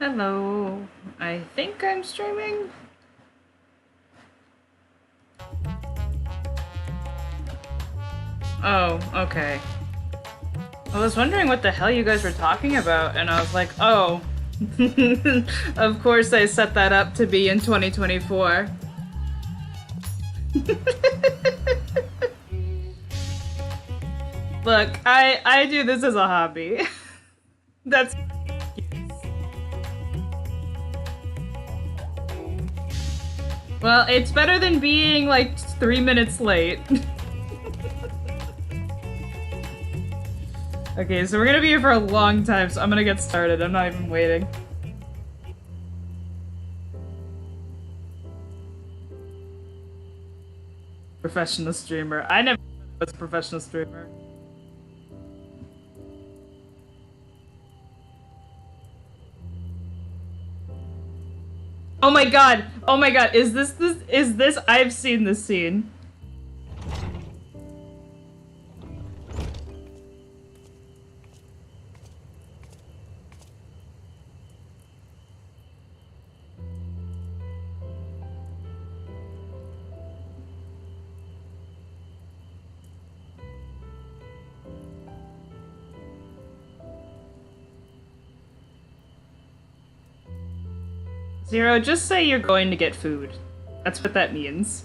Hello. I think I'm streaming. Oh, okay. I was wondering what the hell you guys were talking about, and I was like, oh. Of course I set that up to be in 2024. Look, I do this as a hobby. That's well, it's better than being like 3 minutes late. Okay, so we're gonna be here for a long time, so I'm gonna get started. I'm not even waiting. Professional streamer. I never was a professional streamer. Oh my god! Oh my god! Is this? I've seen this scene. Zero, just say you're going to get food. That's what that means.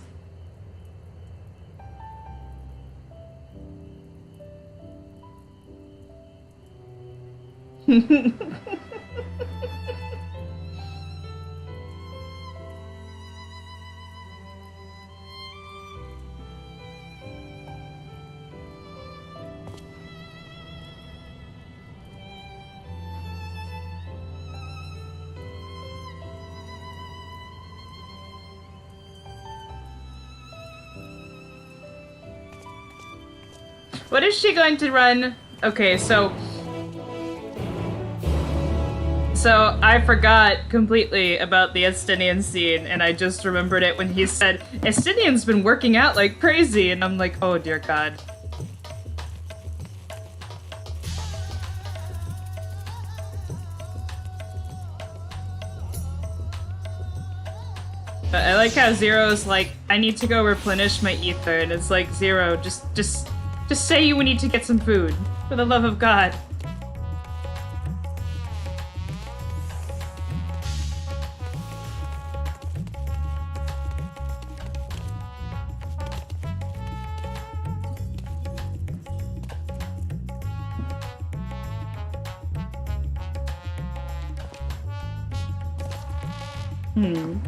What is she going to run? Okay, so I forgot completely about the Estinian scene, and I just remembered it when he said, Estinian's been working out like crazy, and I'm like, oh dear god. But I like how Zero's like, I need to go replenish my ether, and it's like, Zero, just say you need to get some food. For the love of God. Hmm.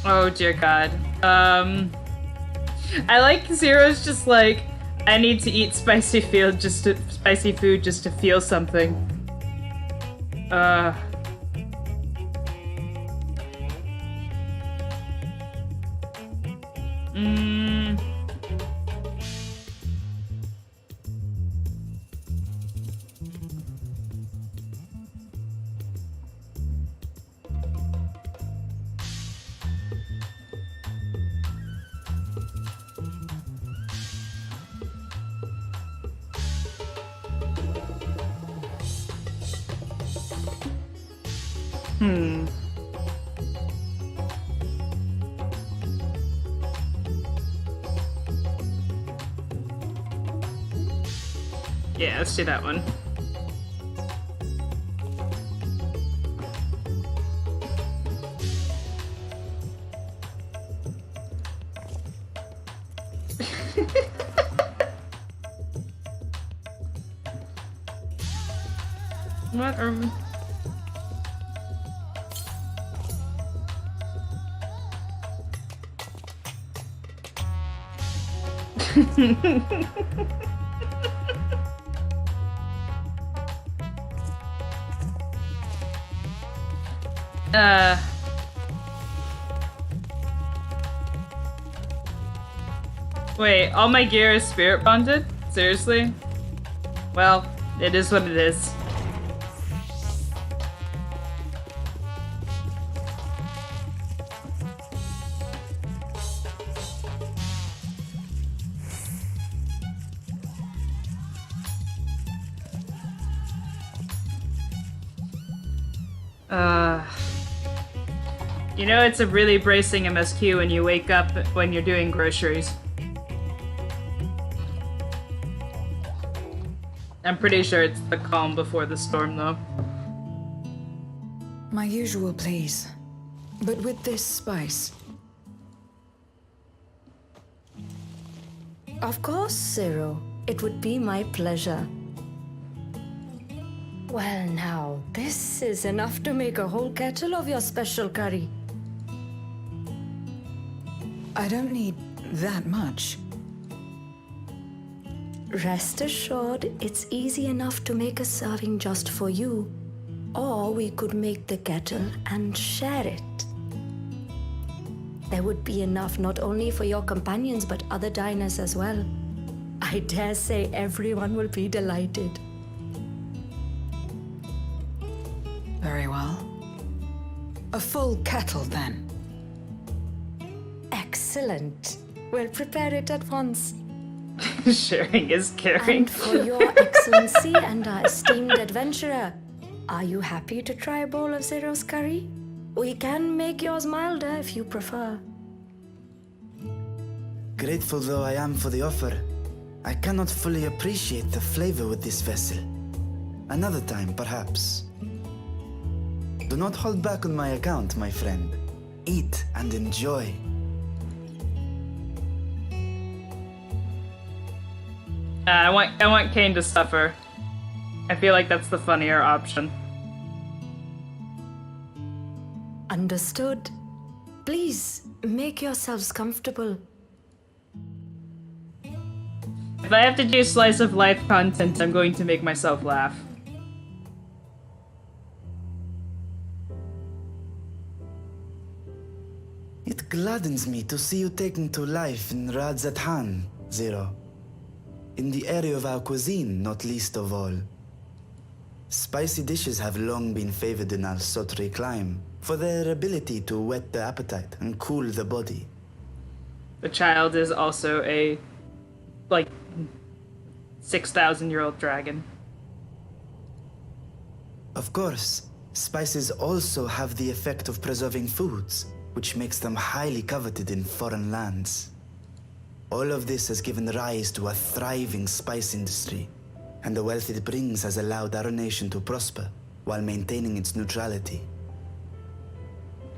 Oh dear god. I like Zero's just like, I need to eat spicy food just to feel something. Uh mm, hmm. Yeah, let's do that one. What are we... uh Wait, all my gear is spirit bonded? Seriously? Well, it is what it is. You know it's a really bracing MSQ when you wake up when you're doing groceries. I'm pretty sure it's the calm before the storm, though. My usual, please. But with this spice. Of course, Zero. It would be my pleasure. Well now, this is enough to make a whole kettle of your special curry. I don't need that much. Rest assured, it's easy enough to make a serving just for you. Or we could make the kettle and share it. There would be enough not only for your companions but other diners as well. I dare say everyone will be delighted. Very well. A full kettle, then. Excellent. We'll prepare it at once. Sharing is caring. And for your excellency and our esteemed adventurer, are you happy to try a bowl of Zero's curry? We can make yours milder if you prefer. Grateful though I am for the offer, I cannot fully appreciate the flavor with this vessel. Another time, perhaps. Do not hold back on my account, my friend. Eat and enjoy. I want Kane to suffer. I feel like that's the funnier option. Understood. Please, make yourselves comfortable. If I have to do slice of life content, I'm going to make myself laugh. It gladdens me to see you taking to life in Radzathan, Zero. In the area of our cuisine, not least of all. Spicy dishes have long been favored in our sultry clime for their ability to whet the appetite and cool the body. The child is also a, like, 6,000-year-old dragon. Of course, spices also have the effect of preserving foods, which makes them highly coveted in foreign lands. All of this has given rise to a thriving spice industry, and the wealth it brings has allowed our nation to prosper while maintaining its neutrality.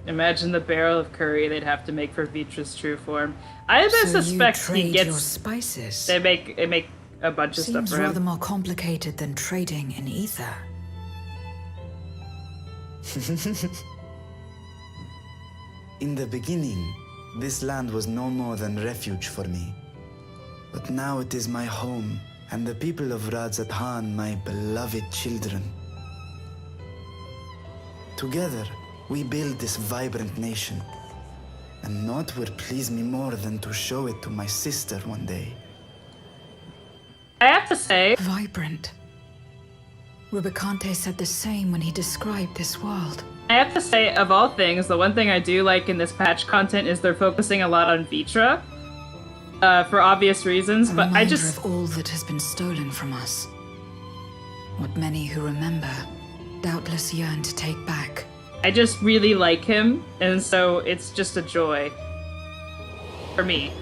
Imagine the barrel of curry they'd have to make for Vitra's true form. I suspect you he trade gets. your spices. They make a bunch of stuff Seems for rather him. more complicated than trading in ether. In the beginning, this land was no more than refuge for me. But now it is my home, and the people of Radzathan my beloved children. Together, we build this vibrant nation. And naught would please me more than to show it to my sister one day. I have to say, Vibrant. Rubicante said the same when he described this world. of all things, the one thing I do like in this patch content is they're focusing a lot on Vitra. For obvious reasons, but I Reminder just... of all that has been stolen from us. What many who remember doubtless yearn to take back. I just really like him, and so it's just a joy. For me.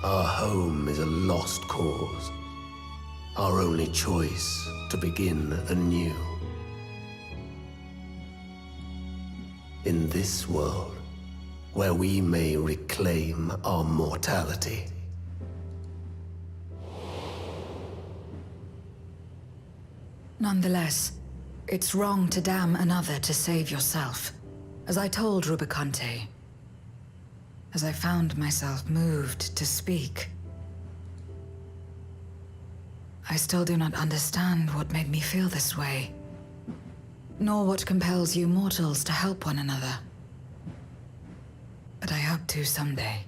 Our home is a lost cause. Our only choice to begin anew. In this world, where we may reclaim our mortality. Nonetheless, it's wrong to damn another to save yourself. As I told Rubicante. As I found myself moved to speak. I still do not understand what made me feel this way. Nor what compels you mortals to help one another. But I hope to someday.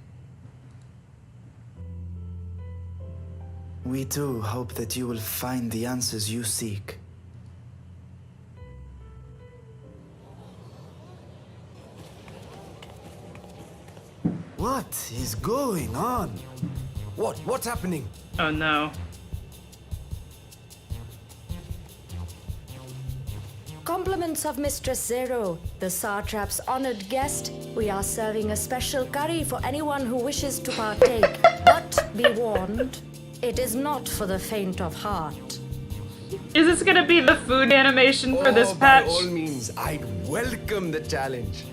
We too hope that you will find the answers you seek. What is going on? What's happening? Oh no. Compliments of Mistress Zero, the Satrap's honored guest. We are serving a special curry for anyone who wishes to partake. But be warned, it is not for the faint of heart. Is this gonna be the food animation for this patch? By all means, I'd welcome the challenge.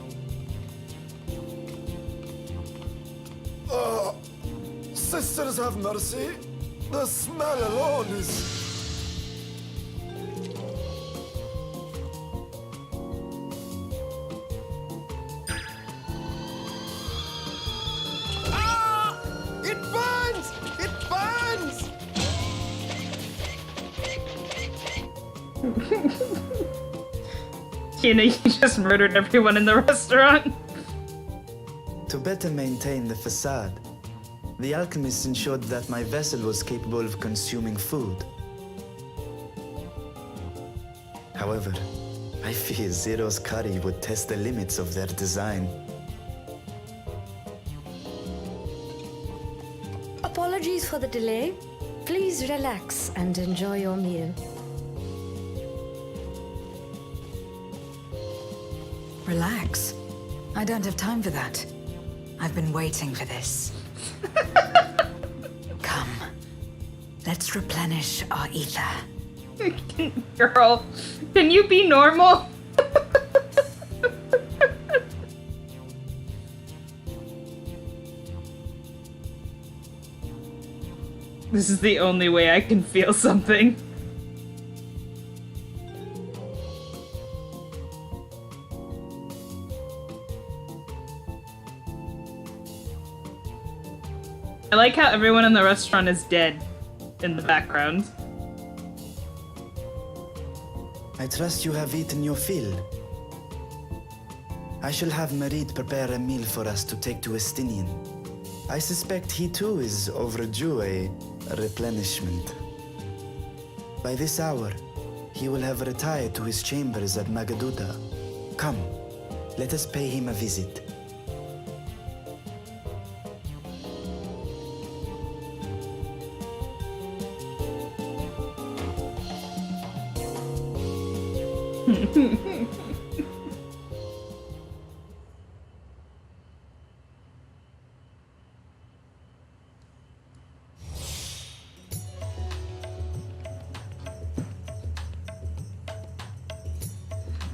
Sisters have mercy. The smell alone is... Ah! It burns! It burns! Tina, you just murdered everyone in the restaurant. To better maintain the facade, the alchemists ensured that my vessel was capable of consuming food. However, I fear Zero's curry would test the limits of their design. Apologies for the delay. Please relax and enjoy your meal. Relax. I don't have time for that. I've been waiting for this. Come. Let's replenish our ether. Girl, can you be normal? This is the only way I can feel something. I like how everyone in the restaurant is dead in the background. I trust you have eaten your fill. I shall have Marit prepare a meal for us to take to Estinian. I suspect he too is overdue a replenishment. By this hour, he will have retired to his chambers at Magaduta. Come, let us pay him a visit.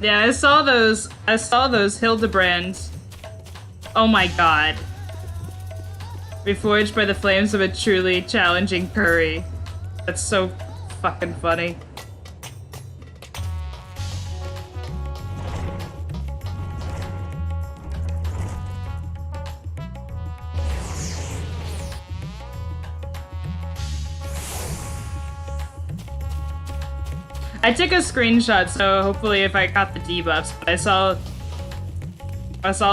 Yeah, I saw those Hildebrands. Oh my god. Reforged by the flames of a truly challenging curry. That's so fucking funny. I took a screenshot, so hopefully if I got the debuffs, but I saw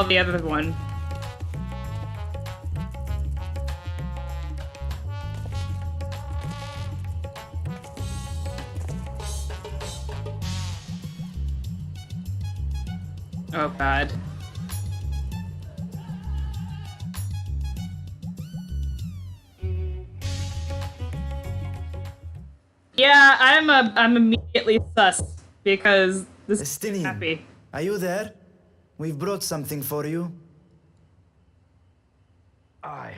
the other one. Oh god. Yeah, I'm immediately sus because this is Estinian, happy. are you there? We've brought something for you. I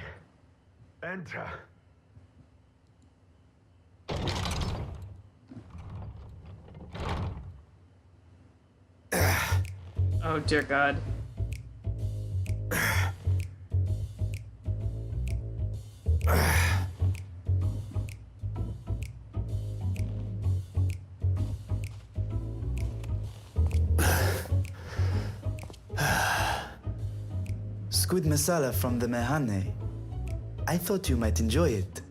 enter. Oh dear god. Squid masala from the Mehane. I thought you might enjoy it.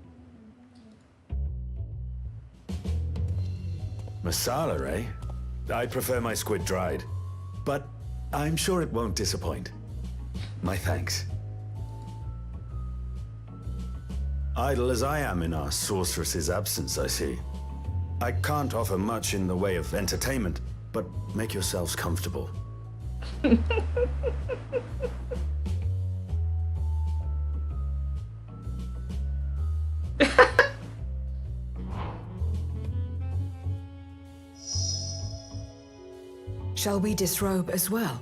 Masala, eh? I prefer my squid dried. But I'm sure it won't disappoint. My thanks. Idle as I am in our sorceress's absence, I see. I can't offer much in the way of entertainment, but make yourselves comfortable. Shall we disrobe as well?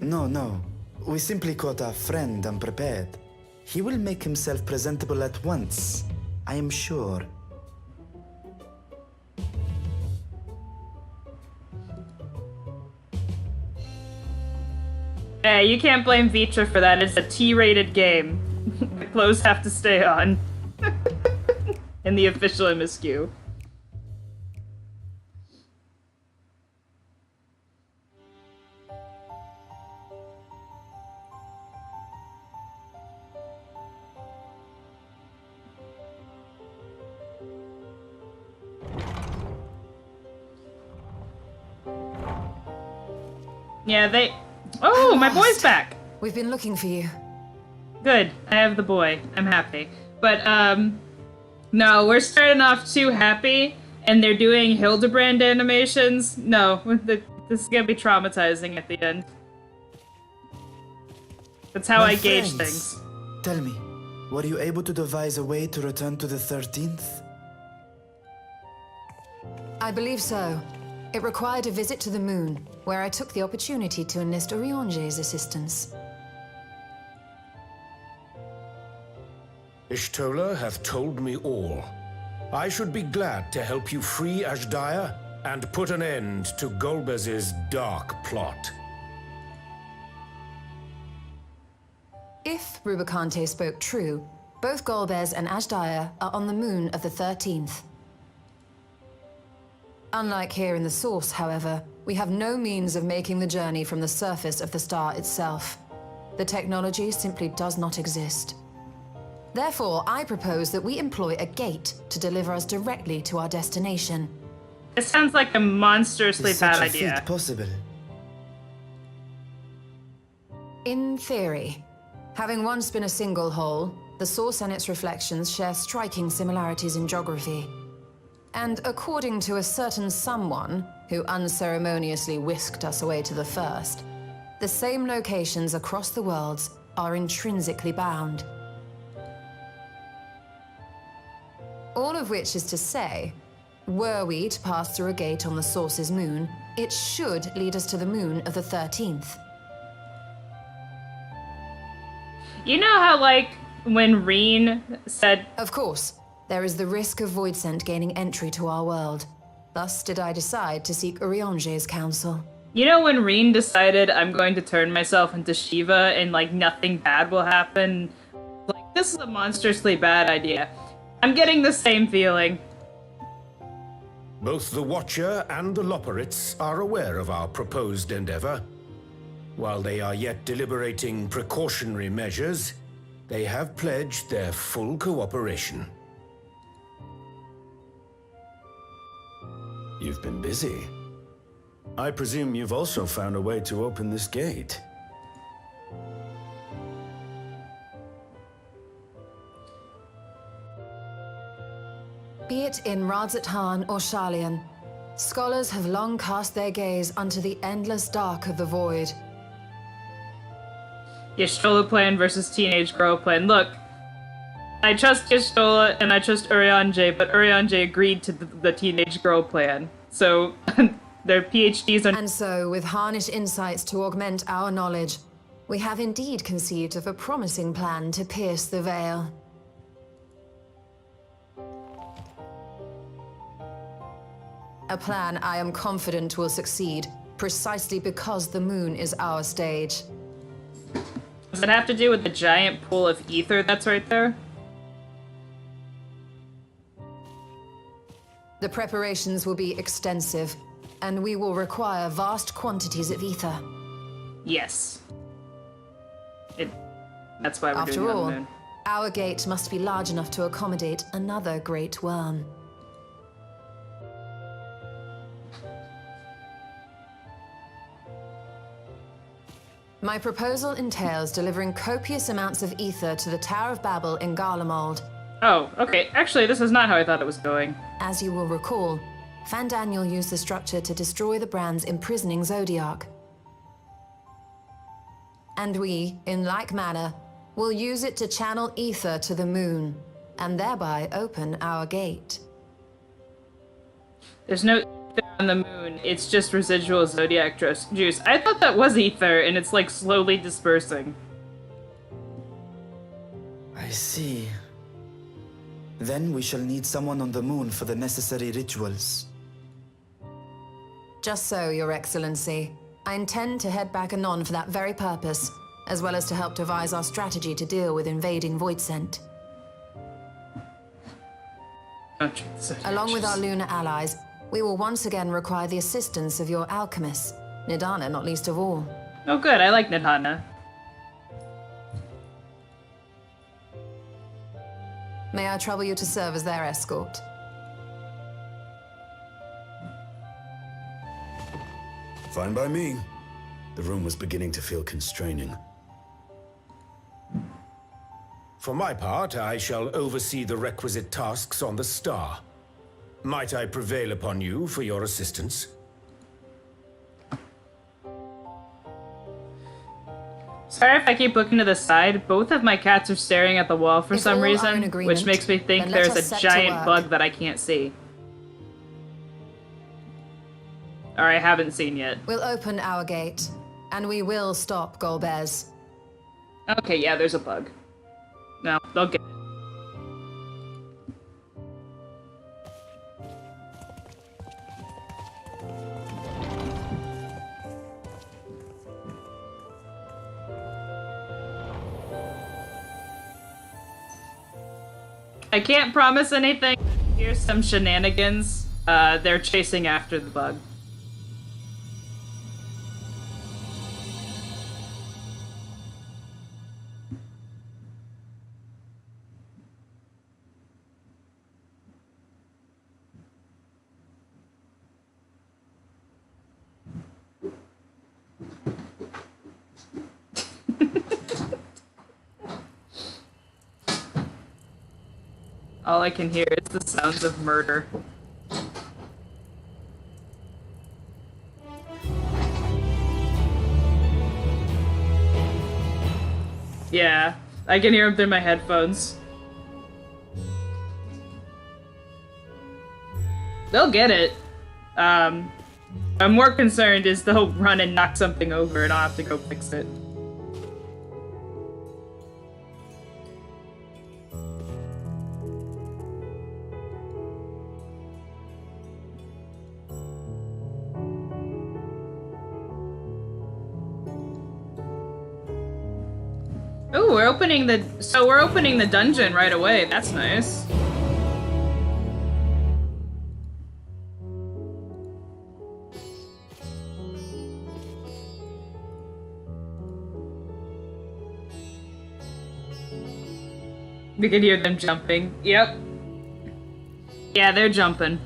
No. We simply caught our friend unprepared. He will make himself presentable at once, I am sure. Yeah, you can't blame Vitra for that. It's a T-rated game. The clothes have to stay on. In the official MSQ. Yeah, they... Oh, my boy's back! We've been looking for you. Good. I have the boy. I'm happy. But, no, we're starting off too happy, and they're doing Hildebrand animations. No, this is gonna be traumatizing at the end. That's how My I gauge friends, things. Tell me, were you able to devise a way to return to the 13th? I believe so. It required a visit to the moon, where I took the opportunity to enlist Orionge's assistance. Ishtola hath told me all. I should be glad to help you free Ashdaya and put an end to Golbez's dark plot. If Rubicante spoke true, both Golbez and Ashdaya are on the moon of the 13th. Unlike here in the Source, however, we have no means of making the journey from the surface of the star itself. The technology simply does not exist. Therefore, I propose that we employ a gate to deliver us directly to our destination. It sounds like a monstrously Is bad such a feat idea. possible? In theory. Having once been a single hole, the Source and its reflections share striking similarities in geography. And according to a certain someone who unceremoniously whisked us away to the first, the same locations across the worlds are intrinsically bound. All of which is to say, were we to pass through a gate on the Source's moon, it should lead us to the moon of the 13th. You know how, like, when Reen said... Of course, there is the risk of Voidsent gaining entry to our world. Thus did I decide to seek Orionge's counsel. You know when Reen decided I'm going to turn myself into Shiva and, like, nothing bad will happen? Like, this is a monstrously bad idea. I'm getting the same feeling. Both the Watcher and the Loporrits are aware of our proposed endeavor. While they are yet deliberating precautionary measures, they have pledged their full cooperation. You've been busy. I presume you've also found a way to open this gate. Be it in Radzat-Han or Sharlayan, scholars have long cast their gaze unto the endless dark of the void. Y'shtola plan versus Teenage Girl plan. Look, I trust Y'shtola and I trust Orionge, but Orionge agreed to the Teenage Girl plan. So, their PhDs are... And so, with harnessed insights to augment our knowledge, we have indeed conceived of a promising plan to pierce the veil. A plan I am confident will succeed, precisely because the moon is our stage. Does it have to do with the giant pool of ether that's right there? The preparations will be extensive, and we will require vast quantities of ether. Yes. That's why we're After doing it all, on the moon. our gate must be large enough to accommodate another great worm. My proposal entails delivering copious amounts of ether to the Tower of Babel in Garlemald. Oh, okay. Actually, this is not how I thought it was going. As you will recall, Fandaniel used the structure to destroy the brand's imprisoning Zodiac. And we, in like manner, will use it to channel ether to the moon, and thereby open our gate. There's no ether on the moon, it's just residual Zodiac juice. I thought that was ether, and it's like slowly dispersing. I see. Then we shall need someone on the moon for the necessary rituals. Just so, Your Excellency. I intend to head back anon for that very purpose, as well as to help devise our strategy to deal with invading Voidsent. Along with our lunar allies, we will once again require the assistance of your alchemists, Nidana not least of all. Oh good, I like Nidana. May I trouble you to serve as their escort? Fine by me. The room was beginning to feel constraining. For my part, I shall oversee the requisite tasks on the star. Might I prevail upon you for your assistance? Sorry if I keep looking to the side. Both of my cats are staring at the wall for some reason, which makes me think there's a giant bug that I can't see. Or I haven't seen yet. We'll open our gate, and we will stop Golbez. Okay, yeah, there's a bug. No, they'll get it. I can't promise anything. Here's some shenanigans. They're chasing after the bug. All I can hear is the sounds of murder. Yeah, I can hear them through my headphones. They'll get it. I'm more concerned is they'll run and knock something over and I'll have to go fix it. Ooh, we're opening the dungeon right away. That's nice. We can hear them jumping. Yep. Yeah, they're jumping.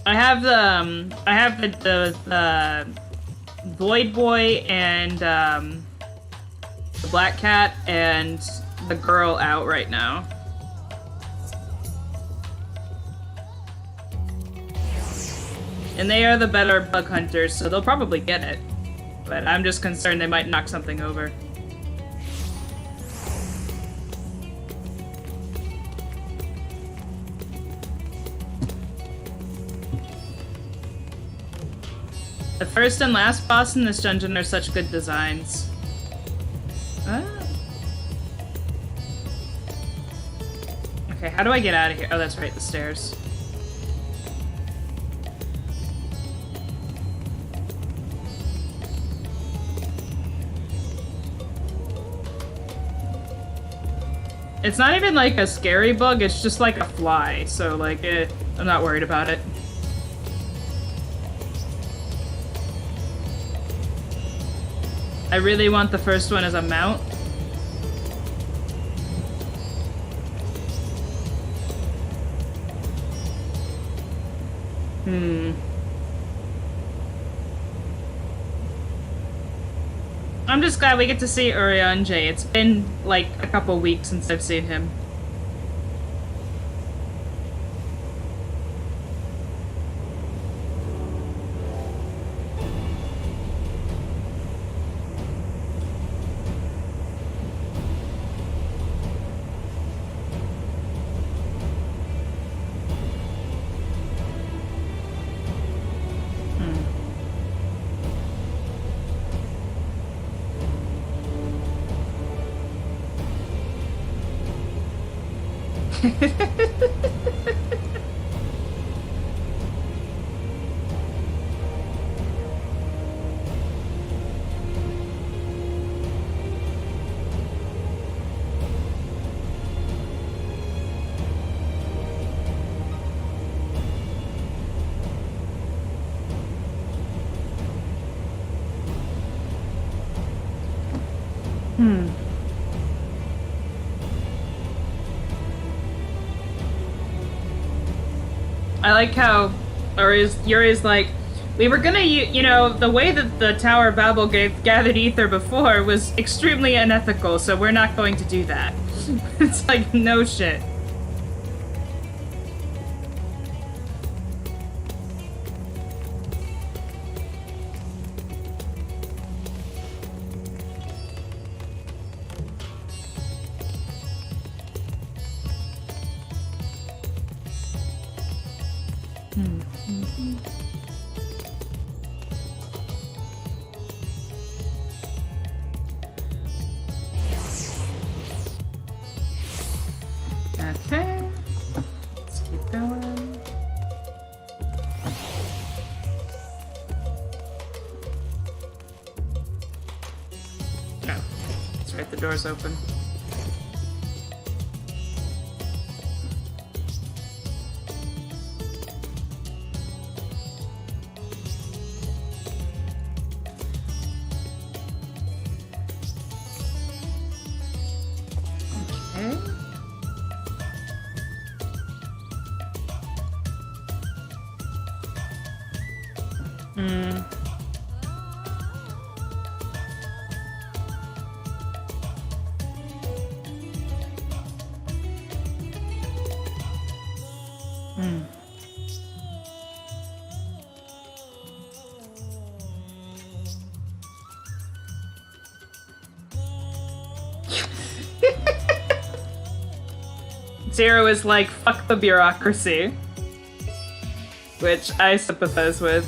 I have the Void Boy and the Black Cat and the girl out right now. And they are the better bug hunters, so they'll probably get it. But I'm just concerned they might knock something over. The first and last boss in this dungeon are such good designs. Ah. Okay, how do I get out of here? Oh, that's right, the stairs. It's not even like a scary bug, it's just like a fly, so like, I'm not worried about it. I really want the first one as a mount. I'm just glad we get to see Urianger. It's been like a couple weeks since I've seen him. I like how Yuri's like, we were gonna, you know, the way that the Tower of Babel gathered ether before was extremely unethical, so we're not going to do that. It's like, no shit. Okay, let's keep going. No, that's right, the door's open. Okay. Zero is like, fuck the bureaucracy. Which I sympathize with.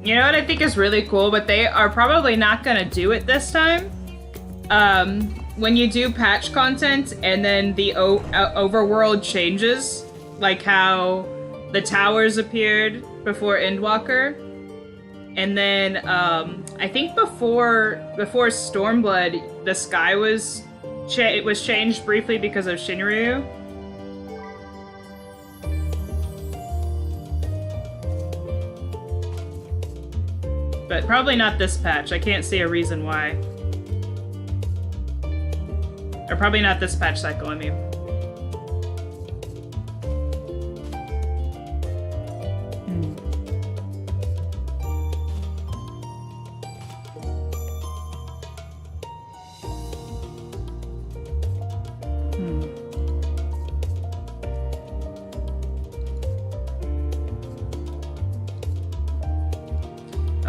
You know what I think is really cool, but they are probably not gonna do it this time? When you do patch content and then the overworld changes, like how the towers appeared before Endwalker, and then I think before Stormblood, the sky was changed briefly because of Shinryu. But probably not this patch. I can't see a reason why. Or probably not this patch cycle, I mean.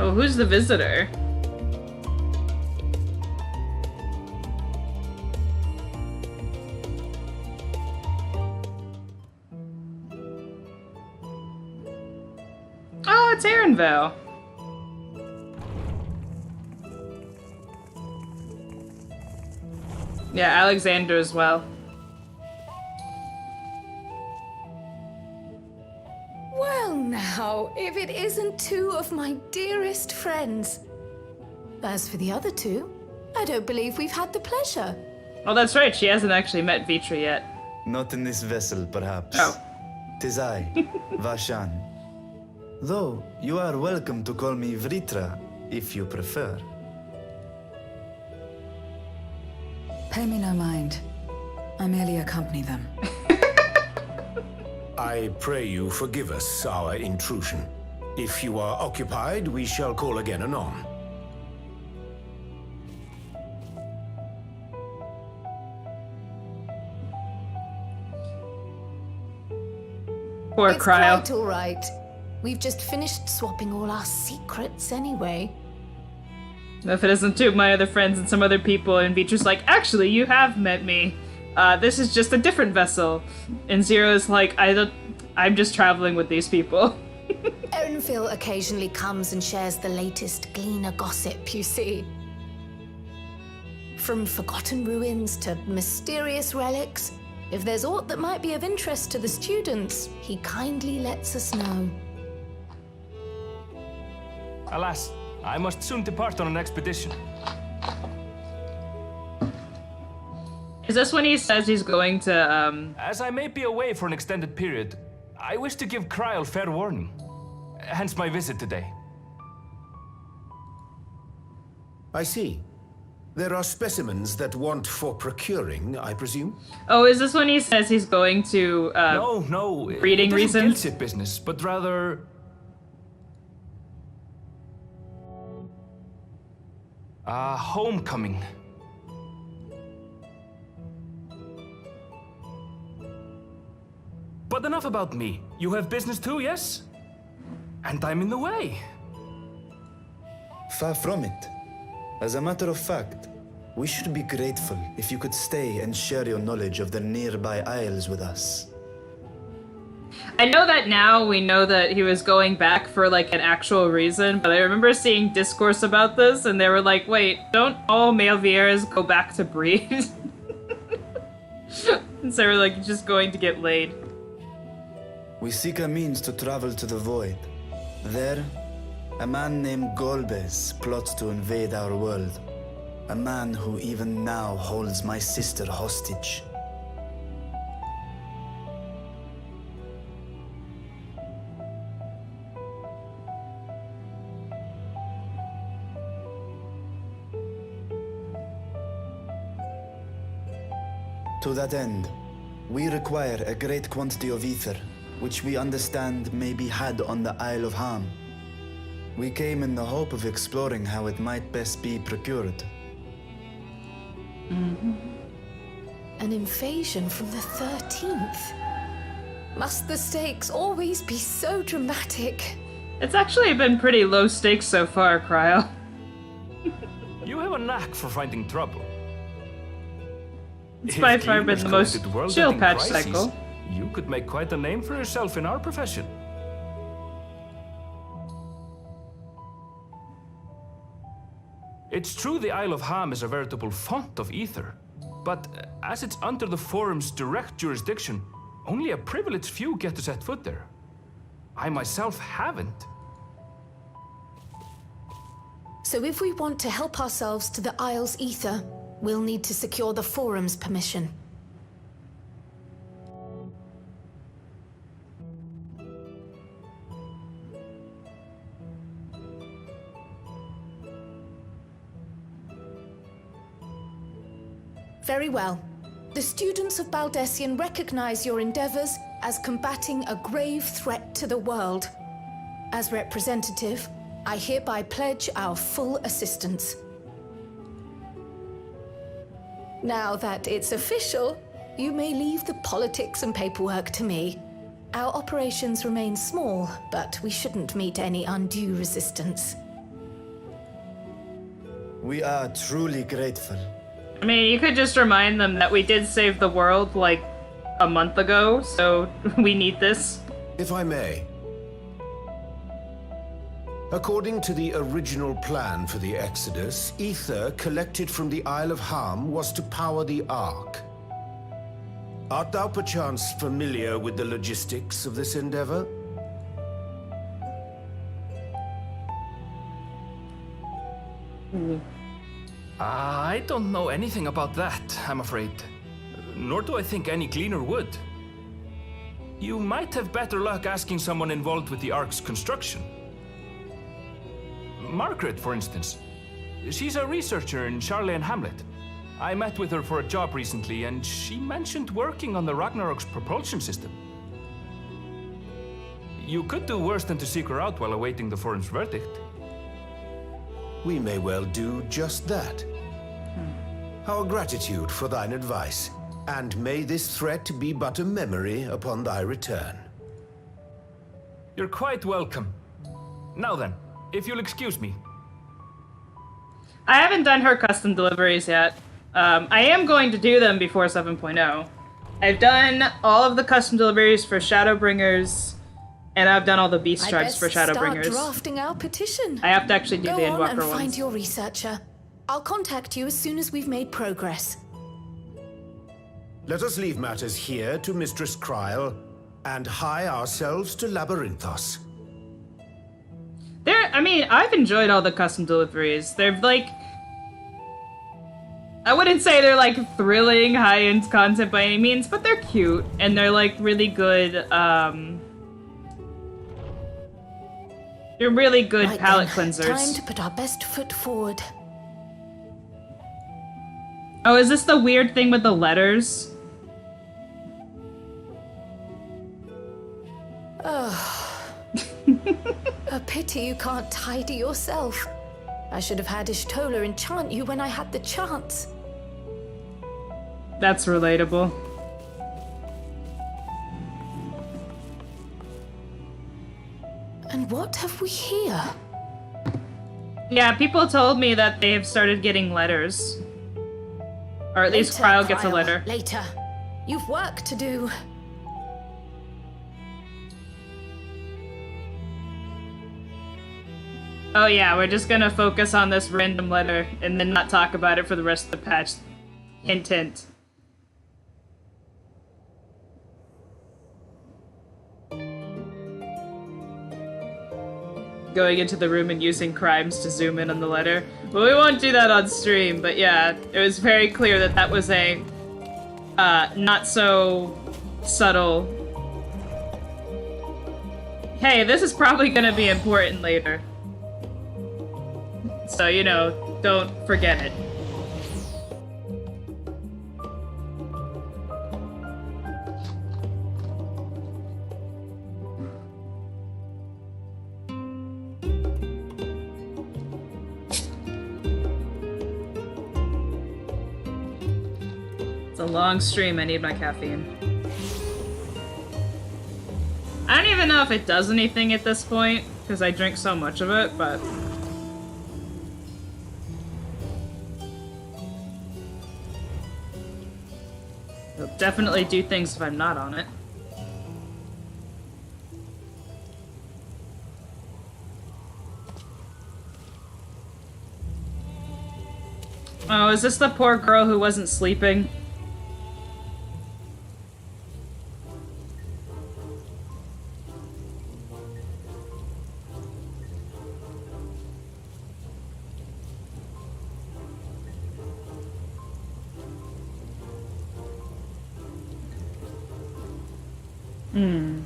Oh, who's the visitor? Oh, it's Aaronvale. Yeah, Alexander as well. now, if it isn't two of my dearest friends. As for the other two, I don't believe we've had the pleasure. Oh, that's right. She hasn't actually met Vitra yet. Not in this vessel, perhaps. Oh. 'Tis I, Vashan. Though, you are welcome to call me Vritra, if you prefer. Pay me no mind. I merely accompany them. I pray you forgive us our intrusion. If you are occupied, we shall call again anon. Poor It's Cryo. quite all right. We've just finished swapping all our secrets anyway. If it isn't two of my other friends and some other people, and Vitra's like, actually, you have met me. This is just a different vessel. And Zero's like, I'm just traveling with these people. Erenfil occasionally comes and shares the latest Gleaner gossip, you see. From forgotten ruins to mysterious relics, if there's aught that might be of interest to the students, he kindly lets us know. Alas, I must soon depart on an expedition. Is this when he says he's going to, As I may be away for an extended period, I wish to give Kryl fair warning. Hence my visit today. I see. There are specimens that want for procuring, I presume? Oh, is this when he says he's going to, No, breeding it isn't reasons? Gilsit business, but rather... homecoming. But enough about me. You have business too, yes? And I'm in the way. Far from it. As a matter of fact, we should be grateful if you could stay and share your knowledge of the nearby isles with us. I know that now we know that he was going back for like an actual reason, but I remember seeing discourse about this and they were like, wait, don't all male Vieras go back to breed? And so they were like just going to get laid. We seek a means to travel to the void. There, a man named Golbez plots to invade our world. A man who even now holds my sister hostage. To that end, we require a great quantity of ether, which we understand may be had on the Isle of Ham. We came in the hope of exploring how it might best be procured. An invasion from the 13th. Must the stakes always be so dramatic? It's actually been pretty low stakes so far, Cryo. You have a knack for finding trouble. It's If by far Gleam been has the most collected world chill ending patch crises, cycle. You could make quite a name for yourself in our profession. It's true the Isle of Ham is a veritable font of ether, but as it's under the Forum's direct jurisdiction, only a privileged few get to set foot there. I myself haven't. So if we want to help ourselves to the Isle's ether, we'll need to secure the Forum's permission. Very well. The students of Baldessian recognize your endeavors as combating a grave threat to the world. As representative, I hereby pledge our full assistance. Now that it's official, you may leave the politics and paperwork to me. Our operations remain small, but we shouldn't meet any undue resistance. We are truly grateful. I mean, you could just remind them that we did save the world like a month ago, so we need this. If I may. According to the original plan for the Exodus, ether collected from the Isle of Ham was to power the Ark. Art thou perchance familiar with the logistics of this endeavor? Ooh. I don't know anything about that, I'm afraid. Nor do I think any cleaner would. You might have better luck asking someone involved with the Ark's construction. Margaret, for instance. She's a researcher in Charlie and Hamlet. I met with her for a job recently, and she mentioned working on the Ragnarok's propulsion system. You could do worse than to seek her out while awaiting the forum's verdict. We may well do just that. Our gratitude for thine advice, and may this threat be but a memory upon thy return. You're quite welcome. Now then, if you'll excuse me. I haven't done her custom deliveries yet. I am going to do them before 7.0. I've done all of the custom deliveries for Shadowbringers, and I've done all the beast tribes for Shadowbringers. Start drafting our petition. I have to actually do the Go on Endwalker and ones. find your researcher. I'll contact you as soon as we've made progress. Let us leave matters here to Mistress Kryl, and hie ourselves to Labyrinthos. I mean, I've enjoyed all the custom deliveries. They're like... I wouldn't say they're like thrilling, high-end content by any means, but they're cute, and they're like really good, they're really good Right palate then, cleansers. Time to put our best foot forward. Oh, is this the weird thing with the letters? A pity you can't tidy yourself. I should have had Ishtola enchant you when I had the chance. That's relatable. And what have we here? Yeah, people told me that they've started getting letters. Or at least Later, Kryl gets a Kryl, letter. Later. You've work to do. Oh yeah, we're just gonna focus on this random letter and then not talk about it for the rest of the patch. Hint, hint. Going into the room and using crimes to zoom in on the letter. Well, we won't do that on stream, but yeah, it was very clear that that was a not so subtle. Hey, this is probably gonna be important later. So, you know, don't forget it. It's a long stream, I need my caffeine. I don't even know if it does anything at this point, because I drink so much of it, but... it'll definitely do things if I'm not on it. Oh, is this the poor girl who wasn't sleeping? Hmm.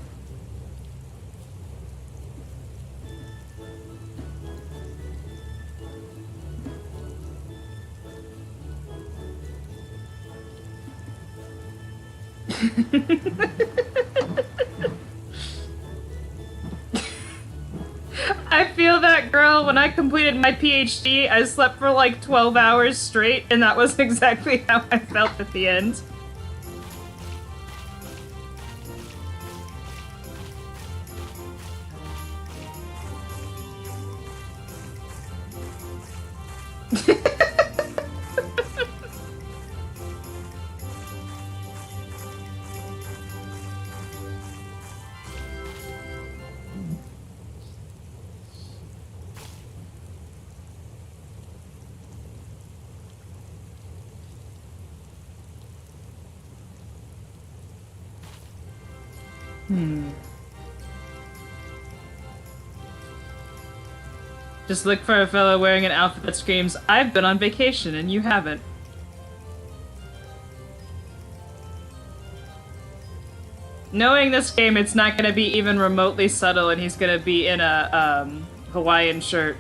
I feel that, girl. When I completed my PhD, I slept for like 12 hours straight, and that was exactly how I felt at the end. Just look for a fellow wearing an outfit that screams, "I've been on vacation," and you haven't. Knowing this game, it's not gonna be even remotely subtle, and he's gonna be in a, Hawaiian shirt.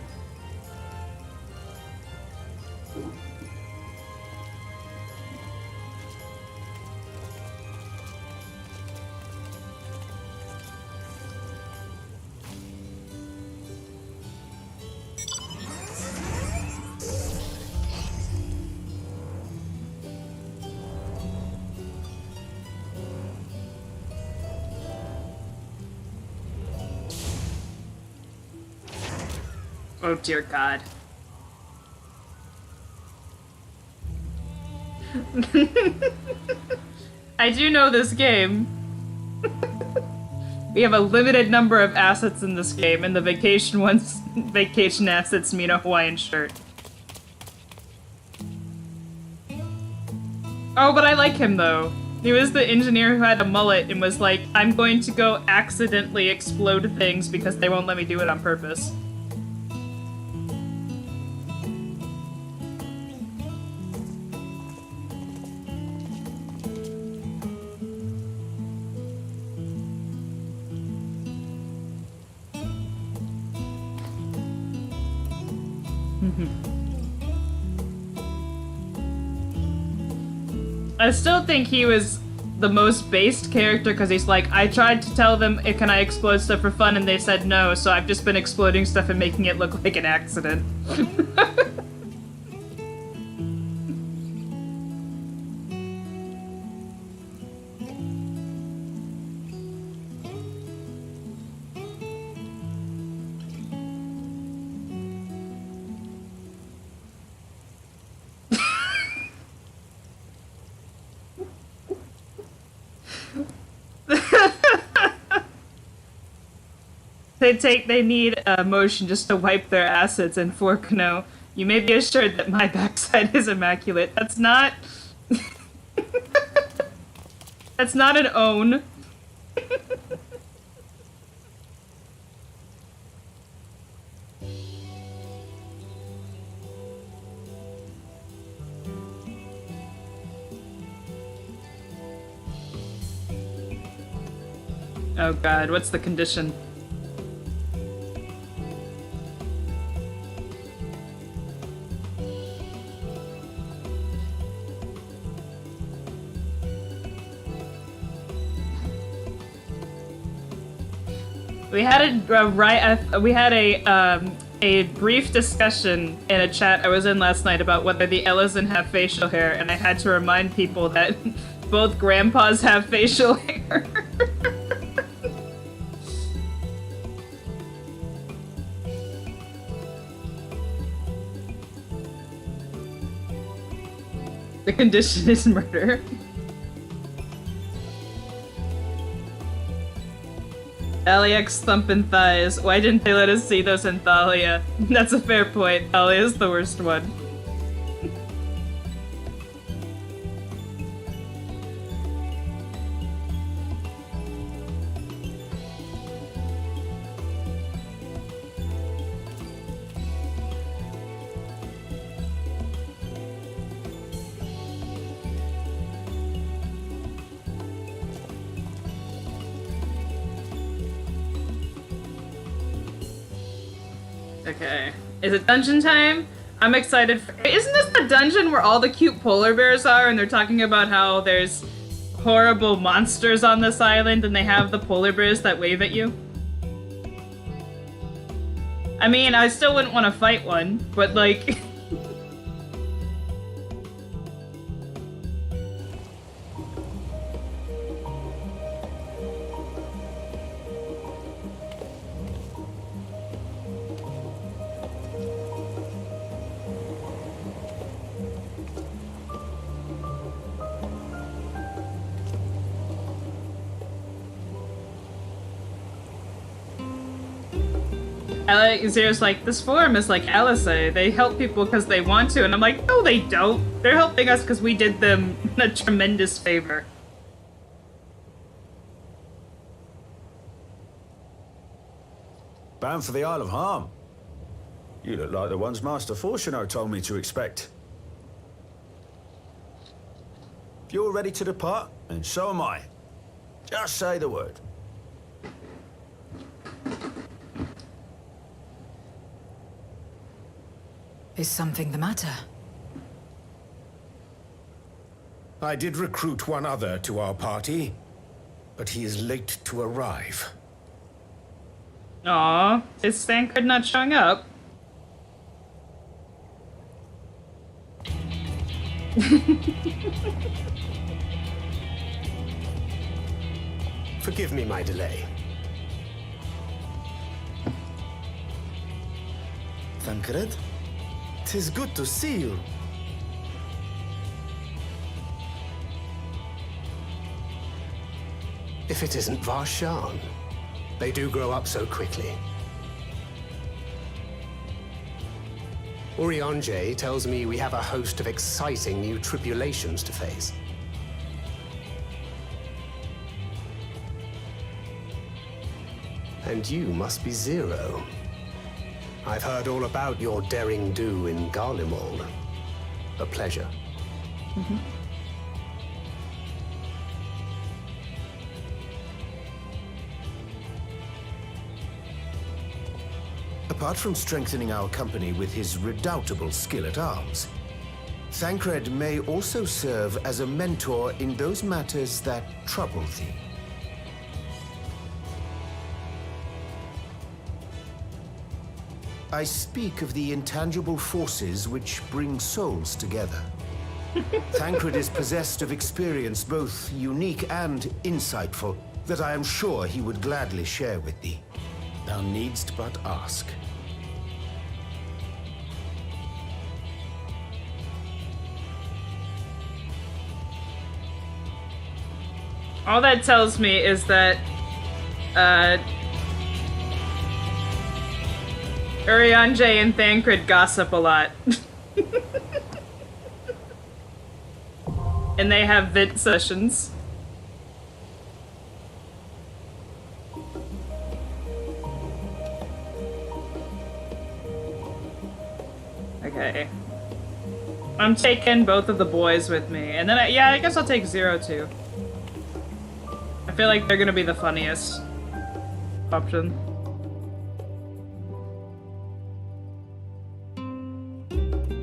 Oh dear God. I do know this game. We have a limited number of assets in this game, and the vacation assets mean a Hawaiian shirt. Oh, but I like him though. He was the engineer who had a mullet and was like, I'm going to go accidentally explode things because they won't let me do it on purpose. I still think he was the most based character because he's like, I tried to tell them, can I explode stuff for fun, and they said no, so I've just been exploding stuff and making it look like an accident. They need a motion just to wipe their assets, and Forkno, you may be assured that my backside is immaculate. That's not... That's not an own. Oh God, what's the condition? We had a brief discussion in a chat I was in last night about whether the Ellison have facial hair, and I had to remind people that both grandpas have facial hair. The condition is murder. Alex thumping thighs. Why didn't they let us see those in Thalia? That's a fair point. Thalia's the worst one. Okay. Is it dungeon time? I'm excited for— Isn't this the dungeon where all the cute polar bears are and they're talking about how there's horrible monsters on this island and they have the polar bears that wave at you? I mean, I still wouldn't want to fight one, but like... Zero's like, this forum is like LSA. They help people because they want to. And I'm like, no, they don't. They're helping us because we did them a tremendous favor. Bound for the Isle of Harm. You look like the ones Master Fortuno told me to expect. If you're ready to depart, and so am I. Just say the word. Is something the matter? I did recruit one other to our party, but he is late to arrive. Aw, is Thancred not showing up? Forgive me my delay. Thancred? 'Tis good to see you. If it isn't Varshan, they do grow up so quickly. Urianger tells me we have a host of exciting new tribulations to face. And you must be Zero. I've heard all about your daring do in Garlemald. A pleasure. Apart from strengthening our company with his redoubtable skill at arms, Thancred may also serve as a mentor in those matters that trouble thee. I speak of the intangible forces which bring souls together. Thancred is possessed of experience both unique and insightful that I am sure he would gladly share with thee. Thou needst but ask. All that tells me is that, Urianger and Thancred gossip a lot. And they have vent sessions. Okay. I'm taking both of the boys with me. And then, I guess I'll take Zero too. I feel like they're gonna be the funniest option.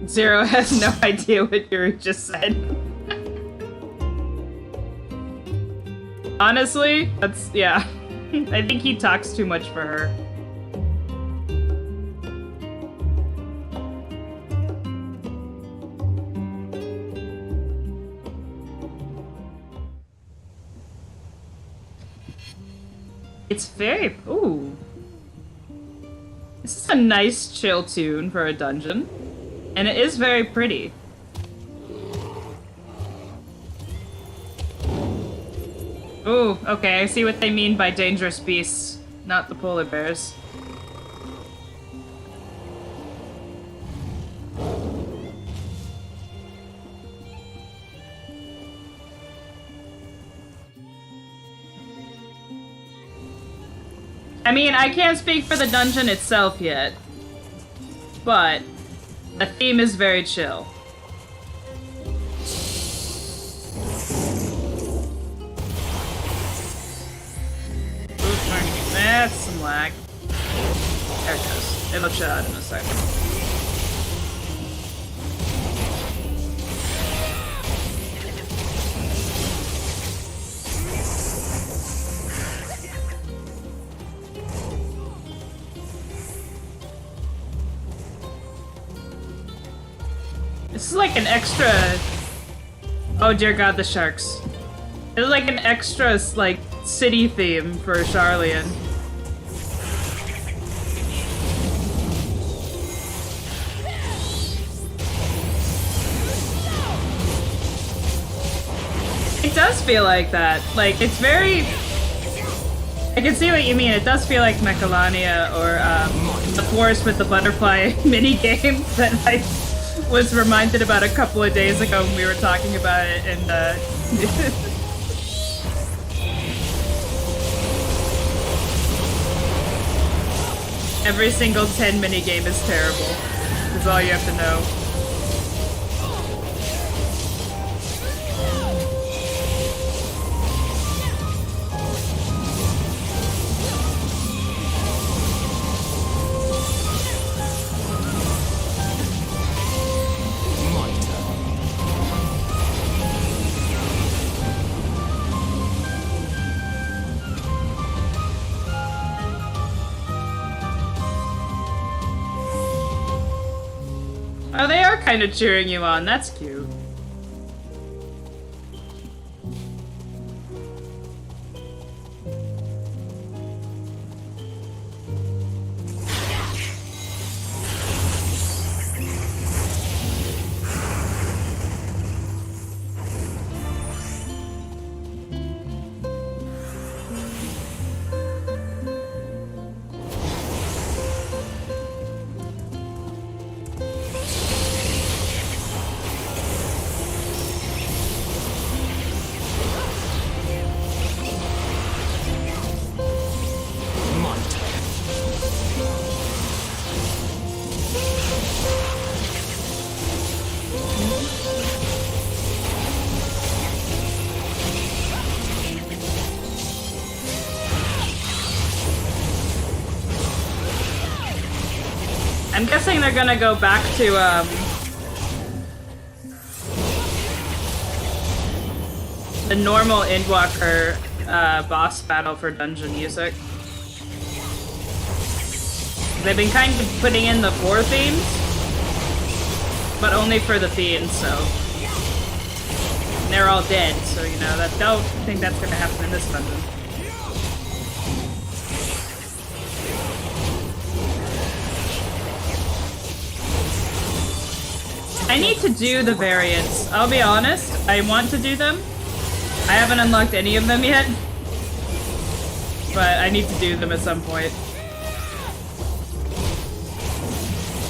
Zero has no idea what Yuri just said. Honestly, that's, yeah. I think he talks too much for her. It's very, ooh. This is a nice chill tune for a dungeon. And it is very pretty. Ooh, okay, I see what they mean by dangerous beasts, not the polar bears. I mean, I can't speak for the dungeon itself yet, but the theme is very chill. That's some lag. There it goes. It'll chill out in a second. This is like an extra... Oh dear god, the sharks. It's like an extra, like, city theme for Charlian. It does feel like that. Like, it's very... I can see what you mean. It does feel like Mechalania or the Forest with the Butterfly minigame that I was reminded about a couple of days ago when we were talking about it, and every single 10 minigame is terrible. That's all you have to know. Oh, they are kind of cheering you on. That's cute. I'm guessing they're gonna go back to, the normal Endwalker, boss battle for dungeon music. They've been kind of putting in the 4 themes, but only for the fiends, so... And they're all dead, so, you know, that don't think that's gonna happen in this dungeon. I need to do the variants. I'll be honest, I want to do them. I haven't unlocked any of them yet. But I need to do them at some point.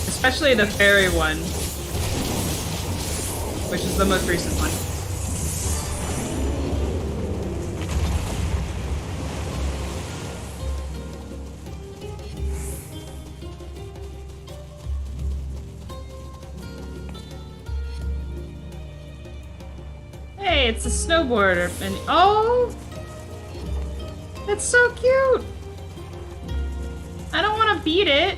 Especially the fairy one. Which is the most recent one. Hey, it's a snowboarder, and oh, that's so cute. I don't want to beat it.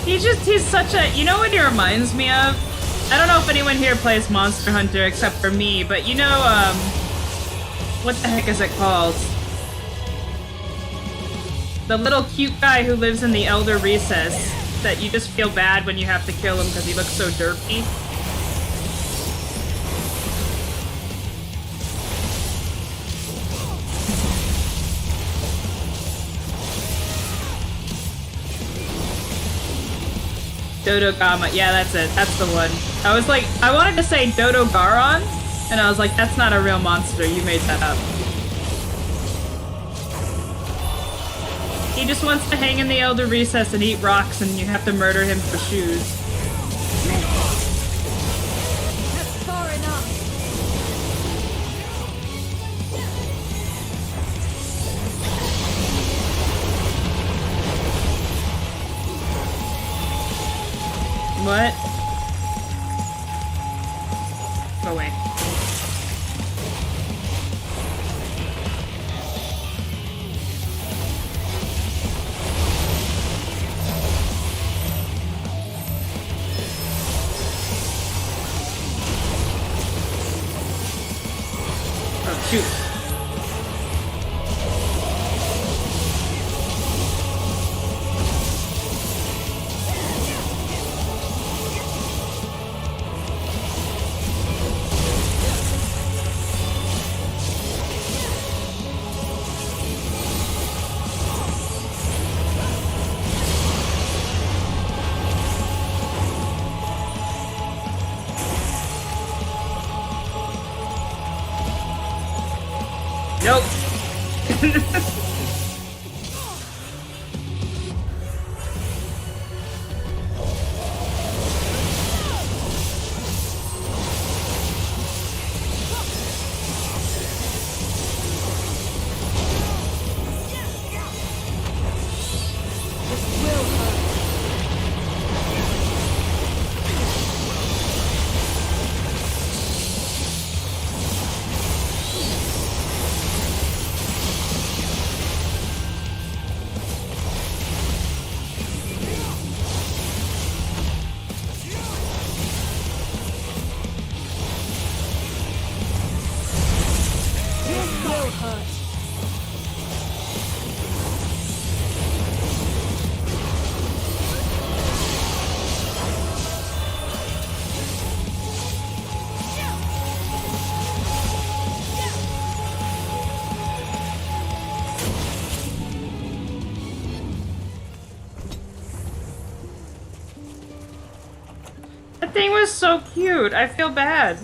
He's such a, you know what he reminds me of? I don't know if anyone here plays Monster Hunter except for me, but you know, what the heck is it called? The little cute guy who lives in the Elder Recess that you just feel bad when you have to kill him because he looks so derpy. Dodogama, yeah, that's it. That's the one. I was like, I wanted to say Dodogaron, and I was like, that's not a real monster. You made that up. He just wants to hang in the Elder Recess and eat rocks, and you have to murder him for shoes. That's far enough. What? Go away. Oh, shoot. Nope. That thing was so cute. I feel bad.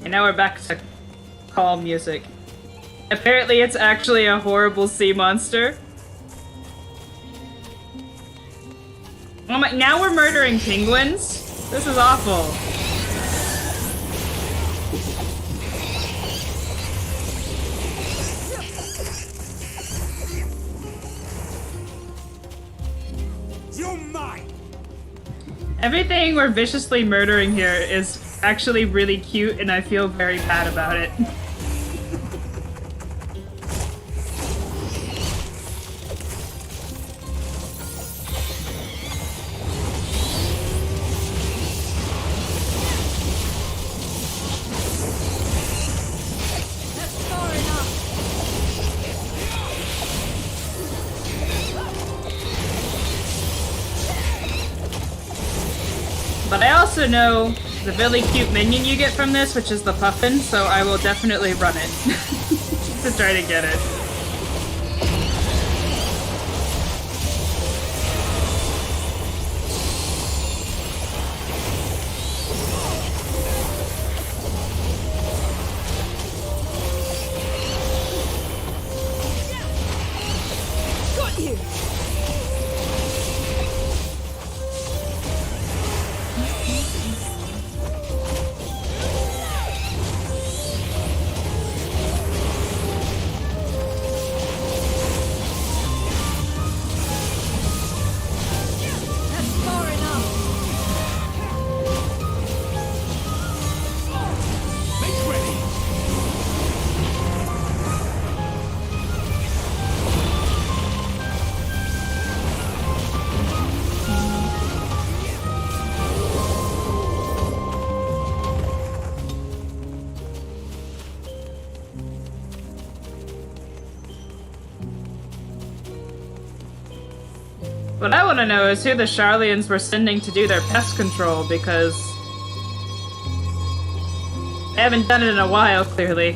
And now we're back to calm music. Apparently it's actually a horrible sea monster. Oh my, now we're murdering penguins? This is awful. You're mine. Everything we're viciously murdering here is actually really cute, and I feel very bad about it. But I also know the really cute minion you get from this, which is the puffin, so I will definitely run it to try to get it. Got you. What I want to know is who the Charlians were sending to do their pest control, because they haven't done it in a while, clearly.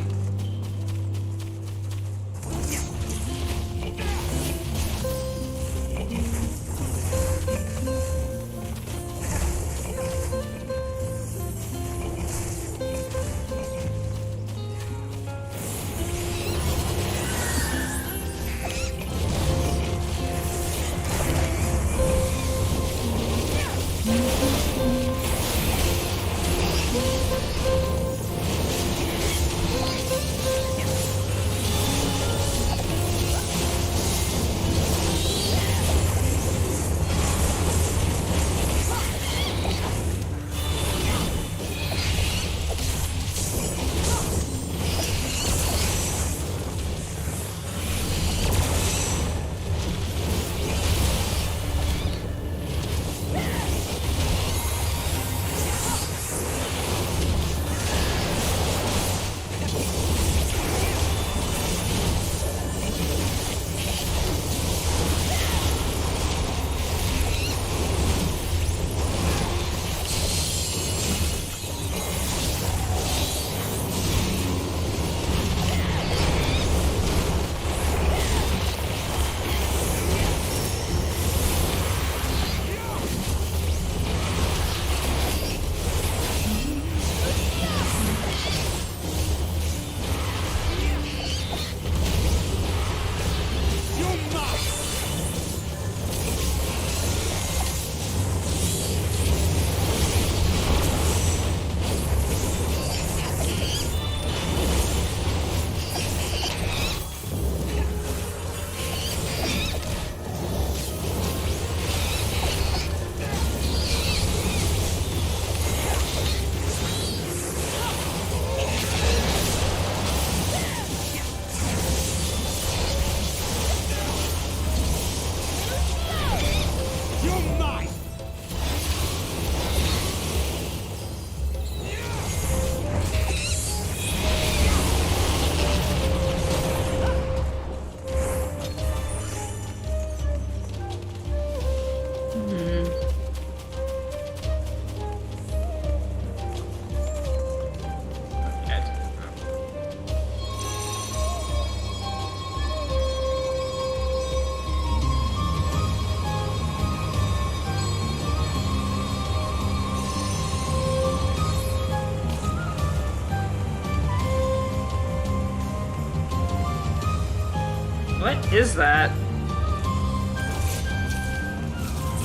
What is that?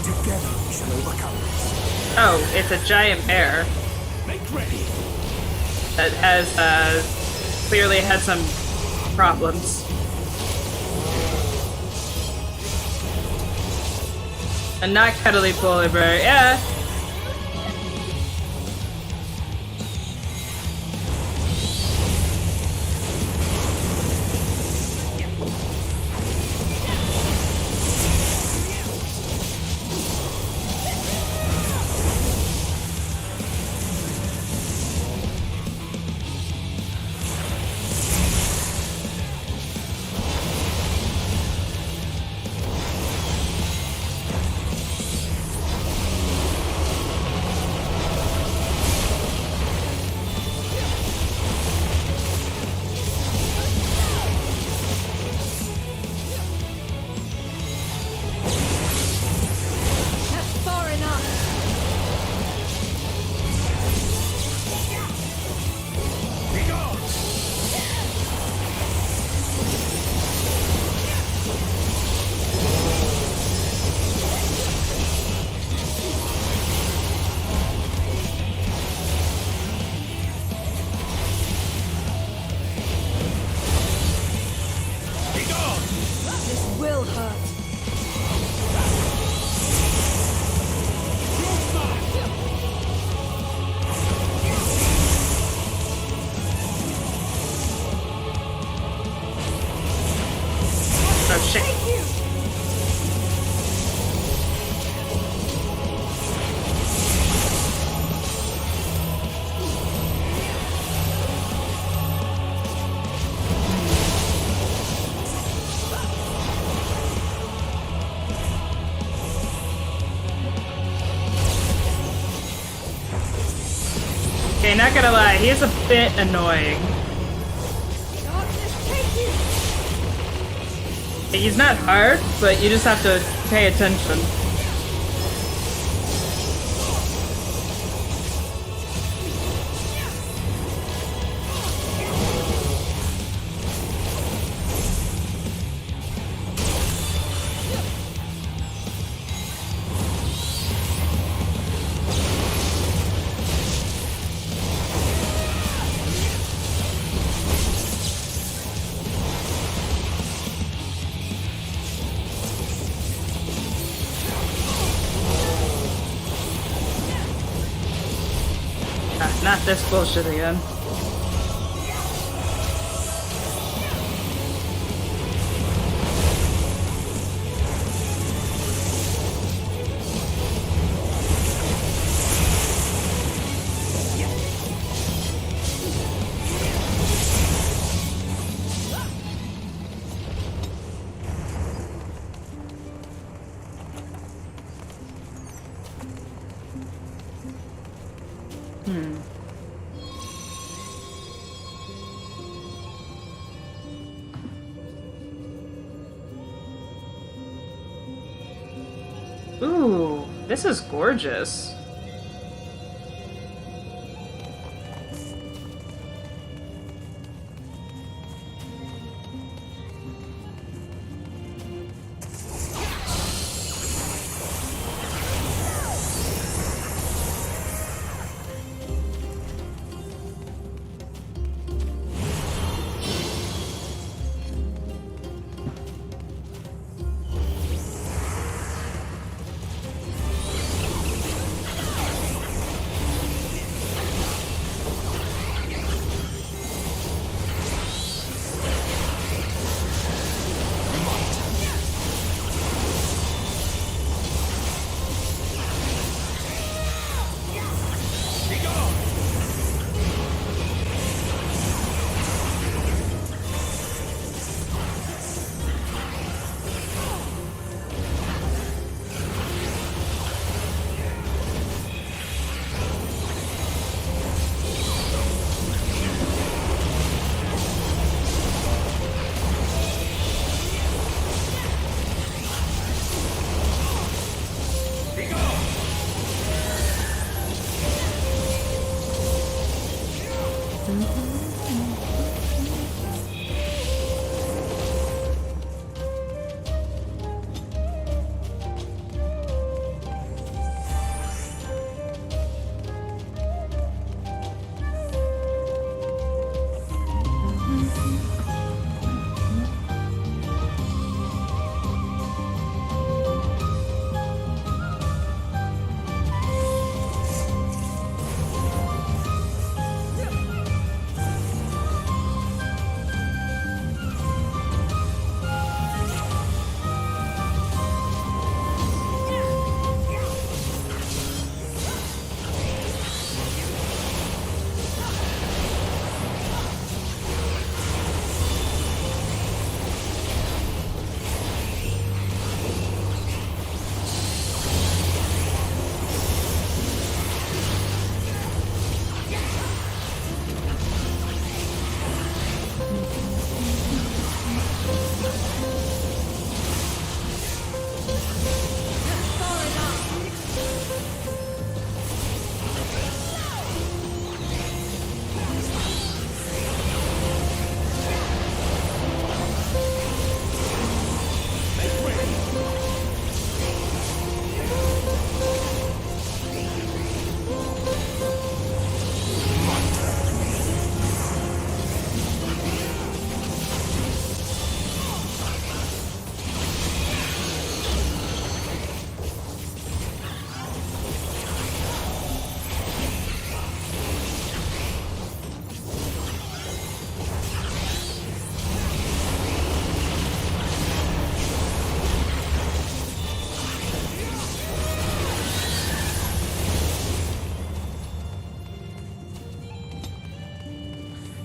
Together we shall overcome this. Oh, it's a giant bear Make ready. that has clearly had some problems. A not cuddly polar bear, yeah. Will hurt. Oh shit. Okay, not gonna lie, he's a bit annoying. He's not hard, but you just have to pay attention. Not this bullshit again. Ooh, this is gorgeous.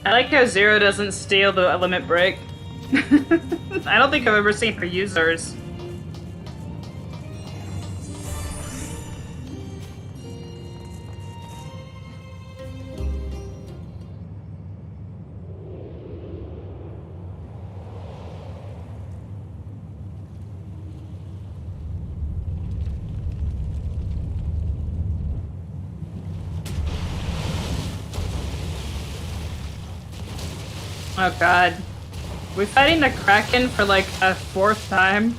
I like how Zero doesn't steal the limit break. I don't think I've ever seen her use hers. Oh god. We're fighting the Kraken for like a 4th time.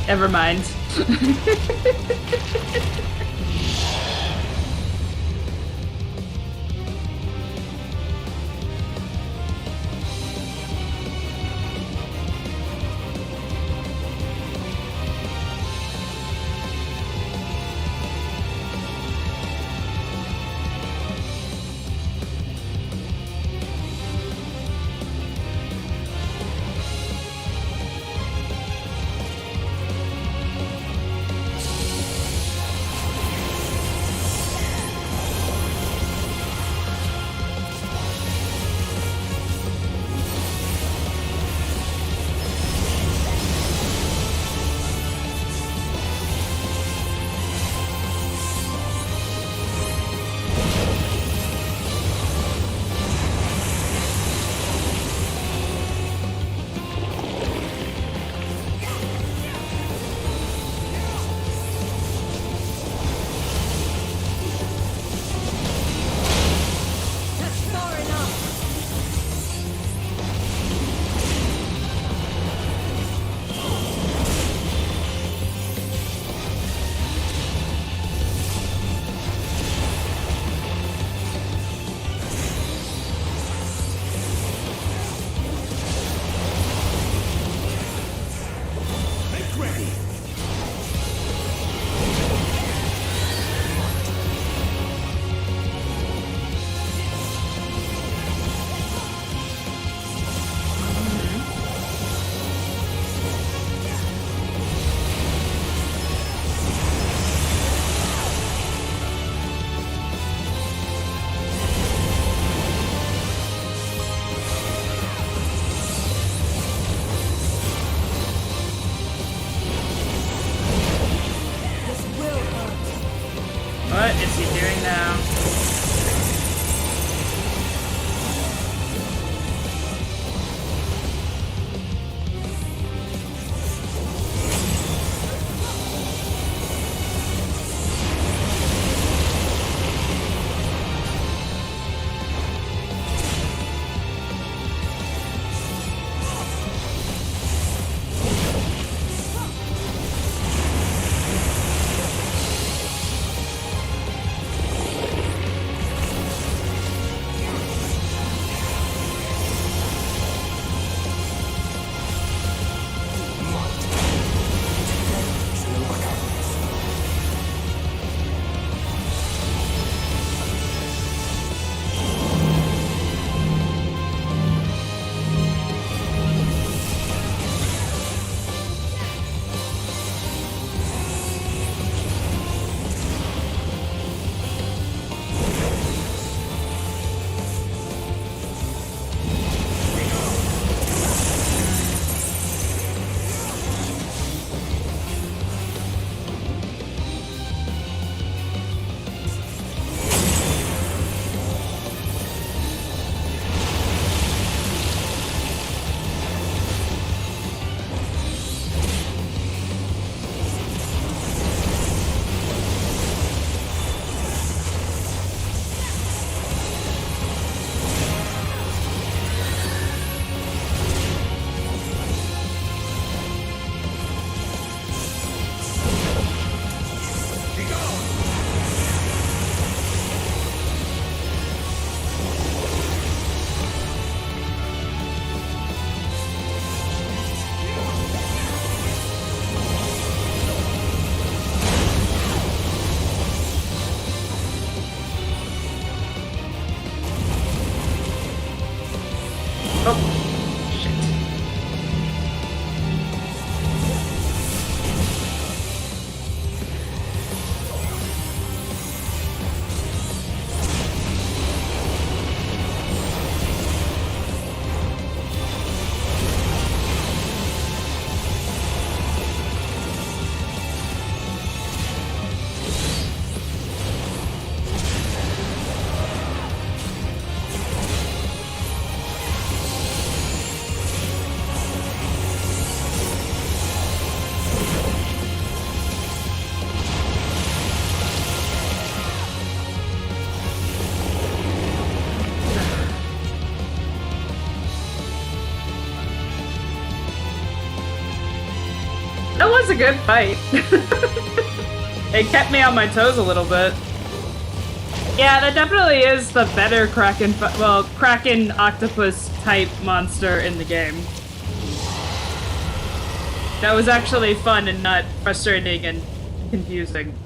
Never mind. What is he doing now? was a good fight. It kept me on my toes a little bit. Yeah, that definitely is the better Kraken, Kraken octopus type monster in the game. That was actually fun and not frustrating and confusing.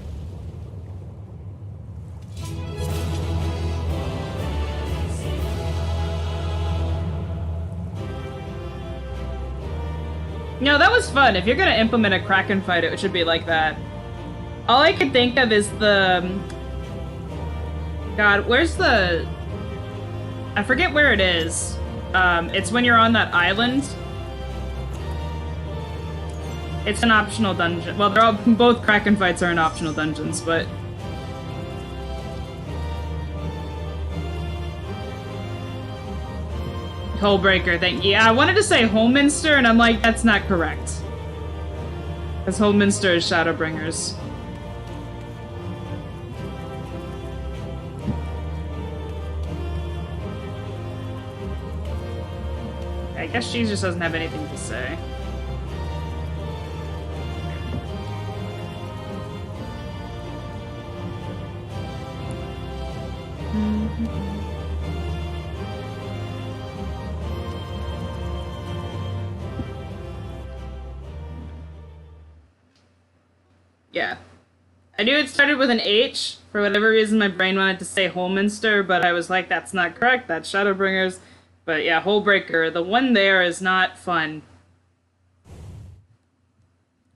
No, that was fun. If you're gonna implement a Kraken fight, it should be like that. All I could think of is the... God, where's the... I forget where it is. It's when you're on that island. It's an optional dungeon. Well, they're all... both Kraken fights are in optional dungeons, but... Hullbreaker, thank you. Yeah, I wanted to say Holminster, and I'm like, that's not correct. Because Holminster is Shadowbringers. I guess she just doesn't have anything to say. Yeah. I knew it started with an H. For whatever reason, my brain wanted to say Holminster, but I was like, that's not correct. That's Shadowbringers. But yeah, Hullbreaker, the one there is not fun.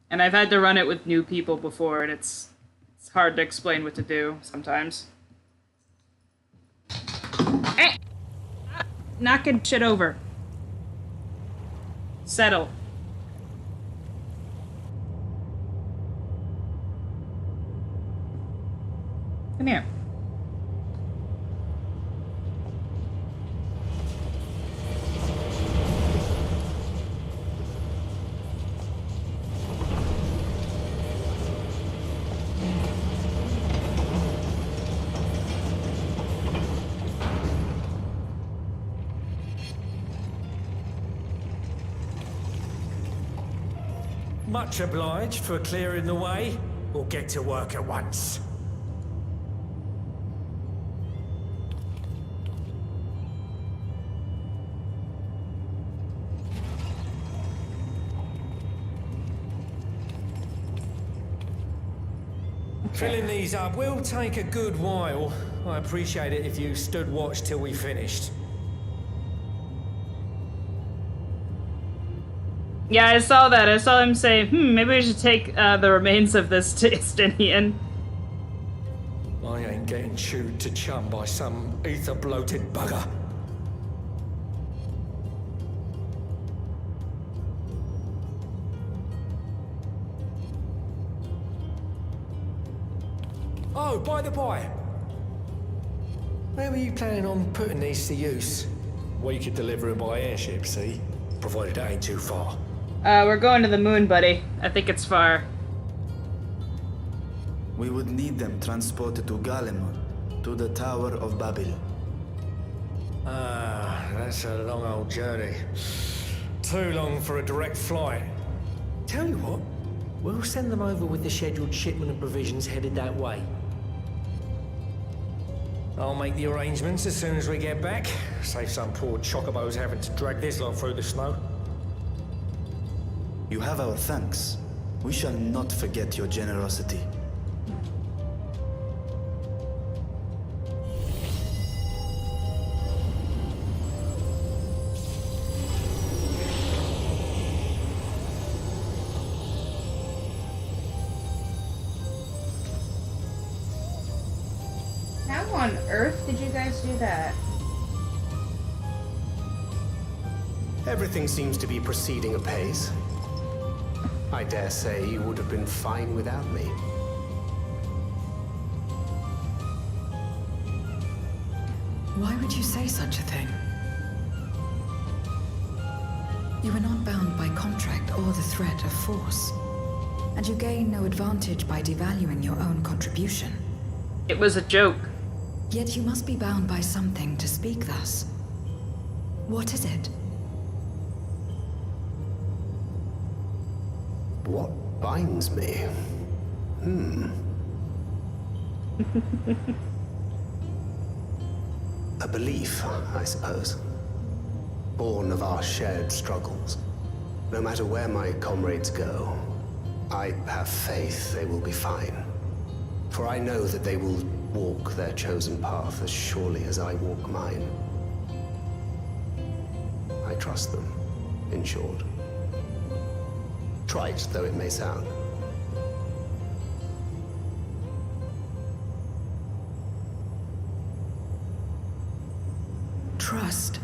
And I've had to run it with new people before, and it's hard to explain what to do sometimes. Hey! Knocking shit over. Settle. Come here. Much obliged for clearing the way. We'll get to work at once. Filling these up will take a good while. I appreciate it if you stood watch till we finished. Yeah, I saw that. I saw him say, maybe we should take the remains of this to Istinian. I ain't getting chewed to chum by some ether-bloated bugger. Oh, by the by, where were you planning on putting these to use? We could deliver them by airship, see? Provided it ain't too far. We're going to the moon, buddy. I think it's far. We would need them transported to Garlemald, to the Tower of Babel. Ah, that's a long old journey. Too long for a direct flight. Tell you what, we'll send them over with the scheduled shipment of provisions headed that way. I'll make the arrangements as soon as we get back. Save some poor chocobos having to drag this lot through the snow. You have our thanks. We shall not forget your generosity. How on earth did you guys do that? Everything seems to be proceeding apace. I dare say you would have been fine without me. Why would you say such a thing? You are not bound by contract or the threat of force. And you gain no advantage by devaluing your own contribution. It was a joke. Yet you must be bound by something to speak thus. What is it? What binds me. A belief, I suppose. Born of our shared struggles. No matter where my comrades go, I have faith they will be fine. For I know that they will walk their chosen path as surely as I walk mine. I trust them, in short. Trite though it may sound. Trust.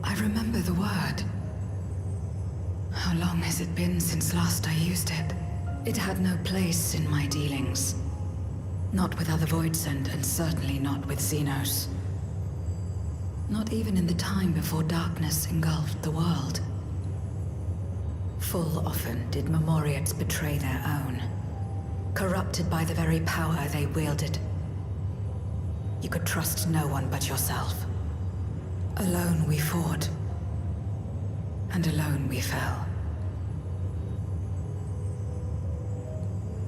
I remember the word. How long has it been since last I used it? It had no place in my dealings. Not with other Voidsent, and certainly not with Xenos. Not even in the time before darkness engulfed the world. Full often did Memoriates betray their own, corrupted by the very power they wielded. You could trust no one but yourself. Alone we fought, and alone we fell.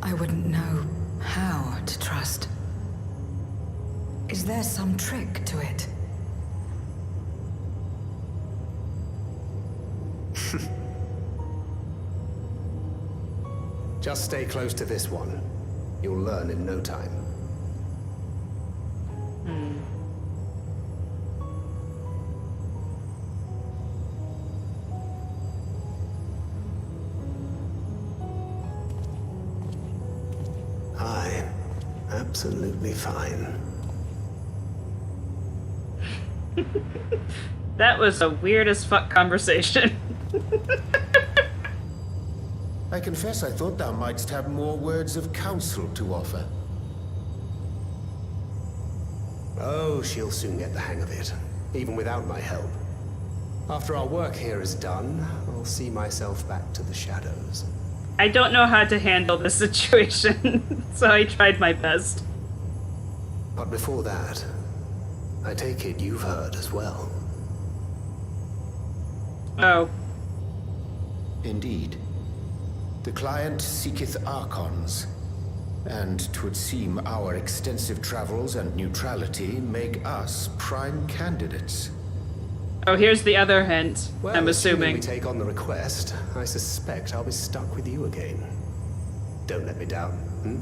I wouldn't know how to trust. Is there some trick to it? Just stay close to this one. You'll learn in no time. I'm absolutely fine. That was a weird as fuck conversation. I confess I thought thou mightst have more words of counsel to offer. Oh, she'll soon get the hang of it, even without my help. After our work here is done, I'll see myself back to the shadows. I don't know how to handle this situation, so I tried my best. But before that, I take it you've heard as well. Oh. Indeed. The client seeketh Archons, and 'twould seem our extensive travels and neutrality make us prime candidates. Oh, here's the other hint, Well, I'm assuming. we take on the request, I suspect I'll be stuck with you again. Don't let me down, hmm?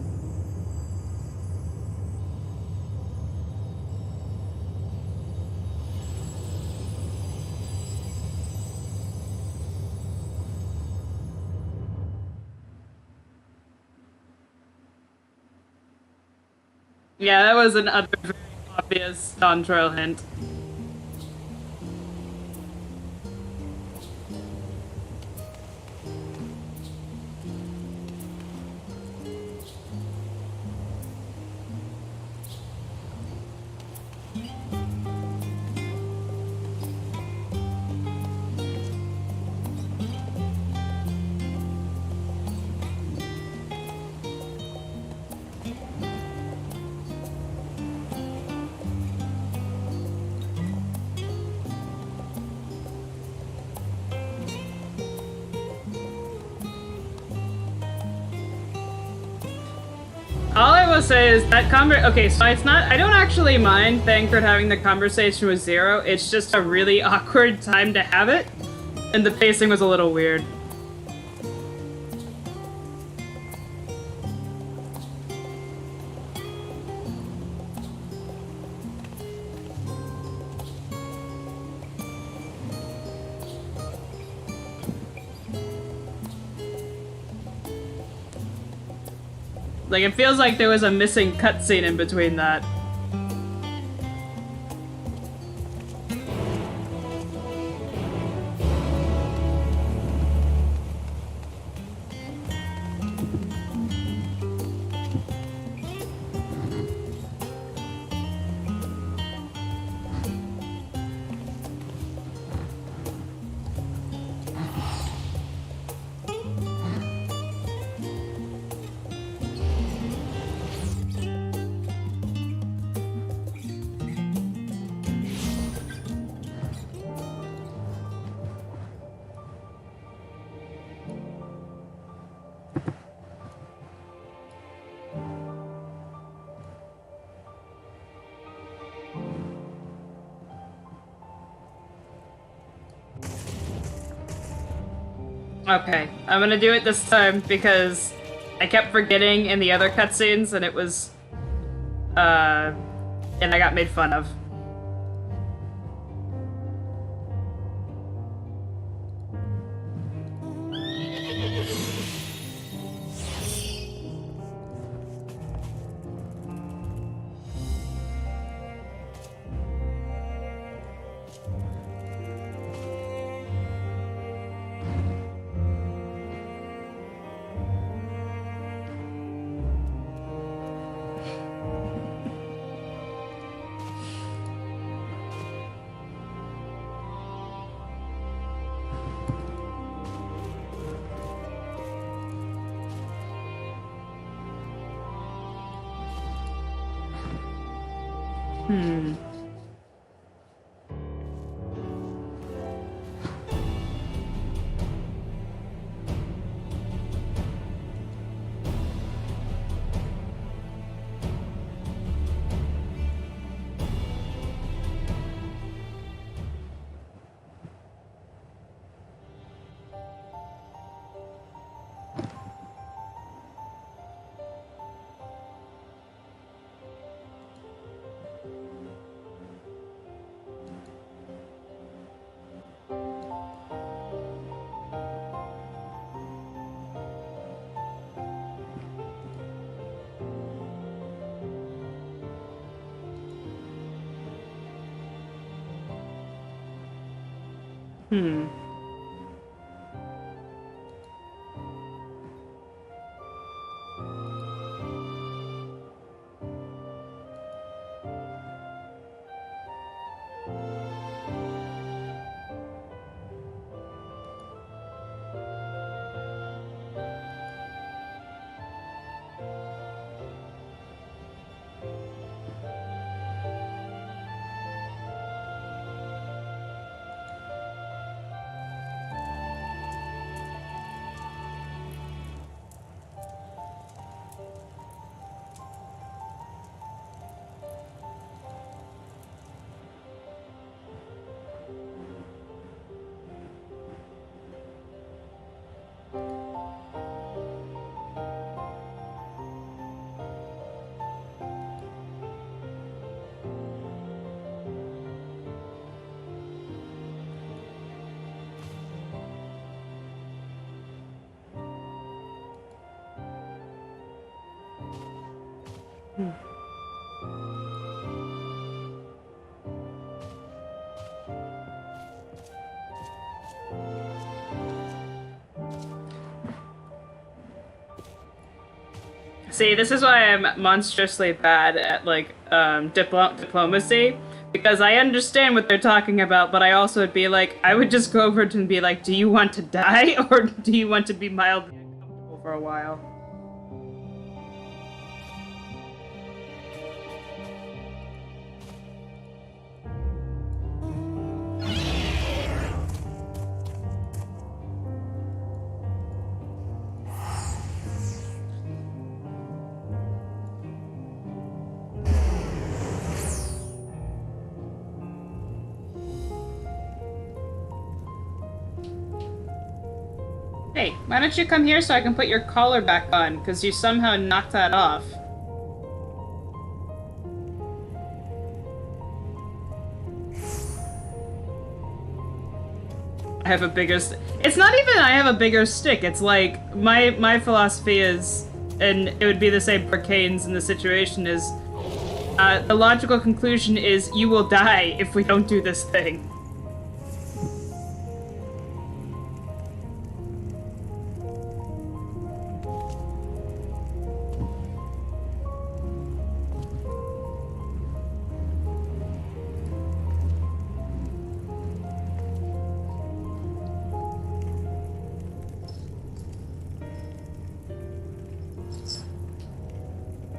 Yeah, that was another very obvious non-trail hint. All I will say is that okay, so it's not- I don't actually mind Thancred having the conversation with Zero, it's just a really awkward time to have it, and the pacing was a little weird. Like, it feels like there was a missing cutscene in between that. Okay, I'm gonna do it this time because I kept forgetting in the other cutscenes and it was, and I got made fun of. See, this is why I'm monstrously bad at, like, diplomacy. Because I understand what they're talking about, but I also would be like, I would just go over to and be like, do you want to die, or do you want to be mildly uncomfortable for a while? Hey, why don't you come here so I can put your collar back on, because you somehow knocked that off. I have a bigger it's not even I have a bigger stick, it's like, my philosophy is, and it would be the same for Kane's in the situation, is, the logical conclusion is you will die if we don't do this thing.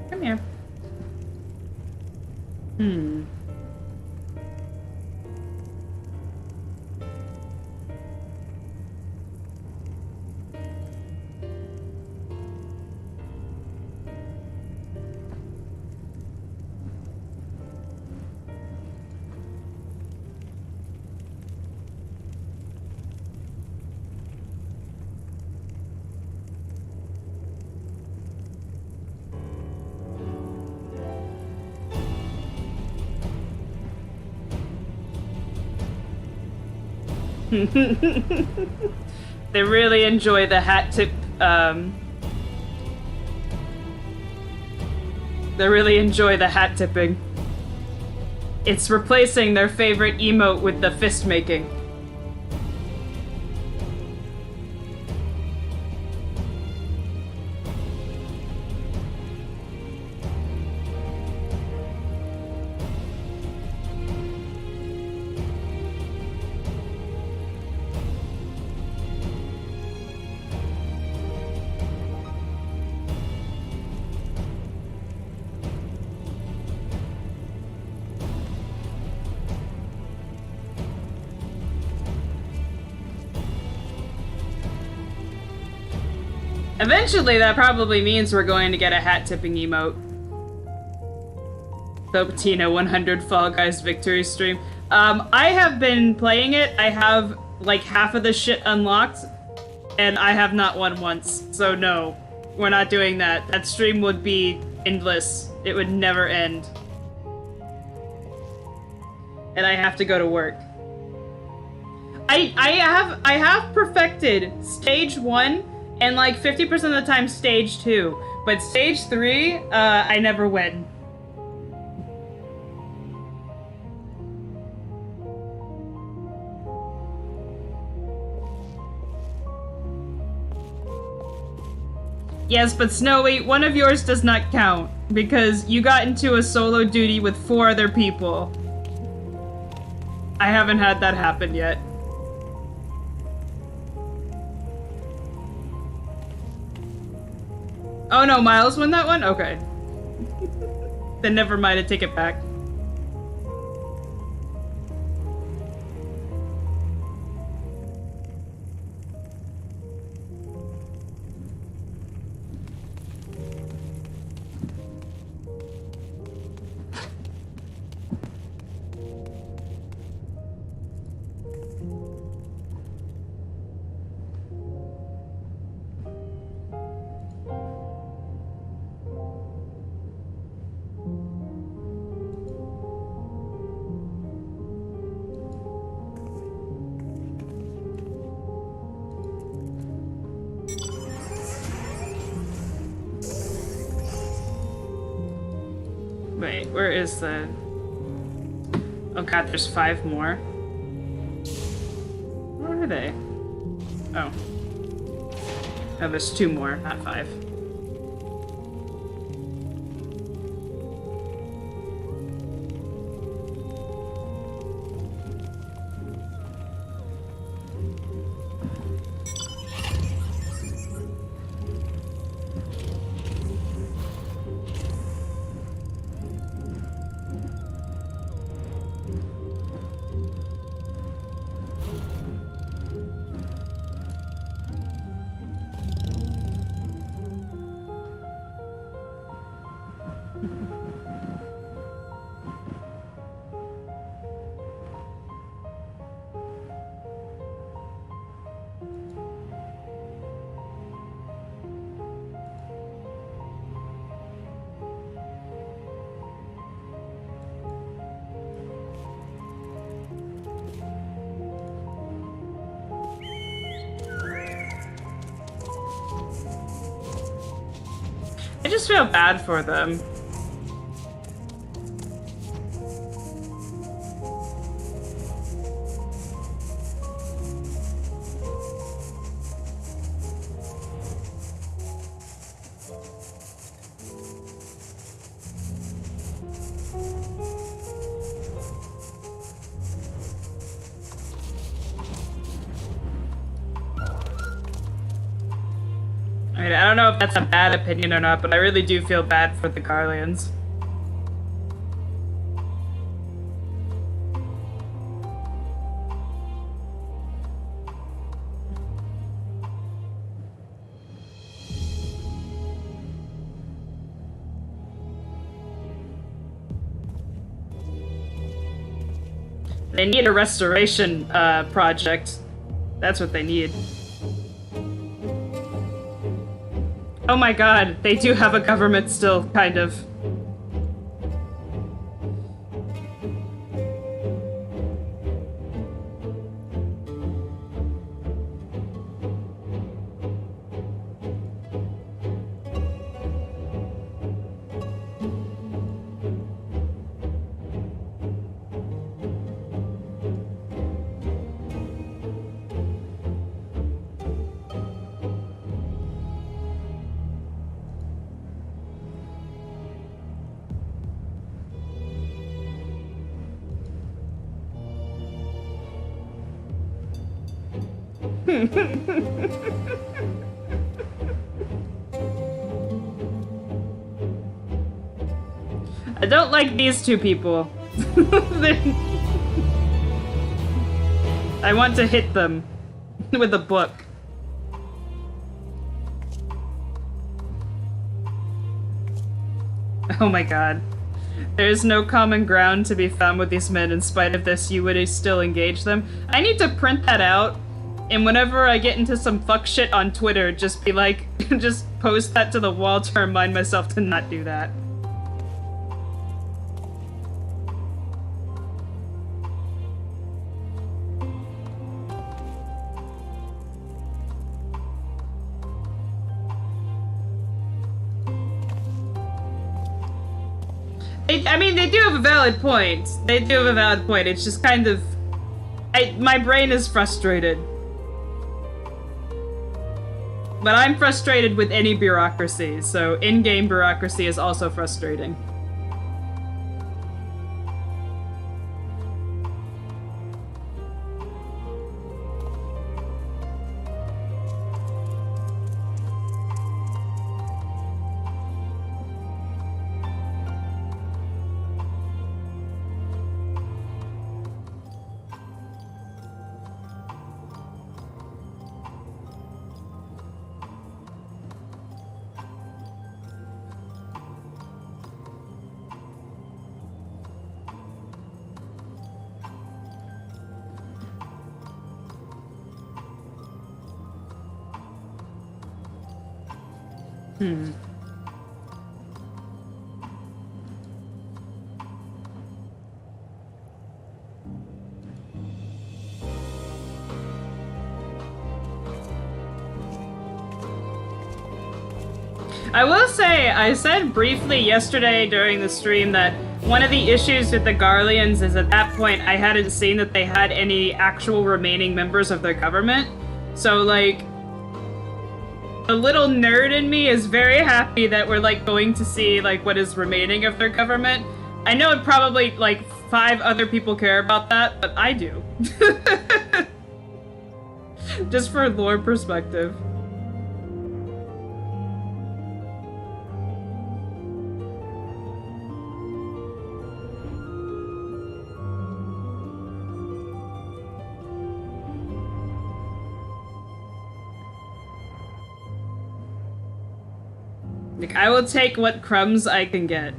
Come here. They really enjoy the hat tip, they really enjoy the hat tipping. It's replacing their favorite emote with the fist making. Eventually, that probably means we're going to get a hat-tipping emote. So, Tina, 100 Fall Guys victory stream. I have been playing it. I have, like, half of the shit unlocked, and I have not won once. So, no, we're not doing that. That stream would be endless. It would never end. And I have to go to work. I have perfected stage 1 and like 50% of the time stage 2, but stage 3, I never win. Yes, but Snowy, one of yours does not count, because you got into a solo duty with 4 other people. I haven't had that happen yet. Oh no, Miles won that one? Okay. Then never mind, I take it back. Wait, where is the... Oh god, there's 5 more. Where are they? Oh. Oh, there's 2 more, not 5. I just feel bad for them. I mean, I don't know if that's a bad opinion or not, but I really do feel bad for the Garleans. They need a restoration project. That's what they need. Oh my god, they do have a government still, kind of. I don't like these two people. I want to hit them with a book. Oh my god. There is no common ground to be found with these men. In spite of this, you would still engage them. I need to print that out, and whenever I get into some fuck shit on Twitter, just be like, just post that to the wall to remind myself to not do that. I mean, they do have a valid point. They do have a valid point. It's just kind of... my brain is frustrated. But I'm frustrated with any bureaucracy, so in-game bureaucracy is also frustrating. I will say, I said briefly yesterday during the stream that one of the issues with the Garleans is at that point I hadn't seen that they had any actual remaining members of their government. So, like, the little nerd in me is very happy that we're, like, going to see, like, what is remaining of their government. I know it probably, like, 5 other people care about that, but I do. Just for lore perspective. Like, I will take what crumbs I can get.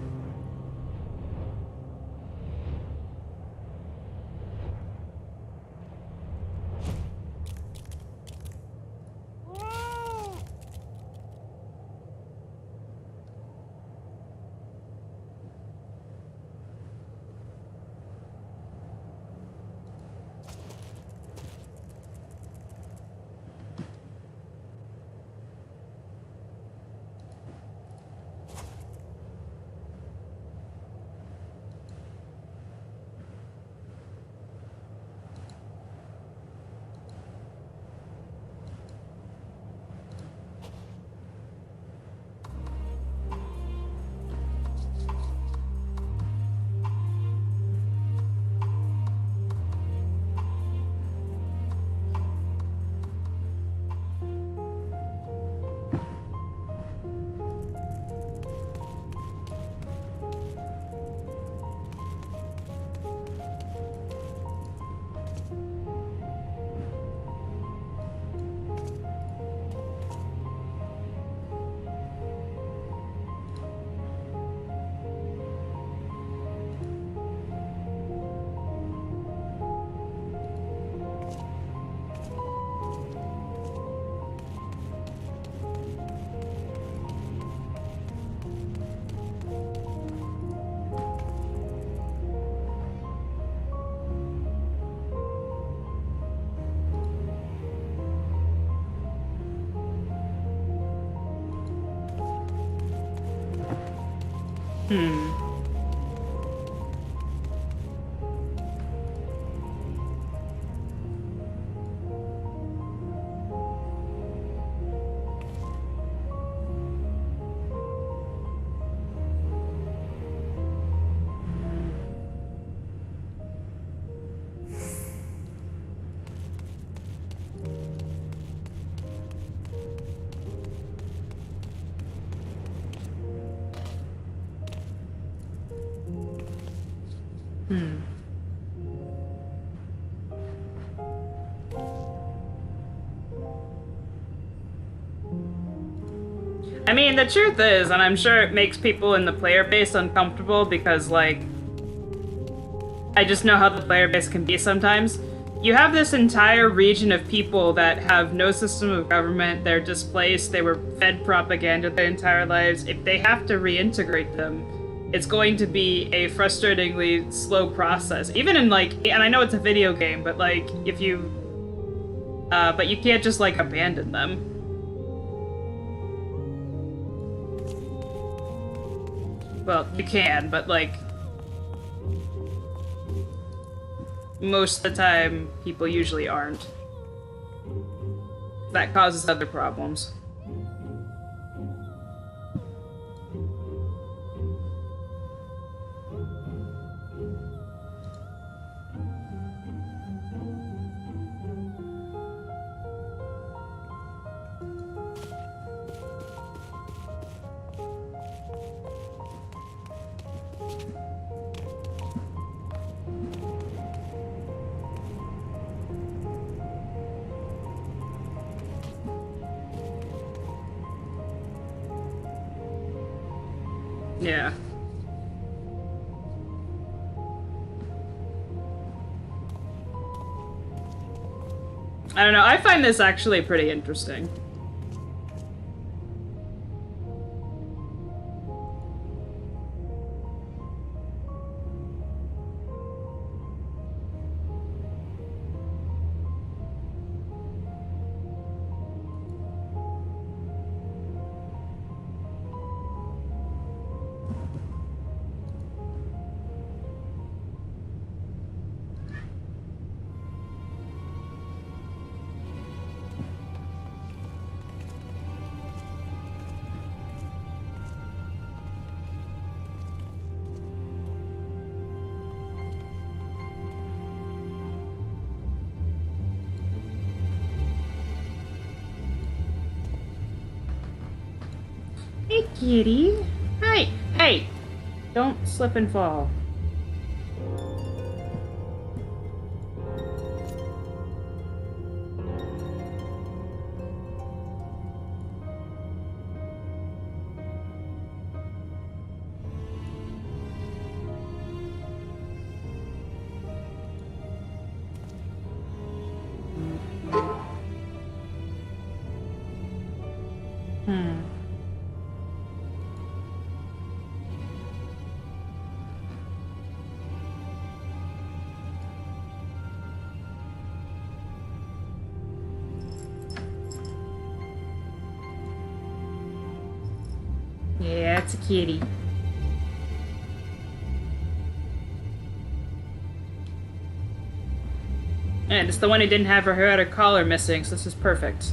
I mean, the truth is, and I'm sure it makes people in the player base uncomfortable because, like, I just know how the player base can be sometimes. You have this entire region of people that have no system of government, they're displaced, they were fed propaganda their entire lives. If they have to reintegrate them, it's going to be a frustratingly slow process. Even in, like, and I know it's a video game, but, like, if you... but you can't just, like, abandon them. Well, you can, but, like... most of the time, people usually aren't. That causes other problems. Yeah. I don't know, I find this actually pretty interesting. Hey, kitty. Hey, hey! Don't slip and fall. Yeah, it's a kitty. And it's the one who didn't have her outer collar missing, so this is perfect.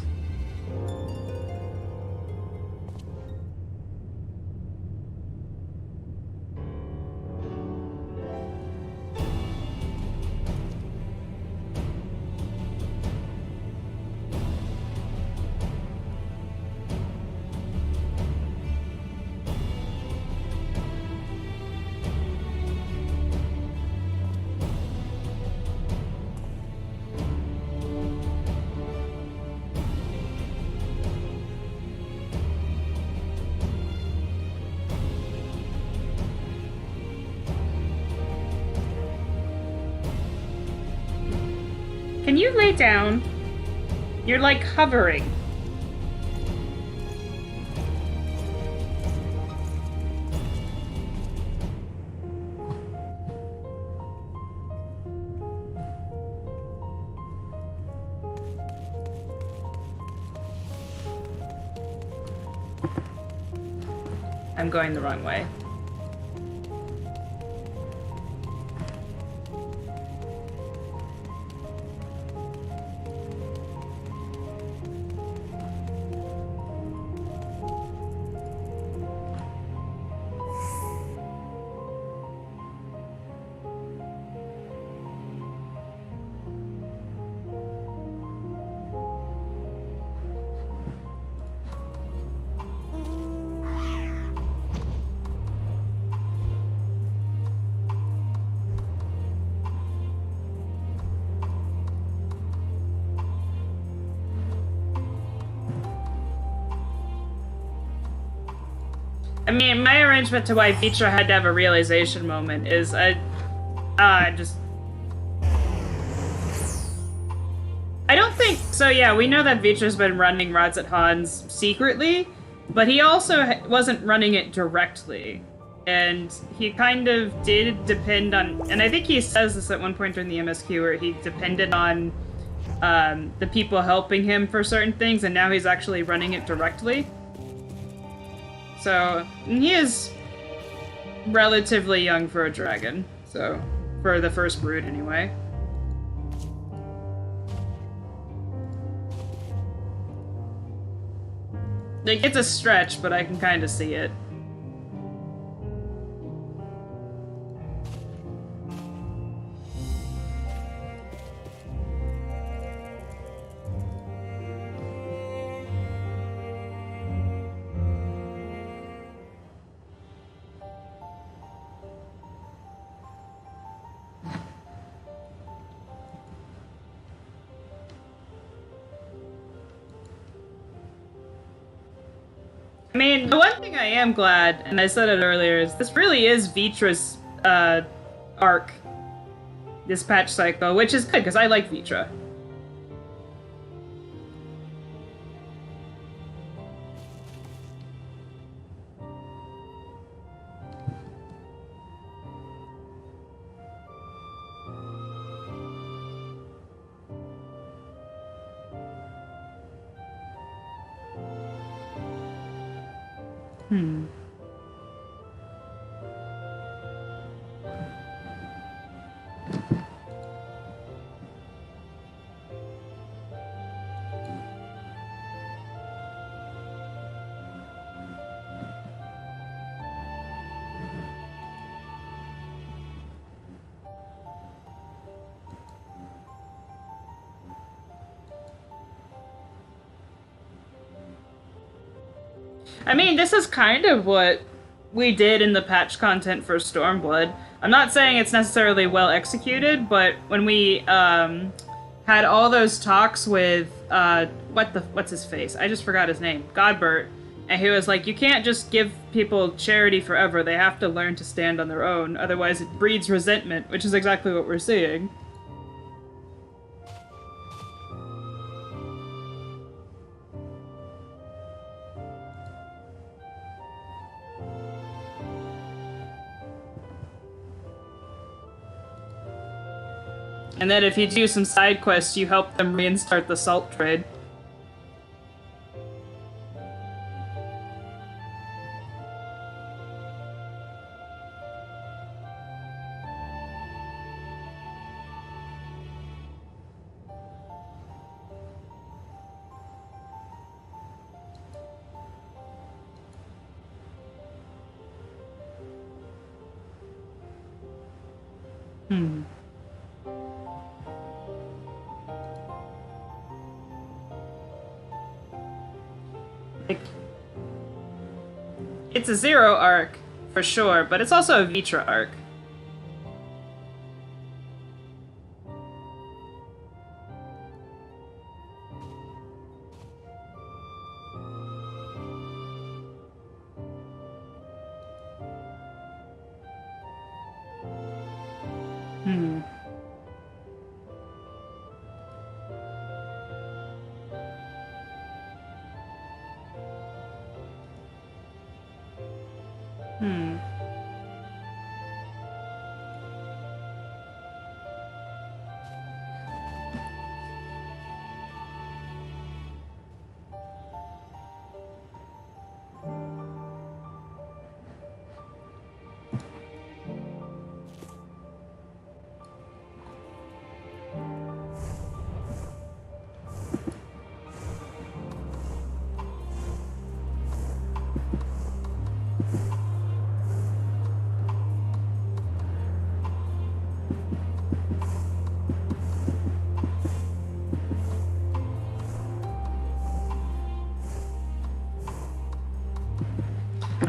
Can you lay down? You're like hovering. I'm going the wrong way. I mean, my arrangement to why Vitra had to have a realization moment is I don't think so. Yeah, we know that Vitra's been running Rods at Hans secretly, but he also wasn't running it directly. And he kind of did depend on, and I think he says this at one point during the MSQ, where he depended on the people helping him for certain things, and now he's actually running it directly. So, he is relatively young for a dragon, so, for the first brood anyway. Like, it's a stretch, but I can kind of see it. I mean, the one thing I am glad, and I said it earlier, is this really is Vitra's arc, this patch cycle, which is good, because I like Vitra. I mean, this is kind of what we did in the patch content for Stormblood. I'm not saying it's necessarily well executed, but when we had all those talks with what's his face? I just forgot his name. Godbert, and he was like, you can't just give people charity forever. They have to learn to stand on their own, otherwise it breeds resentment, which is exactly what we're seeing. And then if you do some side quests, you help them reinstart the salt trade. It's a Zero arc, for sure, but it's also a Vitra arc.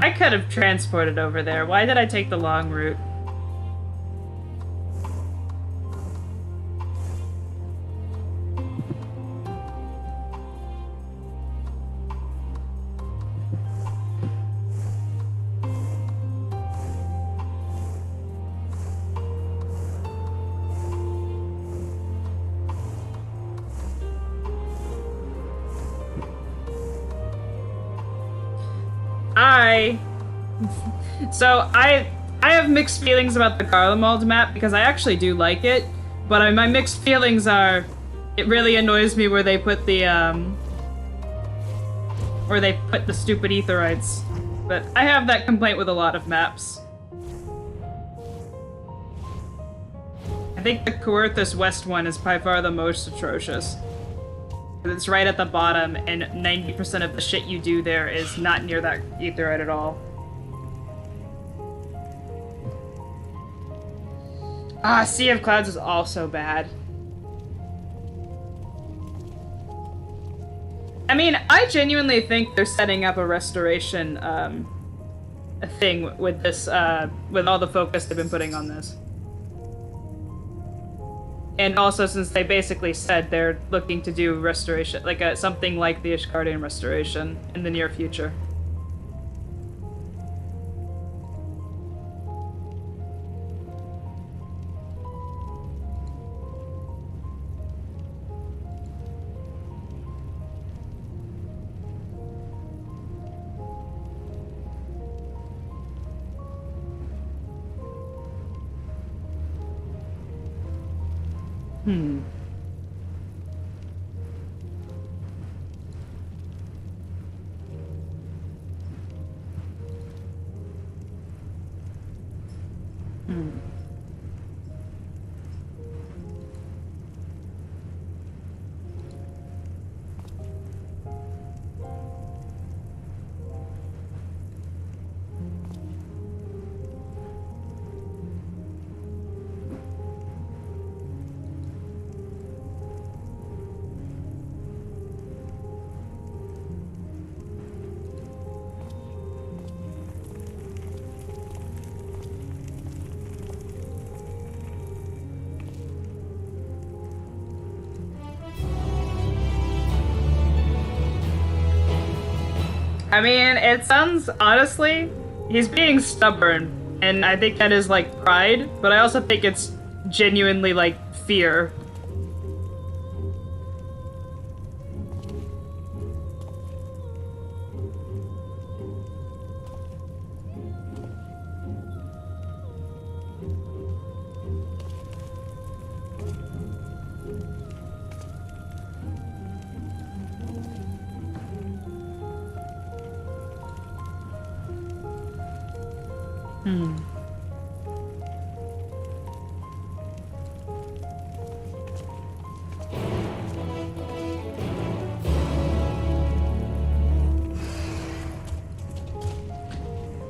I could have transported over there. Why did I take the long route? So I have mixed feelings about the Garlemald map because I actually do like it, but my mixed feelings are, it really annoys me where they put the stupid aetherites. But I have that complaint with a lot of maps. I think the Coerthas West one is by far the most atrocious. It's right at the bottom, and 90% of the shit you do there is not near that aetherite at all. Ah, Sea of Clouds is also bad. I mean, I genuinely think they're setting up a restoration thing with this, with all the focus they've been putting on this. And also, since they basically said they're looking to do restoration, like something like the Ishgardian restoration in the near future. Hmm. I mean, it sounds, honestly, he's being stubborn, and I think that is, like, pride, but I also think it's genuinely, like, fear.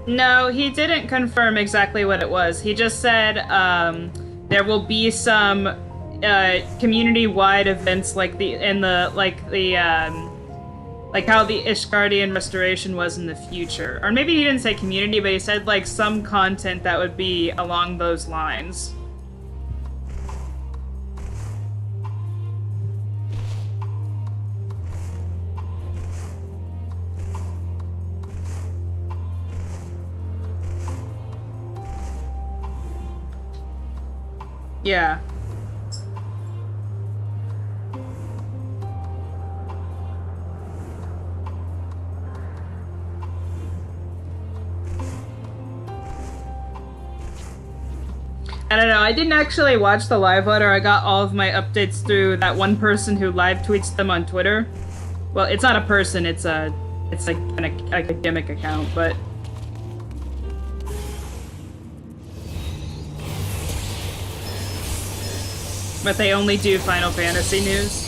No, he didn't confirm exactly what it was. He just said there will be some community-wide events like how the Ishgardian restoration was in the future. Or maybe he didn't say community, but he said like some content that would be along those lines. Yeah. I don't know, I didn't actually watch the live letter. I got all of my updates through that one person who live tweets them on Twitter. Well, it's not a person, it's like an academic account, but... But they only do Final Fantasy news.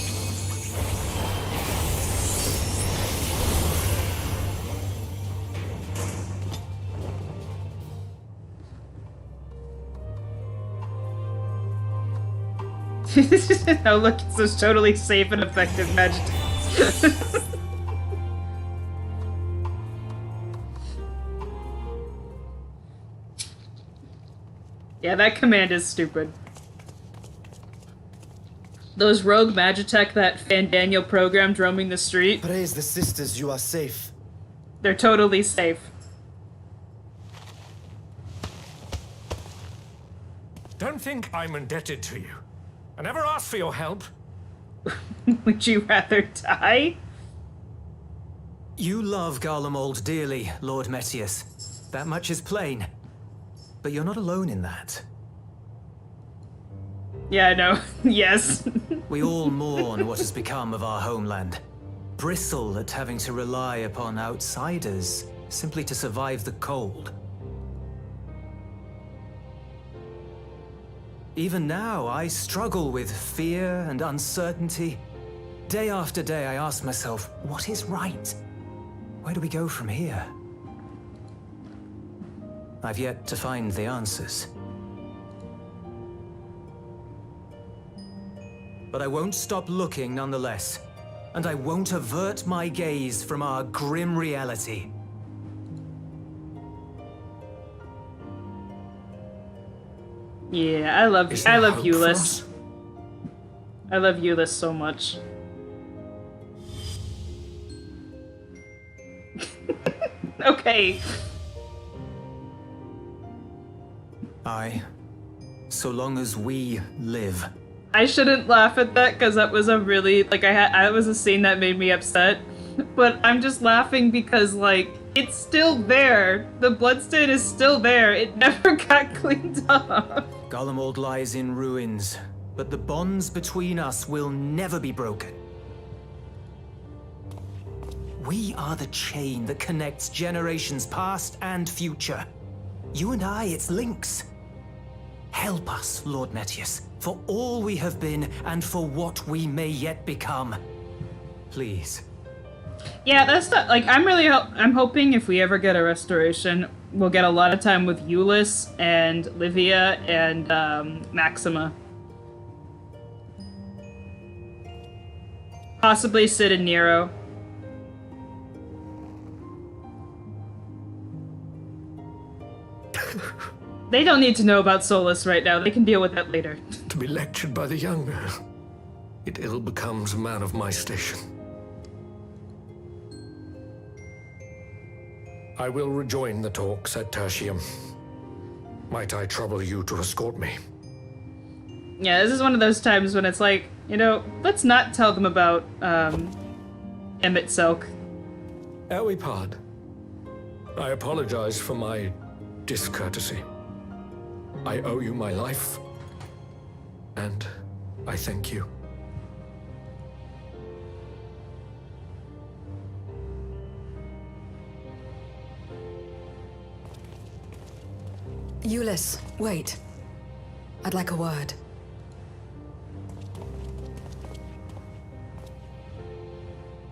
Oh look, it's this totally safe and effective magic. Yeah, that command is stupid. Those rogue Magitech that Fandaniel programmed roaming the street. Praise the sisters, you are safe. They're totally safe. Don't think I'm indebted to you. I never asked for your help. Would you rather die? You love Garlemald dearly, Lord Metius. that much is plain. But you're not alone in that. Yeah, I know. Yes. We all mourn what has become of our homeland. Bristle at having to rely upon outsiders simply to survive the cold. Even now, I struggle with fear and uncertainty. Day after day, I ask myself, what is right? Where do we go from here? I've yet to find the answers. But I won't stop looking nonetheless. And I won't avert my gaze from our grim reality. Yeah, I love Euless. I love Euless so much. Okay. So long as we live. I shouldn't laugh at that because that was a really I was a scene that made me upset. But I'm just laughing because it's still there. The bloodstain is still there. It never got cleaned up. Garlemald lies in ruins, but the bonds between us will never be broken. We are the chain that connects generations past and future. You and I, it's links. Help us, Lord Metius, for all we have been and for what we may yet become. Please. Yeah, that's not, I'm hoping if we ever get a restoration, we'll get a lot of time with Euless and Livia and Maxima. Possibly Sid and Nero. They don't need to know about Solus right now. They can deal with that later. To be lectured by the younger, it ill becomes a man of my station. I will rejoin the talks at Tertium. Might I trouble you to escort me? Yeah, this is one of those times when it's like, let's not tell them about Emmett Selk. Elwipard, I apologize for my discourtesy. I owe you my life, and I thank you. Euless, wait. I'd like a word.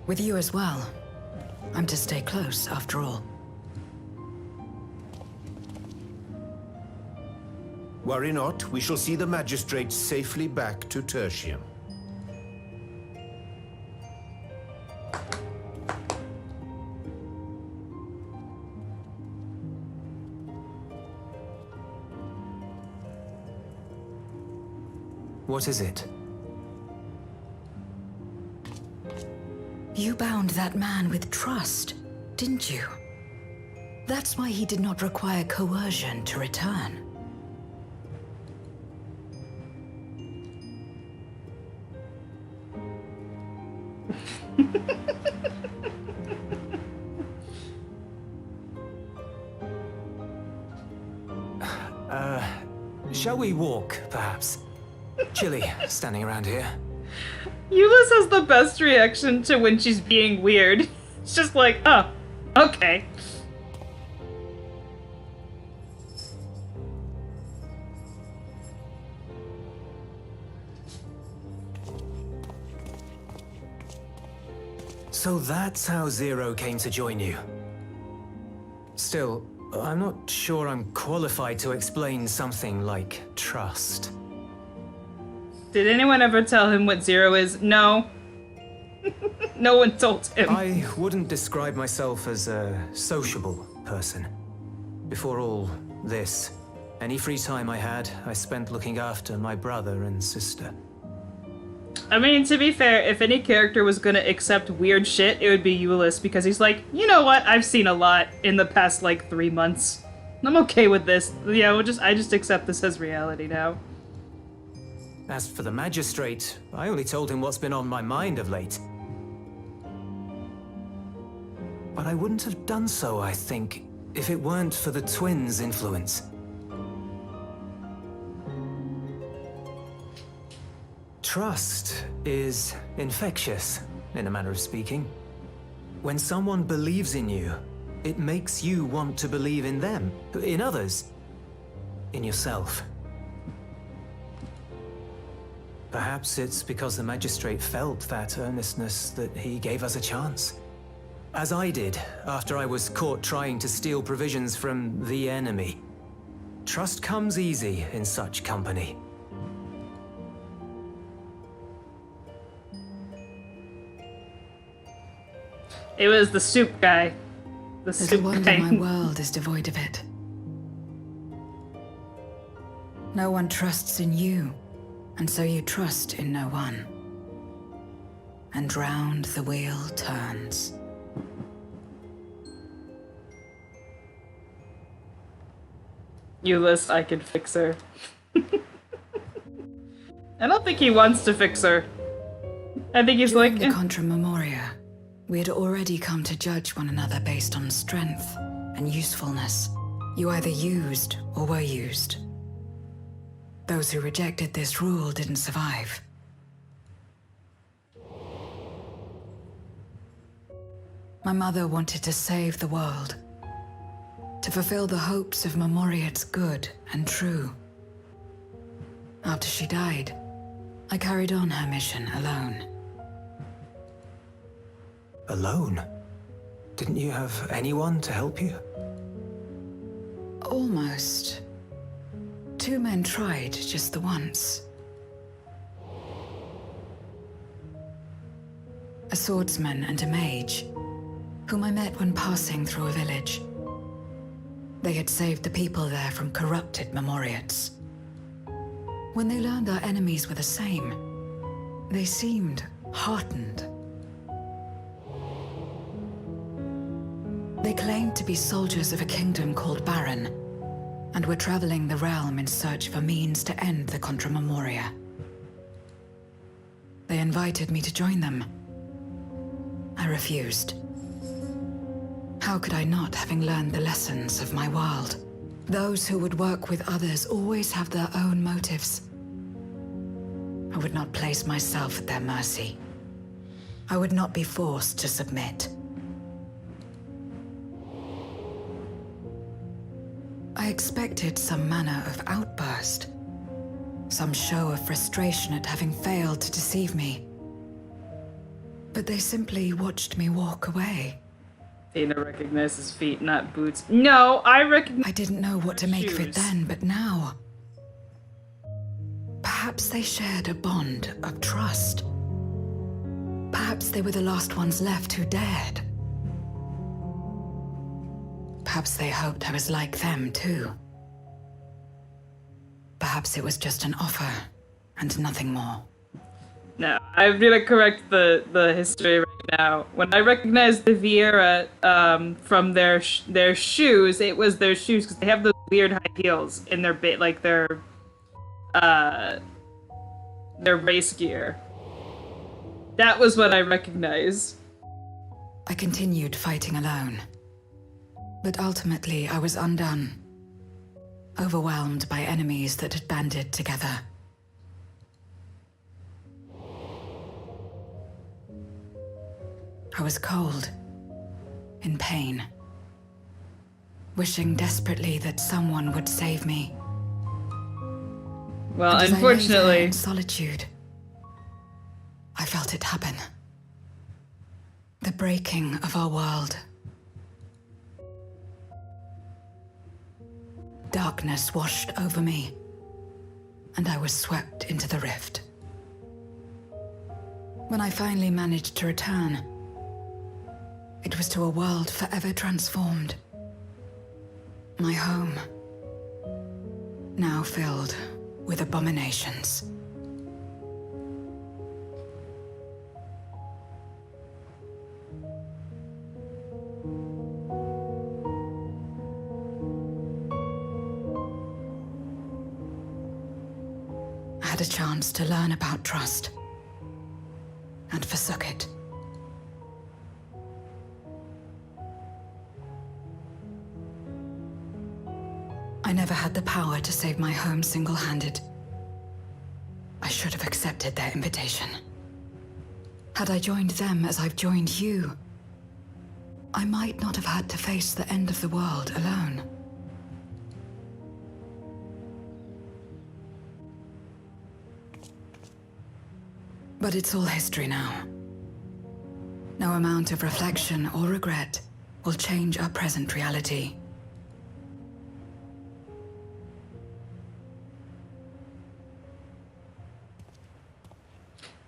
With you as well. I'm to stay close, after all. Worry not, we shall see the magistrate safely back to Tertium. What is it? You bound that man with trust, didn't you? That's why he did not require coercion to return. Shall we walk, perhaps? Chilly, standing around here. Euless has the best reaction to when she's being weird. It's just like, oh, okay. So that's how Zero came to join you. Still, I'm not sure I'm qualified to explain something like trust. Did anyone ever tell him what Zero is? No. No one told him. I wouldn't describe myself as a sociable person. Before all this, any free time I had, I spent looking after my brother and sister. I mean, to be fair, if any character was gonna accept weird shit, it would be Euless, because he's like, you know what, I've seen a lot in the past, 3 months. I'm okay with this. Yeah, I just accept this as reality now. As for the magistrate, I only told him what's been on my mind of late. But I wouldn't have done so, I think, if it weren't for the twins' influence. Trust is infectious, in a manner of speaking. When someone believes in you, it makes you want to believe in them, in others, in yourself. Perhaps it's because the magistrate felt that earnestness that he gave us a chance. As I did, after I was caught trying to steal provisions from the enemy. Trust comes easy in such company. It was the soup guy. The Little soup wonder guy. my world is devoid of it. No one trusts in you, and so you trust in no one. And round the wheel turns. Euless, I can fix her. I don't think he wants to fix her. I think he's During like, the Contra Memoria, we had already come to judge one another based on strength and usefulness. You either used or were used. Those who rejected this rule didn't survive. My mother wanted to save the world, to fulfill the hopes of Memoria's good and true. After she died, I carried on her mission alone. Alone? Didn't you have anyone to help you? Almost. 2 men tried just the once. A swordsman and a mage, whom I met when passing through a village. They had saved the people there from corrupted Memoriates. When they learned our enemies were the same, they seemed heartened. They claimed to be soldiers of a kingdom called Baron, and were traveling the realm in search of a means to end the Contra Memoria. They invited me to join them. I refused. How could I not, having learned the lessons of my world? Those who would work with others always have their own motives. I would not place myself at their mercy. I would not be forced to submit. I expected some manner of outburst, some show of frustration at having failed to deceive me. But they simply watched me walk away. Dana recognizes feet, not boots. No, I recognize. I didn't know what to make of it then, but now. Perhaps they shared a bond of trust. Perhaps they were the last ones left who dared. Perhaps they hoped I was like them, too. Perhaps it was just an offer, and nothing more. No, I'm gonna correct the history right now. When I recognized the Vieira from their shoes, it was their shoes because they have those weird high heels in their their race gear. That was what I recognized. I continued fighting alone. But ultimately, I was undone. Overwhelmed by enemies that had banded together. I was cold, in pain, wishing desperately that someone would save me. Well, and unfortunately, as I lay there in solitude, I felt it happen. The breaking of our world. Darkness washed over me, and I was swept into the rift. When I finally managed to return, it was to a world forever transformed. My home, now filled with abominations. I had a chance to learn about trust, and forsook it. I never had the power to save my home single-handed. I should have accepted their invitation. Had I joined them as I've joined you, I might not have had to face the end of the world alone. But it's all history now. No amount of reflection or regret will change our present reality.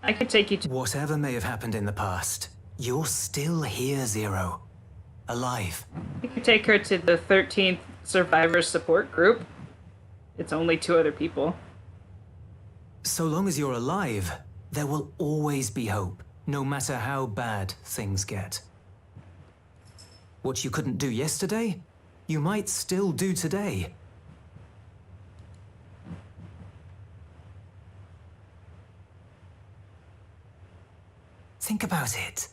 I could take you to... Whatever may have happened in the past, you're still here, Zero. Alive. I could take her to the 13th Survivor Support Group. It's only 2 other people. So long as you're alive, there will always be hope, no matter how bad things get. What you couldn't do yesterday, you might still do today. Think about it.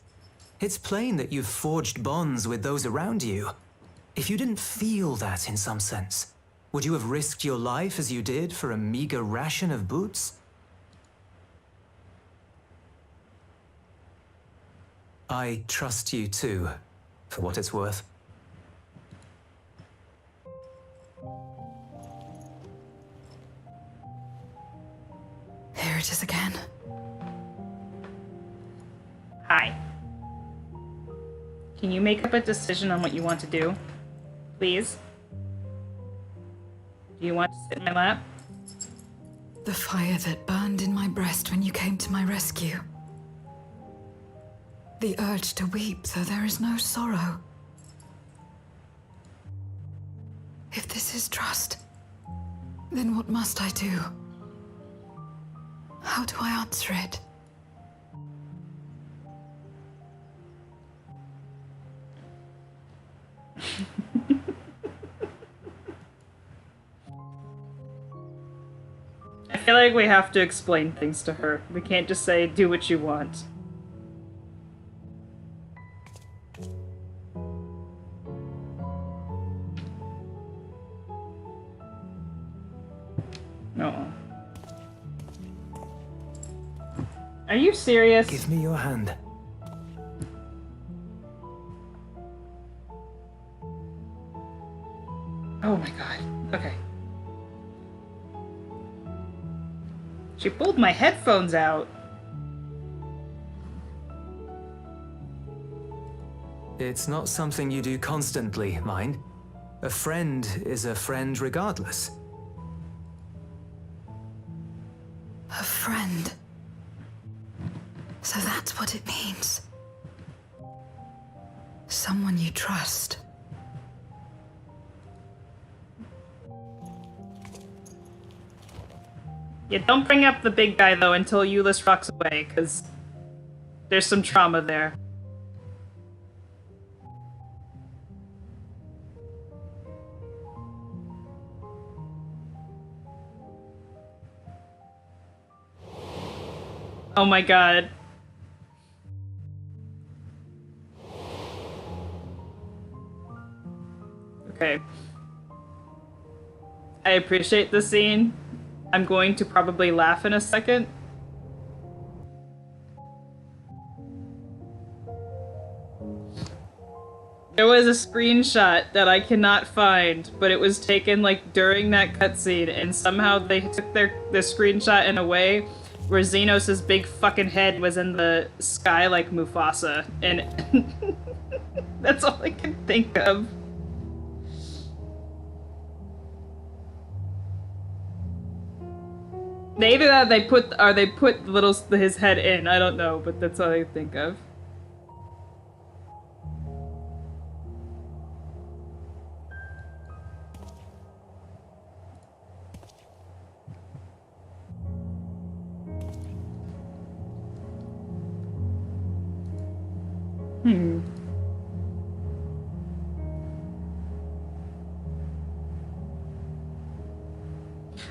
It's plain that you've forged bonds with those around you. If you didn't feel that in some sense, would you have risked your life as you did for a meager ration of boots? I trust you too, for what it's worth. Here it is again. Hi. Can you make up a decision on what you want to do? Please? Do you want to sit in my lap? The fire that burned in my breast when you came to my rescue. The urge to weep, though there is no sorrow. If this is trust, then what must I do? How do I answer it? I feel like we have to explain things to her. We can't just say, do what you want. No. Are you serious? Give me your hand. Oh my god. Okay. She pulled my headphones out. It's not something you do constantly, mind. A friend is a friend regardless. A friend. So that's what it means. Someone you trust. Yeah, don't bring up the big guy, though, until Euless rocks away, because there's some trauma there. Oh my god. Okay. I appreciate the scene. I'm going to probably laugh in a second. There was a screenshot that I cannot find, but it was taken like during that cutscene, and somehow they took the screenshot in a way where Xenos' big fucking head was in the sky like Mufasa, and that's all I can think of. Maybe that they put his head in. I don't know, but that's all I think of.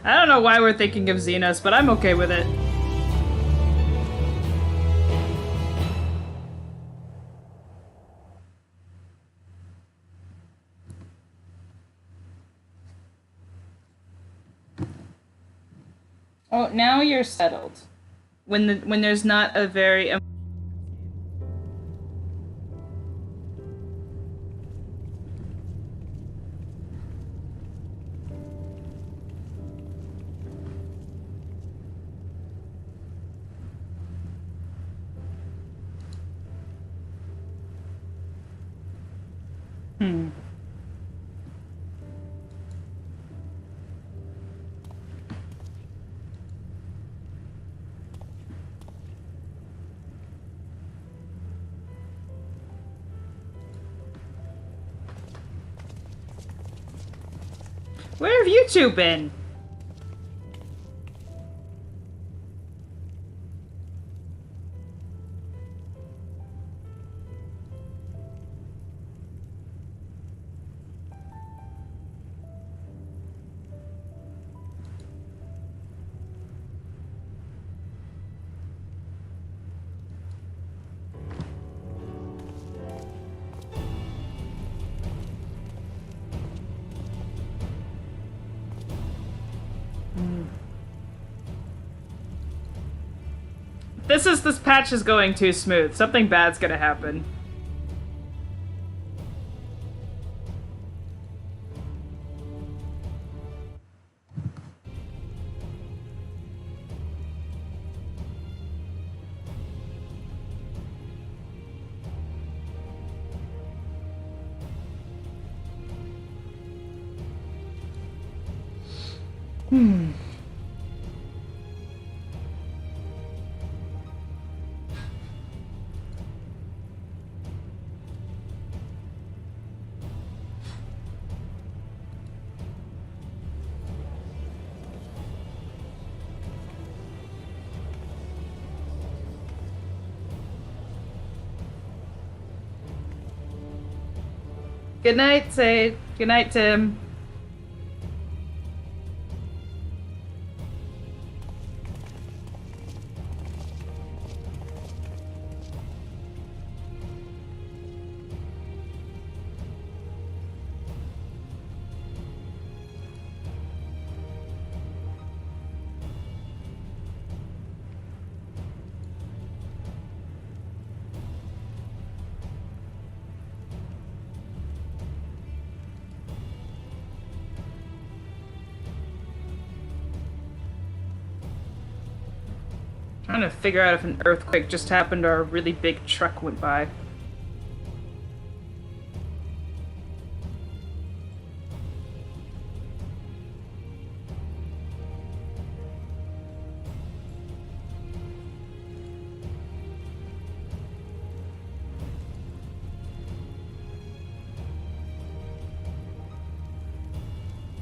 I don't know why we're thinking of Xenos, but I'm okay with it. Oh, now you're settled. When there's not a very Where have you two been? This patch is going too smooth. Something bad's gonna happen. Good night, Sage. Good night, Tim. Trying to figure out if an earthquake just happened or a really big truck went by.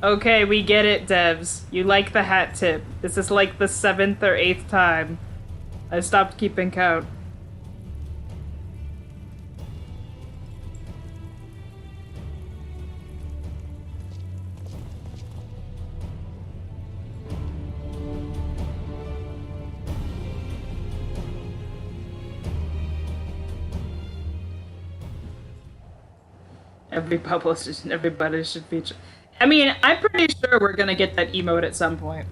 Okay, we get it, devs. You like the hat tip. This is like the 7th or 8th time. I stopped keeping count. Everybody should feature. I mean, I'm pretty sure we're gonna get that emote at some point.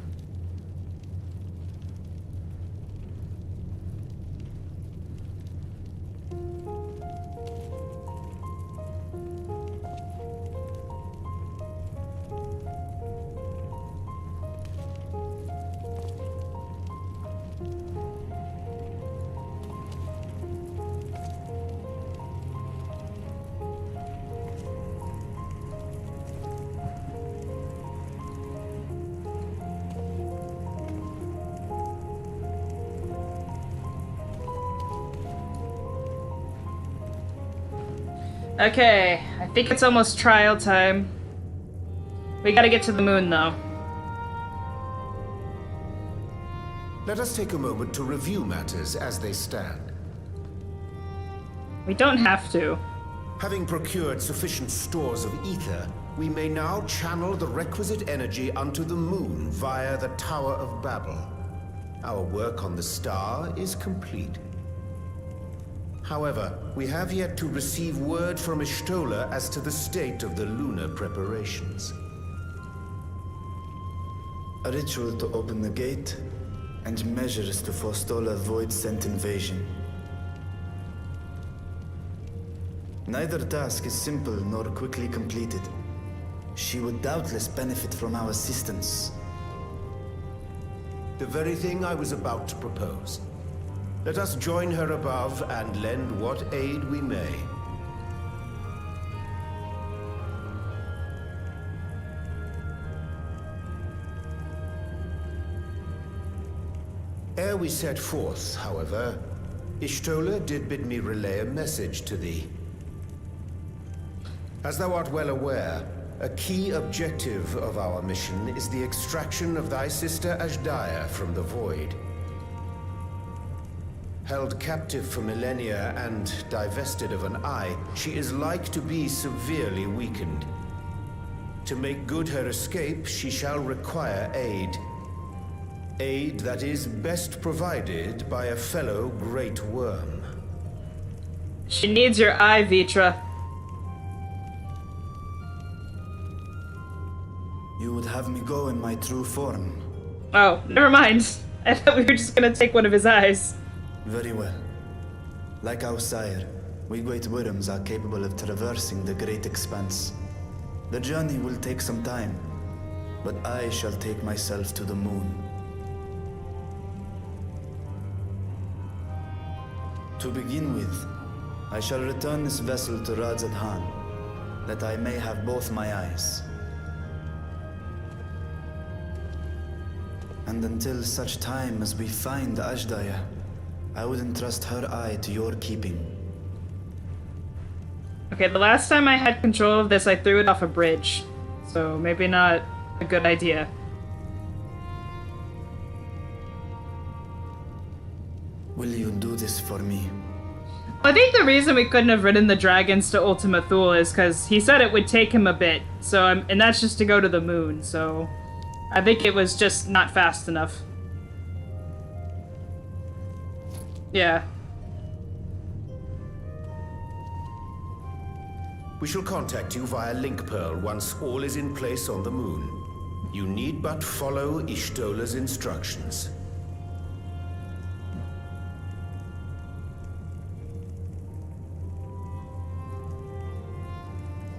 Okay, I think it's almost trial time. We gotta get to the moon, though. Let us take a moment to review matters as they stand. We don't have to. Having procured sufficient stores of ether, we may now channel the requisite energy unto the moon via the Tower of Babel. Our work on the star is complete. However, we have yet to receive word from Ishtola as to the state of the lunar preparations. A ritual to open the gate, and measures to forestall a void-sent invasion. Neither task is simple nor quickly completed. She would doubtless benefit from our assistance. The very thing I was about to propose. Let us join her above and lend what aid we may. Ere we set forth, however, Y'shtola did bid me relay a message to thee. As thou art well aware, a key objective of our mission is the extraction of thy sister Azhdaya from the Void. Held captive for millennia and divested of an eye, she is like to be severely weakened. To make good her escape, she shall require aid. Aid that is best provided by a fellow Great Worm. She needs your eye, Vitra. You would have me go in my true form. Oh, never mind. I thought we were just gonna take one of his eyes. Very well. Like our sire, we Great Worms are capable of traversing the great expanse. The journey will take some time, but I shall take myself to the moon. To begin with, I shall return this vessel to Radzadhan, that I may have both my eyes. And until such time as we find Azhdaya, I would entrust her eye to your keeping. Okay, the last time I had control of this, I threw it off a bridge. So maybe not a good idea. Will you do this for me? I think the reason we couldn't have ridden the dragons to Ultima Thule is because he said it would take him a bit. So and that's just to go to the moon, so I think it was just not fast enough. Yeah. We shall contact you via Link Pearl once all is in place on the moon. You need but follow Y'shtola's instructions.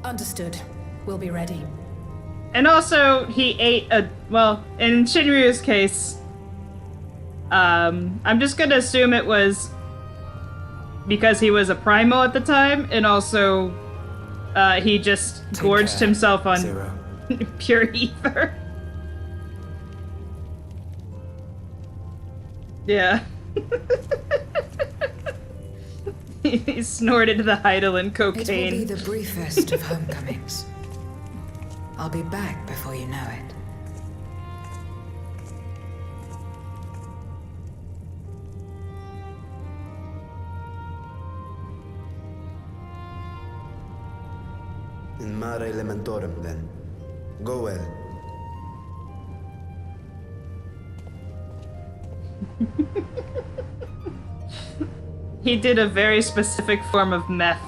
Understood. We'll be ready. And also, he ate a... Well, in Shinryu's case, I'm just gonna assume it was because he was a primal at the time, and also he just gorged himself on pure ether. Yeah. He snorted the Heidelin cocaine. It will be the briefest of homecomings. I'll be back before you know it. In Mare Elementorum, then. Go well. He did a very specific form of meth.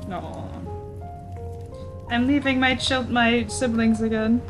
Aww. I'm leaving my siblings again.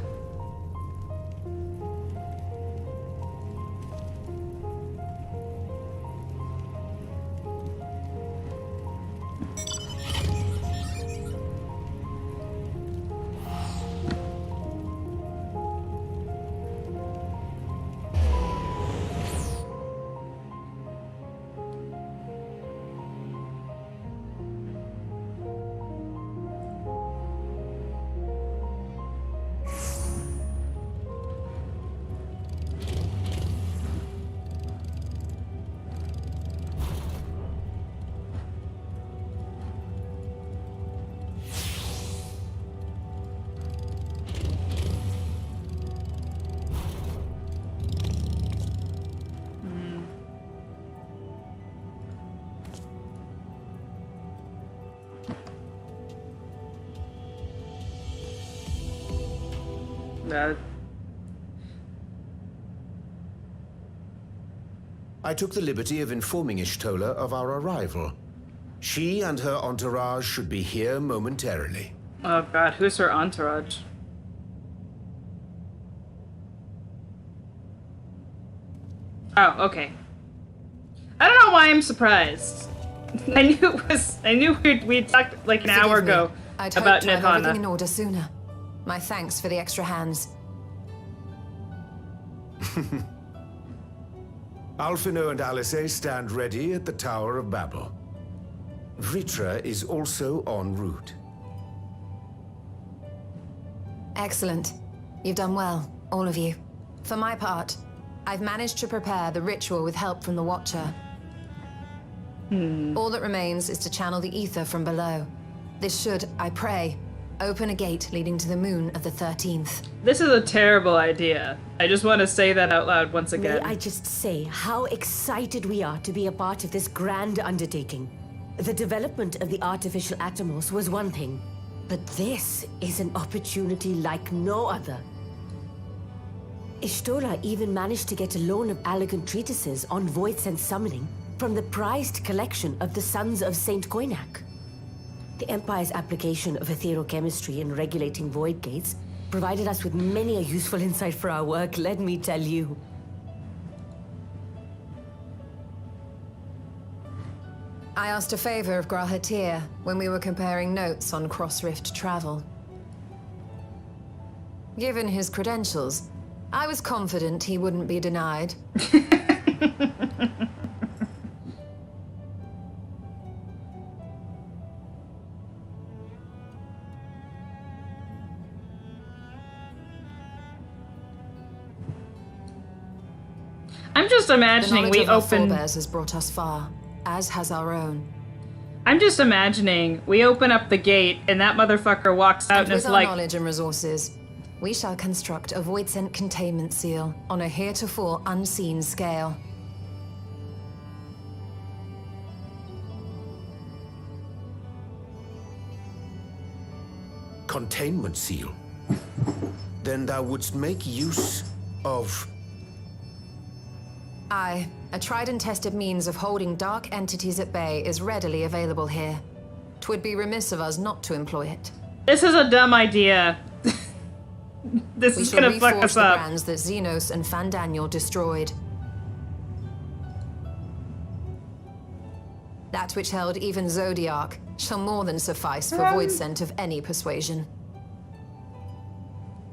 I took the liberty of informing Ishtola of our arrival. She and her entourage should be here momentarily. Oh god, who's her entourage? Oh, okay. I don't know why I'm surprised. I knew we talked like an hour ago I'd about hoped to have everything in Nirvana. order sooner. My thanks for the extra hands. Alphino and Alice stand ready at the Tower of Babel. Vritra is also en route. Excellent. You've done well, all of you. For my part, I've managed to prepare the ritual with help from the Watcher. All that remains is to channel the ether from below. This should, I pray, open a gate leading to the moon of the 13th. This is a terrible idea. I just want to say that out loud once again. May I just say how excited we are to be a part of this grand undertaking. The development of the artificial atomos was one thing, but this is an opportunity like no other. Ishtola even managed to get a loan of elegant treatises on void sense summoning from the prized collection of the Sons of Saint Koinak. The Empire's application of etherochemistry in regulating void gates provided us with many a useful insight for our work, let me tell you. I asked a favor of Grahatir when we were comparing notes on cross-rift travel. Given his credentials, I was confident he wouldn't be denied. I'm just imagining the we knowledge of our open. forebears has brought us far, as has our own. I'm just imagining we open up the gate and that motherfucker walks out and With is our like, knowledge and resources, we shall construct a void scent containment seal on a heretofore unseen scale. Containment seal? Then thou wouldst make use of... Aye, a tried and tested means of holding dark entities at bay is readily available here. 'Twould be remiss of us not to employ it. this is a dumb idea. This We is shall gonna fuck reforge us the up. brands that Xenos and Fandaniel destroyed. That which held even Zodiac shall more than suffice for void scent of any persuasion.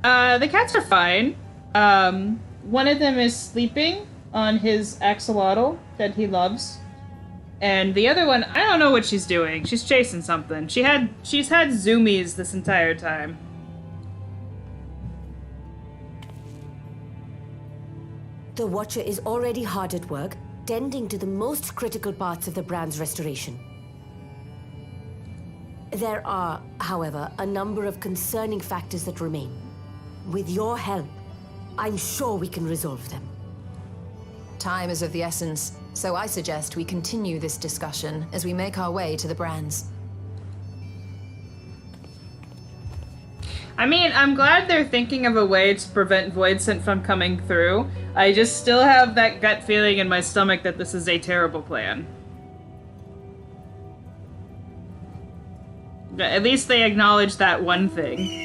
The cats are fine. One of them is sleeping on his axolotl that he loves. And the other one, I don't know what she's doing. She's chasing something. She's had zoomies this entire time. The Watcher is already hard at work, tending to the most critical parts of the brand's restoration. There are, however, a number of concerning factors that remain. With your help, I'm sure we can resolve them. Time is of the essence, so I suggest we continue this discussion as we make our way to the brands. I mean, I'm glad they're thinking of a way to prevent void scent from coming through. I just still have that gut feeling in my stomach that this is a terrible plan. At least they acknowledge that one thing.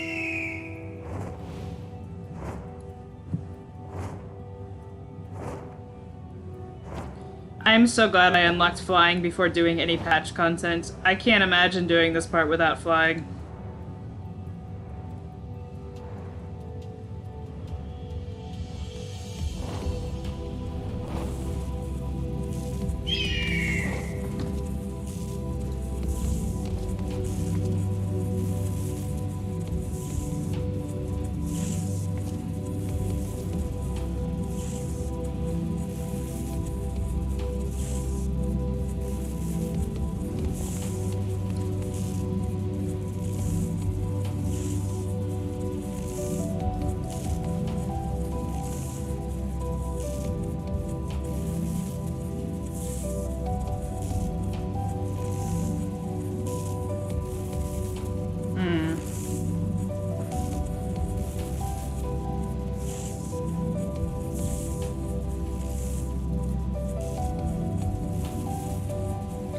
I'm so glad I unlocked flying before doing any patch content. I can't imagine doing this part without flying.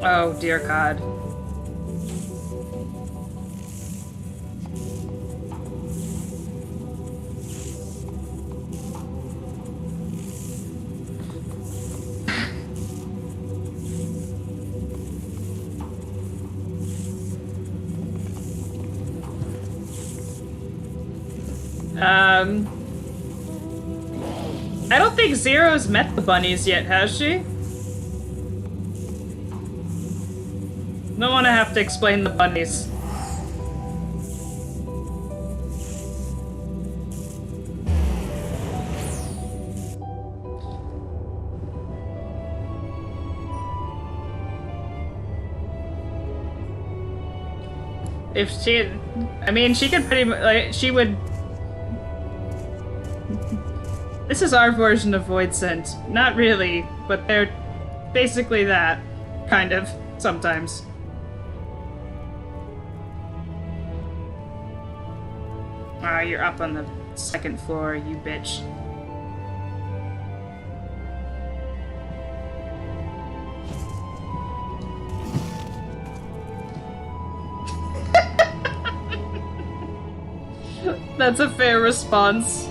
Oh, dear God. I don't think Zero's met the bunnies yet, has she? Don't want to have to explain the bunnies. If she, I mean, she could pretty much, like, she would. This is our version of Void Scent. Not really, but they're basically that, kind of, sometimes. Ah, you're up on the second floor, you bitch. That's a fair response.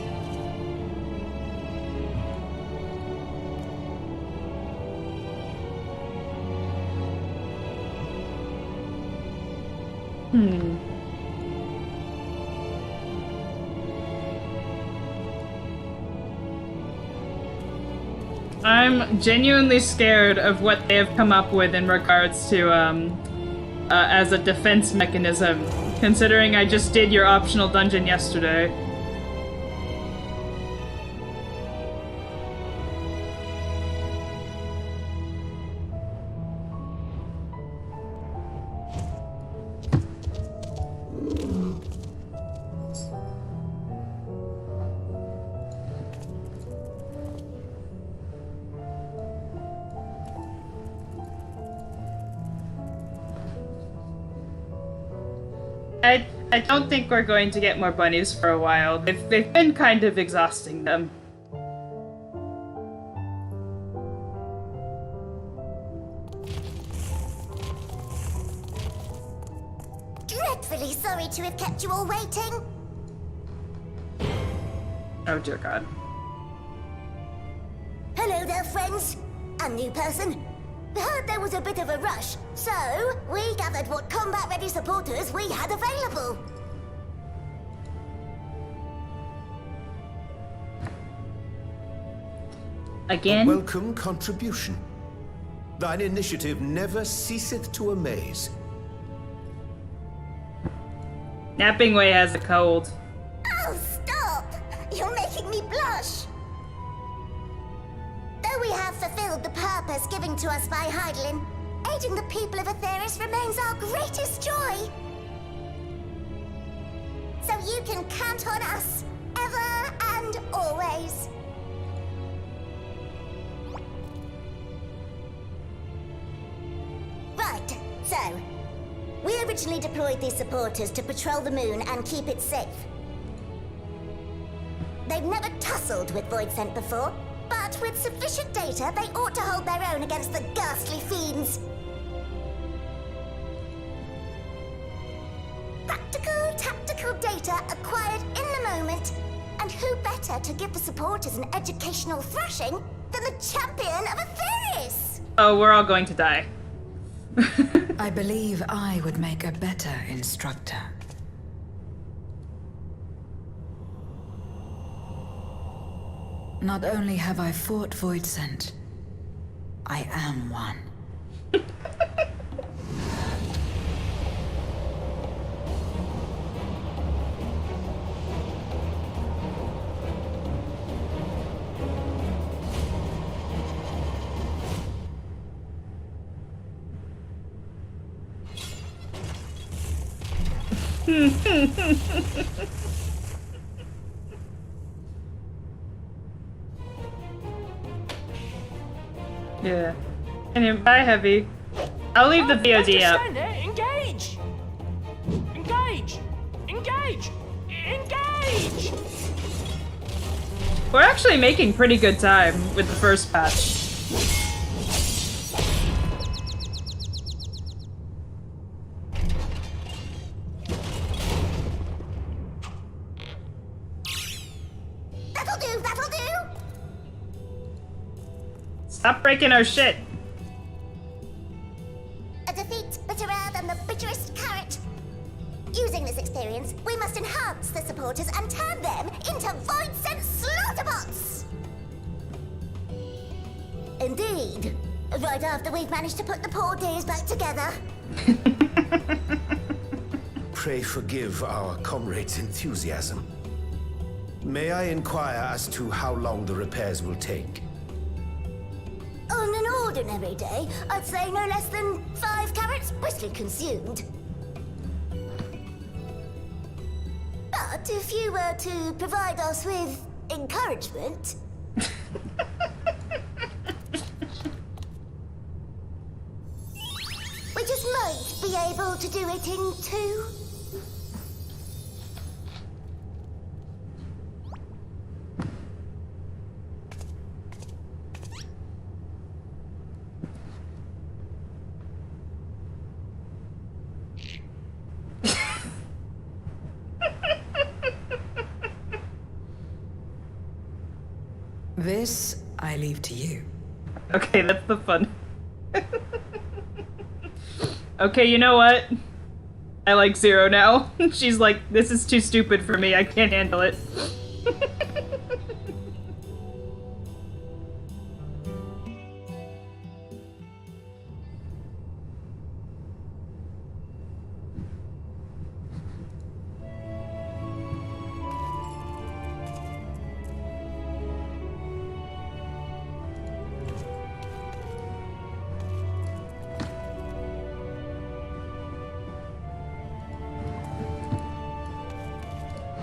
I'm genuinely scared of what they have come up with in regards to, as a defense mechanism, considering I just did your optional dungeon yesterday. I don't think we're going to get more bunnies for a while. They've been kind of exhausting them. Dreadfully sorry to have kept you all waiting. Oh dear God. Hello there, friends. A new person. Heard there was a bit of a rush, so we gathered what combat-ready supporters we had available. Again? A welcome contribution. Thine initiative never ceaseth to amaze. Napping Way has a cold. Oh, stop! You're making me blush. Though we have fulfilled the purpose given to us by Heidelin, aiding the people of Aetheris remains our greatest joy. So you can count on us, ever and always. Right, so, we originally deployed these supporters to patrol the moon and keep it safe. They've never tussled with Void Scent before, but with sufficient data, they ought to hold their own against the ghastly fiends. Practical, tactical data acquired in the moment, and who better to give the supporters an educational thrashing than the champion of Aetheris? Oh, we're all going to die. I believe I would make a better instructor. Not only have I fought Void Scent, I am one. Yeah. Anyway, bye, Heavy. I'll leave the VOD up. Engage! Engage! Engage! Engage! We're actually making pretty good time with the first patch. Stop breaking our shit. A defeat bitterer than the bitterest carrot. Using this experience, we must enhance the supporters and turn them into void-sense slaughterbots! Indeed. Right after we've managed to put the poor dears back together. Pray forgive our comrade's enthusiasm. May I inquire as to how long the repairs will take? On an ordinary day, I'd say no less than 5 carrots briskly consumed. But if you were to provide us with encouragement... we just might be able to do it in 2. This I leave to you. Okay, that's the fun. Okay, you know what? I like Zero now. She's like, this is too stupid for me. I can't handle it.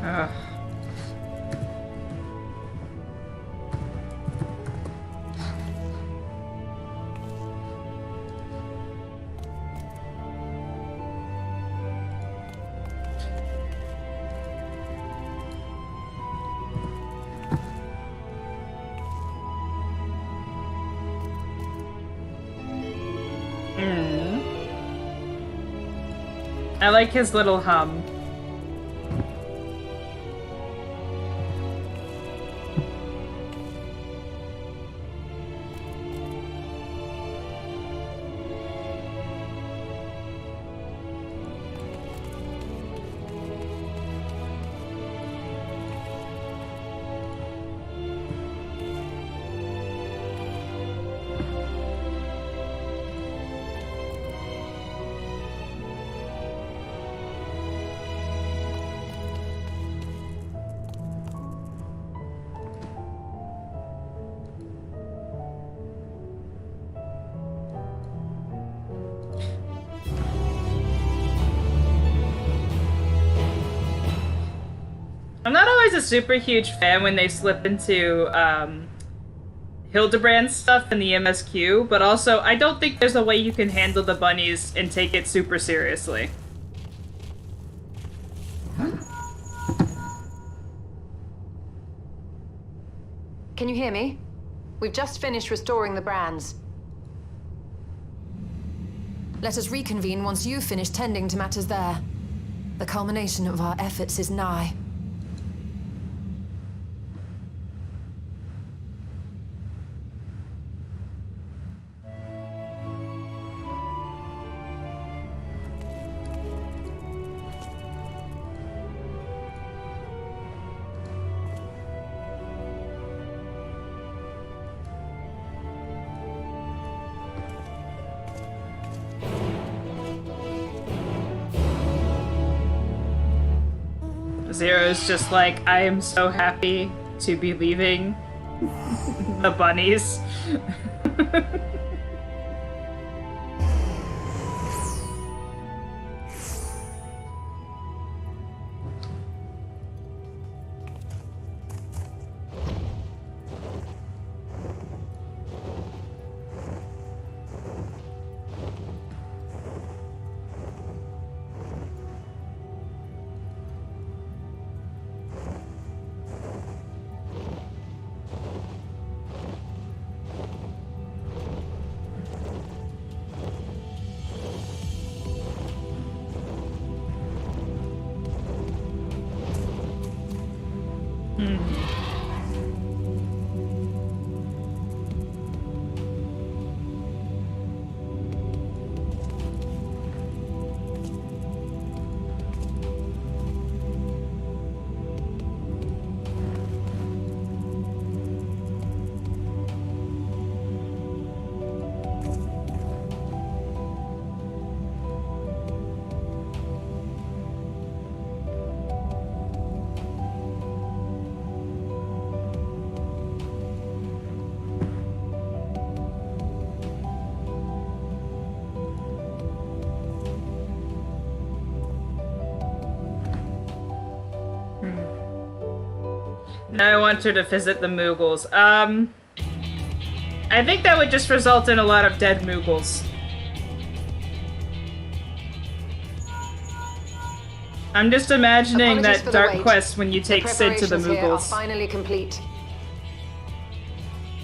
Ugh. I like his little hum. I'm not always a super huge fan when they slip into Hildebrand stuff in the MSQ, but also I don't think there's a way you can handle the bunnies and take it super seriously. Can you hear me? We've just finished restoring the brands. Let us reconvene once you've finished tending to matters there. The culmination of our efforts is nigh. Zero's just like, I am so happy to be leaving the bunnies. Now I want her to visit the Moogles. I think that would just result in a lot of dead Moogles. I'm just imagining Apologies that for the dark wait. quest when you take Sid to the preparations here are Moogles. finally complete.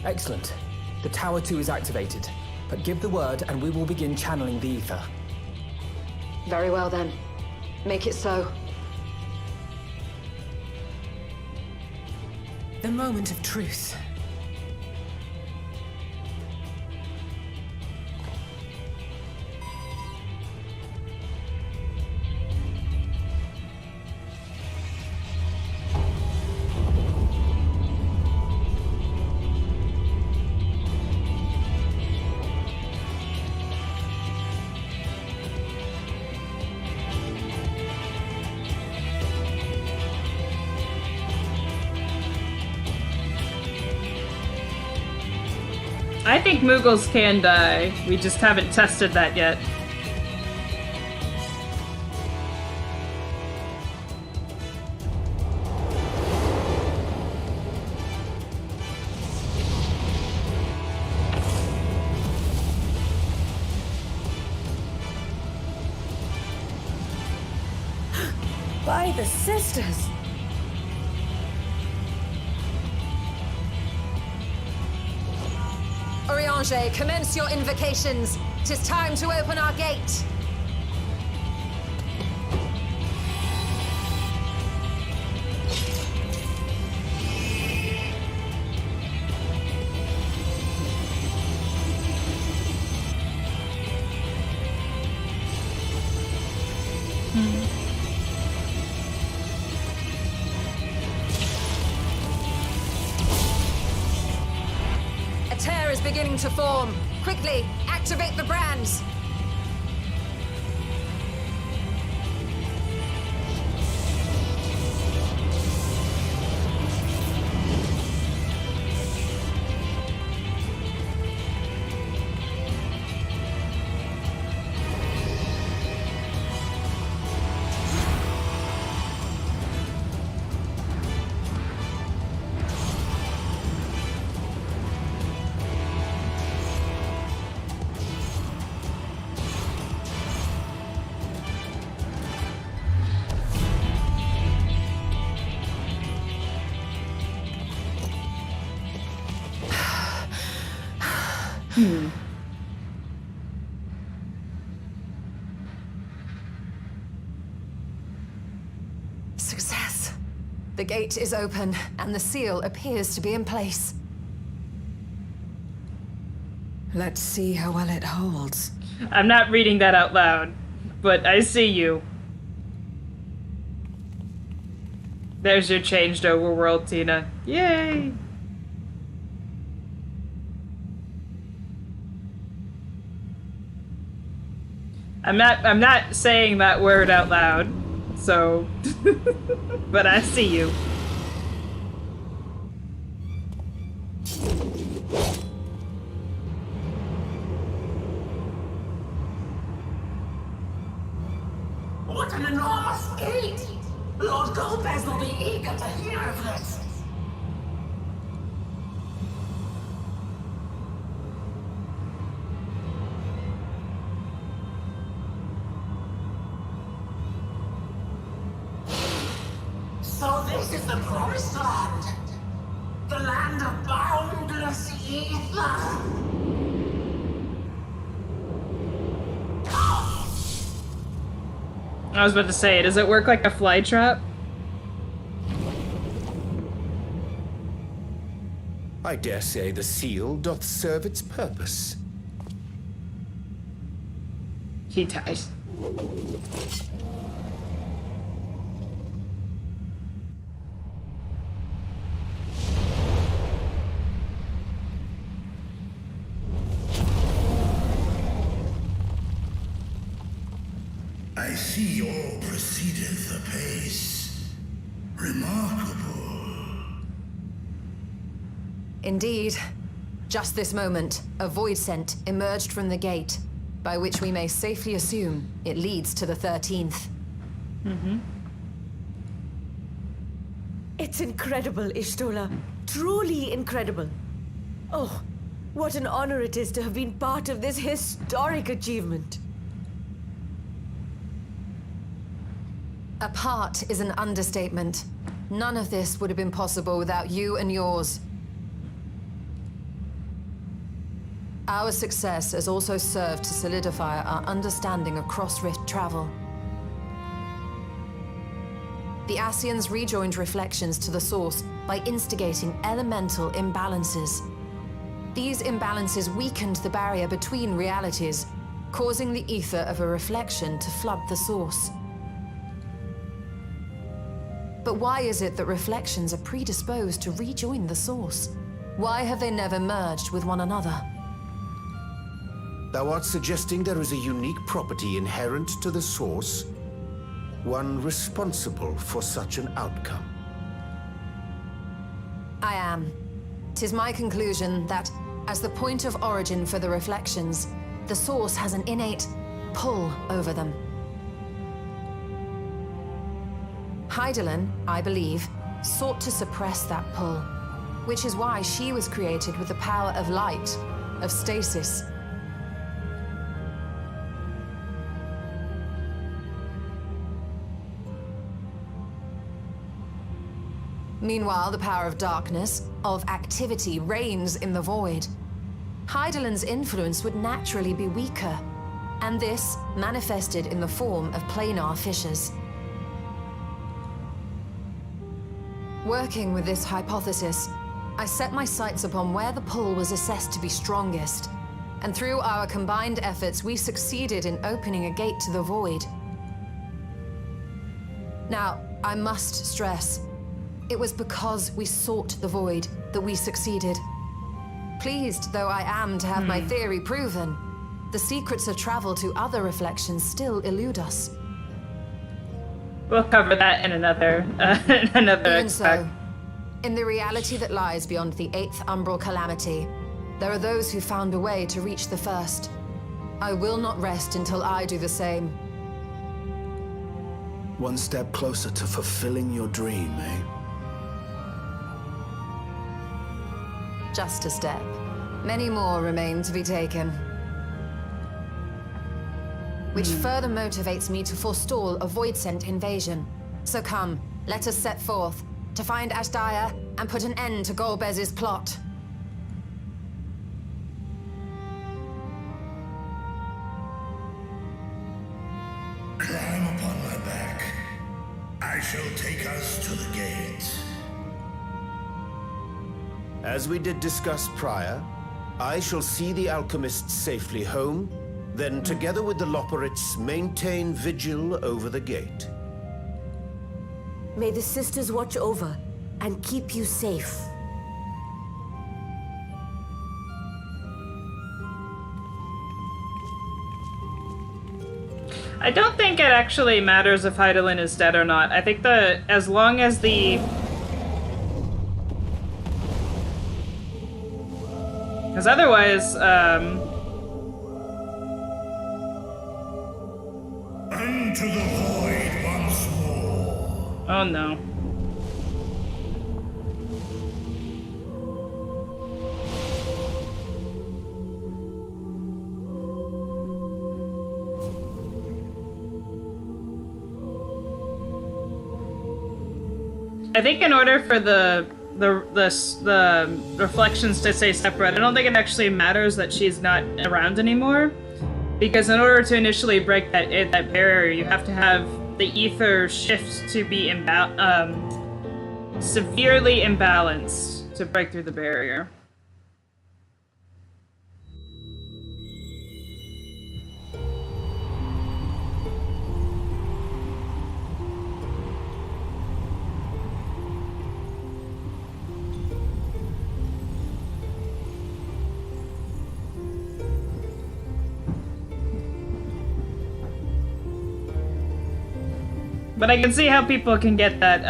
Excellent. The Tower 2 is activated. But give the word and we will begin channeling the ether. Very well then. Make it so. The moment of truth. I think Moogles can die. We just haven't tested that yet. By the sisters! Oriange, commence your invocations. 'Tis time to open our gate. A tear is beginning to form. Quickly, activate the brands. Success. The gate is open, and the seal appears to be in place. Let's see how well it holds. I'm not reading that out loud, but I see you. There's your changed overworld, Tina. Yay! I'm not saying that word out loud, so but I see you. What an enormous gate! Lord Golbez will be eager to hear of this. So this is the promised land. The land of boundless ether. I was about to say, does it work like a fly trap? I dare say the seal doth serve its purpose. He dies. I see all proceedeth apace. Remarkable. Indeed. Just this moment, a void scent emerged from the gate, by which we may safely assume it leads to the 13th. It's incredible, Ishtola. Truly incredible. Oh, what an honor it is to have been part of this historic achievement. A part is an understatement. None of this would have been possible without you and yours. Our success has also served to solidify our understanding of cross-rift travel. The Ascians rejoined reflections to the source by instigating elemental imbalances. These imbalances weakened the barrier between realities, causing the ether of a reflection to flood the source. But why is it that reflections are predisposed to rejoin the source? Why have they never merged with one another? Thou art suggesting there is a unique property inherent to the source, one responsible for such an outcome. I am. 'Tis my conclusion that, as the point of origin for the reflections, the source has an innate pull over them. Hydaelyn, I believe, sought to suppress that pull, which is why she was created with the power of light, of stasis. Meanwhile, the power of darkness, of activity, reigns in the void. Hydaelyn's influence would naturally be weaker, and this manifested in the form of planar fissures. Working with this hypothesis, I set my sights upon where the pull was assessed to be strongest, and through our combined efforts, we succeeded in opening a gate to the void. Now, I must stress, it was because we sought the void that we succeeded. Pleased though I am to have my theory proven, the secrets of travel to other reflections still elude us. We'll cover that in another Even so, in the reality that lies beyond the 8th umbral calamity, there are those who found a way to reach the first. I will not rest until I do the same. One step closer to fulfilling your dream, eh? Just a step. Many more remain to be taken. Which further motivates me to forestall a void-sent invasion. So come, let us set forth, to find Ashdaya and put an end to Golbez's plot. Climb upon my back. I shall take us to the gate. As we did discuss prior, I shall see the alchemists safely home, then together with the Loporrits maintain vigil over the gate. May the sisters watch over and keep you safe. I don't think it actually matters if Hydaelyn is dead or not. I think that as long as the... Because otherwise, Into the void once more. Oh no. I think in order for the reflections to stay separate, I don't think it actually matters that she's not around anymore. Because in order to initially break that barrier, you have to have the ether shift to be severely imbalanced to break through the barrier. But I can see how people can get that,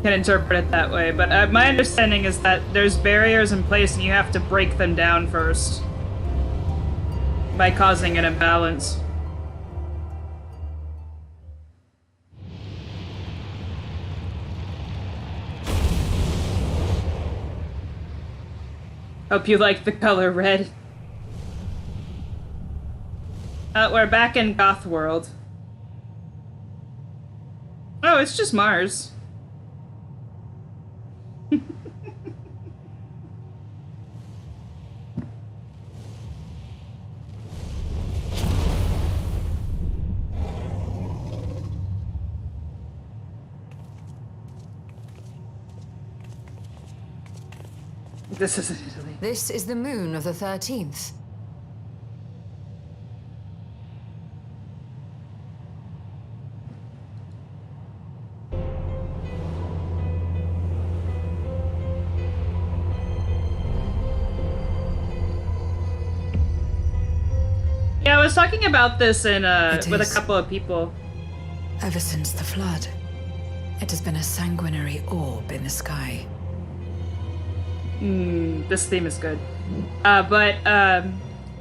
can interpret it that way. But my understanding is that there's barriers in place and you have to break them down first by causing an imbalance. Hope you like the color red. We're back in Goth World. Oh, it's just Mars. This isn't Italy. This is the moon of the 13th. Yeah, I was talking about this in with a couple of people. Ever since the flood, it has been a sanguinary orb in the sky. This theme is good. I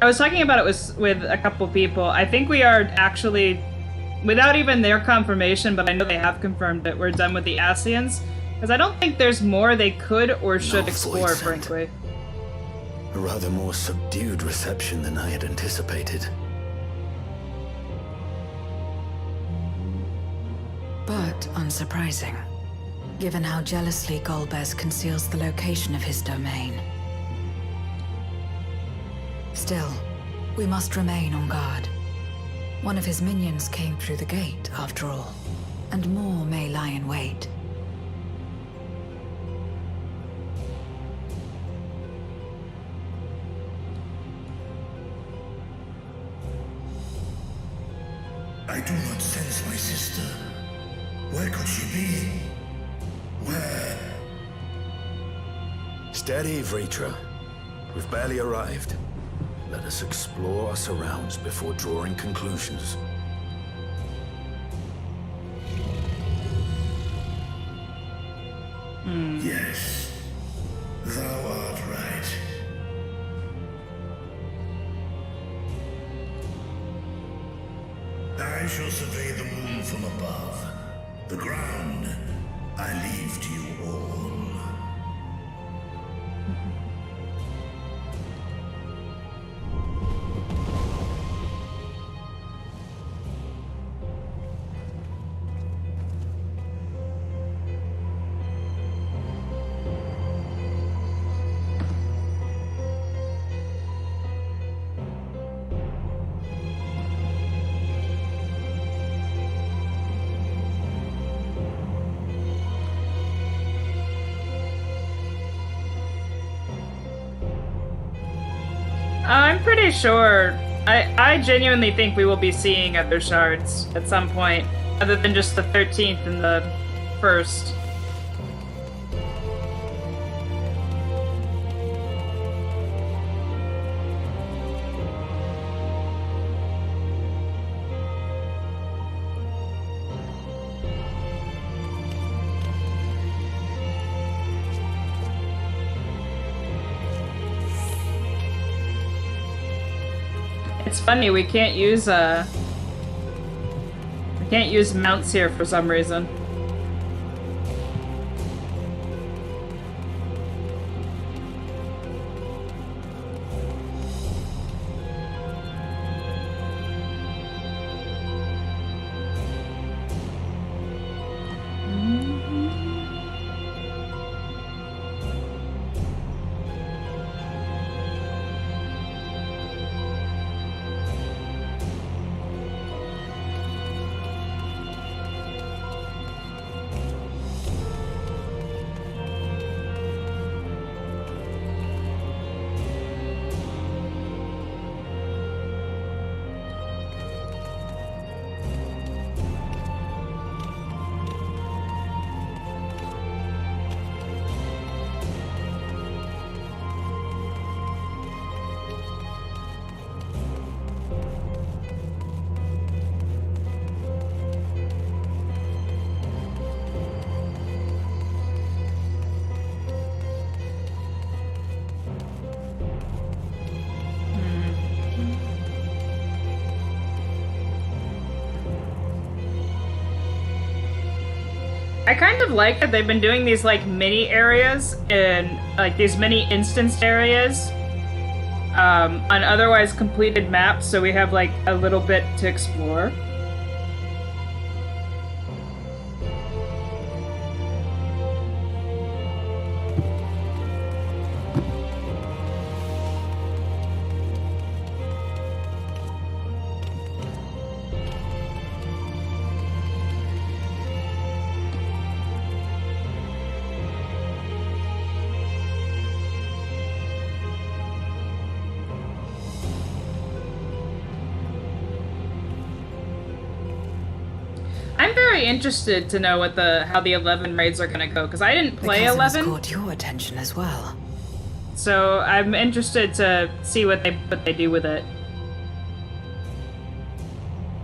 was talking about it with a couple people. I think we are actually, without even their confirmation, but I know they have confirmed that we're done with the Asians, because I don't think there's more they could or should explore, frankly. A rather more subdued reception than I had anticipated. But unsurprising, given how jealously Golbez conceals the location of his domain. Still, we must remain on guard. One of his minions came through the gate, after all, and more may lie in wait. I do not sense my sister. Where could she be? Where? Steady, Vritra. We've barely arrived. Let us explore our surrounds before drawing conclusions. Yes, thou art right. I shall survey the moon from above. The ground I leave to you all. I'm pretty sure. I genuinely think we will be seeing other shards at some point, other than just the 13th and the 1st. It's funny, we can't use mounts here for some reason. I kind of like that they've been doing these like mini areas and like these mini instanced areas on otherwise completed maps, so we have like a little bit to explore. I'm very interested to know what how the 11 raids are gonna go, because I didn't play 11. Caught your attention as well. So I'm interested to see what they do with it.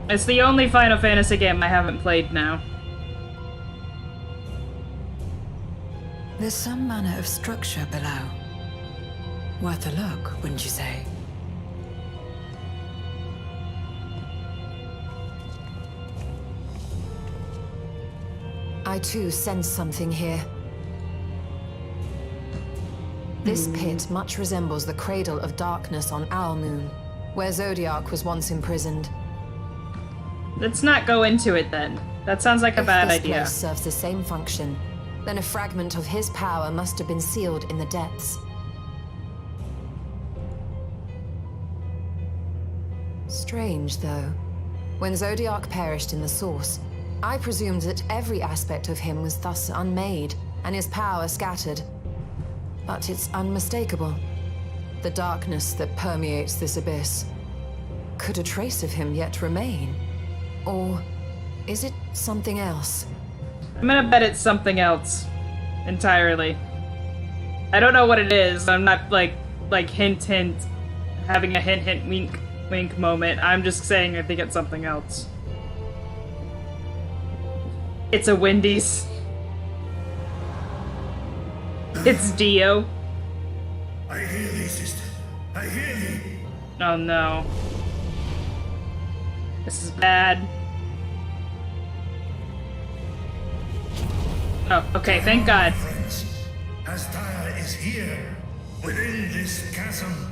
It's the only Final Fantasy game I haven't played now. There's some manner of structure below. Worth a look, wouldn't you say? I too sense something here. This pit much resembles the Cradle of Darkness on Owl Moon, where Zodiac was once imprisoned. Let's not go into it then. That sounds like a bad idea. If this place serves the same function, then a fragment of his power must have been sealed in the depths. Strange, though. When Zodiac perished in the Source, I presumed that every aspect of him was thus unmade, and his power scattered. But it's unmistakable. The darkness that permeates this abyss. Could a trace of him yet remain? Or is it something else? I'm gonna bet it's something else. Entirely. I don't know what it is. I'm not like hint hint, having a hint hint wink wink moment. I'm just saying I think it's something else. It's a Wendy's. It's Dio. I hear thee, sister. I hear thee. Oh no. This is bad. Oh, okay, thank God. Friends, Astaya is here, within this chasm.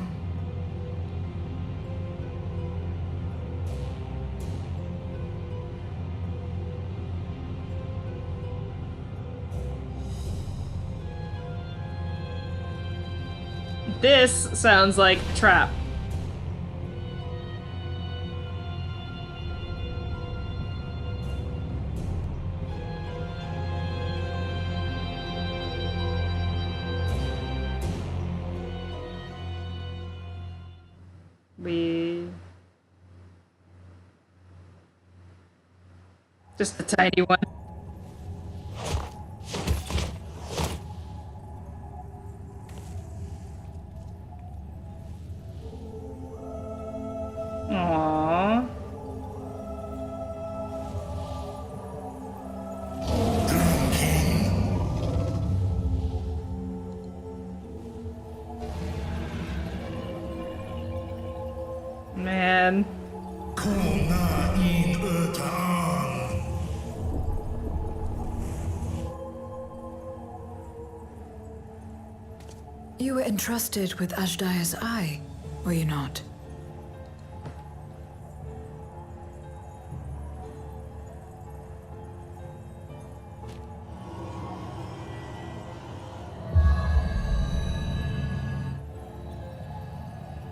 This sounds like a trap. Just a tiny one. Aww. Man. You were entrusted with Ajdaya's eye, were you not?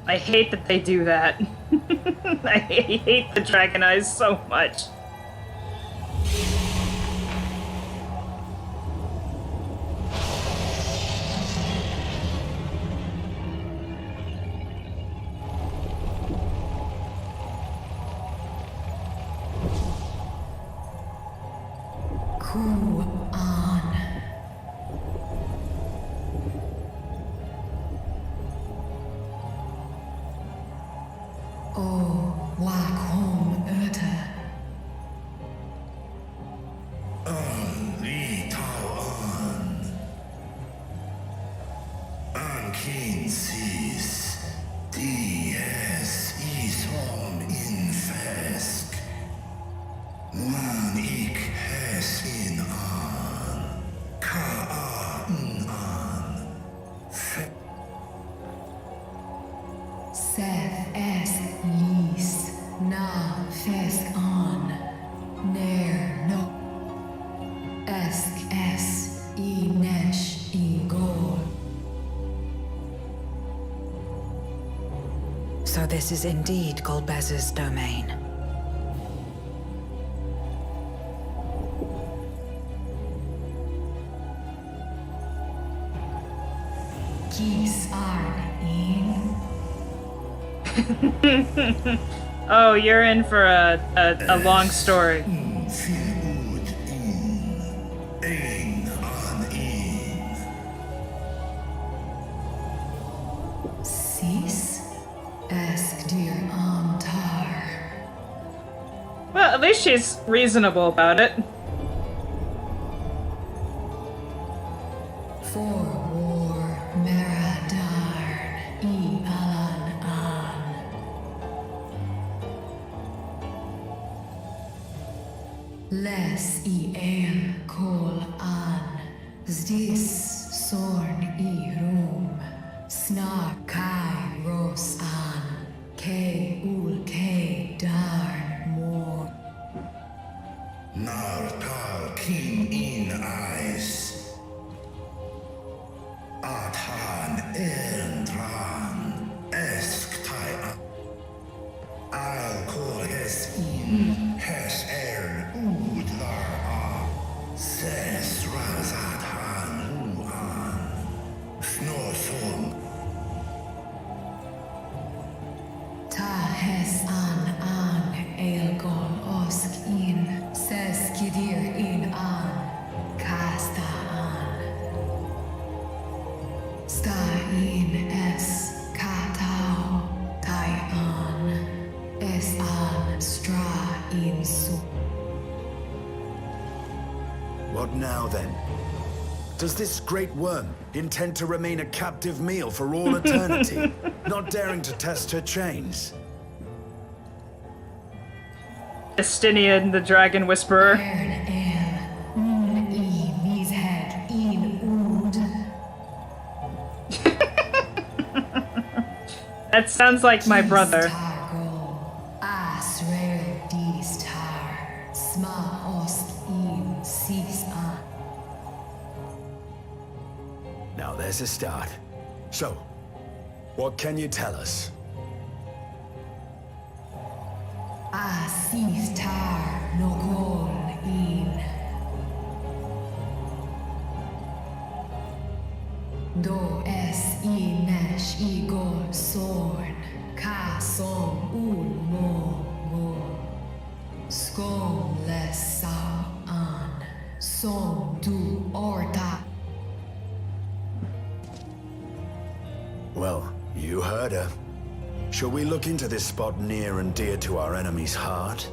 I hate that they do that. I hate the dragon eyes so much. Man, ik hes in aan. Seth es lis, na fesk on, ner no. Esk es I nesh I gol. So this is indeed Golbez's domain. Kis arn in. Oh, you're in for a long story. Sis esk dir amtar. Well, at least she's reasonable about it. For war Meradarn I alan an. Les I el kol an. Zdis sorn I rum. Snar kai ros an. Ke ul ke darn mor. Nar tal king in eyes. Athan Erndran esk tai I'll call his in Hes Udlar Ses Razathan Huan Snorsung Ta hes an elgon osk in. Ses kidir in an. Kasta an. Star in es katao tai an es an stra in su. What now, then? Does this great worm intend to remain a captive meal for all eternity, not daring to test her chains? Estinian, the Dragon Whisperer. That sounds like my brother. Now there's a start. So, what can you tell us? Tar no gol in. Do es I nesh I gol sorn. Ka som ul mo mo. Skom les sa an. Som du orta. Well, you heard her. Shall we look into this spot near and dear to our enemy's heart?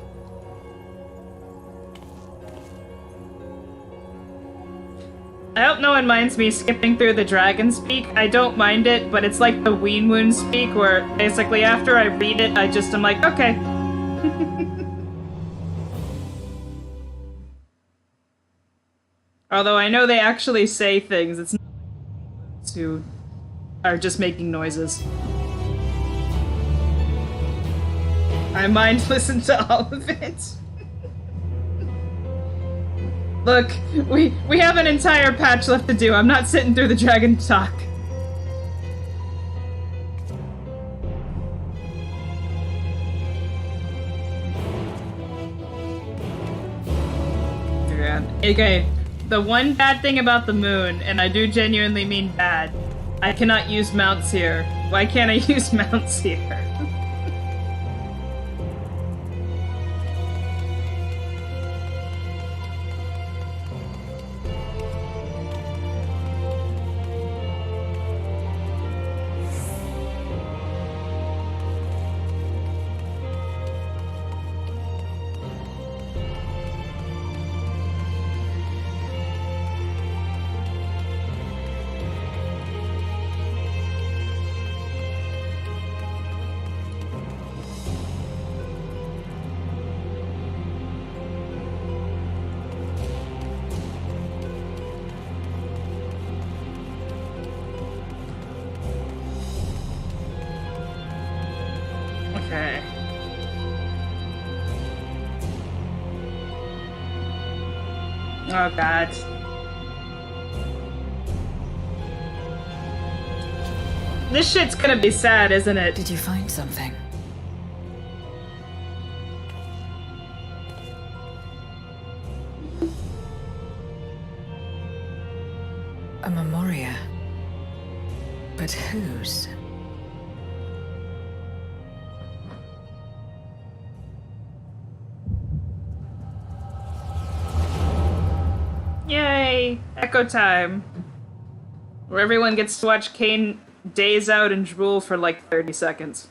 I hope no one minds me skipping through the dragon speak. I don't mind it, but it's like the Weenwoon speak, where basically after I read it, I just am like, okay. Although I know they actually say things, it's not who are just making noises. I mind listen to all of it. Look, we have an entire patch left to do. I'm not sitting through the dragon talk. Yeah. Okay, the one bad thing about the moon, and I do genuinely mean bad, I cannot use mounts here. Why can't I use mounts here? Okay. Oh god. This shit's gonna be sad, isn't it? Did you find something? A memoria. But whose? Yay! Echo time. Where everyone gets to watch Kane daze out and drool for like 30 seconds.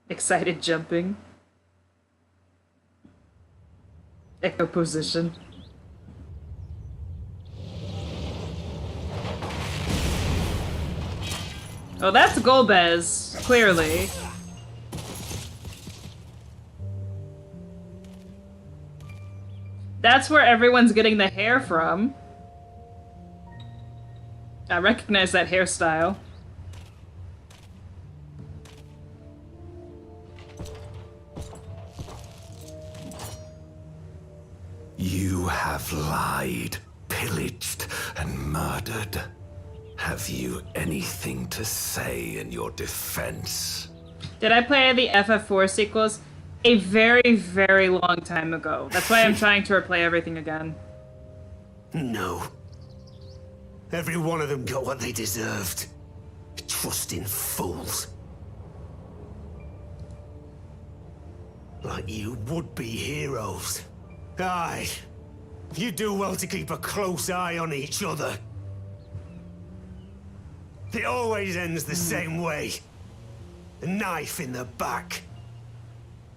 Excited jumping. Echo position. Oh, that's Golbez, clearly. That's where everyone's getting the hair from. I recognize that hairstyle. You have lied, pillaged, and murdered. Have you anything to say in your defense? Did I play the FF4 sequels? A very, very long time ago. That's why I'm trying to replay everything again. No. Every one of them got what they deserved. Trusting fools. Like you would-be heroes. Aye. You do well to keep a close eye on each other. It always ends the same way. A knife in the back.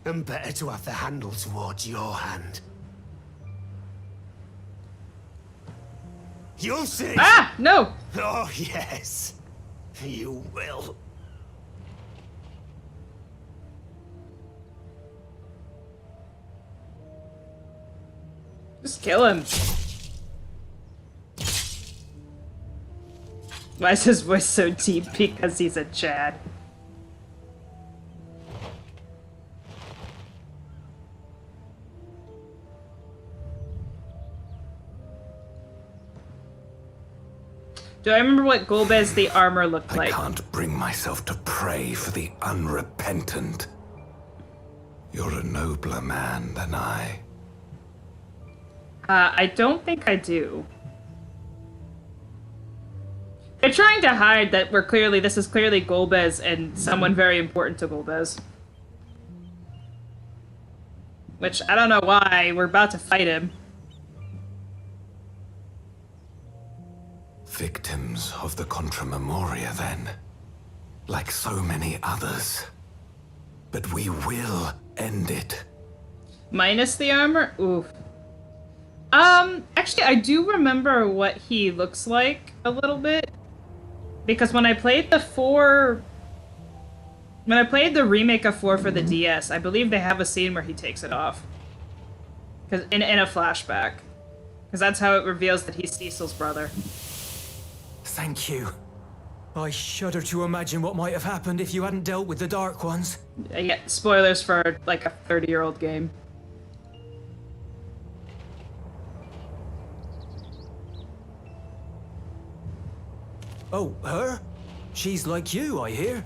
And better to have the handle towards your hand. You'll see! Ah! No! Oh, yes. You will. Just kill him. Why is his voice so deep? Because he's a Chad. Do I remember what Golbez the armor looked like? I can't bring myself to pray for the unrepentant. You're a nobler man than I. I don't think I do. They're trying to hide that this is clearly Golbez and someone very important to Golbez. Which, I don't know why, we're about to fight him. Victims of the Contra Memoria, then. Like so many others. But we will end it. Minus the armor? Oof. Actually, I do remember what he looks like a little bit. Because when I played the remake of 4 for the DS, I believe they have a scene where he takes it off. Cause in a flashback. Because that's how it reveals that he's Cecil's brother. Thank you. I shudder to imagine what might have happened if you hadn't dealt with the Dark Ones. Yeah, spoilers for, like, a 30-year-old game. Oh, her? She's like you, I hear.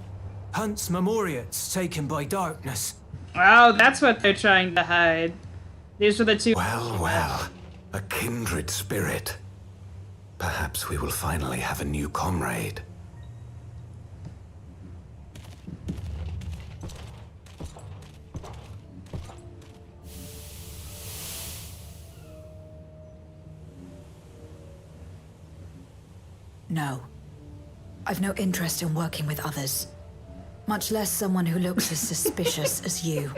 Hunts Memoriates taken by darkness. Oh, that's what they're trying to hide. These are the two... Well, well. A kindred spirit. Perhaps we will finally have a new comrade. No. I've no interest in working with others. Much less someone who looks as suspicious as you.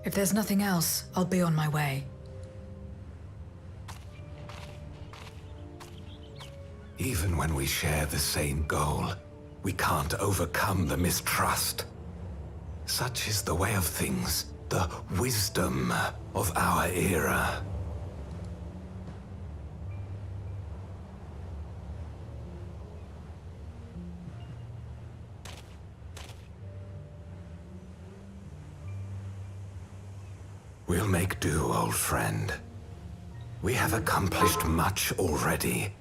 If there's nothing else, I'll be on my way. Even when we share the same goal, we can't overcome the mistrust. Such is the way of things, the wisdom of our era. We'll make do, old friend. We have accomplished much already,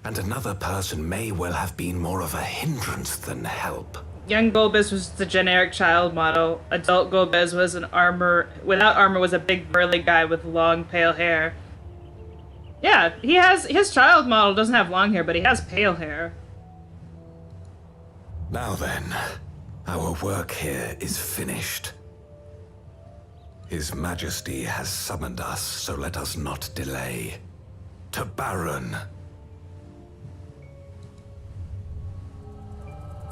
and another person may well have been more of a hindrance than help. Young Golbez was the generic child model. Adult Golbez was without armor, was a big burly guy with long pale hair. Yeah, his child model doesn't have long hair, but he has pale hair. Now then, our work here is finished. His Majesty has summoned us, so let us not delay. To Baron.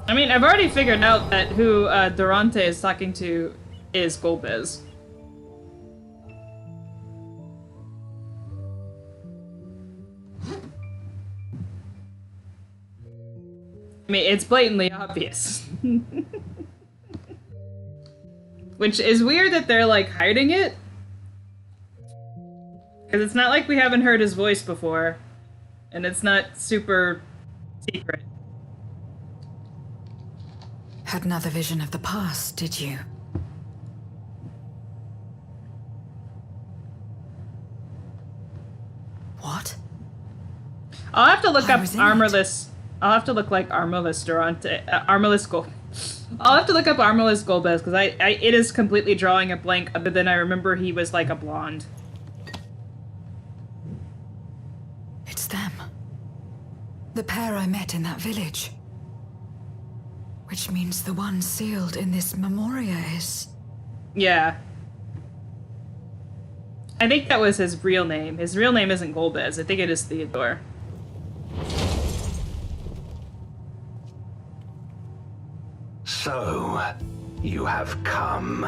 I mean, I've already figured out that who Durante is talking to is Golbez. I mean, it's blatantly obvious. Which is weird that they're, like, hiding it. Because it's not like we haven't heard his voice before. And it's not super secret. Had another vision of the past, did you? What? I'll have to look up armorless. I'll have to look like armorless Durante, armorless Golbez. I'll have to look up armorless Golbez because it is completely drawing a blank. Other than I remember he was like a blonde. It's them. The pair I met in that village. Which means the one sealed in this memoria is... Yeah. I think that was his real name. His real name isn't Golbez. I think it is Theodore. So, you have come.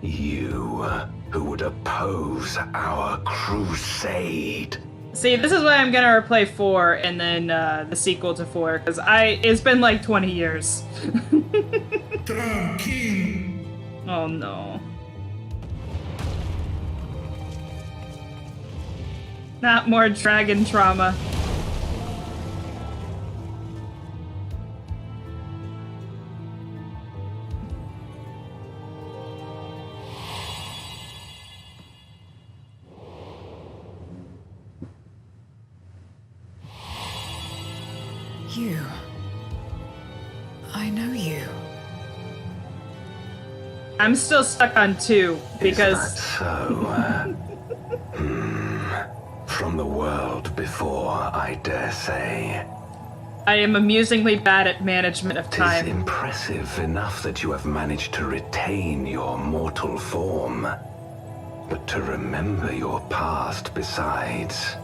You who would oppose our crusade. See, this is why I'm gonna replay 4 and then the sequel to 4, because it's been like 20 years. Oh no. Not more dragon trauma. You. I know you. I'm still stuck on 2 because. Is that so? From the world before, I dare say. I am amusingly bad at management of time. It is impressive enough that you have managed to retain your mortal form, but to remember your past besides.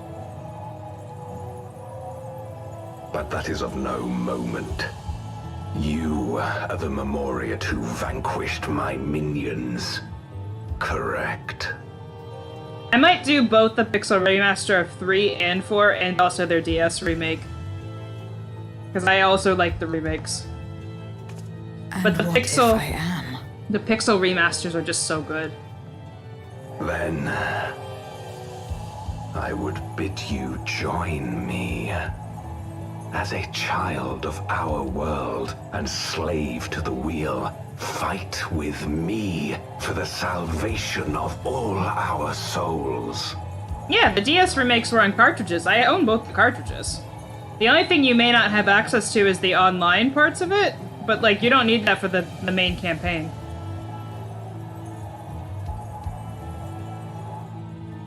But that is of no moment. You are the Memoriat who vanquished my minions, correct? I might do both the Pixel remaster of 3 and 4 and also their DS remake. Because I also like the remakes. And but the what Pixel if I am? The Pixel remasters are just so good. Then I would bid you join me. As a child of our world and slave to the wheel, fight with me for the salvation of all our souls. Yeah, the DS remakes were on cartridges. I own both the cartridges. The only thing you may not have access to is the online parts of it, but like you don't need that for the main campaign.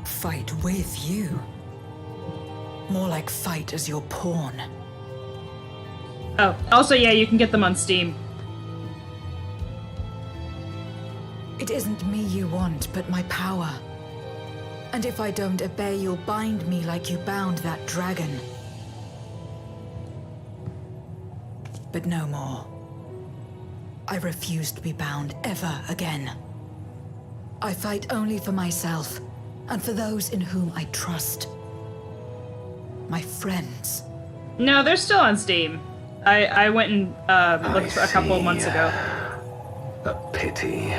Fight with you. More like fight as your pawn. Oh, also, yeah, you can get them on Steam. It isn't me you want, but my power. And if I don't obey, you'll bind me like you bound that dragon. But no more. I refuse to be bound ever again. I fight only for myself, and for those in whom I trust. My friends. No, they're still on Steam. I went and looked a couple of months ago. A pity.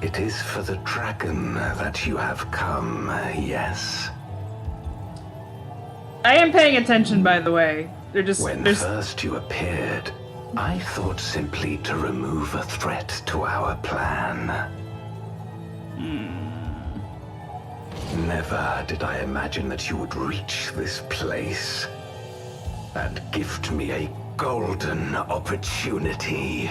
It is for the dragon that you have come, yes? I am paying attention, by the way. When first you appeared, I thought simply to remove a threat to our plan. Never did I imagine that you would reach this place and gift me a golden opportunity.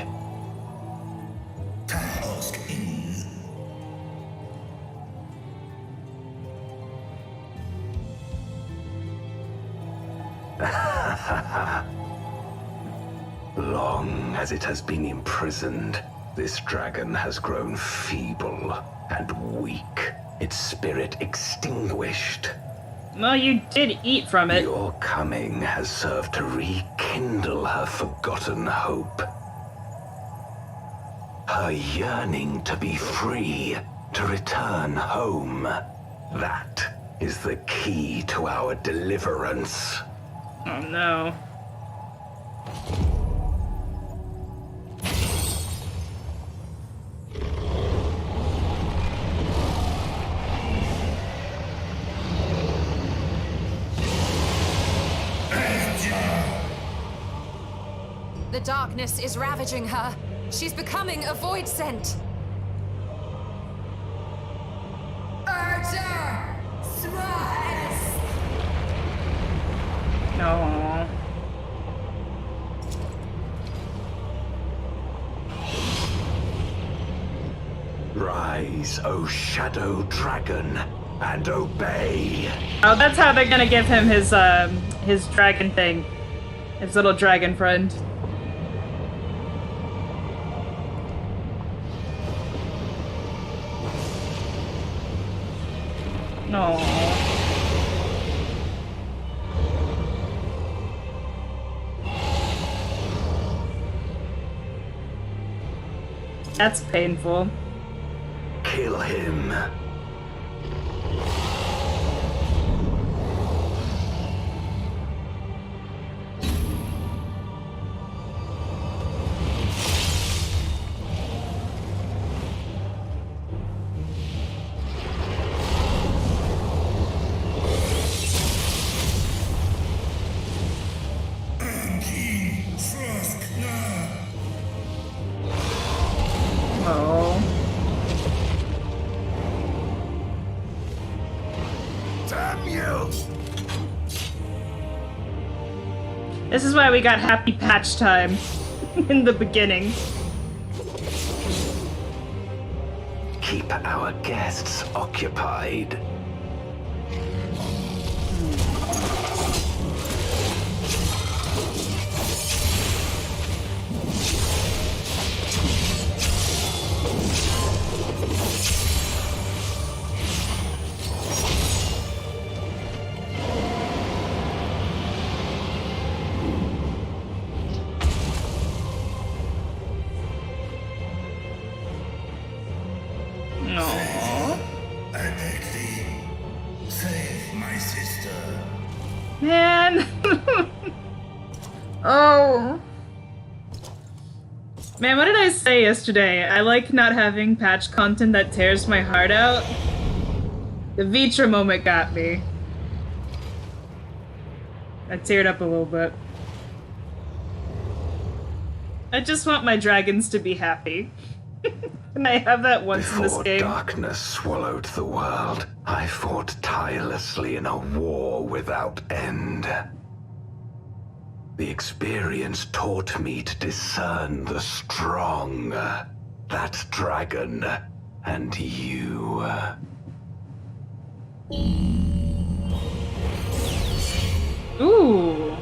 Long as it has been imprisoned, this dragon has grown feeble and weak, its spirit extinguished. Well, you did eat from it. Your coming has served to rekindle her forgotten hope. Her yearning to be free, to return home. That is the key to our deliverance. Oh no. The darkness is ravaging her. She's becoming a void scent. Archer! Smash! No. Rise, O shadow dragon, and obey. Oh, that's how they're gonna give him his dragon thing. His little dragon friend. No. That's painful. Kill him. Oh. Damn you! This is why we got happy patch time in the beginning. Keep our guests occupied. Man. Oh. Man, what did I say yesterday? I like not having patch content that tears my heart out. The Vitra moment got me. I teared up a little bit. I just want my dragons to be happy. And I have that once in this game. Before darkness swallowed the world, I fought tirelessly in a war without end. The experience taught me to discern the strong, that dragon, and you. Ooh.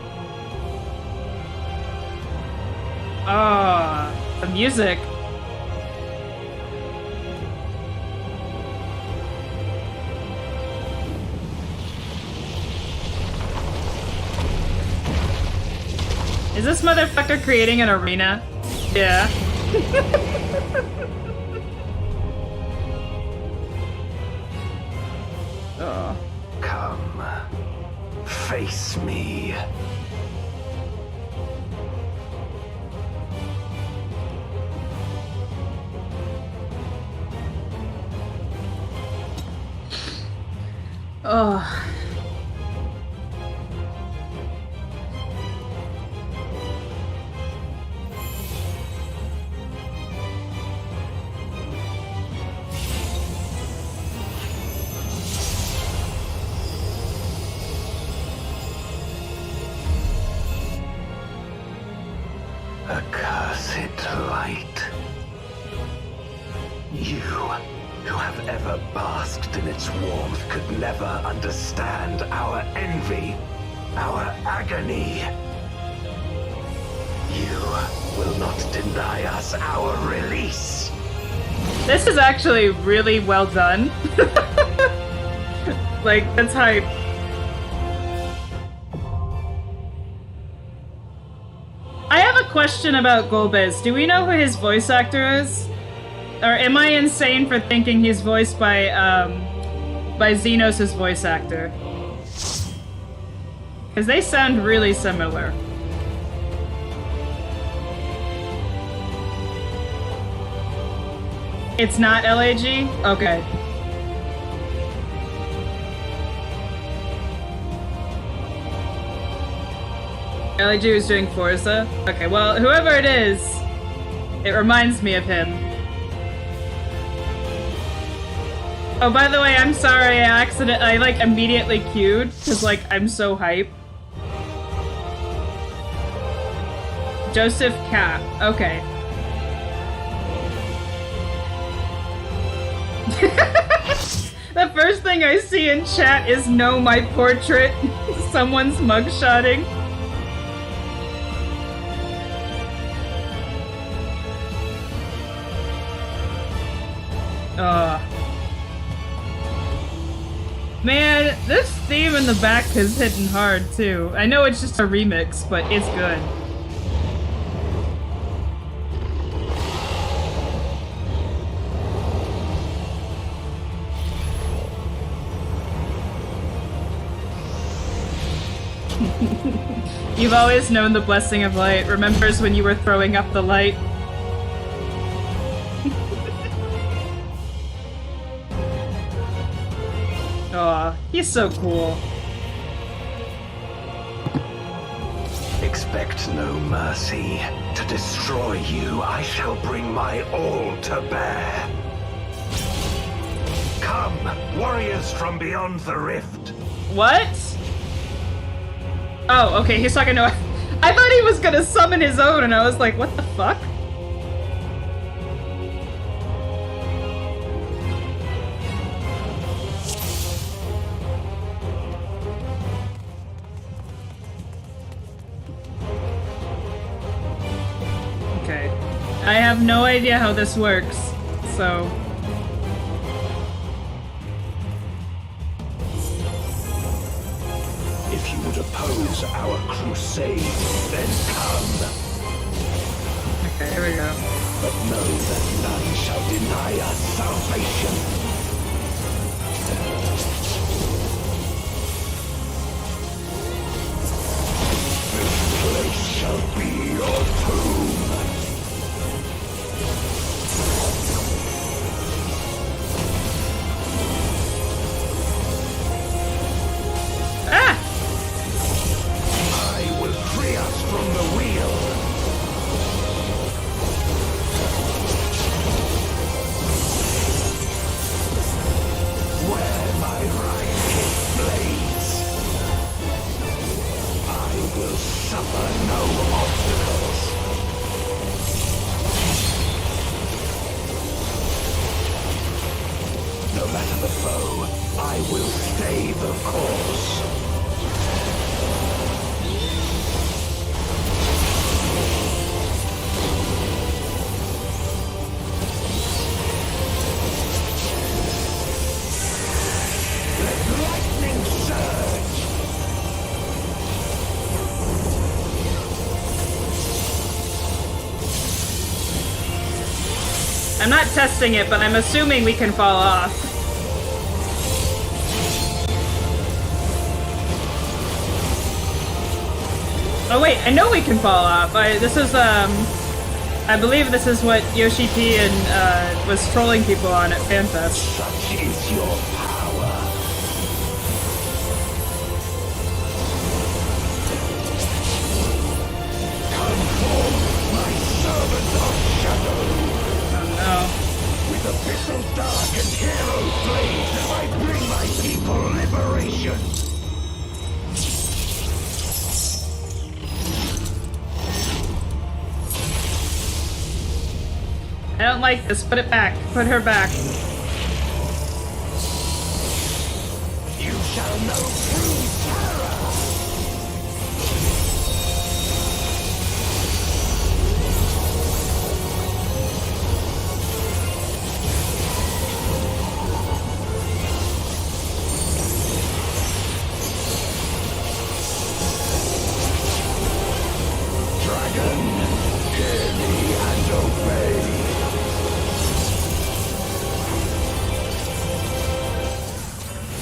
Ah, the music. Is this motherfucker creating an arena? Yeah. Oh. Come, face me. Accursed light. You, who have ever basked in its warmth, could never understand our envy, our agony. You will not deny us our release. This is actually really well done. Like, that's hype. I have a question about Golbez. Do we know who his voice actor is? Or am I insane for thinking he's voiced by Xenos' voice actor? Because they sound really similar. It's not LAG? Okay. LAG was doing Forza? Okay, well, whoever it is, it reminds me of him. Oh, by the way, I'm sorry, I like immediately queued, because like, I'm so hype. Joseph Cap, okay. The first thing I see in chat is "Know my portrait." Someone's mugshotting. Man, this theme in the back is hitting hard too. I know it's just a remix, but it's good. You've always known the blessing of light. Remembers when you were throwing up the light. Aw, he's so cool. Expect no mercy. To destroy you, I shall bring my all to bear. Come, warriors from beyond the rift. What? Oh, okay, he's talking to... I thought he was gonna summon his own, and I was like, what the fuck? Okay. I have no idea how this works, so... If you would oppose our crusade, then come. Okay, here we go. But know that none shall deny us salvation. This place shall be your tomb. From the wheel. Where my right hip blades, I will suffer no obstacles. No matter the foe, I will stay the course. I'm not testing it, but I'm assuming we can fall off. Oh wait, I know we can fall off. I believe this is what Yoshi P and was trolling people on at FanFest. Such is your power. Come forth, my servant of shadow. With abyssal dark and hero blades, I bring my people liberation. I don't like this. Put it back. Put her back. You shall know true terror. Dragon, hear me and obey.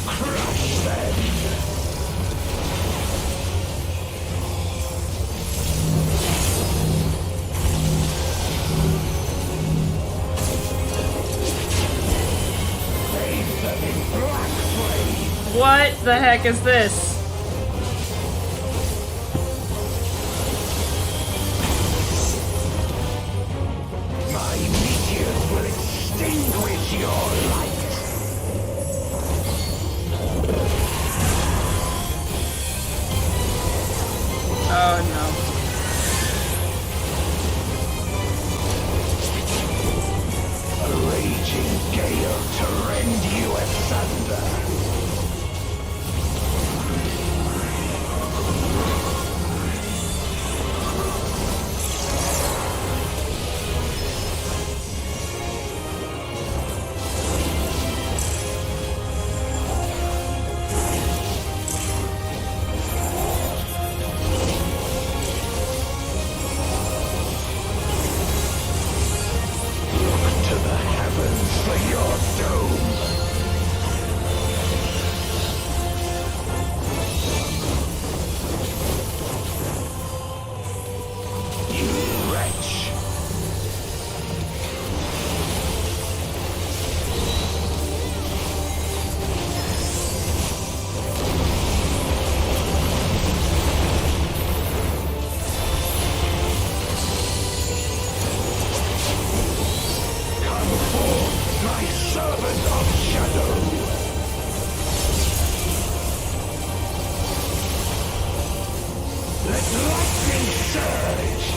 Crush them! Bathe them in black flame! What the heck is this? My meteors will extinguish your light! Oh no. A raging gale to rend you asunder! To the heavens for your doom! You wretch! Come forth, my servant of shadow! Let lightning surge!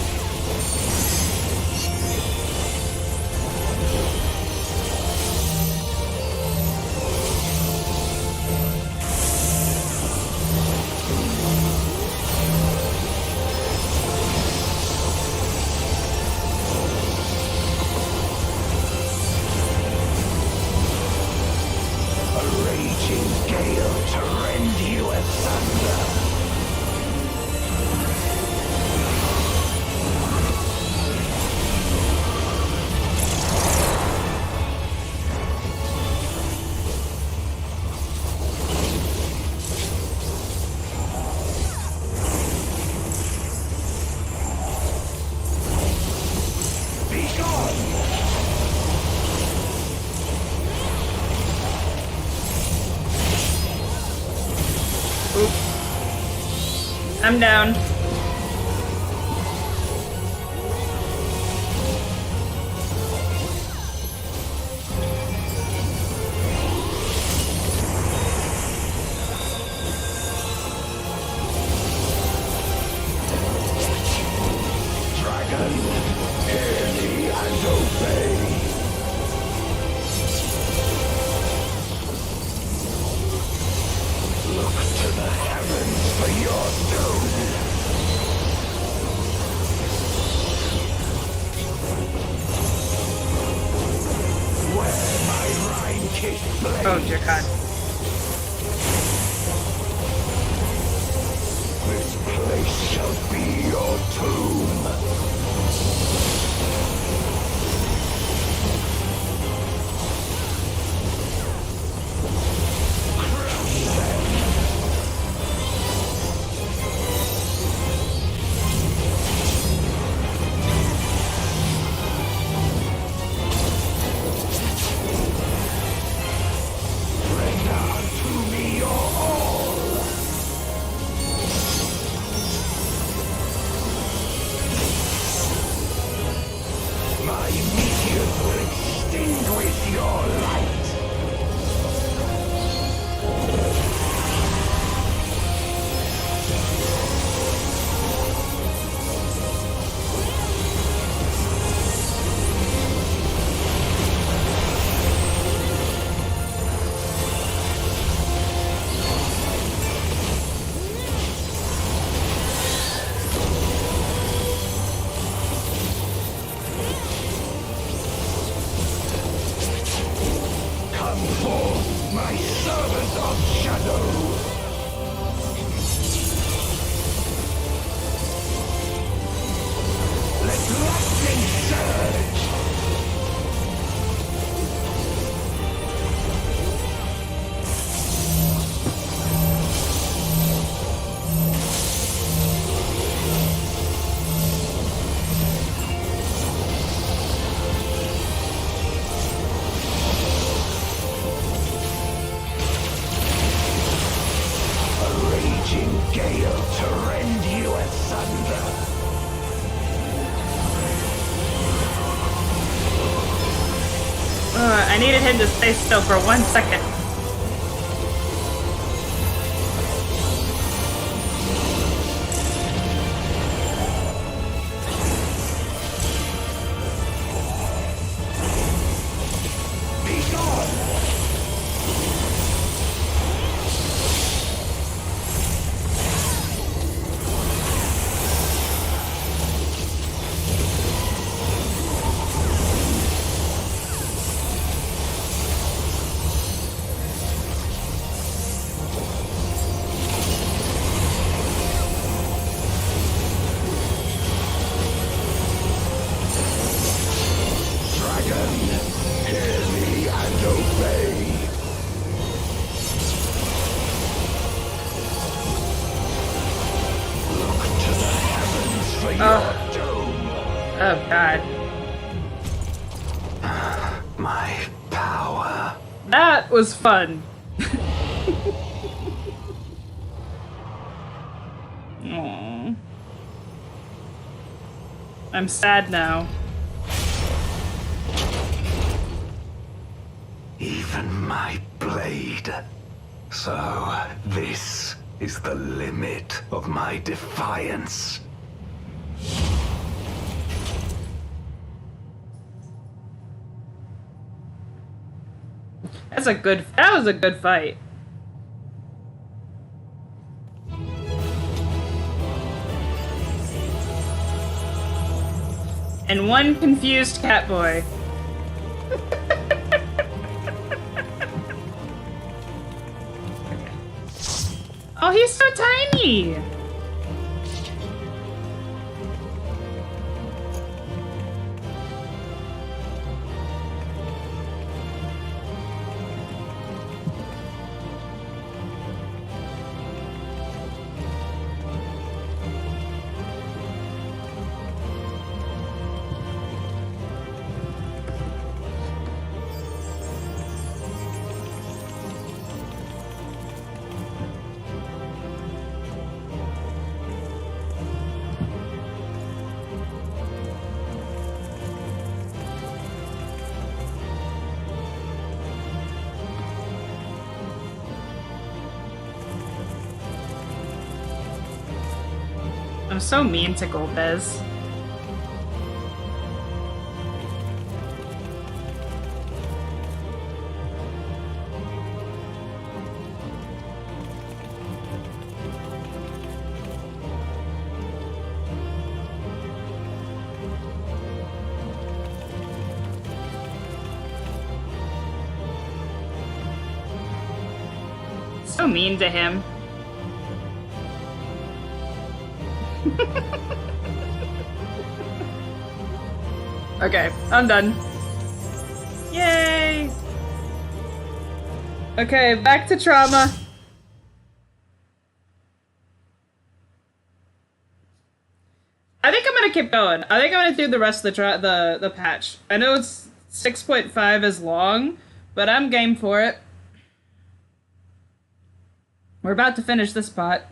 A raging gale to rend you asunder! Be gone! I'm down. Dragon, hear me and obey! Look to the heavens for your doom! Where my Rhine-kissed blade! Oh dear God. This place shall be your tomb! Crush them! Render unto me your all! I needed him to stay still for 1 second. Oh god. My power. That was fun. Aww. I'm sad now. Even my blade. So, this is the limit of my defiance. That was a good fight. And one confused cat boy. Oh, he's so tiny! I'm so mean to Golbez. So mean to him. Okay, I'm done. Yay! Okay, back to trauma. I think I'm gonna keep going. I think I'm gonna do the rest of the patch. I know it's 6.5 is long, but I'm game for it. We're about to finish this part.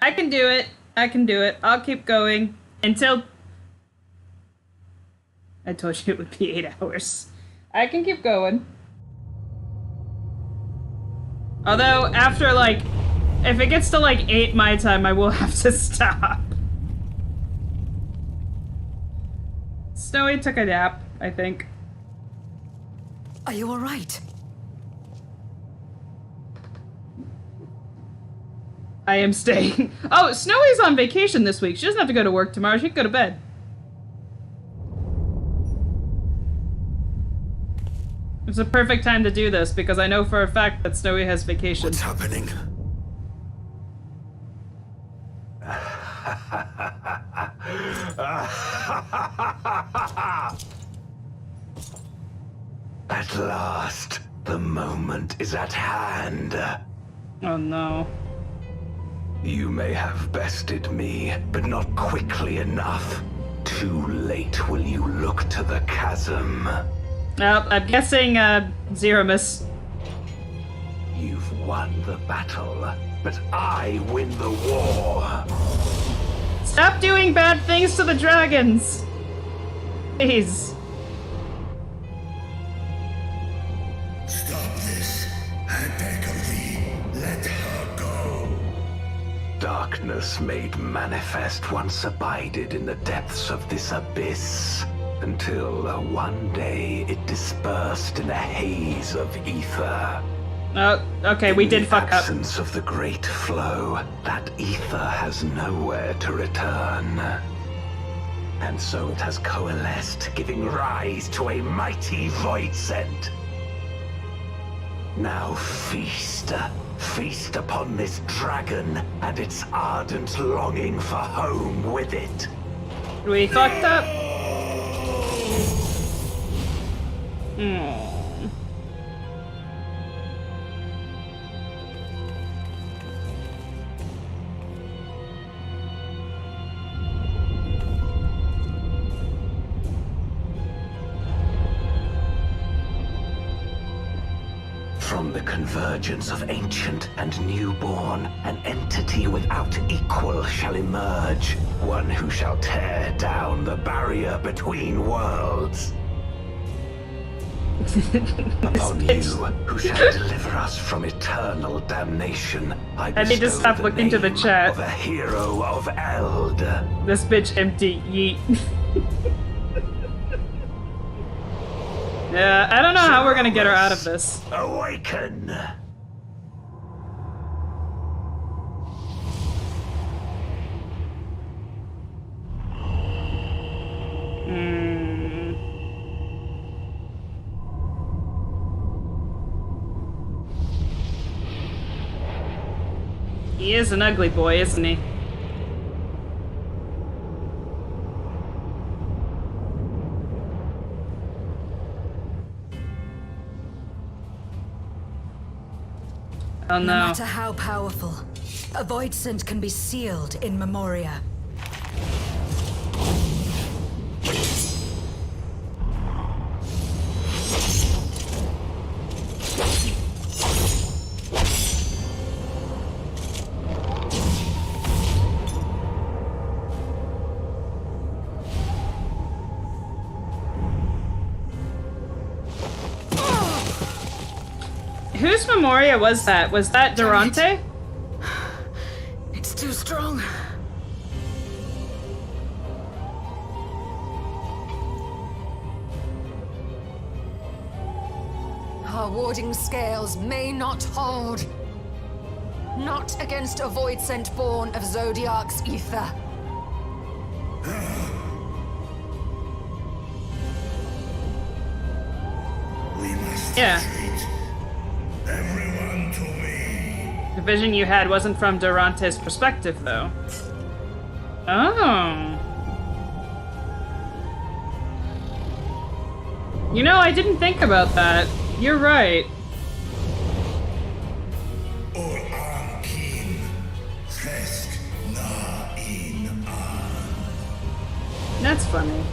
I can do it. I can do it. I'll keep going until... I told you it would be 8 hours. I can keep going. Although, after, like... If it gets to, like, 8 my time, I will have to stop. Snowy took a nap, I think. Are you alright? I am staying. Oh, Snowy's on vacation this week. She doesn't have to go to work tomorrow. She can go to bed. It's a perfect time to do this because I know for a fact that Snowy has vacation. What's happening? At last, the moment is at hand. Oh no. You may have bested me, but not quickly enough. Too late will you look to the chasm. Well, I'm guessing, Zeromus. You've won the battle, but I win the war. Stop doing bad things to the dragons! Please. Stop this. I beg of thee, let her go. Darkness made manifest once abided in the depths of this abyss, until one day it dispersed in a haze of ether. Oh, okay, we did fuck up. In the absence of the great flow, that ether has nowhere to return. And so it has coalesced, giving rise to a mighty void scent. Now feast upon this dragon and its ardent longing for home with it. We fucked up. Hmm. From the convergence of ancient and newborn, an entity without equal shall emerge, one who shall tear down the barrier between worlds. Upon you, who shall deliver us from eternal damnation, I need to stop looking to the chat. Of a hero of Eld. This bitch empty, yeet. Yeah, I don't know how we're gonna get her out of this. Awaken! He is an ugly boy, isn't he? Oh no. No matter how powerful, a void scent can be sealed in Memoria. Whose Memoria was that? Was that Durante? It's too strong. Our warding scales may not hold. Not against a void scent born of Zodiac's ether. We must Yeah. retreat. Everyone to me. The vision you had wasn't from Durante's perspective, though. Oh. You know, I didn't think about that. You're right. That's funny.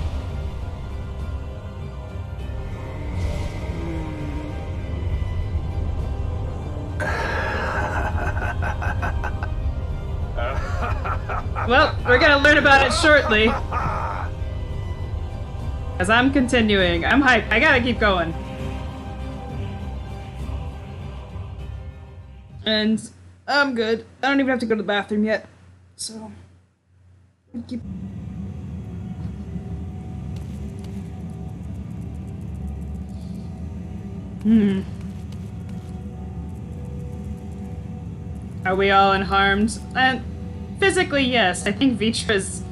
Well, we're gonna learn about it shortly. As I'm continuing. I'm hyped. I gotta keep going. And I'm good. I don't even have to go to the bathroom yet. So, I'll keep... Are we all unharmed? And physically, yes. I think Vitra's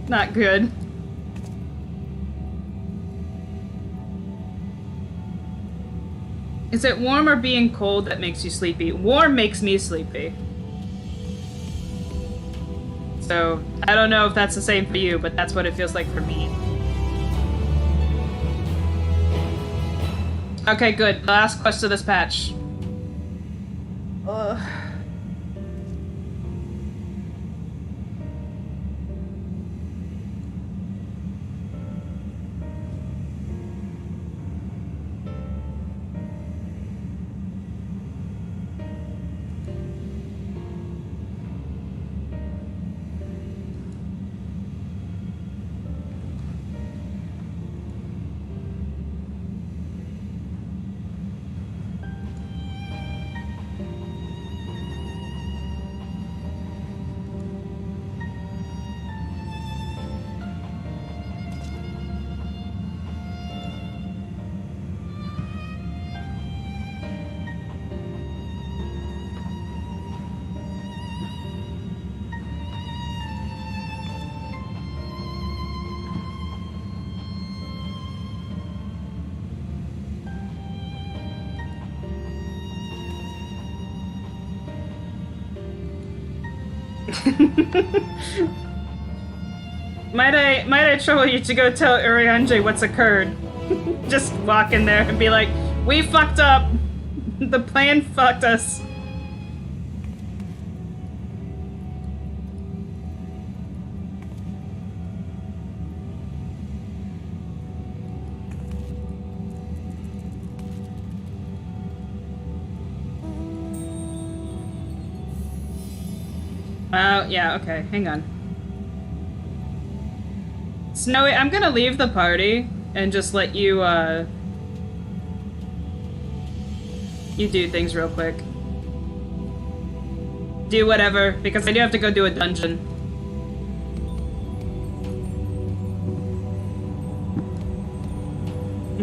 not good. Is it warm or being cold that makes you sleepy? Warm makes me sleepy. So, I don't know if that's the same for you, but that's what it feels like for me. Okay, good. The last quest of this patch. Ugh. Might I trouble you to go tell Urianger what's occurred? Just walk in there and be like, we fucked up. The plan fucked us. Oh, yeah, okay, hang on. Snowy, I'm gonna leave the party and just let you, you do things real quick. Do whatever, because I do have to go do a dungeon.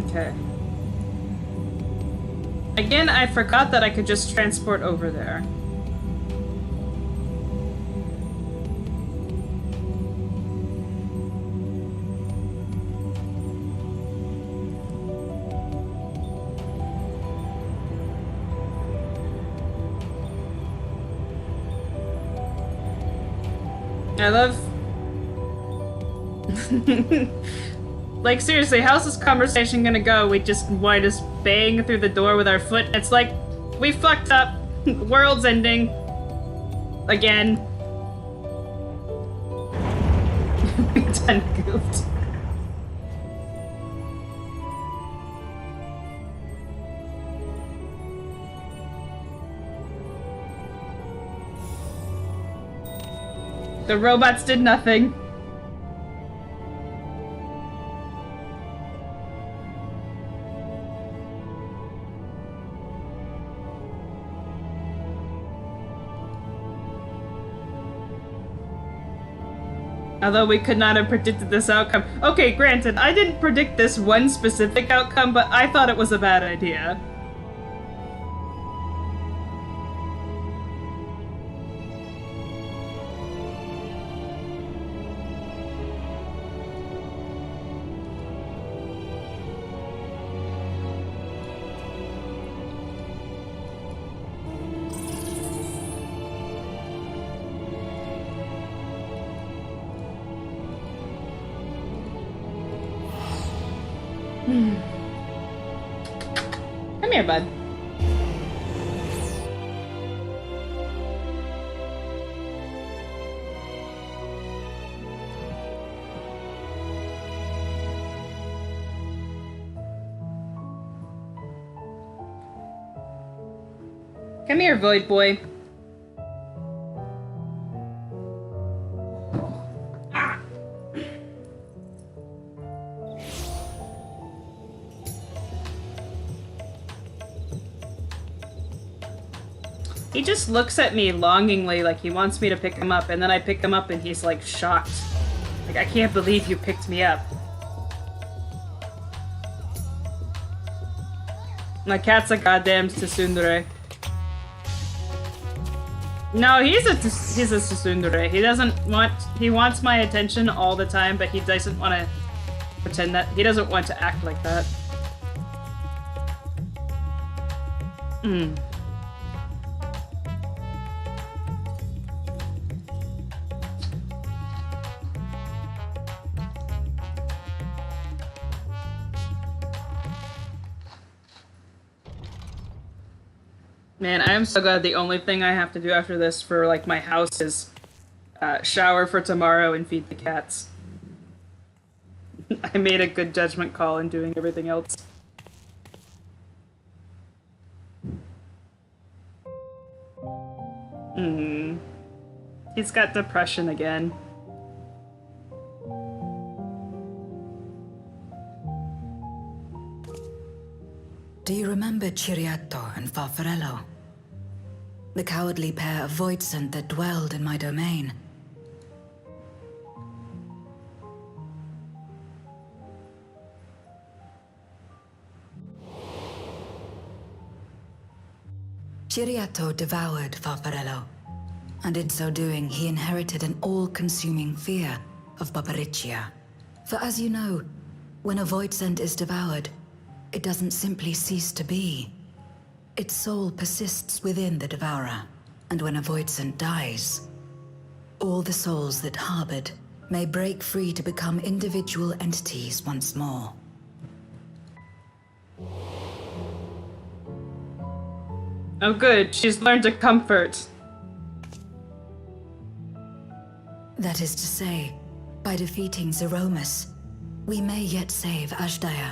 Okay. Again, I forgot that I could just transport over there. I love... like, seriously, how's this conversation gonna go? We just bang through the door with our foot. It's like, we fucked up. World's ending. Again. We done goofed. The robots did nothing. Although we could not have predicted this outcome. Okay, granted, I didn't predict this one specific outcome, but I thought it was a bad idea. Come here, bud. Come here, Void Boy. He just looks at me longingly like he wants me to pick him up, and then I pick him up and he's like shocked. Like, I can't believe you picked me up. My cat's a goddamn tsundere. No, he's a tsundere. He wants my attention all the time, but he doesn't want to pretend that, he doesn't want to act like that. Man, I am so glad the only thing I have to do after this for, like, my house is shower for tomorrow and feed the cats. I made a good judgment call in doing everything else. He's got depression again. Do you remember Ciriato and Farfarello? The cowardly pair of Voidsent that dwelled in my domain? Ciriato devoured Farfarello, and in so doing he inherited an all-consuming fear of Barbariccia. For as you know, when a Voidsent is devoured, it doesn't simply cease to be. Its soul persists within the devourer, and when a Voidsent dies, all the souls that harbored may break free to become individual entities once more. Oh good, she's learned to comfort. That is to say, by defeating Zeromus, we may yet save Ashdaya.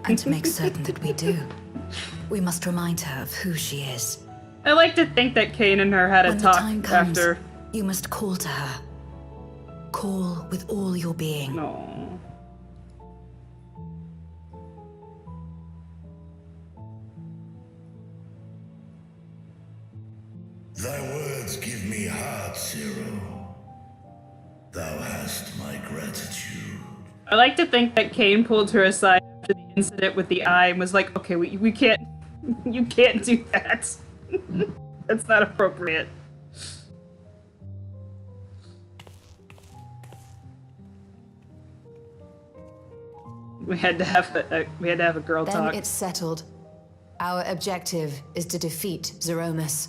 And to make certain that we do, we must remind her of who she is. I like to think that Kane and her had a When the talk time comes, after. you must call to her. Call with all your being. No. Thy words give me heart, Zero. Thou hast my gratitude. I like to think that Kane pulled her aside after the incident with the eye and was like, okay, we can't, you can't do that. That's not appropriate. We had to have a girl Then talk. it's settled. Our objective is to defeat Zeromus.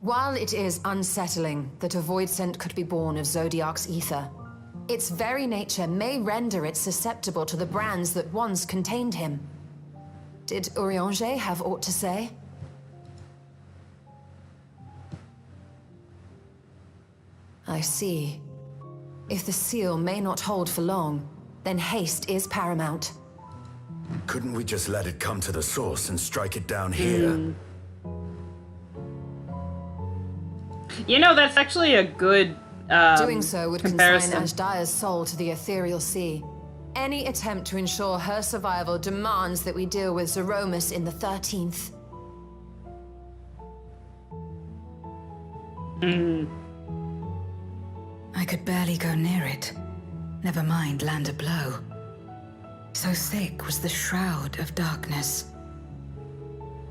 While it is unsettling that a void scent could be born of Zodiac's ether, its very nature may render it susceptible to the brands that once contained him. Did Urianger have aught to say? I see. If the seal may not hold for long, then haste is paramount. Couldn't we just let it come to the source and strike it down here? You know, that's actually a good Doing so would comparison. consign Ashdaya's soul to the ethereal sea. Any attempt to ensure her survival demands that we deal with Zeromus in the 13th. I could barely go near it. Never mind land a blow. So thick was the shroud of darkness.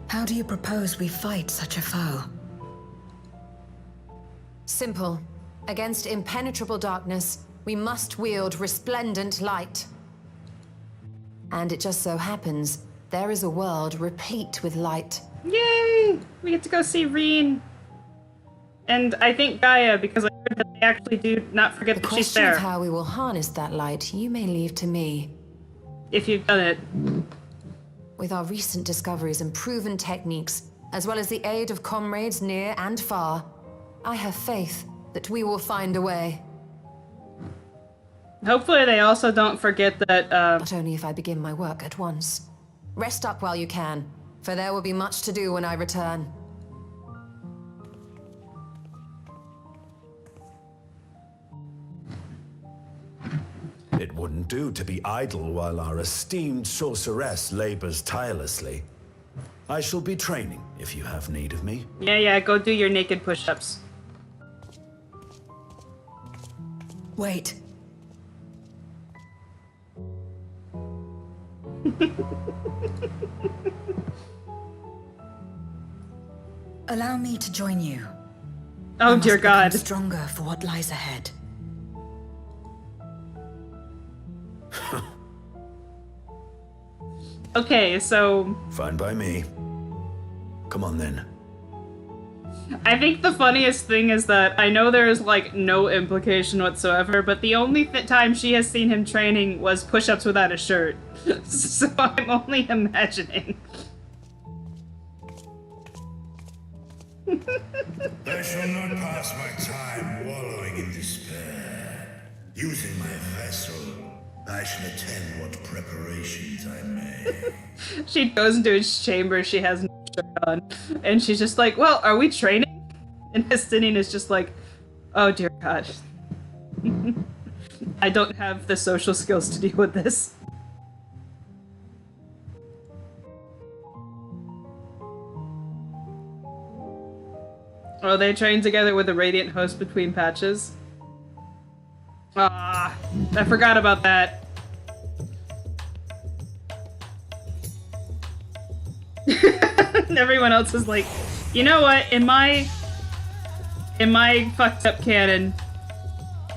How do you propose we fight such a foe? Simple. Against impenetrable darkness, we must wield resplendent light. And it just so happens, there is a world replete with light. Yay! We get to go see Reen. And I think Gaia, because I heard that they actually do not forget The that she's question there. of how we will harness that light, you may leave to me. If you've done it. With our recent discoveries and proven techniques, as well as the aid of comrades near and far, I have faith that we will find a way. Hopefully they also don't forget that, But only if I begin my work at once. Rest up while you can, for there will be much to do when I return. It wouldn't do to be idle while our esteemed sorceress labors tirelessly. I shall be training if you have need of me. yeah, go do your naked push-ups. Wait. Allow me to join you. Oh, I must dear God. become stronger for what lies ahead. Okay, so Fine by me. Come on then. I think the funniest thing is that I know there is like no implication whatsoever, but the only time she has seen him training was push-ups without a shirt. So I'm only imagining. I shall not pass my time wallowing in despair. Using my vessel, I shall attend what preparations I may. She goes into his chamber, she has no shirt on, and she's just like, well, are we training? And Hestinian is just like, oh dear God. I don't have the social skills to deal with this. Oh, they train together with a radiant host between patches? Ah, I forgot about that. And everyone else is like, you know what, in my fucked up canon,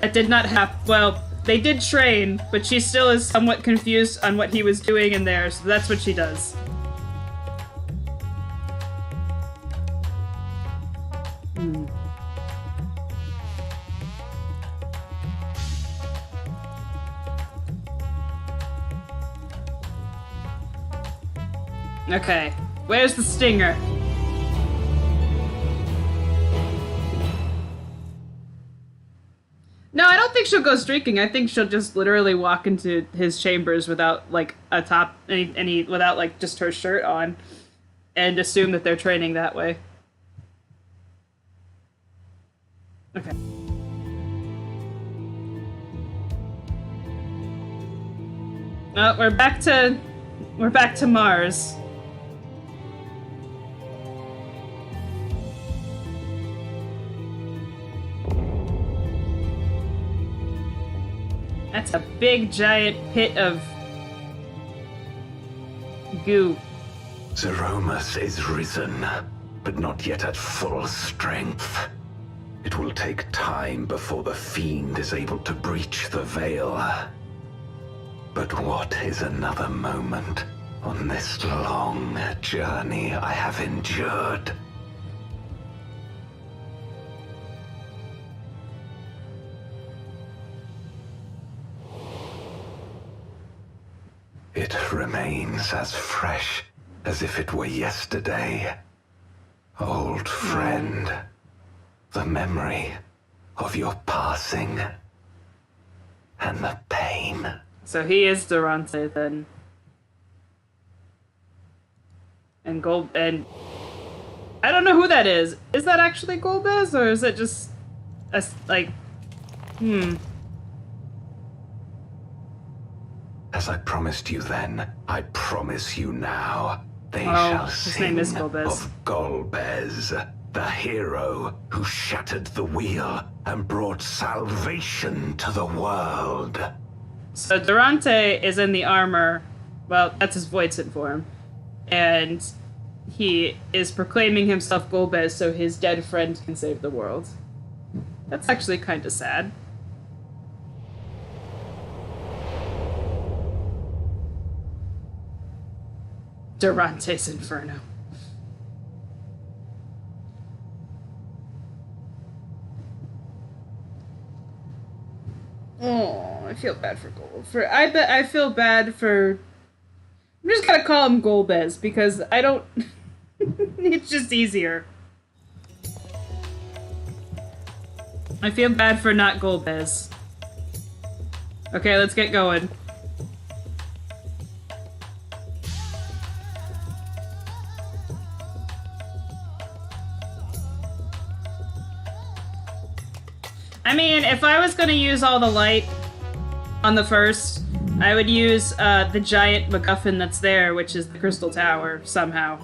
that did not happen. Well, they did train, but she still is somewhat confused on what he was doing in there, so that's what she does. Hmm. Okay, where's the stinger? No, I don't think she'll go streaking. I think she'll just literally walk into his chambers without like a top, any without like just her shirt on, and assume that they're training that way. Okay. Oh, we're back to Mars. That's a big giant pit of goo. Zeromus is risen, but not yet at full strength. It will take time before the fiend is able to breach the veil. But what is another moment on this long journey I have endured? It remains as fresh as if it were yesterday. Old friend, the memory of your passing and the pain. So he is Durante then. And I don't know who that is. Is that actually Golbez, or is it just like As I promised you then, I promise you now. They shall his sing name is Golbez. of Golbez, the hero who shattered the wheel and brought salvation to the world. So Durante is in the armor. Well, that's his Voidsent form. And he is proclaiming himself Golbez so his dead friend can save the world. That's actually kind of sad. Durante's Inferno. Oh, I feel bad for I feel bad for... I'm just gonna call him Golbez because I don't... It's just easier. I feel bad for not Golbez. Okay, let's get going. I mean, if I was gonna use all the light on the first, I would use the giant MacGuffin that's there, which is the Crystal Tower, somehow.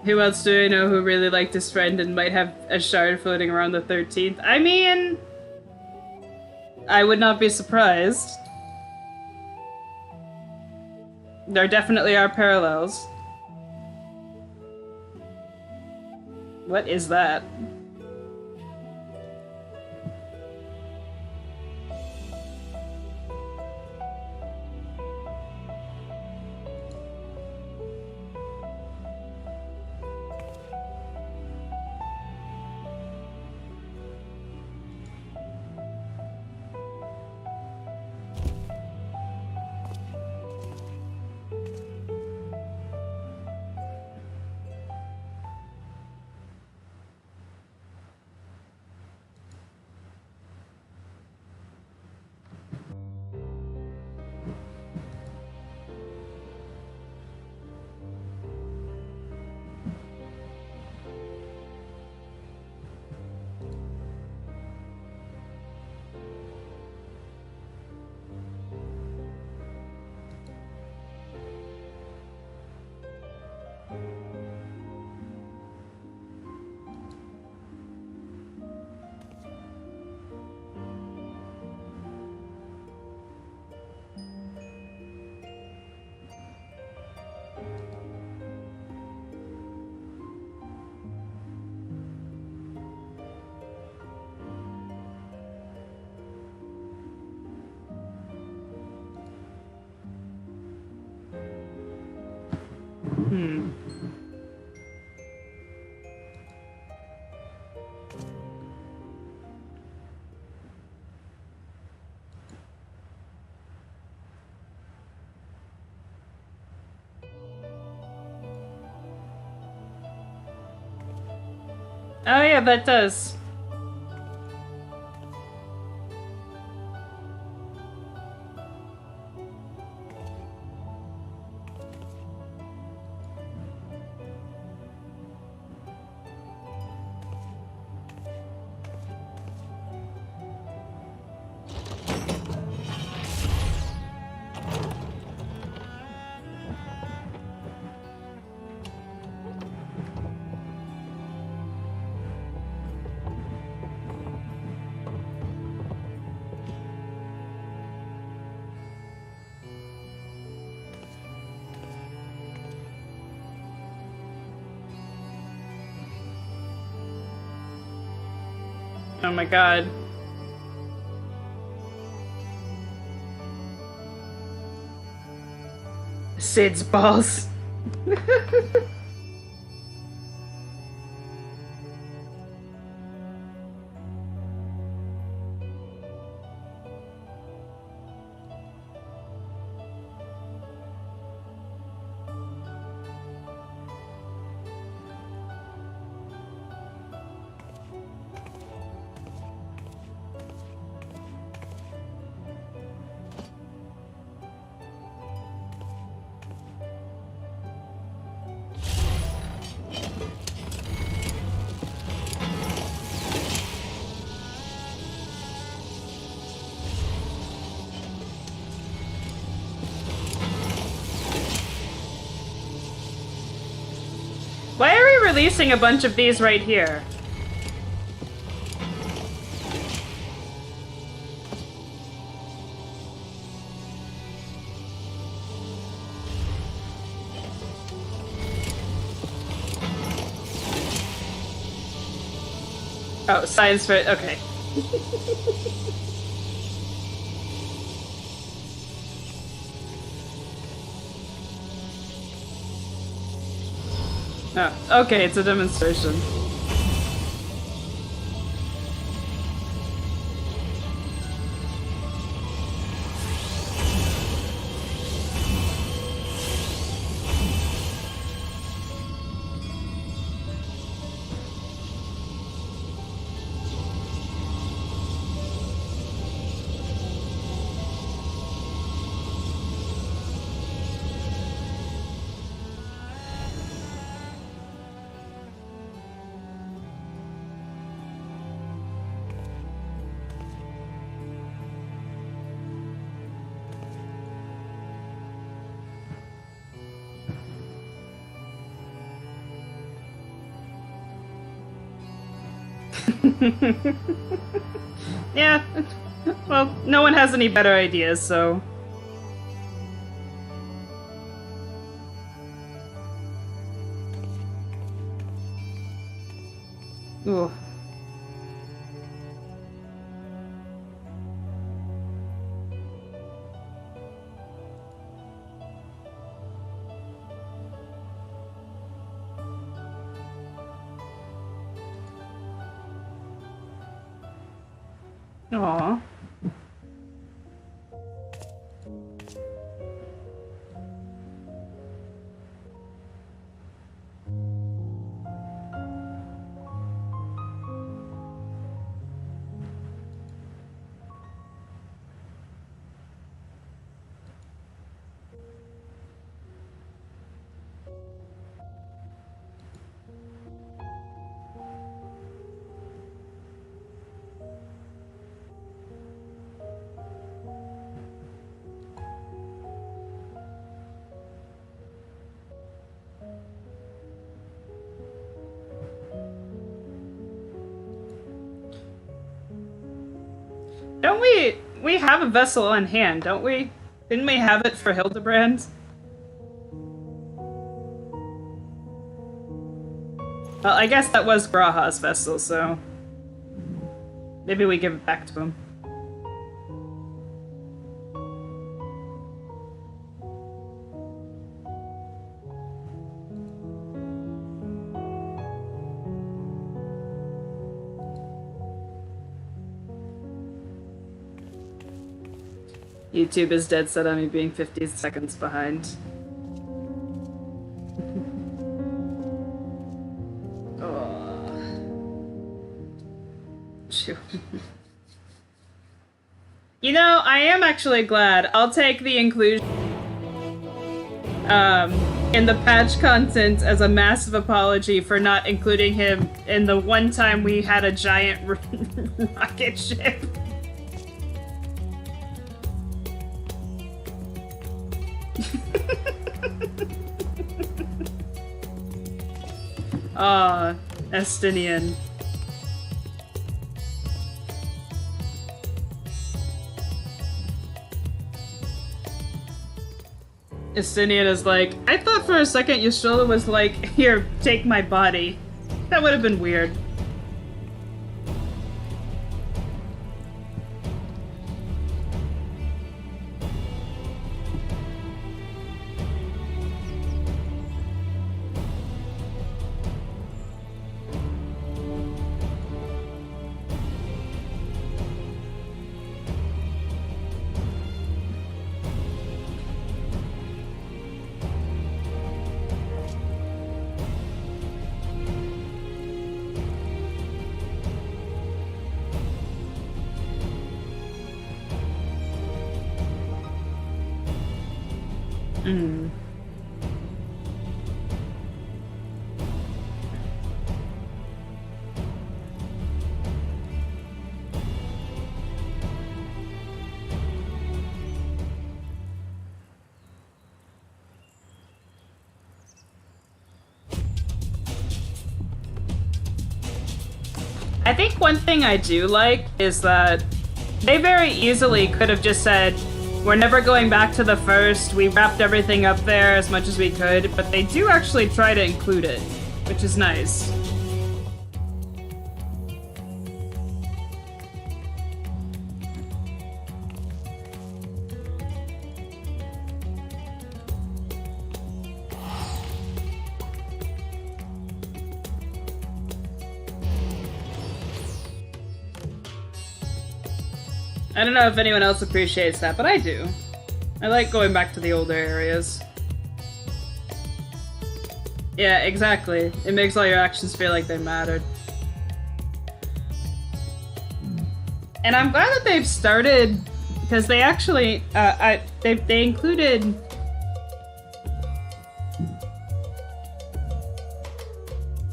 Who else do I know who really liked his friend and might have a shard floating around the 13th? I mean, I would not be surprised. There definitely are parallels. What is that? Hmm. Oh yeah, that does. Oh my god. Sid's balls. Why are we releasing a bunch of these right here? Oh, science for okay. Oh, okay, it's a demonstration. Yeah, well, no one has any better ideas, so... Ooh. Aww. Don't we have a vessel on hand, don't we? Didn't we have it for Hildebrand? Well, I guess that was Graha's vessel, so... maybe we give it back to him. YouTube is dead set on me being 50 seconds behind. You know, I am actually glad. I'll take the inclusion in the patch content as a massive apology for not including him in the one time we had a giant rocket ship. Ah, Estinian. Estinian is like, I thought for a second Yashola was like, here, take my body. That would have been weird. Mm. I think one thing I do like is that they very easily could have just said, we're never going back to the first, we wrapped everything up there as much as we could, but they do actually try to include it, which is nice. I don't know if anyone else appreciates that, but I do. I like going back to the older areas. Yeah, exactly. It makes all your actions feel like they mattered. And I'm glad that they've started, because they actually, they included...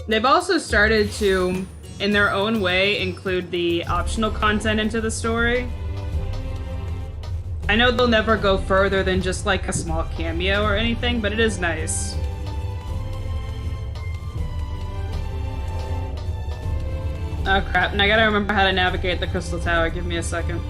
They've also started to, in their own way, include the optional content into the story. I know they'll never go further than just like a small cameo or anything, but it is nice. Oh crap, and I gotta remember how to navigate the Crystal Tower. Give me a second.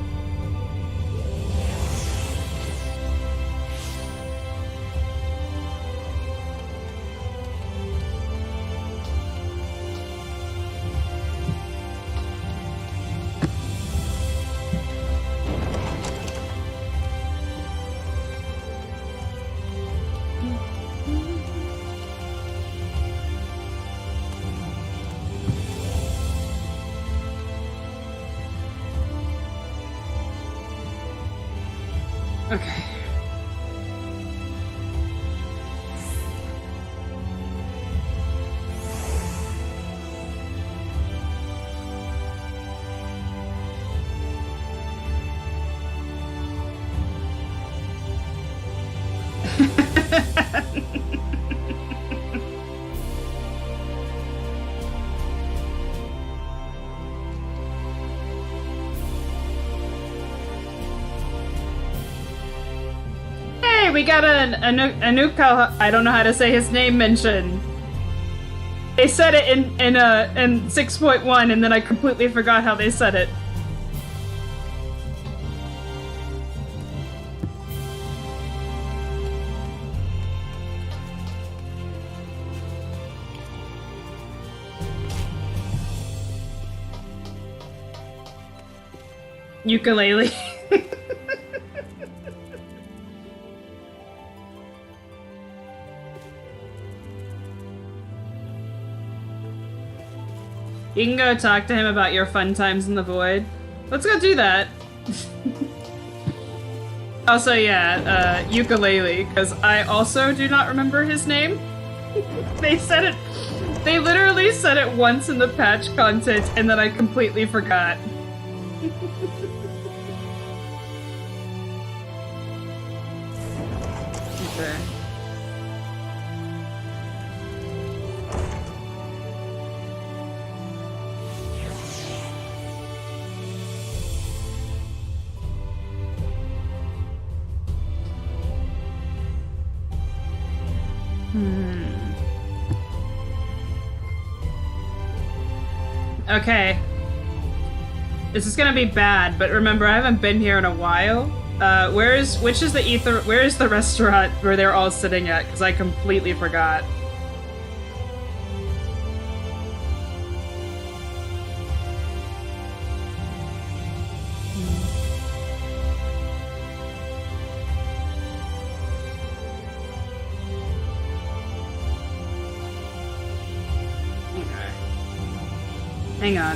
Okay. We got a Anuka, I don't know how to say his name, mention. They said it in 6.1 and then I completely forgot how they said it. Ukulele. You can go talk to him about your fun times in the void. Let's go do that. Also, yeah, ukulele, because I also do not remember his name. They said it. They literally said it once in the patch content, and then I completely forgot. Okay. Okay. This is gonna be bad, but remember, I haven't been here in a while. Where is the restaurant where they're all sitting at? Because I completely forgot. Hang on.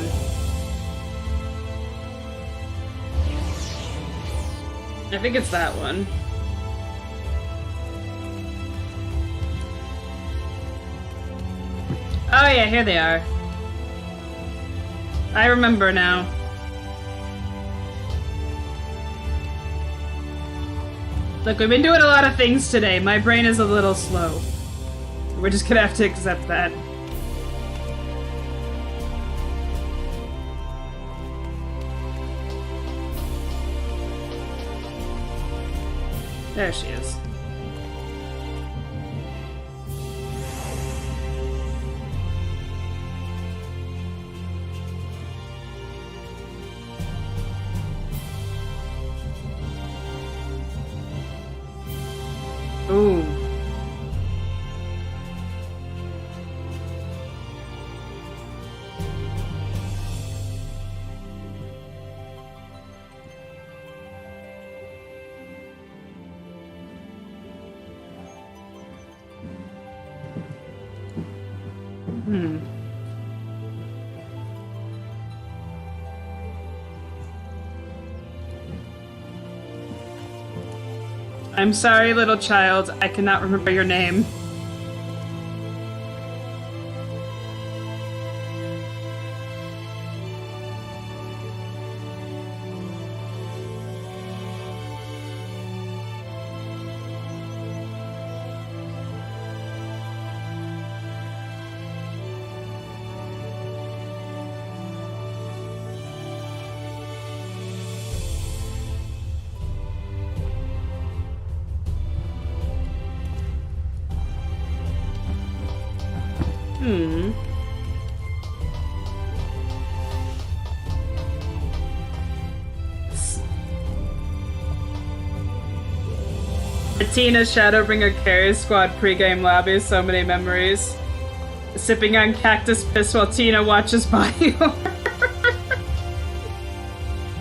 I think it's that one. Oh yeah, here they are. I remember now. Look, we've been doing a lot of things today. My brain is a little slow. We're just gonna have to accept that. There she is. Ooh. I'm sorry, little child. I cannot remember your name. Tina Shadowbringer Carry Squad pregame lobby, so many memories. Sipping on cactus piss while Tina watches body horror.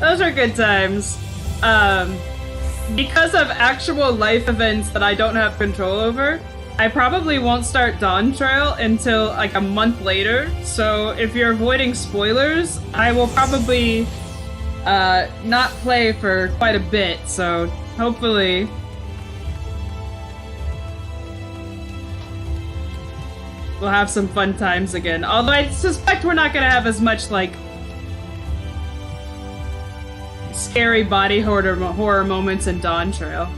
Those are good times. Because of actual life events that I don't have control over, I probably won't start Dawn Trail until like a month later, so if you're avoiding spoilers, I will probably not play for quite a bit, so hopefully we'll have some fun times again. Although I suspect we're not gonna have as much, like, scary body horror moments in Dawn Trail.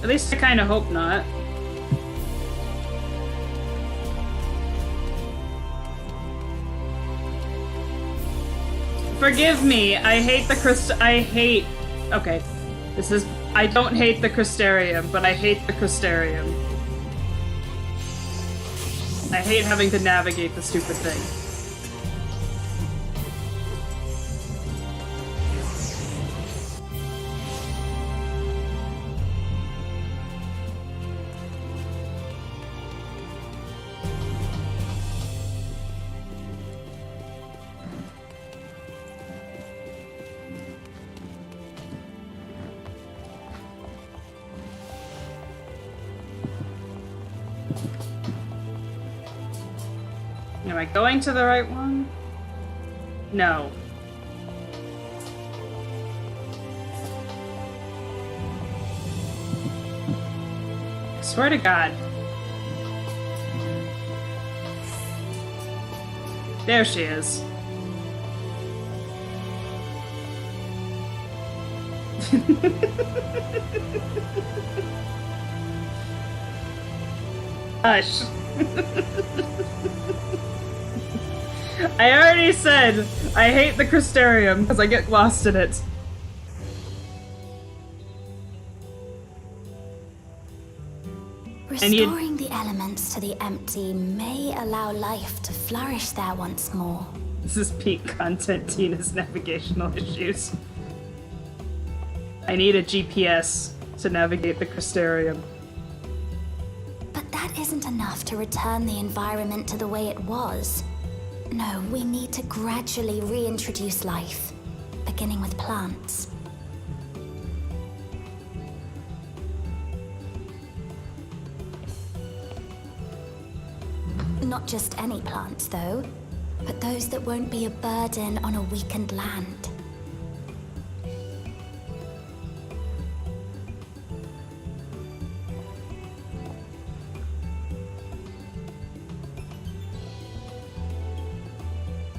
At least I kinda hope not. Forgive me, I hate the okay. I don't hate the Crystarium, but I hate the Crystarium. I hate having to navigate the stupid thing. Am I going to the right one? No. Swear to God. There she is. Hush. I already said I hate the Crystarium because I get lost in it. Restoring the elements to the empty may allow life to flourish there once more. This is peak content, Tina's navigational issues. I need a GPS to navigate the Crystarium. But that isn't enough to return the environment to the way it was. No, we need to gradually reintroduce life, beginning with plants. Not just any plants, though, but those that won't be a burden on a weakened land.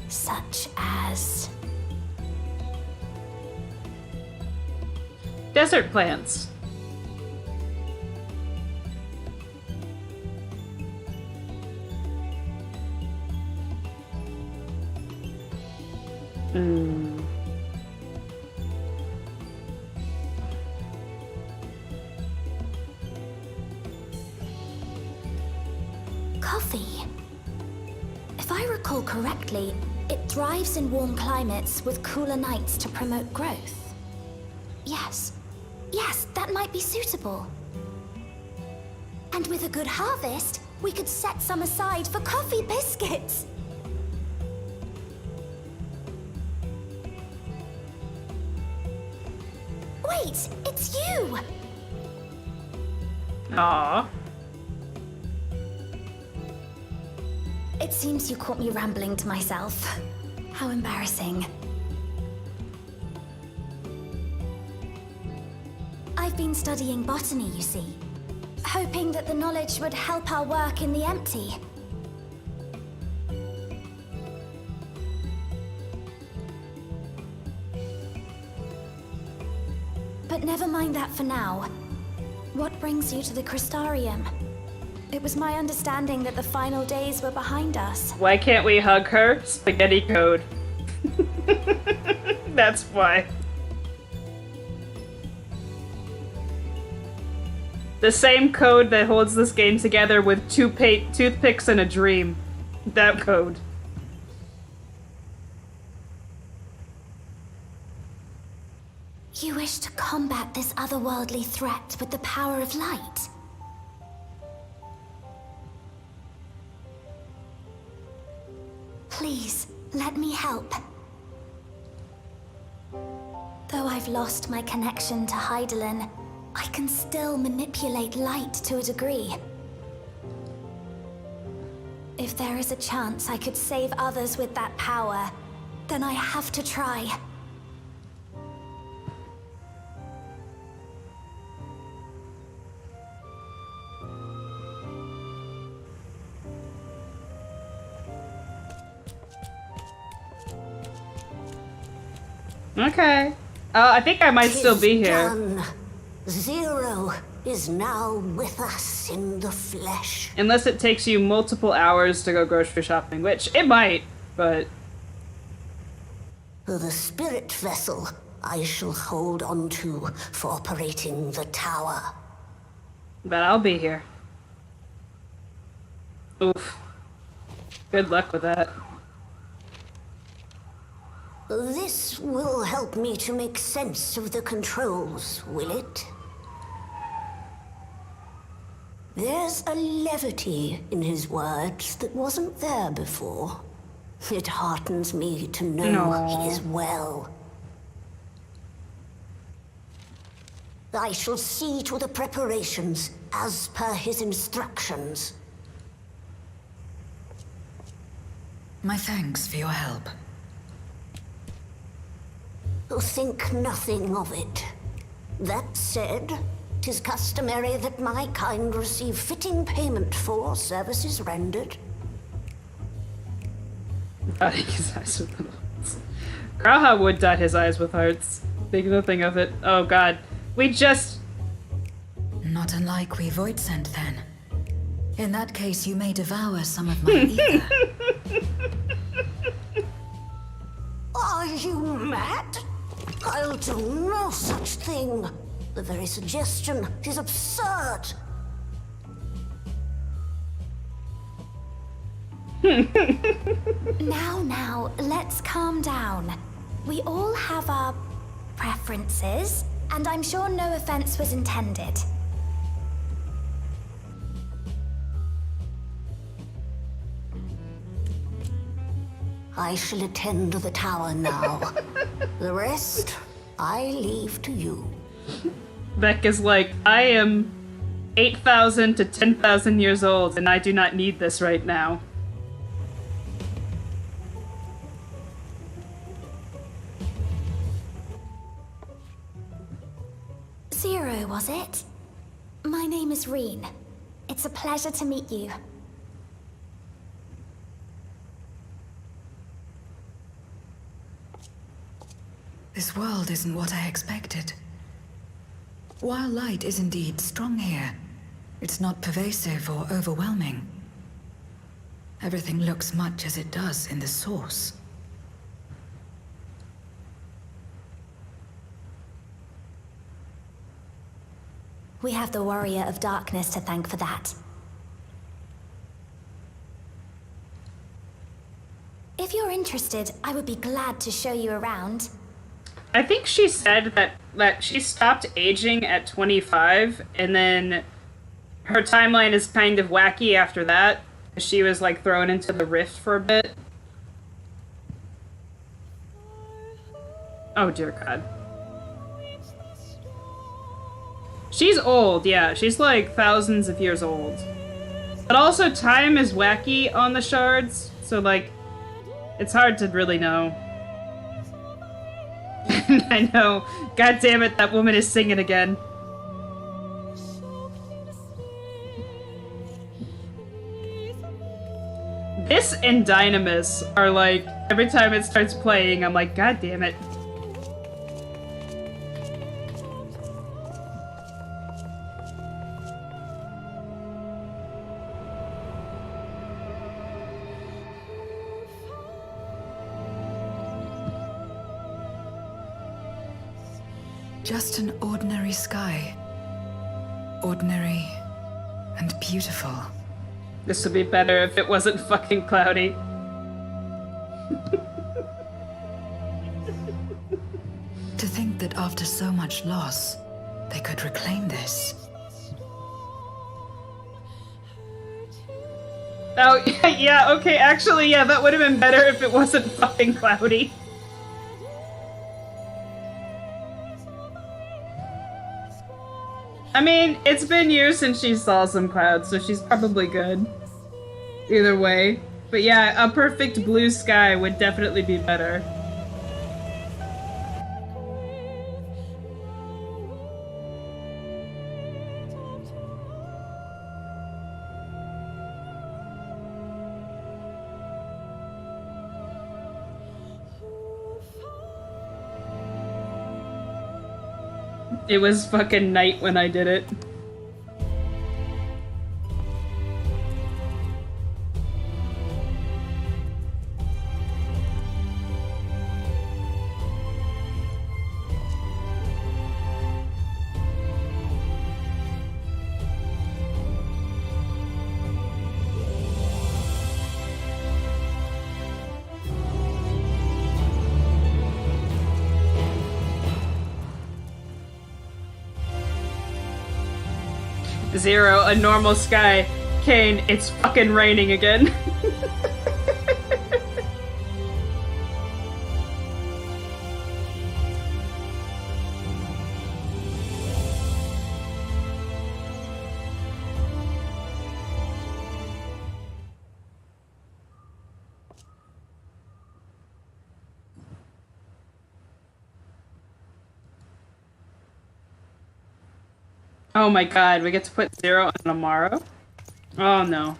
Such as... desert plants. Coffee. If I recall correctly, it thrives in warm climates with cooler nights to promote growth. Yes. Yes, that might be suitable. And with a good harvest, we could set some aside for coffee biscuits. Wait, it's you! Aww. It seems you caught me rambling to myself. How embarrassing. I've been studying botany, you see. Hoping that the knowledge would help our work in the empty. But never mind that for now. What brings you to the Crystarium? It was my understanding that the final days were behind us. Why can't we hug her? Spaghetti code. That's why. The same code that holds this game together with toothpicks and a dream. That code. You wish to combat this otherworldly threat with the power of light? Please, let me help. Though I've lost my connection to Hydaelyn, I can still manipulate light to a degree. If there is a chance I could save others with that power, then I have to try. Okay. I think I might still be here. Done. Zero is now with us in the flesh. Unless it takes you multiple hours to go grocery shopping, which it might, but... The spirit vessel I shall hold on to for operating the tower. But I'll be here. Oof. Good luck with that. This will help me to make sense of the controls, will it? There's a levity in his words that wasn't there before. It heartens me to know he is well. I shall see to the preparations as per his instructions. My thanks for your help. Think nothing of it. That said, 'Tis customary that my kind receive fitting payment for services rendered. Dotting his eyes with hearts. Graha would dot his eyes with hearts. Think nothing of it. Oh god. We just... Not unlike we void sent then. In that case, you may devour some of my ether. Are you mad? I'll do no such thing. The very suggestion is absurd. Now, let's calm down. We all have our preferences, and I'm sure no offense was intended. I shall attend to the tower now. The rest, I leave to you. Beck is like, I am 8,000 to 10,000 years old, and I do not need this right now. Zero, was it? My name is Reen. It's a pleasure to meet you. This world isn't what I expected. While light is indeed strong here, it's not pervasive or overwhelming. Everything looks much as it does in the source. We have the Warrior of Darkness to thank for that. If you're interested, I would be glad to show you around. I think she said that she stopped aging at 25, and then her timeline is kind of wacky after that. She was like thrown into the rift for a bit. Oh dear God. She's old, yeah. She's like thousands of years old. But also time is wacky on the shards, so like it's hard to really know. I know. God damn it, that woman is singing again. This and Dynamis are like, every time it starts playing, I'm like, God damn it. Just an ordinary sky. Ordinary and beautiful. This would be better if it wasn't fucking cloudy. To think that after so much loss, they could reclaim this. Oh, yeah, okay, actually, yeah, that would have been better if it wasn't fucking cloudy. I mean, it's been years since she saw some clouds, so she's probably good. Either way. But yeah, a perfect blue sky would definitely be better. It was fucking night when I did it. Zero, a normal sky. Kane, it's fucking raining again. Oh my god, we get to put 0 on Amaro? Oh no.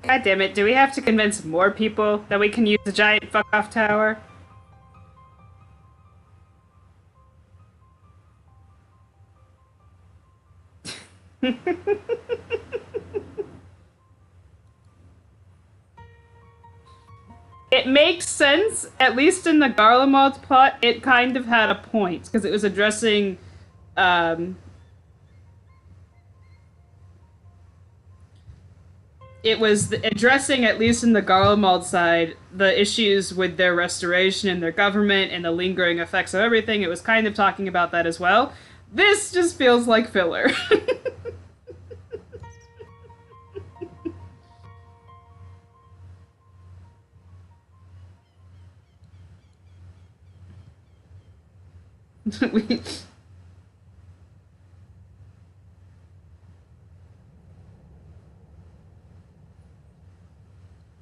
God damn it, do we have to convince more people that we can use the giant fuck-off tower? It makes sense, at least in the Garlemald's plot, it kind of had a point, because it was addressing, it was addressing, at least in the Garlemald side, the issues with their restoration and their government and the lingering effects of everything. It was kind of talking about that as well. This just feels like filler.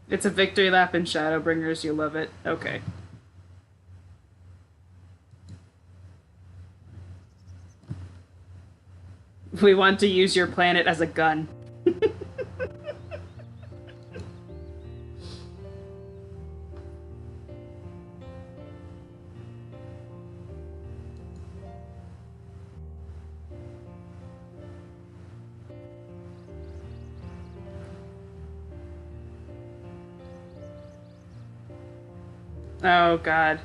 It's a victory lap in Shadowbringers, you love it. Okay. We want to use your planet as a gun. Oh, God.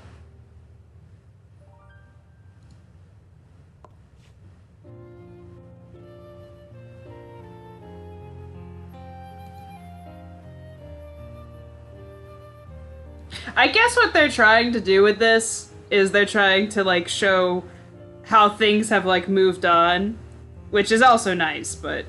I guess what they're trying to do with this is they're trying to, like, show how things have, like, moved on, which is also nice, but...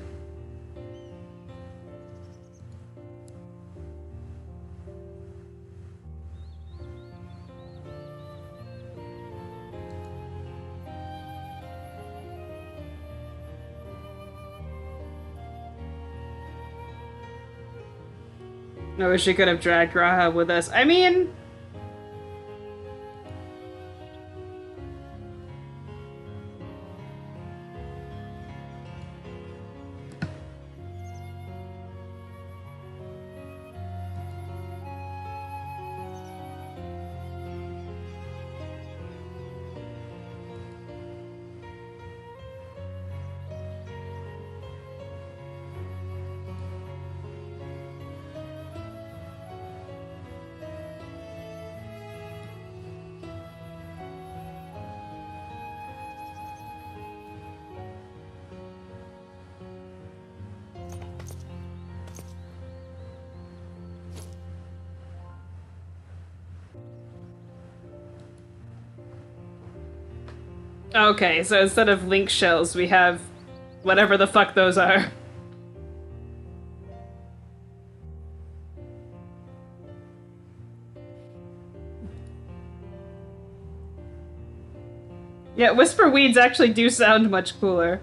I wish we could have dragged Raha with us. I mean... Okay, so instead of link shells, we have whatever the fuck those are. Yeah, whisper weeds actually do sound much cooler.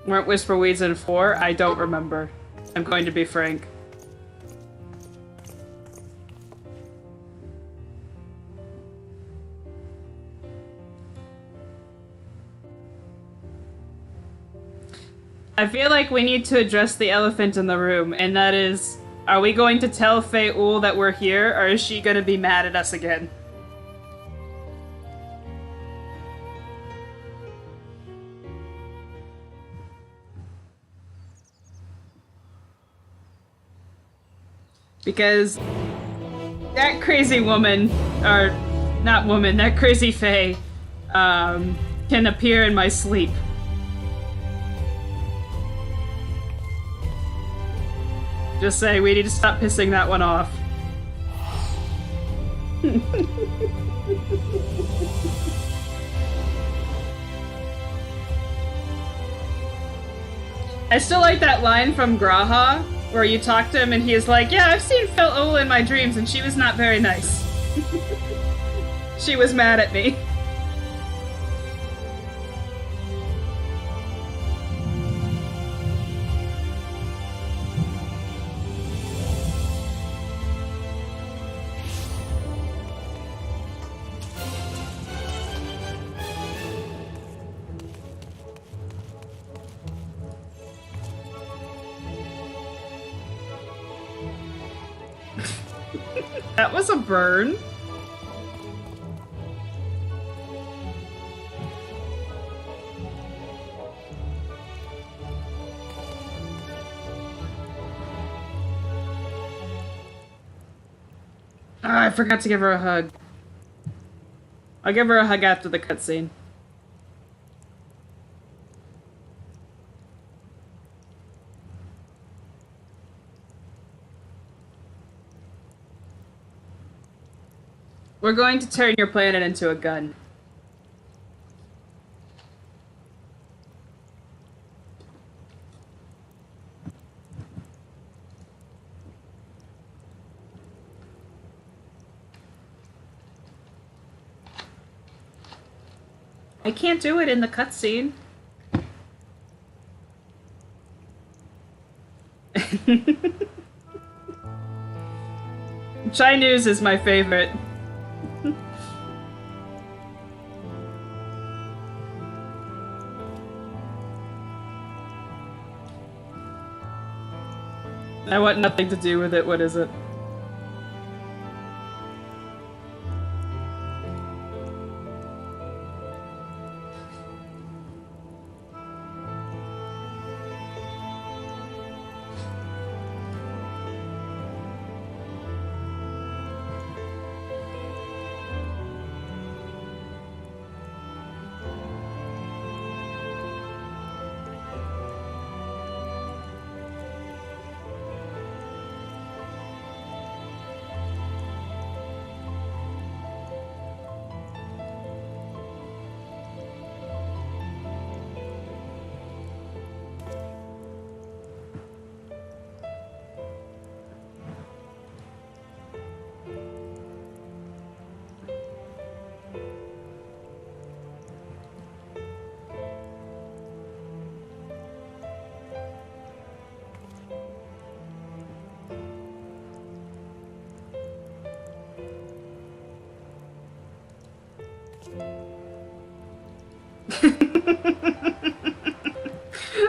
Weren't whisper weeds in 4? I don't remember. I'm going to be frank. I feel like we need to address the elephant in the room, and that is, are we going to tell Faye-Ul that we're here, or is she going to be mad at us again? Because that crazy woman, or not woman, that crazy fae, can appear in my sleep. Just say, we need to stop pissing that one off. I still like that line from Graha, where you talk to him and he is like, yeah, I've seen Fel-Ola in my dreams and she was not very nice. She was mad at me. That was a burn. I forgot to give her a hug. I'll give her a hug after the cutscene. We're going to turn your planet into a gun. I can't do it in the cutscene. Chai News is my favorite. I want nothing to do with it. What is it?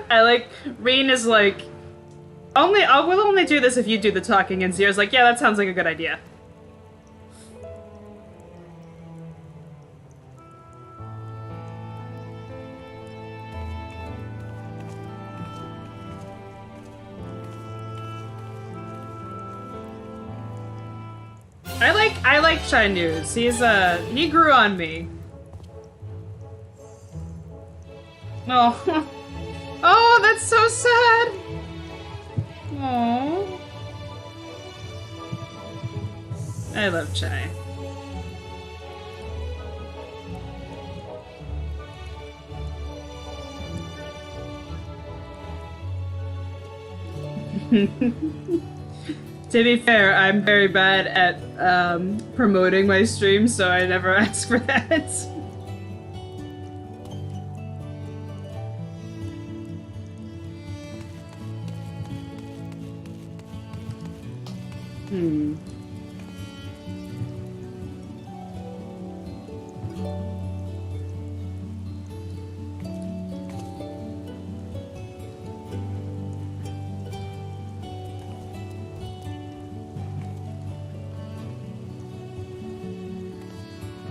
I like, Reen is like, we'll only do this if you do the talking, and Zio's like, yeah, that sounds like a good idea. I like Chai News. He grew on me. Oh. Oh, that's so sad. Oh. I love Chai. To be fair, I'm very bad at promoting my streams, so I never ask for that.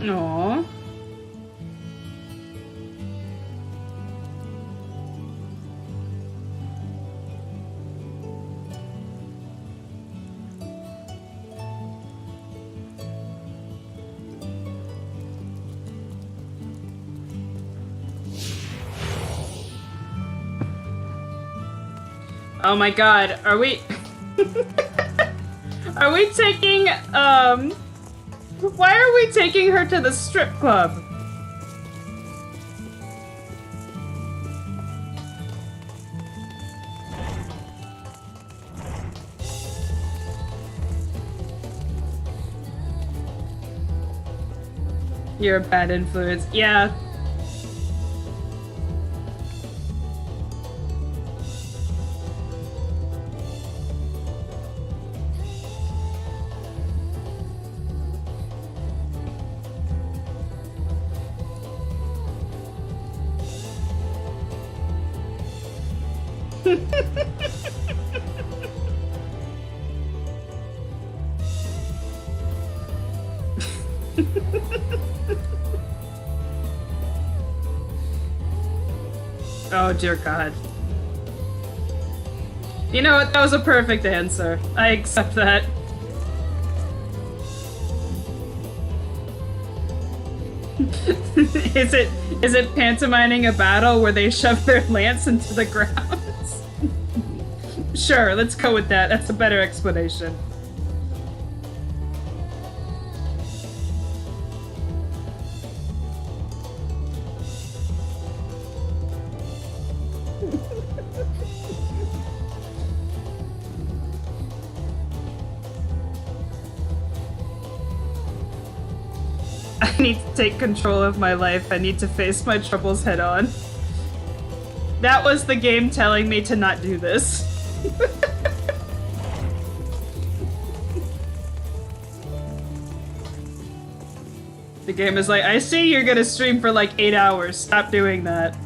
Aww. Oh my god, are we... Are we taking, why are we taking her to the strip club? You're a bad influence. Yeah. Oh dear God. You know what? That was a perfect answer. I accept that. Is it pantomiming a battle where they shove their lance into the ground? Sure, let's go with that. That's a better explanation. I need to take control of my life. I need to face my troubles head on. That was the game telling me to not do this. The game is like, I see you're gonna stream for like 8 hours. Stop doing that.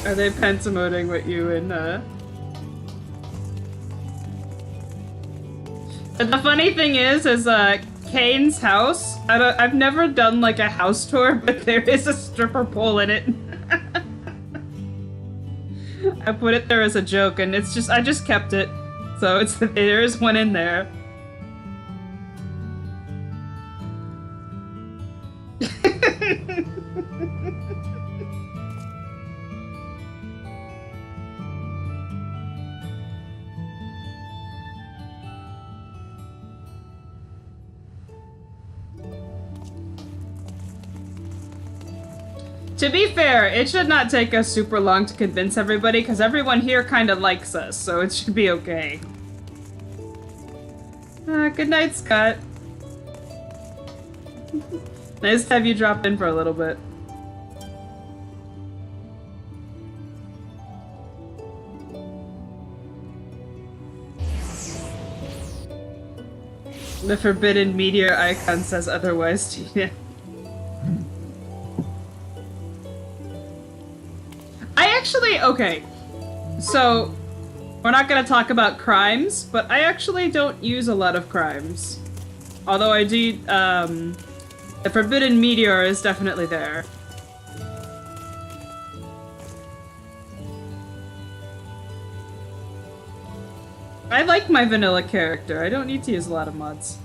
Are they pantomoting with you and But the funny thing is Kane's house, I've never done like a house tour, but there is a stripper pole in it. I put it there as a joke and it's just, I just kept it. So there is one in there. To be fair, it should not take us super long to convince everybody, because everyone here kind of likes us, so it should be okay. Good night, Scott. Nice to have you drop in for a little bit. The forbidden meteor icon says otherwise to you. Okay, so we're not gonna talk about crimes, but I actually don't use a lot of crimes. Although I do, the forbidden meteor is definitely there. I like my vanilla character. I don't need to use a lot of mods.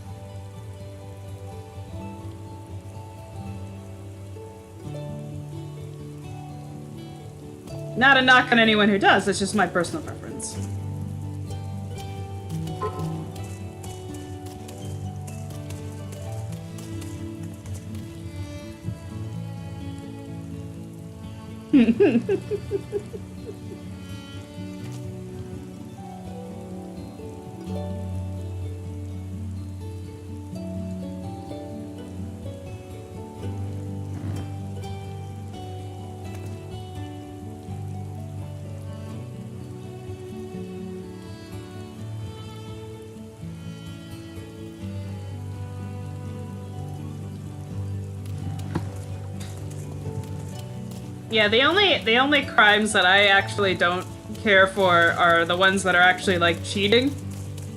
Not a knock on anyone who does, it's just my personal preference. Yeah, the only crimes that I actually don't care for are the ones that are actually like cheating.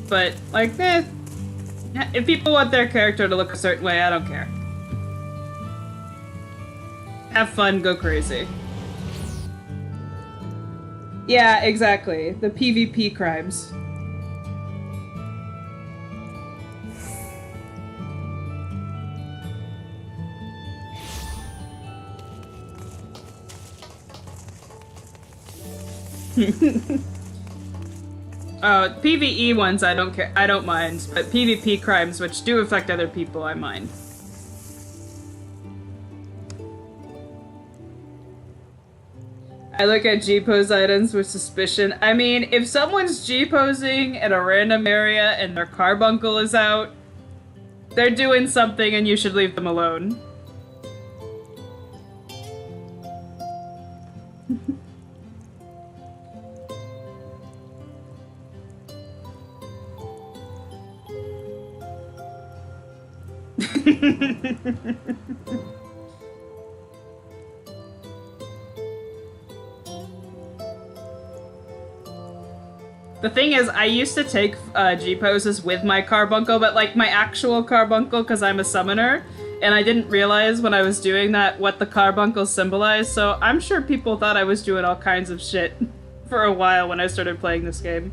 But like, if people want their character to look a certain way, I don't care. Have fun, go crazy. Yeah, exactly. The PvP crimes. PvE ones I don't care. I don't mind, but PvP crimes, which do affect other people, I mind. I look at G-pose items with suspicion. I mean, if someone's G-posing in a random area and their carbuncle is out, they're doing something and you should leave them alone. The thing is, I used to take G-poses with my carbuncle, but like my actual carbuncle, because I'm a summoner, and I didn't realize when I was doing that what the carbuncle symbolized, so I'm sure people thought I was doing all kinds of shit for a while when I started playing this game.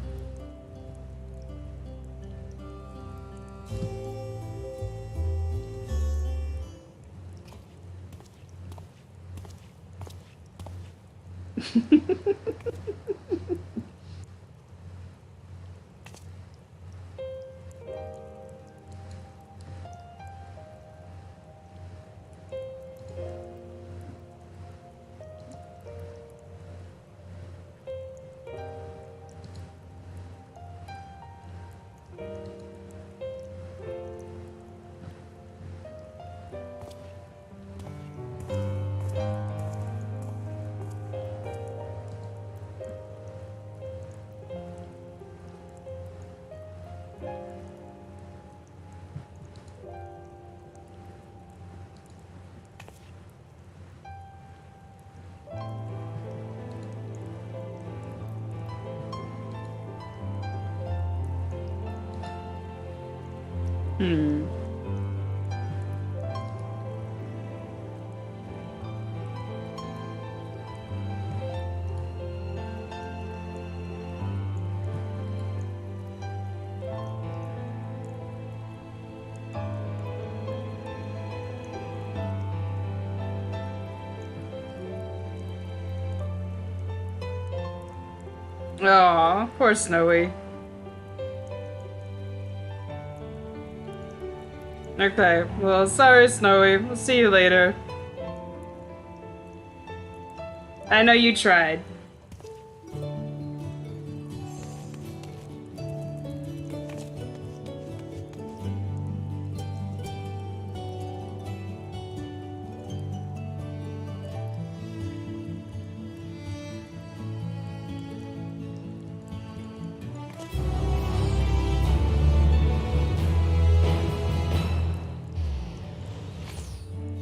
Aw, poor Snowy. Okay, well, sorry, Snowy. We'll see you later. I know you tried.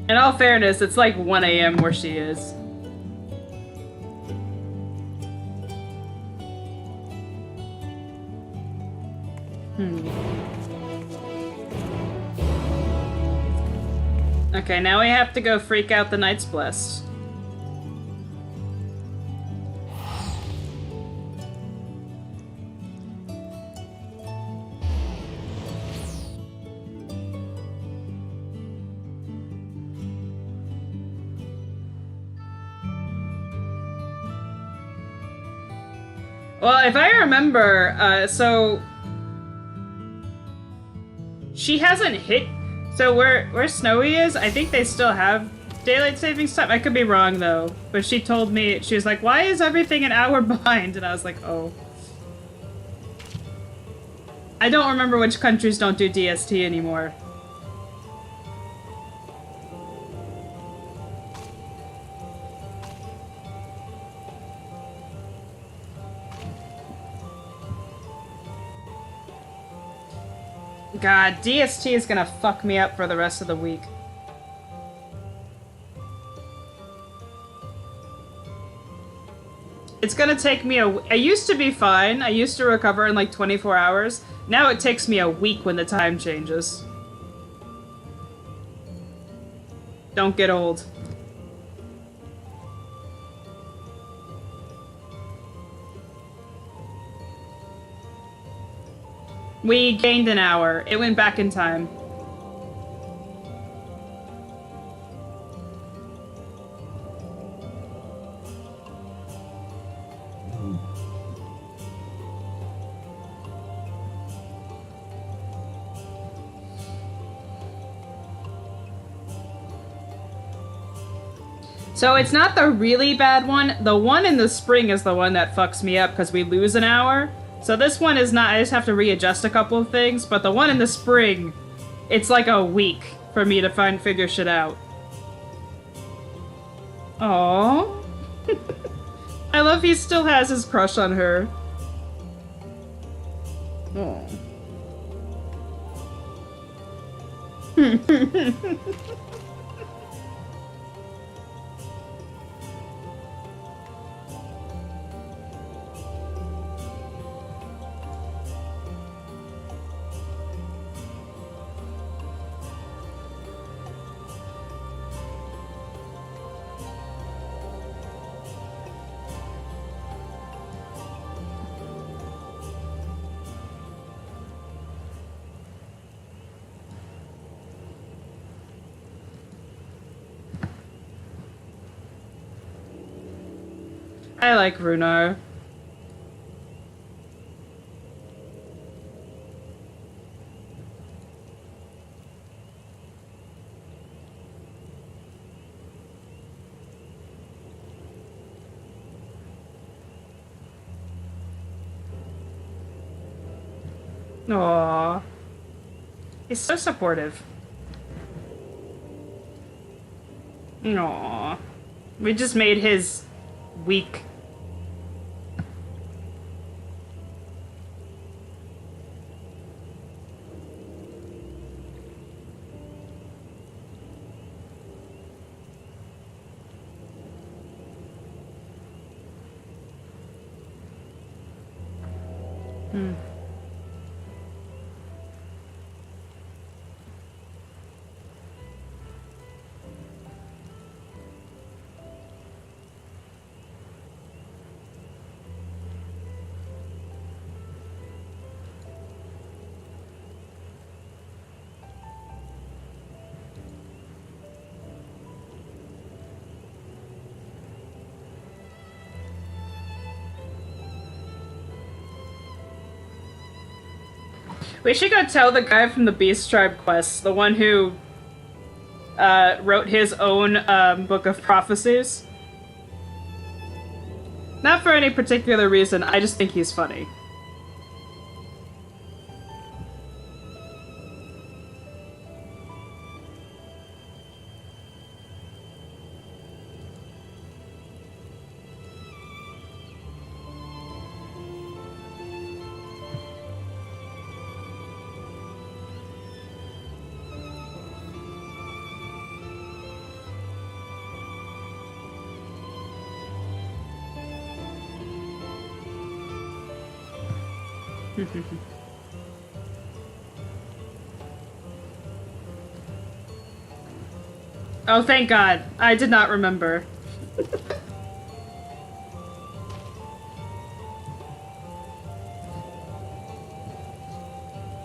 In all fairness, it's like 1 AM where she is. Okay, now we have to go freak out the Knights Blessed. Well, if I remember, so she hasn't hit. So where Snowy is, I think they still have daylight savings time. I could be wrong though, but she told me, she was like, "Why is everything an hour behind?" And I was like, "Oh." I don't remember which countries don't do DST anymore. God, DST is gonna fuck me up for the rest of the week. It's gonna take me I used to be fine. I used to recover in like 24 hours. Now it takes me a week when the time changes. Don't get old. We gained an hour. It went back in time. So it's not the really bad one. The one in the spring is the one that fucks me up because we lose an hour. So this one is not, I just have to readjust a couple of things, but the one in the spring, it's like a week for me to figure shit out. Aww. I love he still has his crush on her. Aww. I like Runar. Aww. He's so supportive. Aww. We just made his week. We should go tell the guy from the Beast Tribe quest, the one who wrote his own book of prophecies. Not for any particular reason, I just think he's funny. Oh, thank God. I did not remember.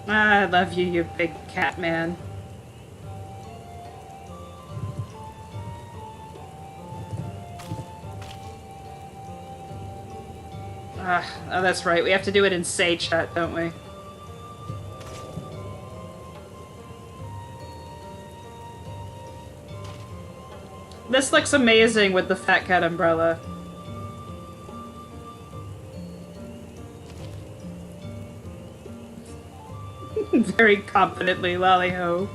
I love you, you big cat man. Oh, that's right. We have to do it in Say chat, don't we? This looks amazing with the fat cat umbrella. Very confidently, lolly-ho.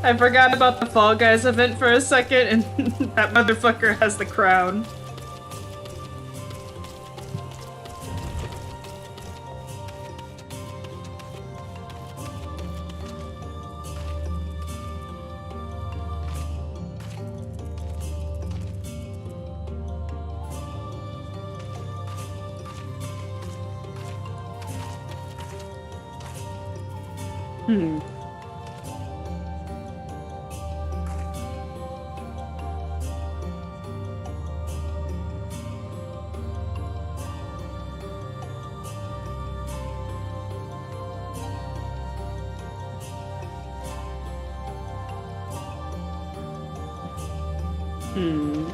I forgot about the Fall Guys event for a second, and that motherfucker has the crown. Hmm. Hmm.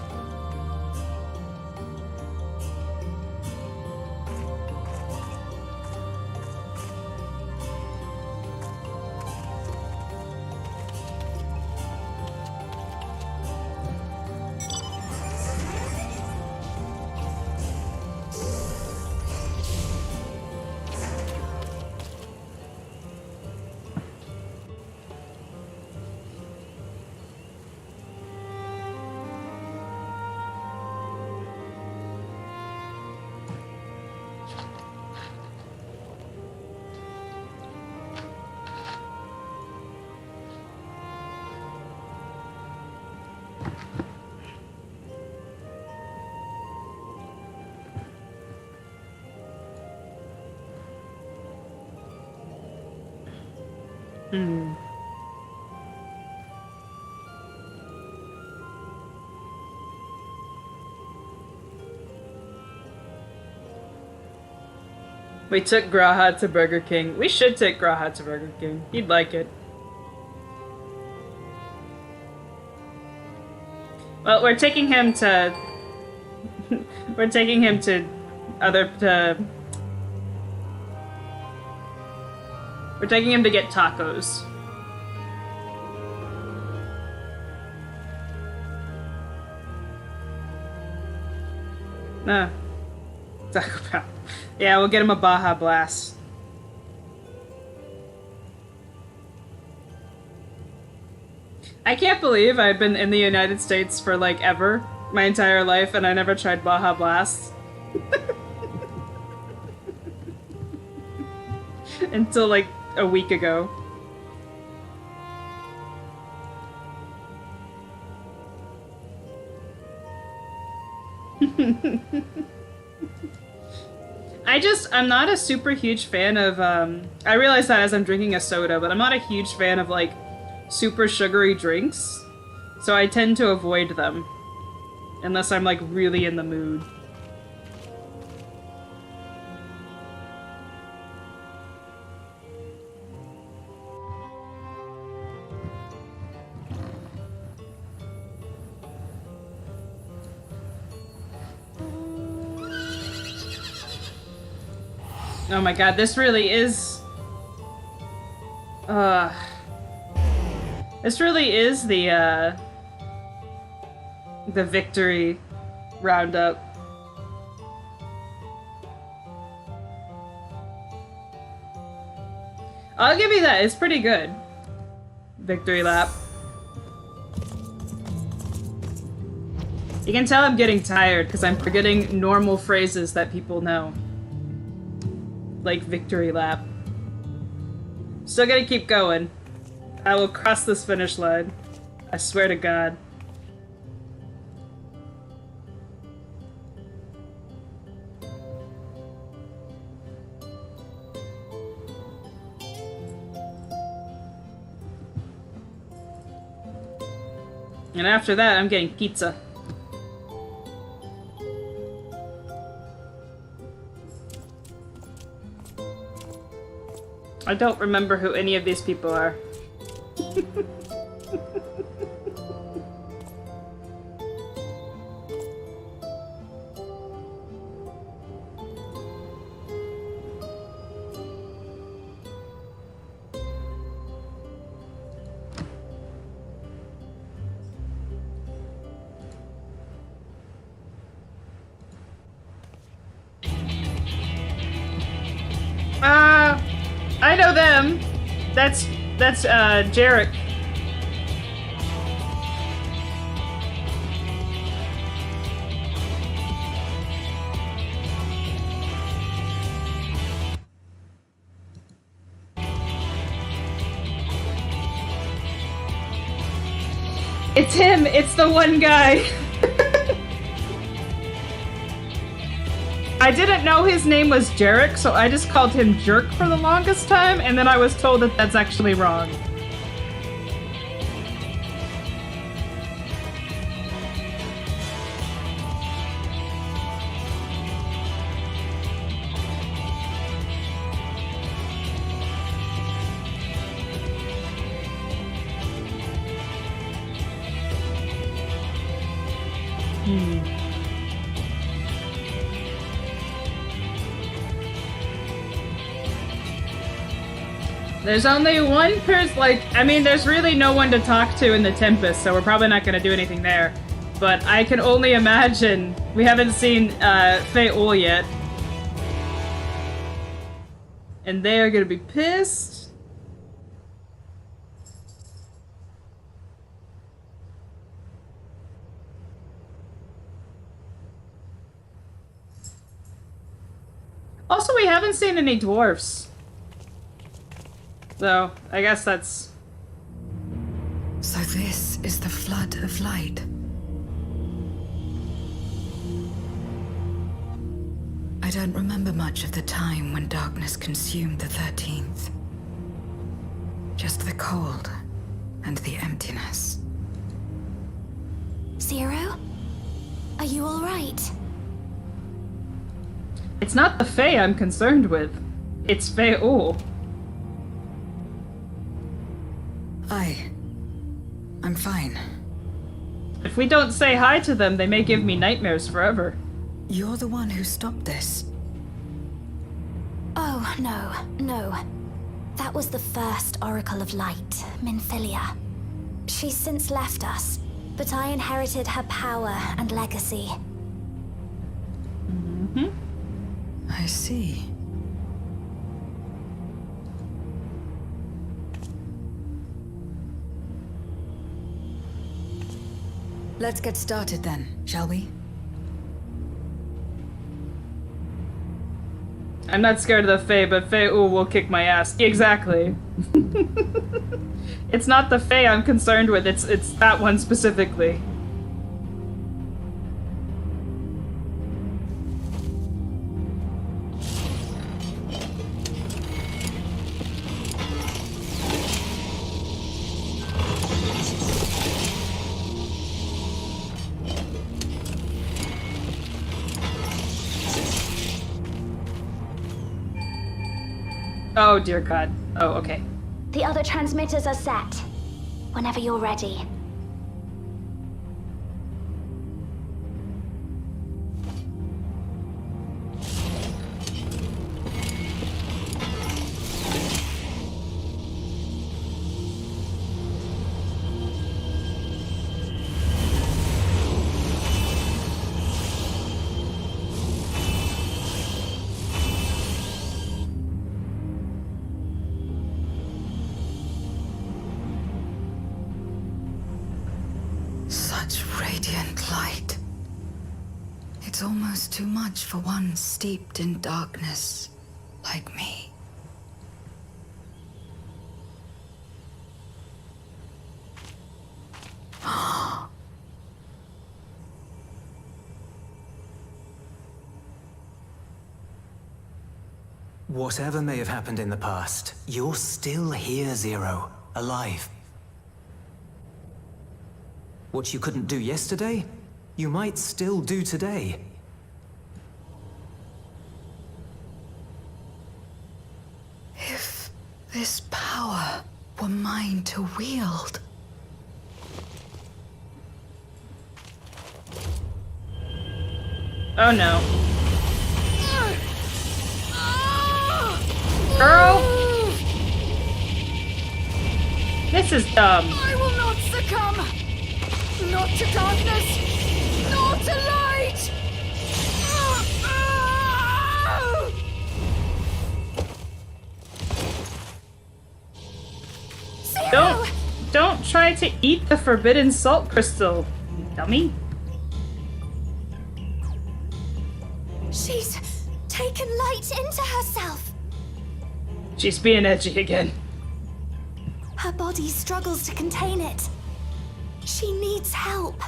Hmm. We took Graha to Burger King. We should take Graha to Burger King. He'd like it. Well, we're taking him to... we're taking him to other... We're taking him to get tacos. No. Taco Bell. Yeah, we'll get him a Baja Blast. I can't believe I've been in the United States for like ever, my entire life, and I never tried Baja Blast. Until like a week ago. I'm not a super huge fan of, I realize that as I'm drinking a soda, but I'm not a huge fan of, like, super sugary drinks. So I tend to avoid them. Unless I'm, like, really in the mood. Oh my god, this really is... This really is the victory roundup. I'll give you that, it's pretty good. Victory lap. You can tell I'm getting tired because I'm forgetting normal phrases that people know. Like victory lap. Still gotta keep going. I will cross this finish line. I swear to God. And after that, I'm getting pizza. I don't remember who any of these people are. I know them. That's Jarek. It's him! It's the one guy! I didn't know his name was Jarek, so I just called him Jerk for the longest time, and then I was told that that's actually wrong. There's only one person, like, I mean, there's really no one to talk to in the Tempest, so we're probably not going to do anything there. But I can only imagine, we haven't seen Fae-Ul yet. And they are going to be pissed. Also, we haven't seen any dwarfs. So, I guess that's... So this is the flood of light. I don't remember much of the time when darkness consumed the 13th. Just the cold and the emptiness. Zero? Are you alright? It's not the Fae I'm concerned with. It's Fae-Ul. I'm fine. If we don't say hi to them, they may give me nightmares forever. You're the one who stopped this. Oh, no. That was the first Oracle of Light, Minfilia. She's since left us, but I inherited her power and legacy. Mm-hmm. I see. Let's get started then, shall we? I'm not scared of the Fae, but Fae-Ul will kick my ass. Exactly. It's not the Fae I'm concerned with, it's that one specifically. Oh, dear God. Oh, okay. The other transmitters are set. Whenever you're ready. It's almost too much for one steeped in darkness like me. Whatever may have happened in the past, you're still here, Zero, alive. What you couldn't do yesterday, you might still do today. If this power were mine to wield. Oh no. Girl! This is dumb. I will not succumb! Not to darkness! Nor to light! Don't try to eat the forbidden salt crystal, you dummy. She's taken light into herself. She's being edgy again. Her body struggles to contain it. She needs help.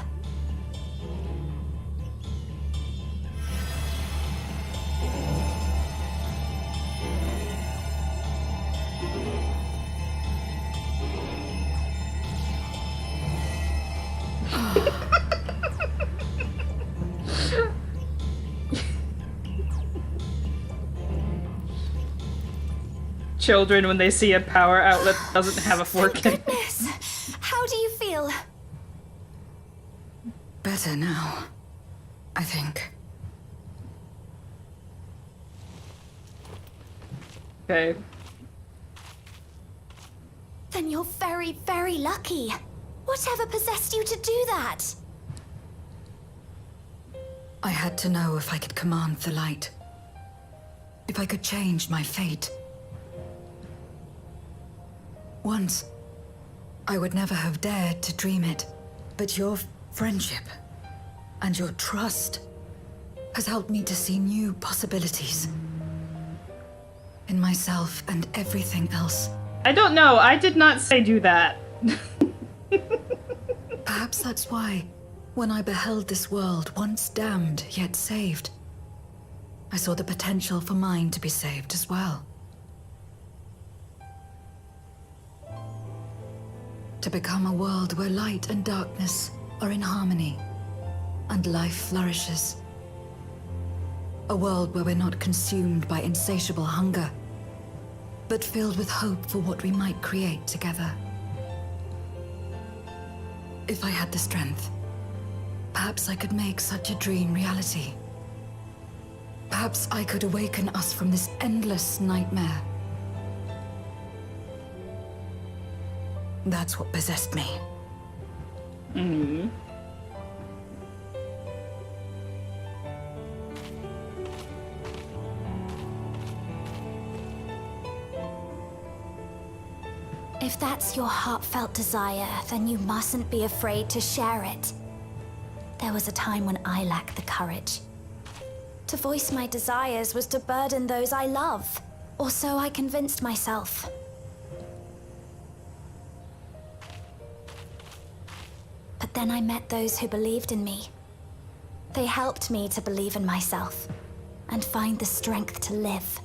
Children, when they see a power outlet that doesn't have a fork in it. Goodness! How do you feel? Better now, I think. Okay. Then you're very, very lucky. Whatever possessed you to do that? I had to know if I could command the light. If I could change my fate. Once, I would never have dared to dream it, but your friendship and your trust has helped me to see new possibilities in myself and everything else. I don't know. I did not say do that. Perhaps that's why, when I beheld this world once damned yet saved, I saw the potential for mine to be saved as well. To become a world where light and darkness are in harmony, and life flourishes. A world where we're not consumed by insatiable hunger, but filled with hope for what we might create together. If I had the strength, perhaps I could make such a dream reality. Perhaps I could awaken us from this endless nightmare. That's what possessed me. Mm-hmm. If that's your heartfelt desire, then you mustn't be afraid to share it. There was a time when I lacked the courage. To voice my desires was to burden those I love, or so I convinced myself. But then I met those who believed in me. They helped me to believe in myself and find the strength to live.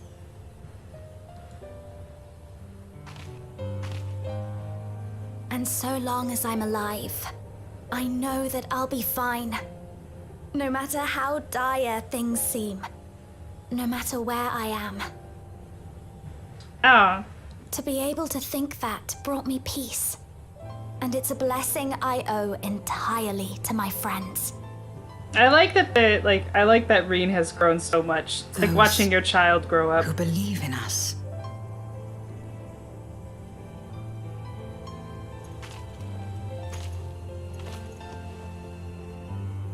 And so long as I'm alive, I know that I'll be fine. No matter how dire things seem. No matter where I am. Ah. To be able to think that brought me peace. And it's a blessing I owe entirely to my friends. I like that I like that Reen has grown so much. It's like watching your child grow up. Who believe in us.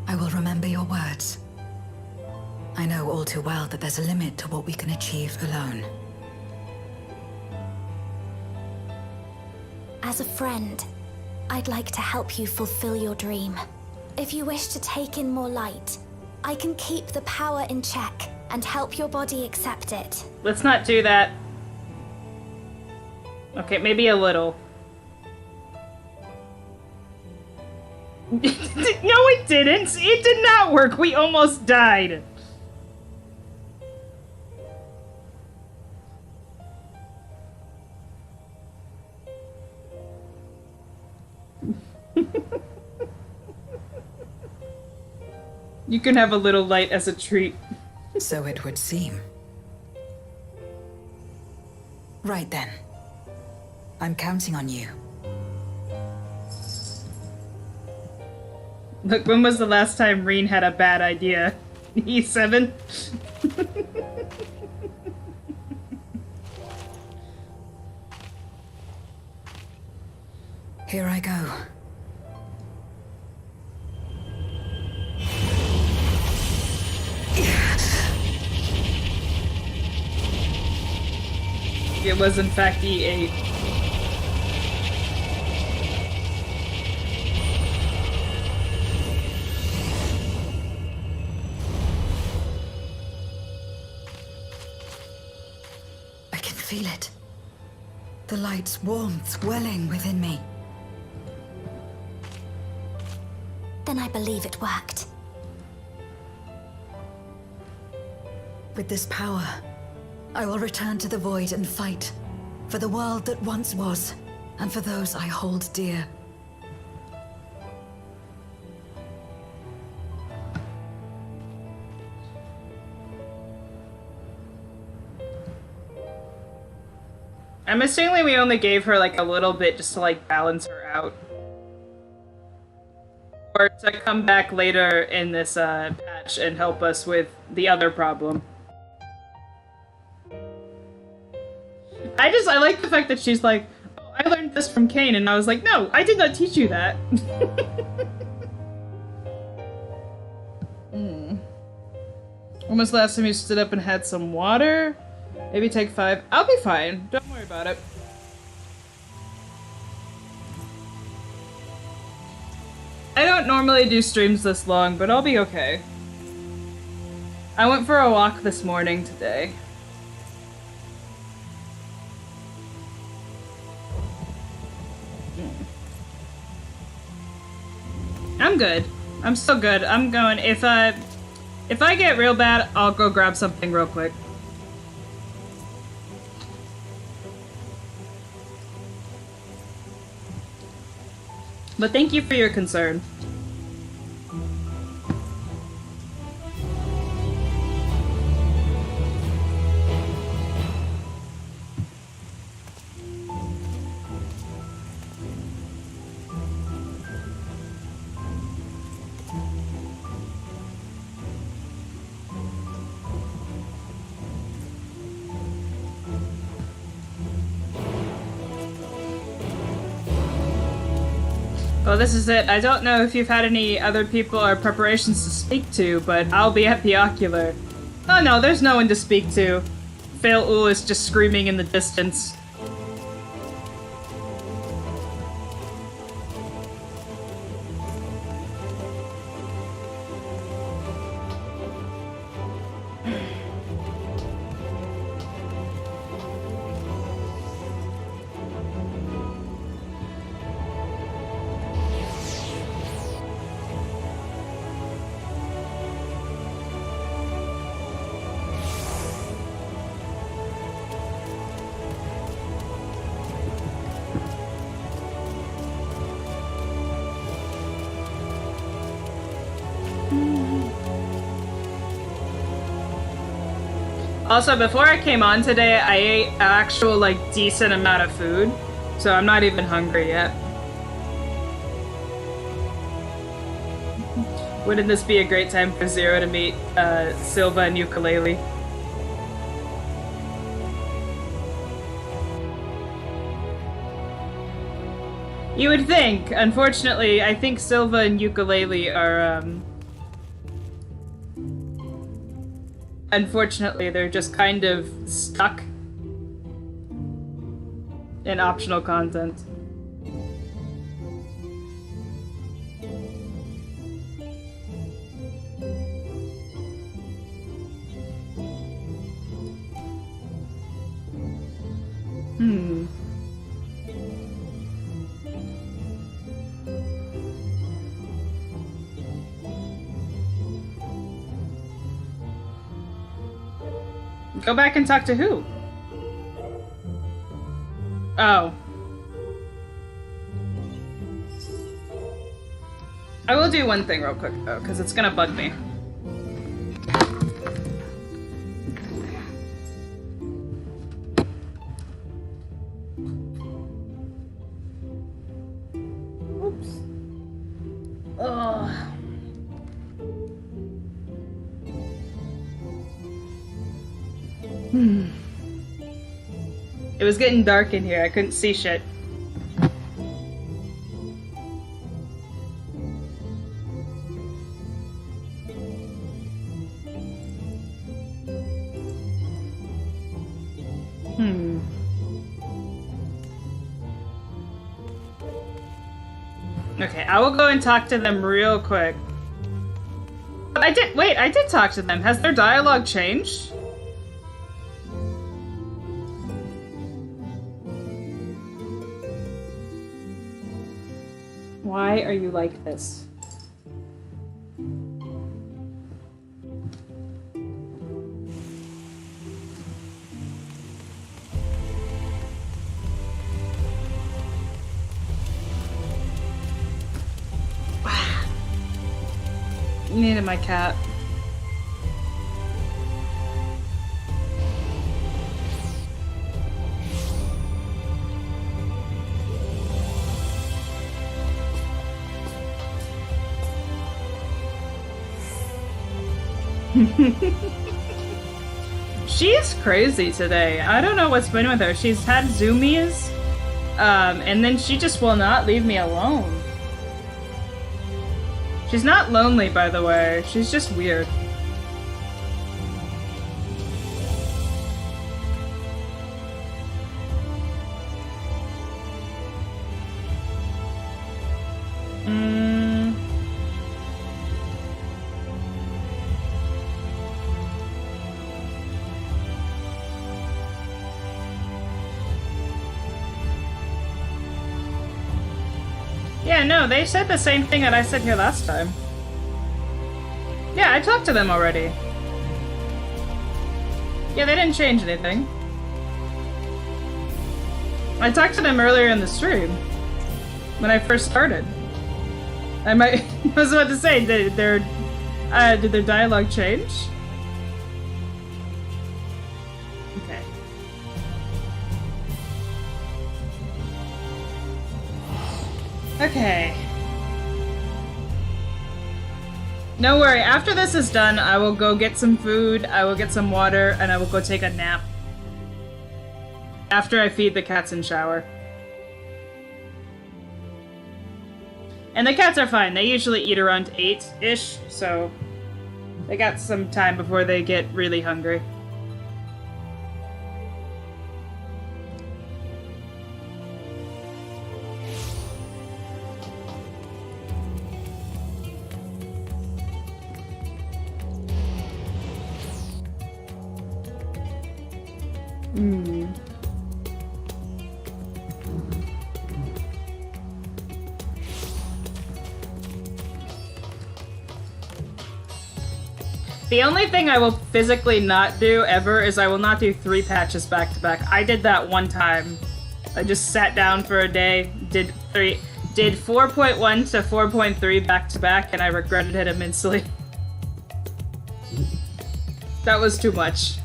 I will remember your words. I know all too well that there's a limit to what we can achieve alone. As a friend, I'd like to help you fulfill your dream. If you wish to take in more light, I can keep the power in check and help your body accept it. Let's not do that. Okay, maybe a little. No, it didn't. It did not work. We almost died. You can have a little light as a treat. So it would seem. Right then. I'm counting on you. Look, when was the last time Reen had a bad idea? E7? Here I go. It was in fact E8. I can feel it. The light's warmth welling within me. then I believe it worked. With this power, I will return to the Void and fight for the world that once was, and for those I hold dear. I'm assuming we only gave her like a little bit just to like balance her out. Or to come back later in this patch and help us with the other problem. I like the fact that she's like, oh, I learned this from Kane, and I was like, no, I did not teach you that. When was the last time you stood up and had some water? Maybe take 5. I'll be fine. Don't worry about it. I don't normally do streams this long, but I'll be okay. I went for a walk this morning today. I'm good. I'm still good. I'm going. If I get real bad, I'll go grab something real quick. But thank you for your concern. Well, this is it. I don't know if you've had any other people or preparations to speak to, but I'll be at the Ocular. Oh no, there's no one to speak to. Fail is just screaming in the distance. Also, before I came on today, I ate an actual, like, decent amount of food, so I'm not even hungry yet. Wouldn't this be a great time for Zero to meet Silva and Ukulele? You would think. Unfortunately, I think Silva and Ukulele are, unfortunately, they're just kind of stuck in optional content. Go back and talk to who? Oh. I will do one thing real quick, though, because it's gonna bug me. Oops. Ugh. It was getting dark in here. I couldn't see shit. Okay, I will go and talk to them real quick. I did talk to them. Has their dialogue changed? Why are you like this? Needed my cat. She's crazy today. I don't know what's been with her. She's had zoomies, and then she just will not leave me alone. She's not lonely, by the way. She's just weird. Yeah, no, they said the same thing that I said here last time. Yeah, I talked to them already. Yeah, they didn't change anything. I talked to them earlier in the stream. When I first started. I was about to say, did their dialogue change? Okay. Okay. No worry, after this is done, I will go get some food, I will get some water, and I will go take a nap. After I feed the cats and shower. And the cats are fine, they usually eat around 8-ish, so they got some time before they get really hungry. The only thing I will physically not do ever is I will not do 3 patches back to back. I did that one time. I just sat down for a day, did 4.1 to 4.3 back to back, and I regretted it immensely. That was too much.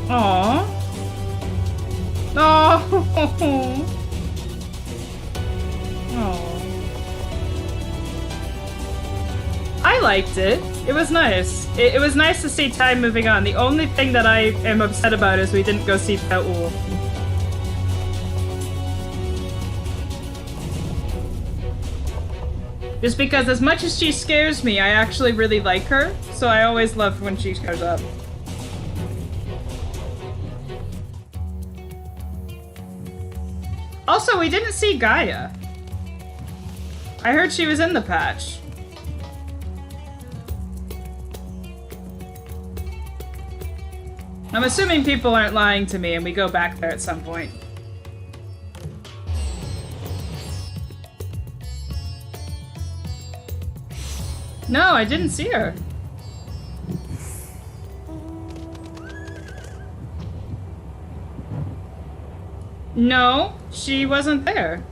Aww. Oh. Oh. I liked it. It was nice. It was nice to see time moving on. The only thing that I am upset about is we didn't go see Faul. Just because as much as she scares me, I actually really like her, so I always love when she shows up. Also, we didn't see Gaia. I heard she was in the patch. I'm assuming people aren't lying to me and we go back there at some point. No, I didn't see her. No, she wasn't there.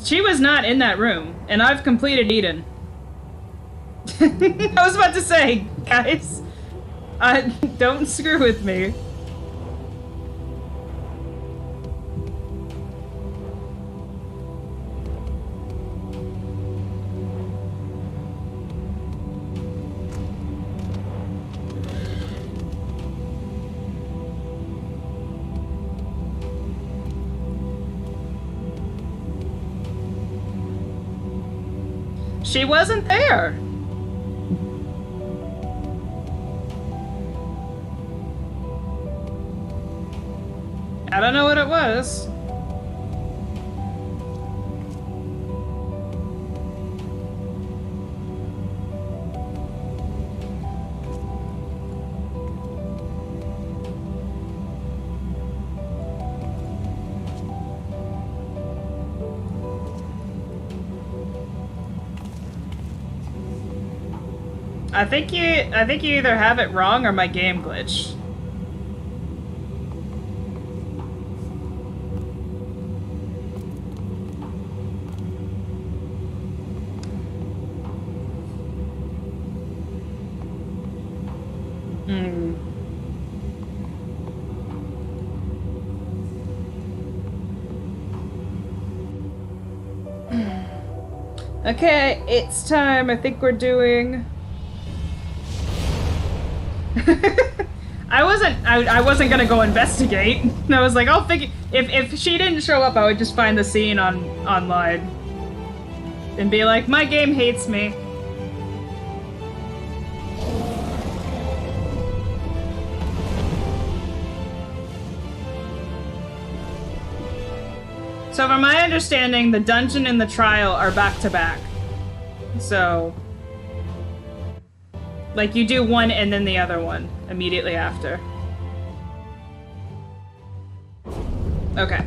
She was not in that room, and I've completed Eden. I was about to say, guys, don't screw with me. She wasn't there. I don't know what it was. I think you either have it wrong or my game glitched. Okay, it's time. I think we're doing... I wasn't gonna go investigate. I was like, I'll figure... If she didn't show up, I would just find the scene online. And be like, my game hates me. So from my understanding, the dungeon and the trial are back to back. So... like, you do one and then the other one immediately after. Okay.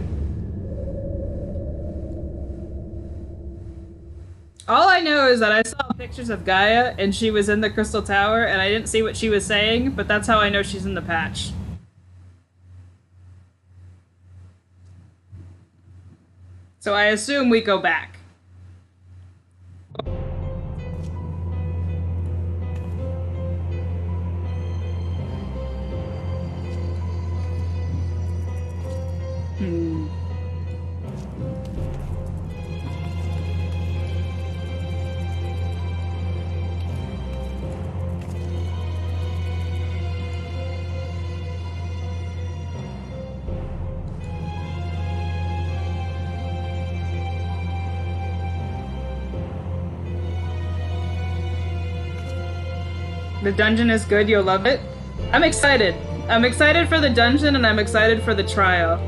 All I know is that I saw pictures of Gaia and she was in the Crystal Tower and I didn't see what she was saying, but that's how I know she's in the patch. So I assume we go back. The dungeon is good, you'll love it. I'm excited. I'm excited for the dungeon and I'm excited for the trial.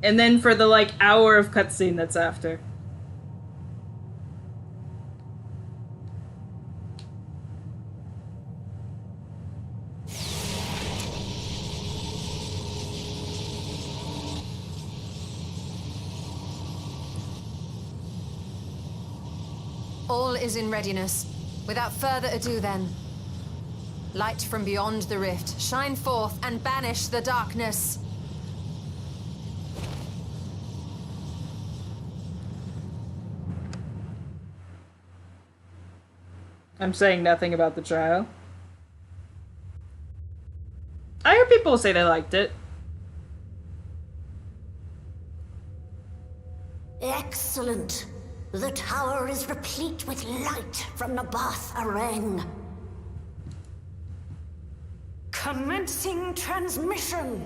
And then for the, like, hour of cutscene that's after. All is in readiness. Without further ado then. Light from beyond the rift, shine forth and banish the darkness. I'm saying nothing about the trial. I heard people say they liked it. Excellent. The tower is replete with light from the Bath Arang. Commencing transmission.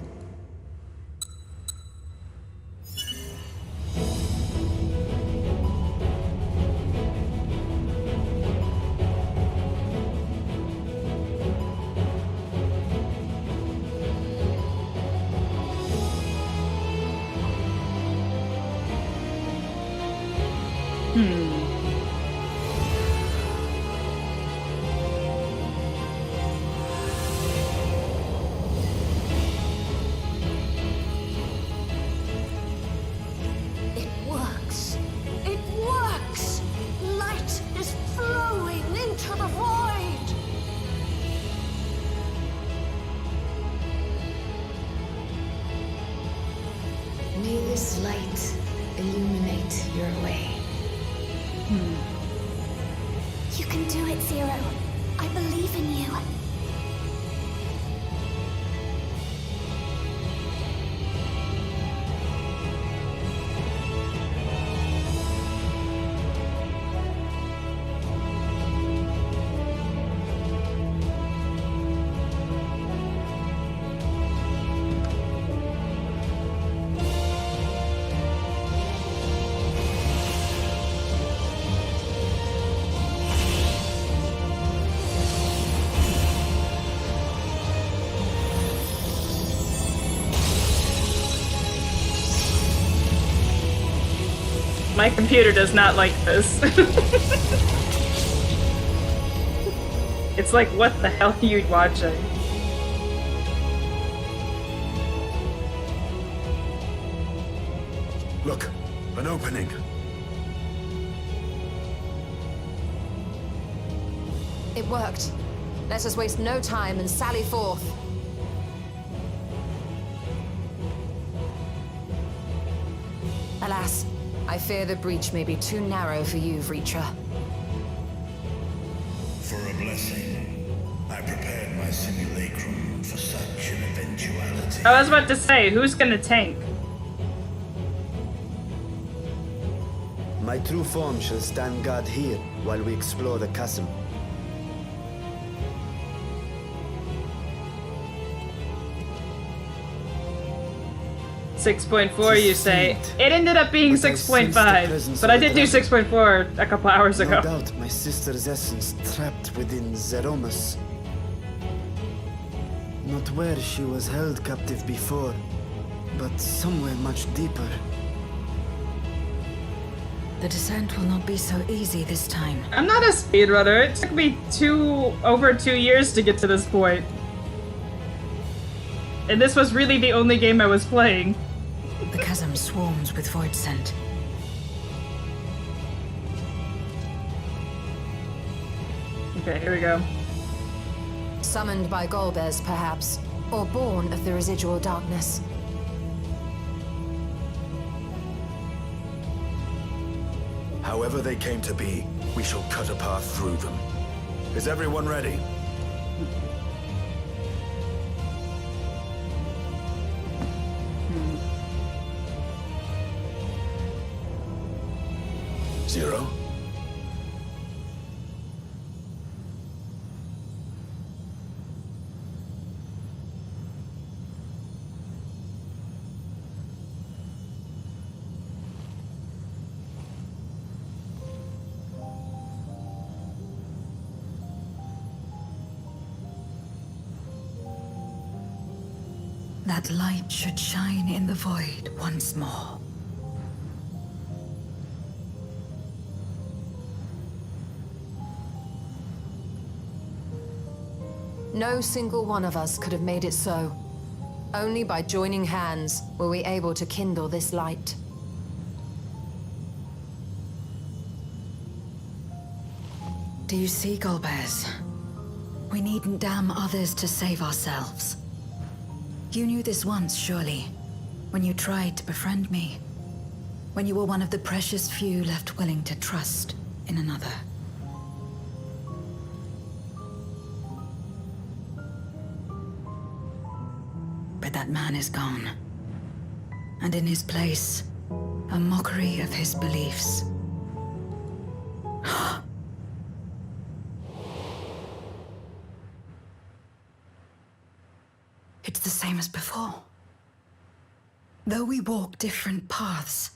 My computer does not like this. It's like, what the hell are you watching? Look, an opening. It worked. Let us waste no time and sally forth. Alas, I fear the breach may be too narrow for you, Vreetra. For a blessing, I prepared my simulacrum for such an eventuality. I was about to say, who's gonna tank? My true form shall stand guard here while we explore the chasm. 6.4, you say. It ended up being 6.5, but I did do 6.4 a couple hours ago. No doubt my sister's essence trapped within Zeromus. Not where she was held captive before, but somewhere much deeper. The descent will not be so easy this time. I'm not a speedrunner. It took me over 2 years to get to this point. And this was really the only game I was playing. The chasm swarms with void scent. Okay, here we go. Summoned by Golbez, perhaps, or born of the residual darkness. However they came to be, we shall cut a path through them. Is everyone ready? Zero? That light should shine in the void once more. No single one of us could have made it so. Only by joining hands were we able to kindle this light. Do you see, Golbez? We needn't damn others to save ourselves. You knew this once, surely, when you tried to befriend me. When you were one of the precious few left willing to trust in another. But that man is gone. And in his place, a mockery of his beliefs. It's the same as before. Though we walk different paths,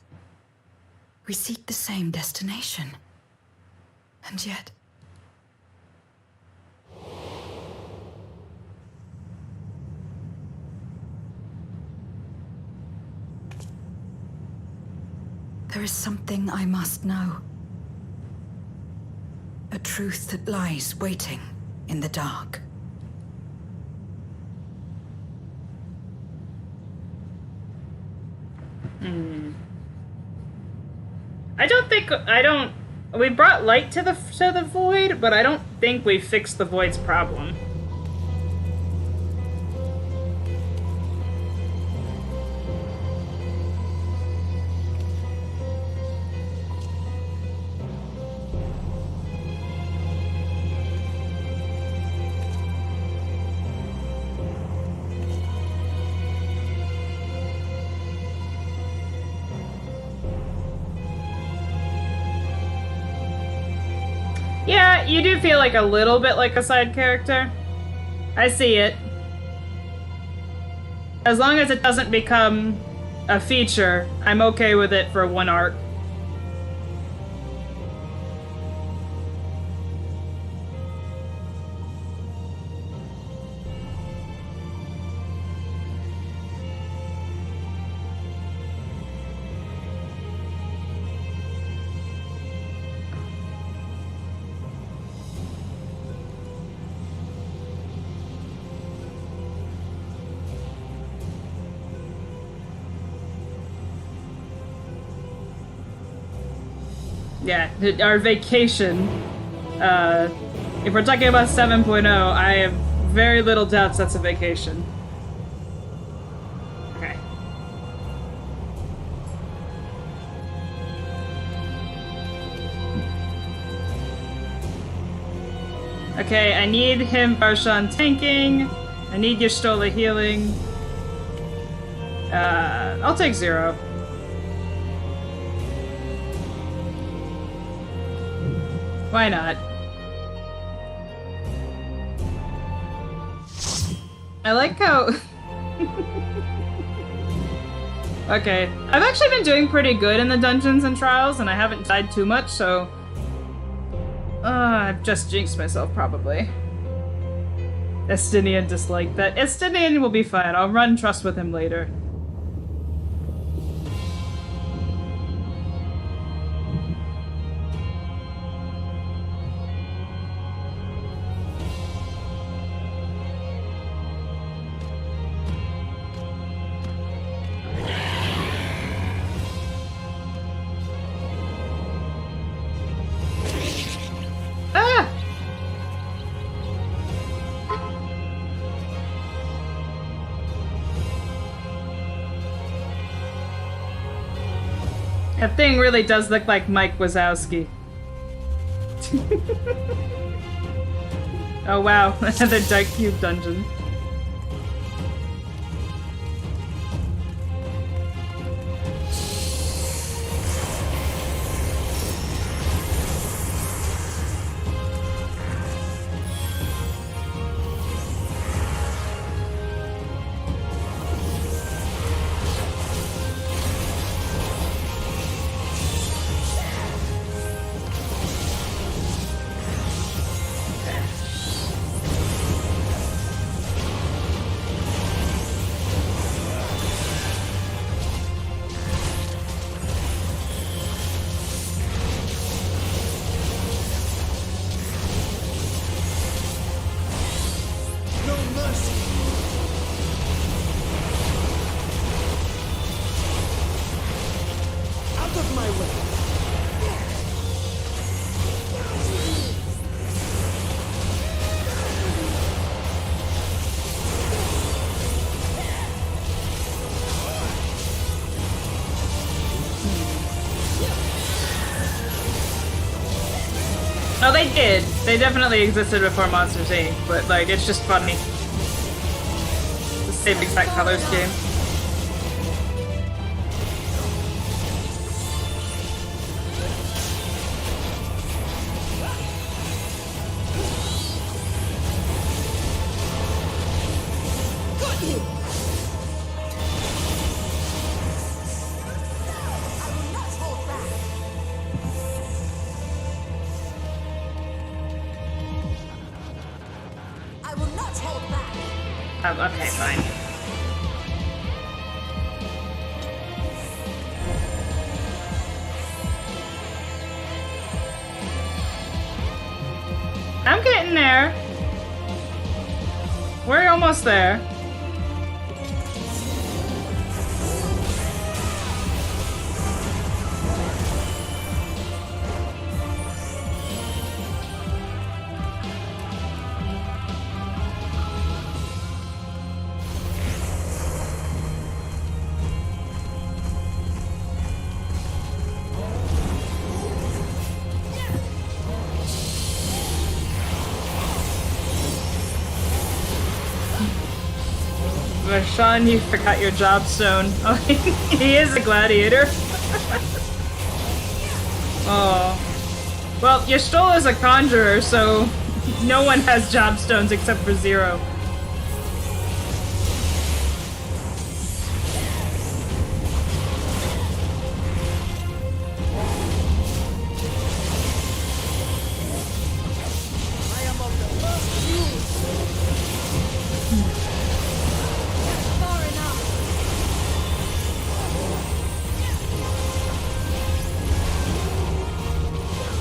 we seek the same destination. And yet... there is something I must know. A truth that lies waiting in the dark. We brought light to the void, but I don't think we fixed the void's problem. Yeah, you do feel like a little bit like a side character. I see it. As long as it doesn't become a feature, I'm okay with it for one arc. Yeah, our vacation. If we're talking about 7.0, I have very little doubts that's a vacation. Okay. Okay, I need him, Barshan, tanking. I need your Stola healing. I'll take 0. Why not? I like how... Okay, I've actually been doing pretty good in the dungeons and trials, and I haven't died too much, so... I've just jinxed myself, probably. Estinian disliked that. Estinian will be fine, I'll run trust with him later. That thing really does look like Mike Wazowski. Oh wow, the Dark Cube dungeon. Oh, they did. They definitely existed before Monsters Inc., but, like, it's just funny. The same exact color scheme. Okay, fine. I'm getting there. We're almost there. Sean, you forgot your job stone. Oh, he is a gladiator. Oh. Well, Yashtola is a conjurer, so no one has job stones except for Zero.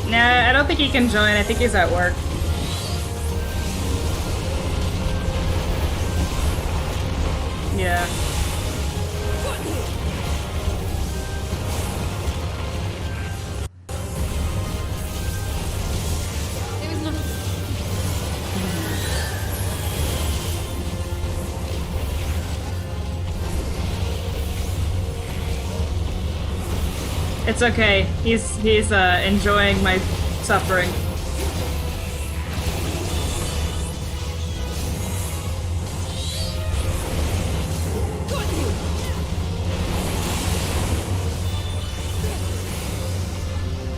Nah, I don't think he can join. I think he's at work. Yeah. It's okay. He's enjoying my suffering.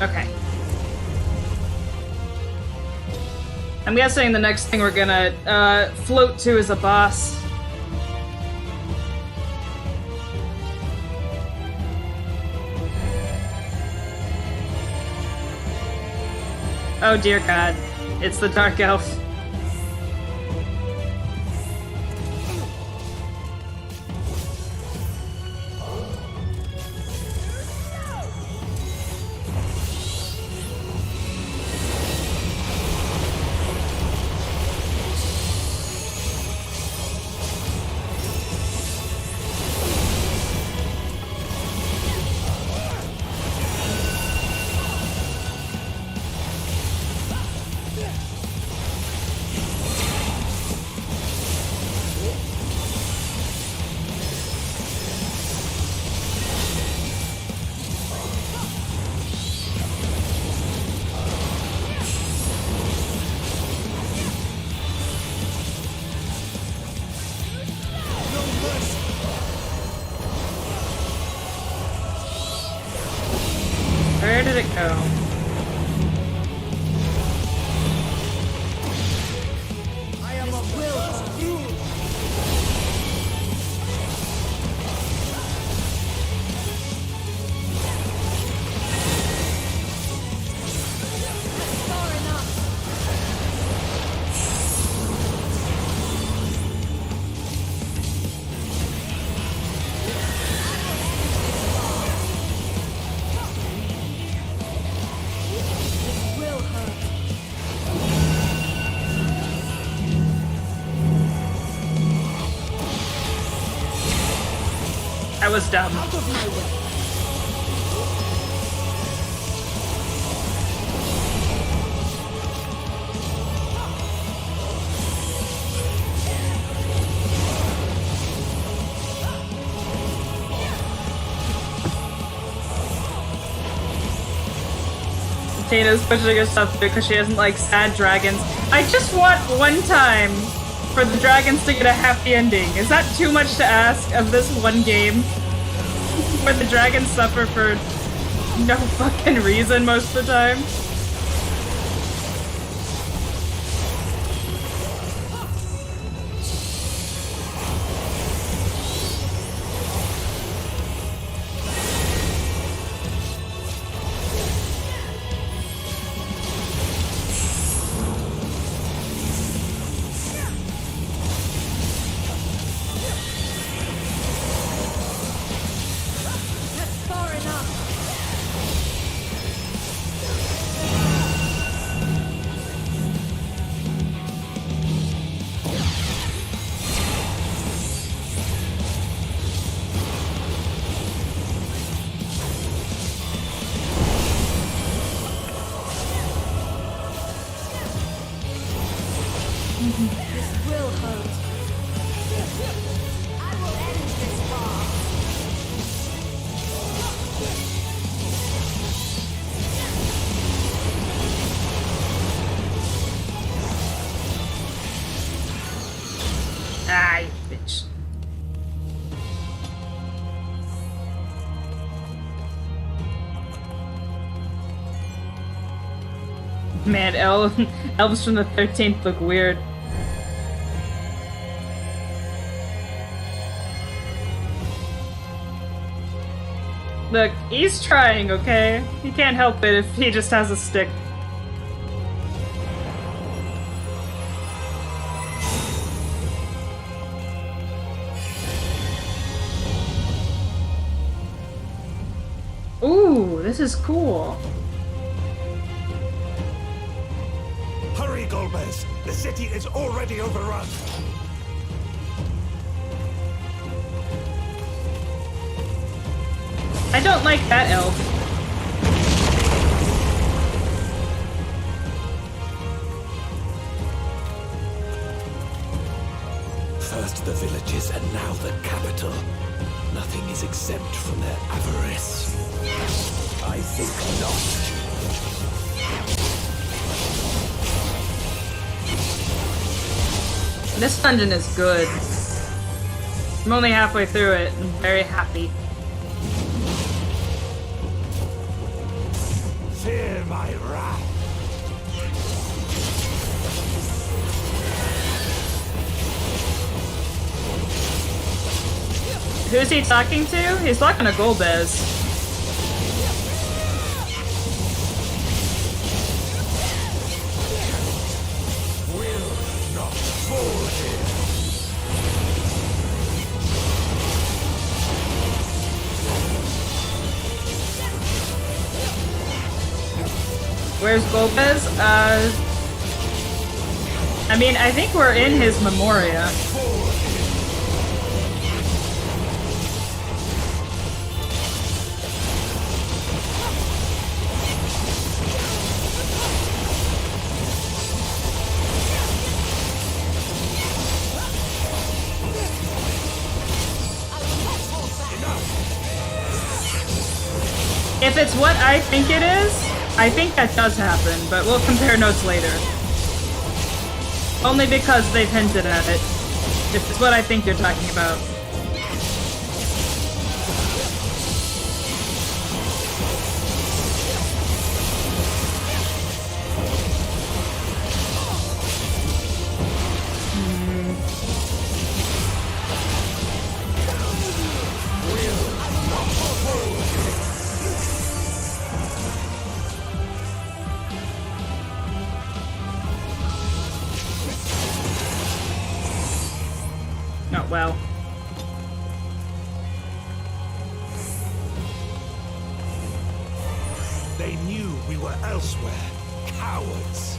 Okay. I'm guessing the next thing we're gonna float to is a boss. Oh dear God, it's the Dark Elf. Where did it go? I am a will. I was dumb. Tina's pushing herself through because she doesn't like sad dragons. I just want one time for the dragons to get a happy ending. Is that too much to ask of this one game? Where the dragons suffer for no fucking reason most of the time? This will hurt. I will end this war. Ah, you bitch. Man, elves from the 13th look weird. Look, he's trying, okay? He can't help it if he just has a stick. Ooh, this is cool. Hurry, Golbez! The city is already overrun! I don't like that elf. First the villages and now the capital. Nothing is exempt from their avarice. I think not. This dungeon is good. I'm only halfway through it. I'm very happy. Fear my wrath. Who's he talking to? He's talking to Golbez. Will not fall here. Where's Golbez? I mean, I think we're in his Memoria. If it's what I think it is, I think that does happen, but we'll compare notes later. Only because they've hinted at it. If it's what I think you're talking about. Not well. They knew we were elsewhere. Cowards.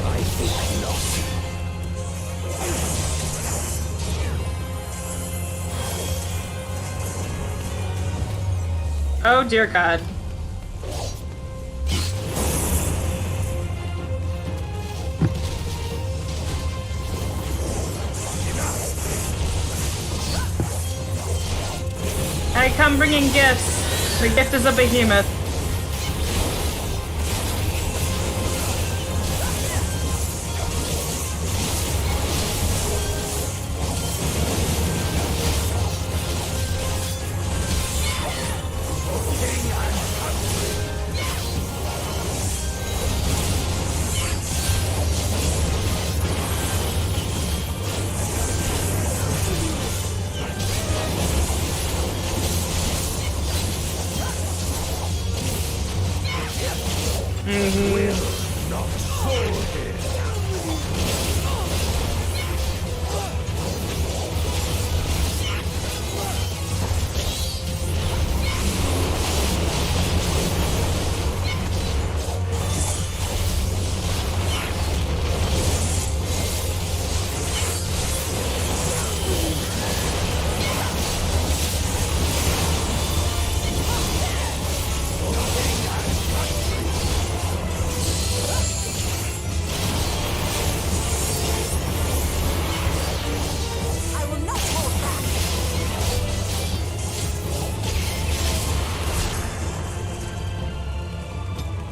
I think not. Oh dear God. I come bringing gifts. The gift is a behemoth. Will not fall here.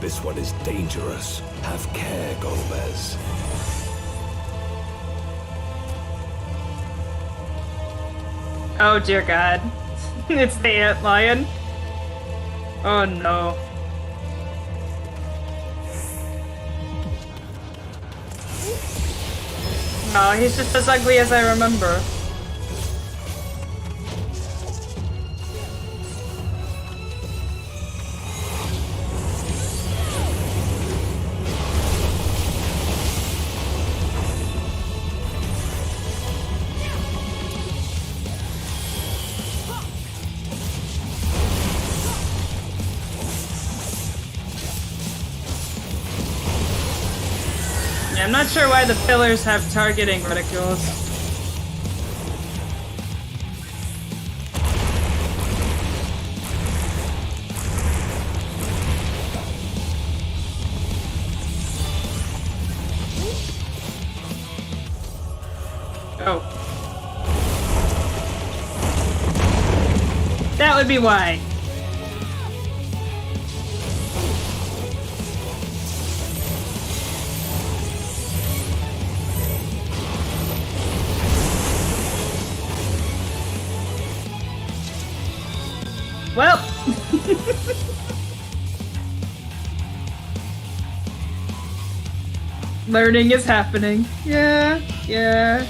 This one is dangerous. Have care, Golbez. Oh dear God. It's the ant lion. Oh no. Oh, he's just as ugly as I remember. I'm not sure why the pillars have targeting reticules. That would be why. Well. Learning is happening. Yeah, yeah.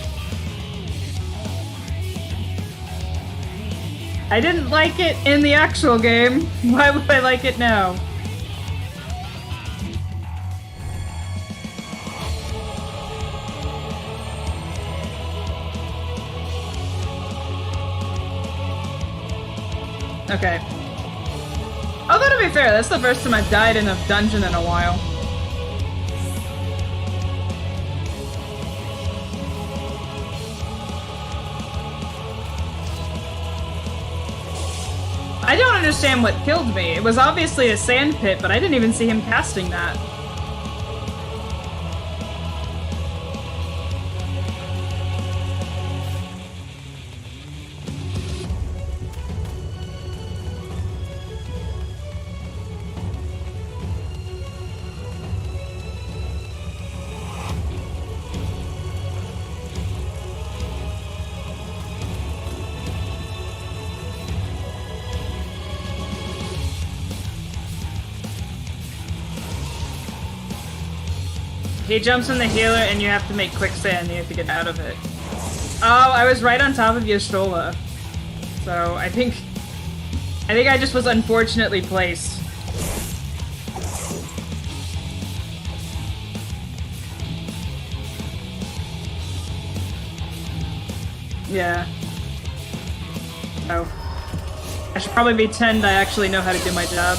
I didn't like it in the actual game. Why would I like it now? Okay. Although to be fair, that's the first time I've died in a dungeon in a while. I don't understand what killed me. It was obviously a sand pit, but I didn't even see him casting that. He jumps in the healer and you have to make quicksand, you have to get out of it. Oh, I was right on top of Yashtola. So I think I just was unfortunately placed. Yeah. Oh. I should probably pretend I actually know how to do my job.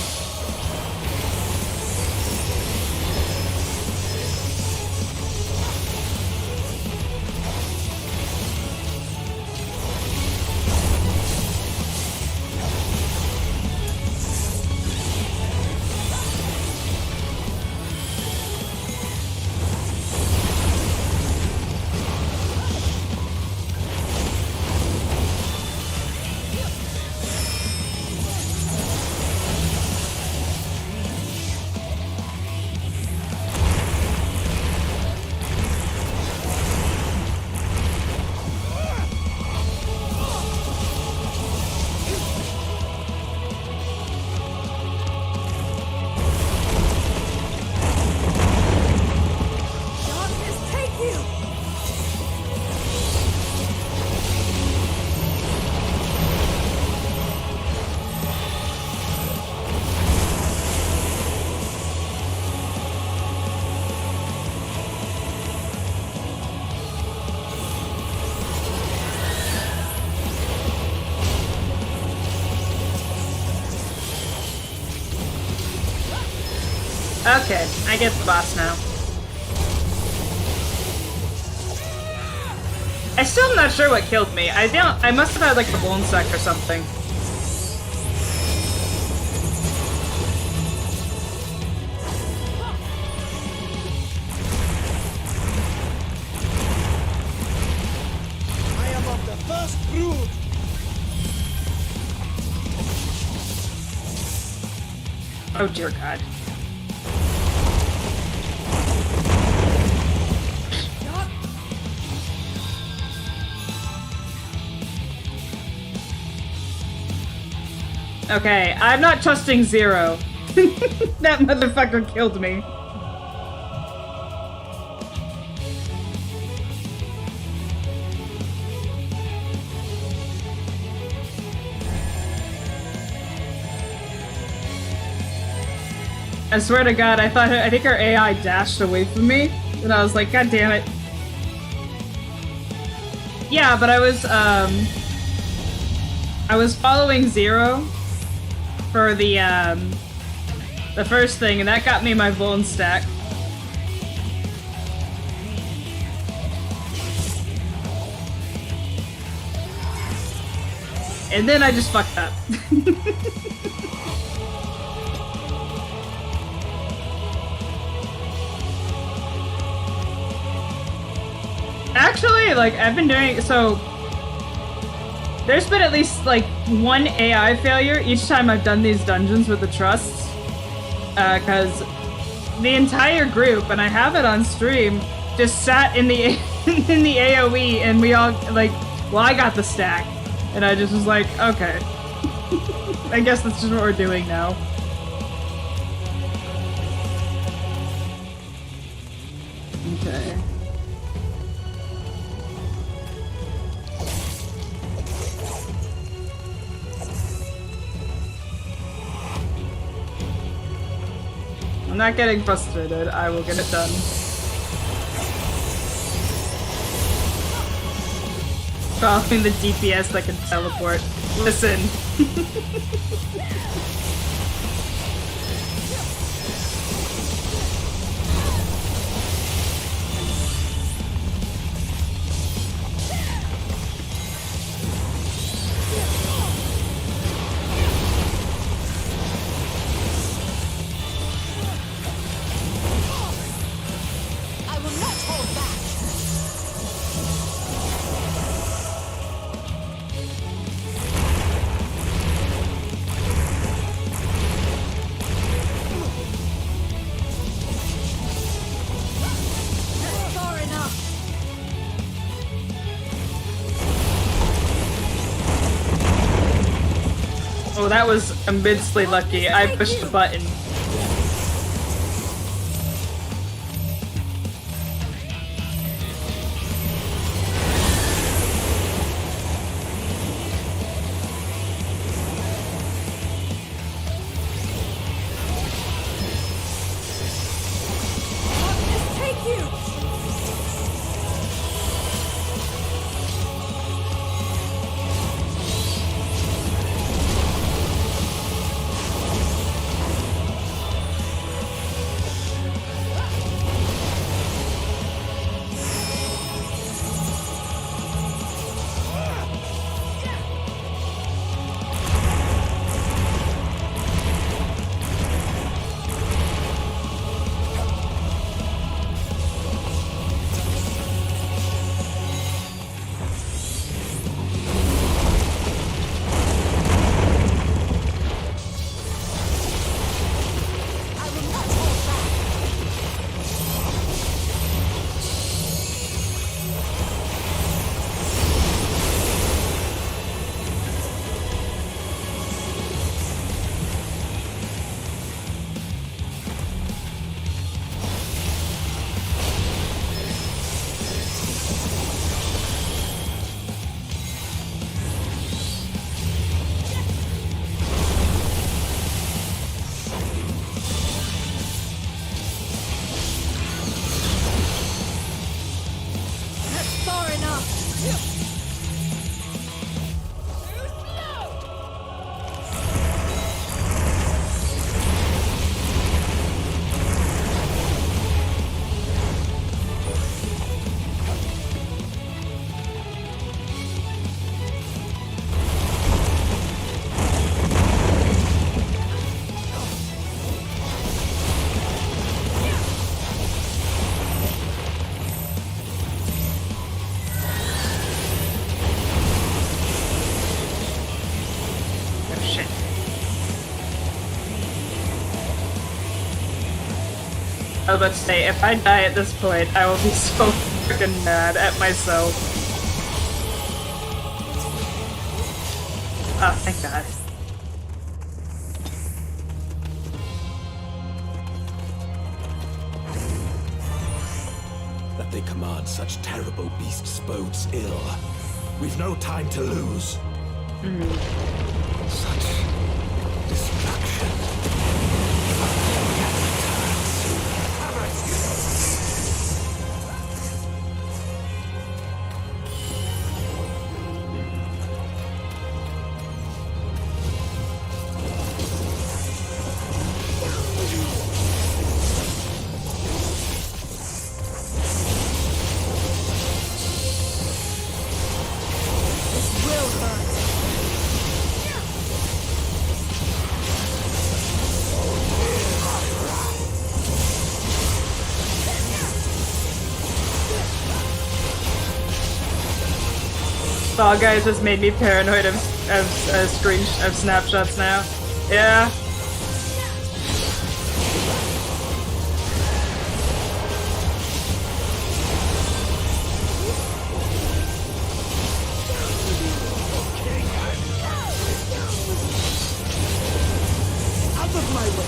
Okay, I get the boss now. I still am not sure what killed me. I must have had like the bone sack or something. I am of the first brood. Oh dear God. Okay, I'm not trusting Zero. That motherfucker killed me. I swear to God, I think her AI dashed away from me, and I was like, God damn it. Yeah, but I was following Zero for the first thing, and that got me my bone stack. And then I just fucked up. Actually, like, I've been doing, so There's been at least like one AI failure each time I've done these dungeons with the trusts. Because the entire group, and I have it on stream, just sat in the in the AoE, and we all like, well, I got the stack, and I just was like, okay, I guess that's just what we're doing now. Okay. I'm not getting frustrated. I will get it done. Following the DPS that can teleport. Listen. Oh, that was immensely lucky. I pushed the button. I was about to say, if I die at this point, I will be so freaking mad at myself. Oh, thank God. That they command such terrible beasts bodes ill. We've no time to lose. Such destruction. This will hurt. Fall Guys has made me paranoid of snapshots now. Yeah. Out of my way!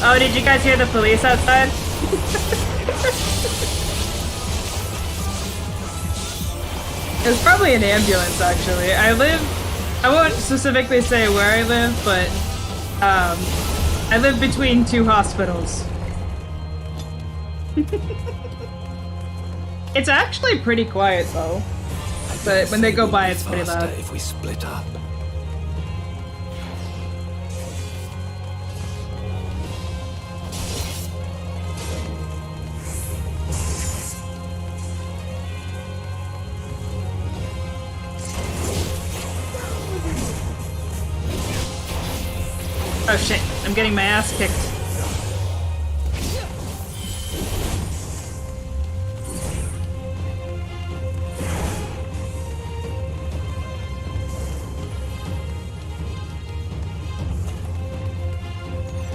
Oh, did you guys hear the police outside? It was probably an ambulance, actually. I won't specifically say where I live, but I live between two hospitals. It's actually pretty quiet, though. But when they go by, it's pretty loud. If we split up. Oh shit, I'm getting my ass kicked.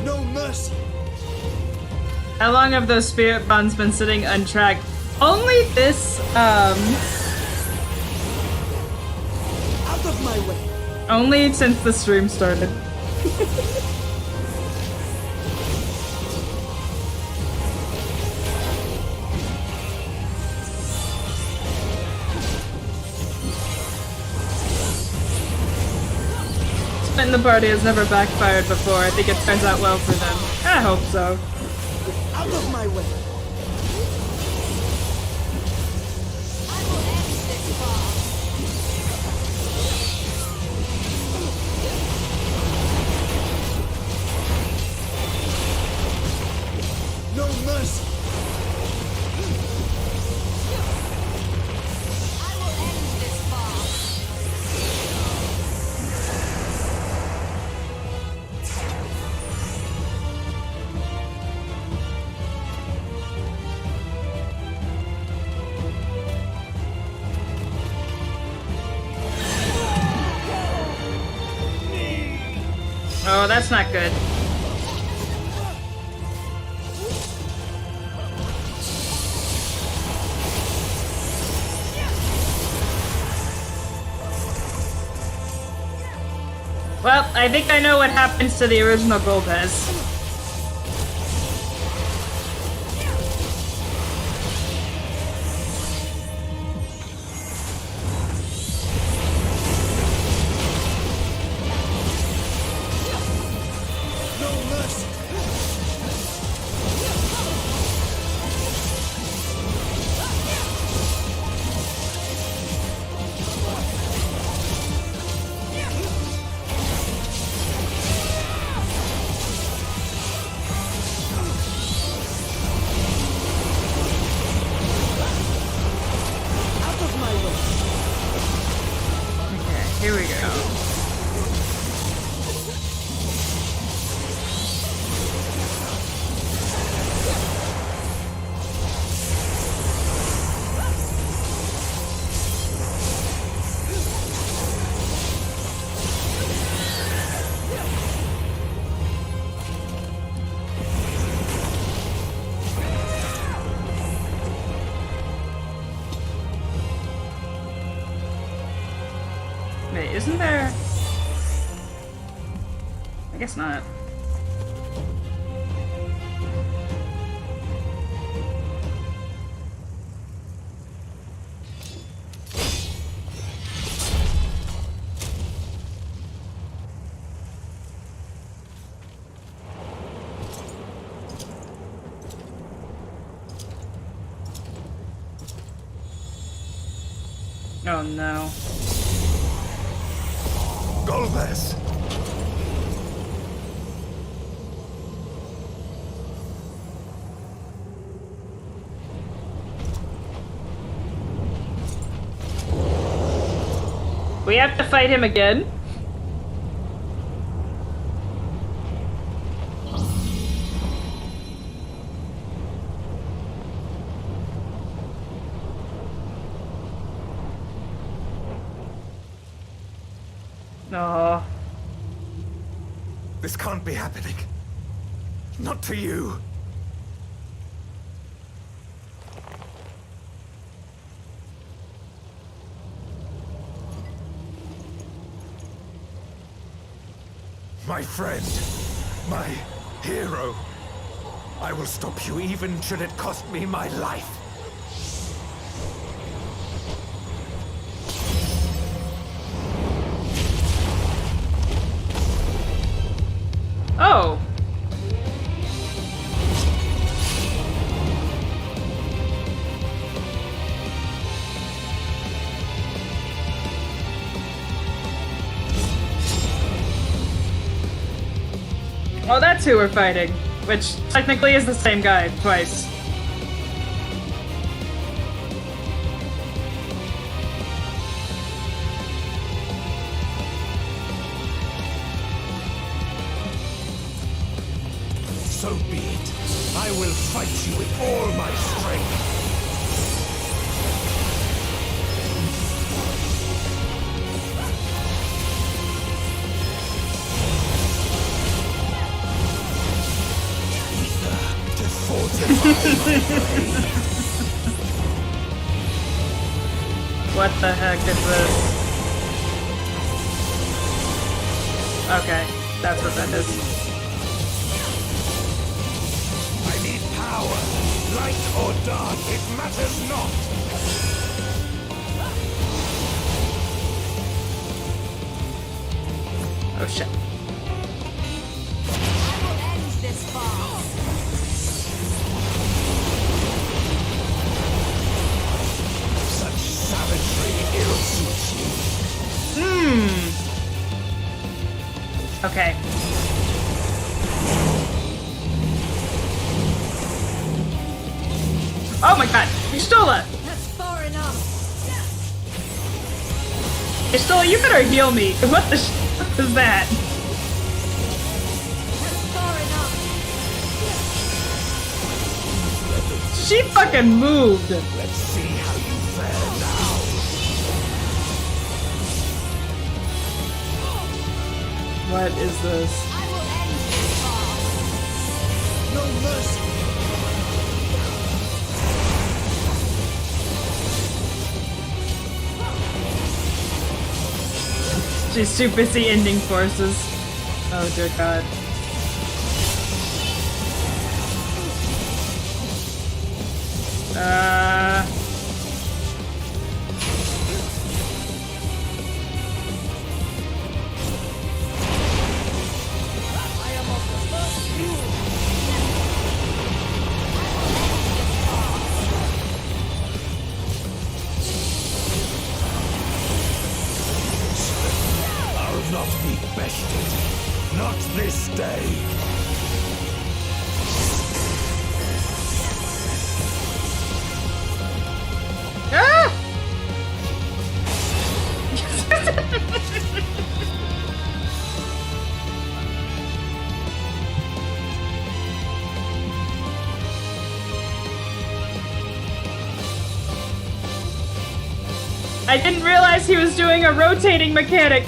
No mercy. How long have those spirit bonds been sitting untracked? Only this, Out of my way. only since the stream started. Splitting the party has never backfired before. I think it turns out well for them. I hope so. Out of my way. No mercy. Oh, that's not good. Well, I think I know what happens to the original Golbez. isn't there? I guess not. Oh no. Golbez! We have to fight him again? No. This can't be happening. Not to you. My friend. My hero. I will stop you even should it cost me my life. Oh. Oh, that's who we're fighting. Which technically is the same guy twice. So be it. I will fight you with all my strength. Ether to fortify my brain. What the heck is this? Okay, that's what that is. Power, light or dark, it matters not. Oh shit. I will end this farce. Such savagery ill-suits you. Okay. Oh my god! You stole it! That's far enough. You stole it, you better heal me. What the fuck is that? That's far enough. She fucking moved! Let's see how you fare now. What is this? I will end this farce. No mercy. She's too busy ending forces. Oh dear god. Not be bested. Not this day. Ah! I didn't realize he was doing a rotating mechanic.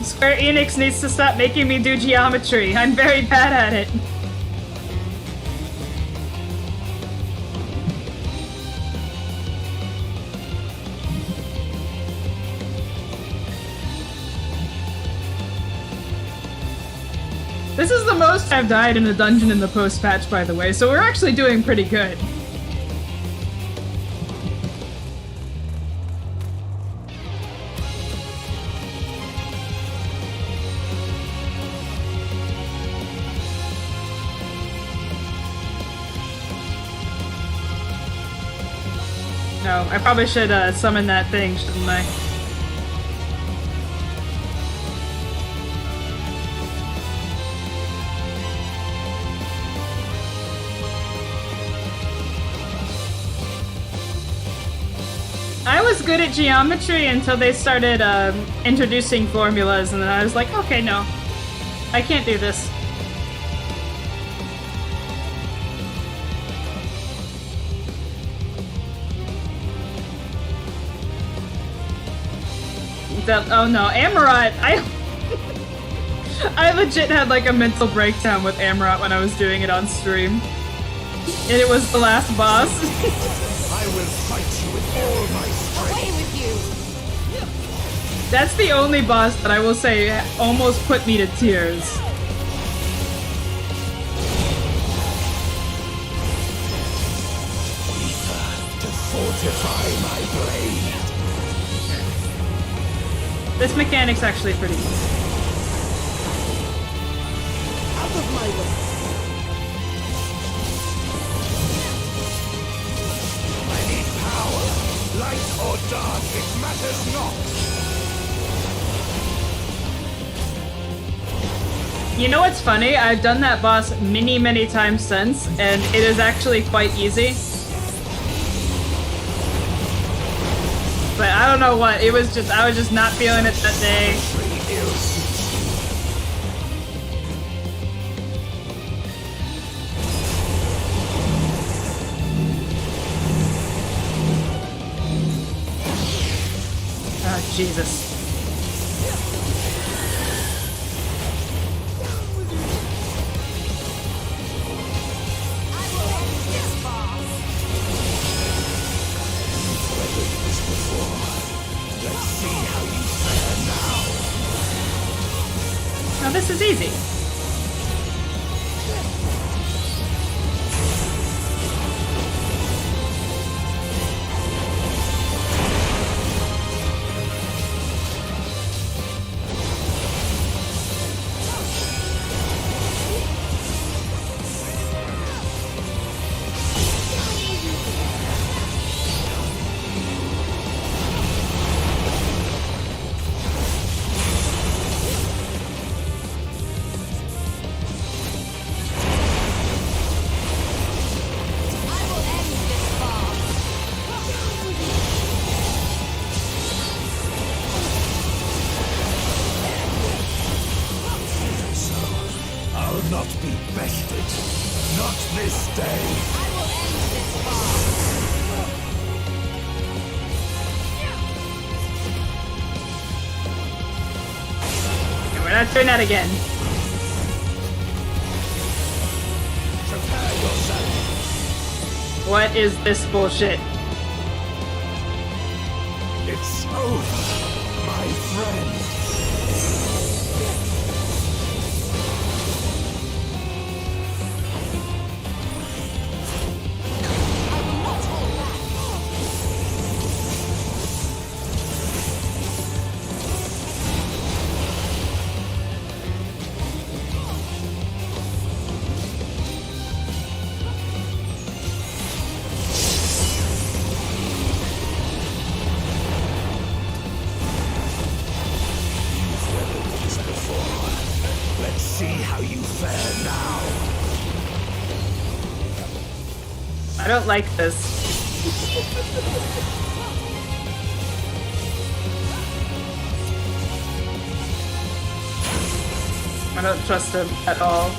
Square Enix needs to stop making me do geometry. I'm very bad at it. This is the most I've died in a dungeon in the post-patch, by the way, so we're actually doing pretty good. No, I probably should summon that thing, shouldn't I? I was good at geometry until they started introducing formulas, and then I was like, okay, no. I can't do this. Oh no, Amarat! I legit had like a mental breakdown with Amarat when I was doing it on stream. And it was the last boss. I will fight you with all my strength. Away with you! That's the only boss that I will say almost put me to tears. To fortify my blade. This mechanic's actually pretty easy. Out of my way. I need power. Light or dark, it matters not. You know what's funny? I've done that boss many times since, and it is actually quite easy. But I don't know what, I was just not feeling it that day. Oh, Jesus. Now this is easy. Not be bested. Not this day. I will end this Okay, we're not doing that again. Prepare yourself. What is this bullshit? It's over, my friend. I don't like this. I don't trust him at all.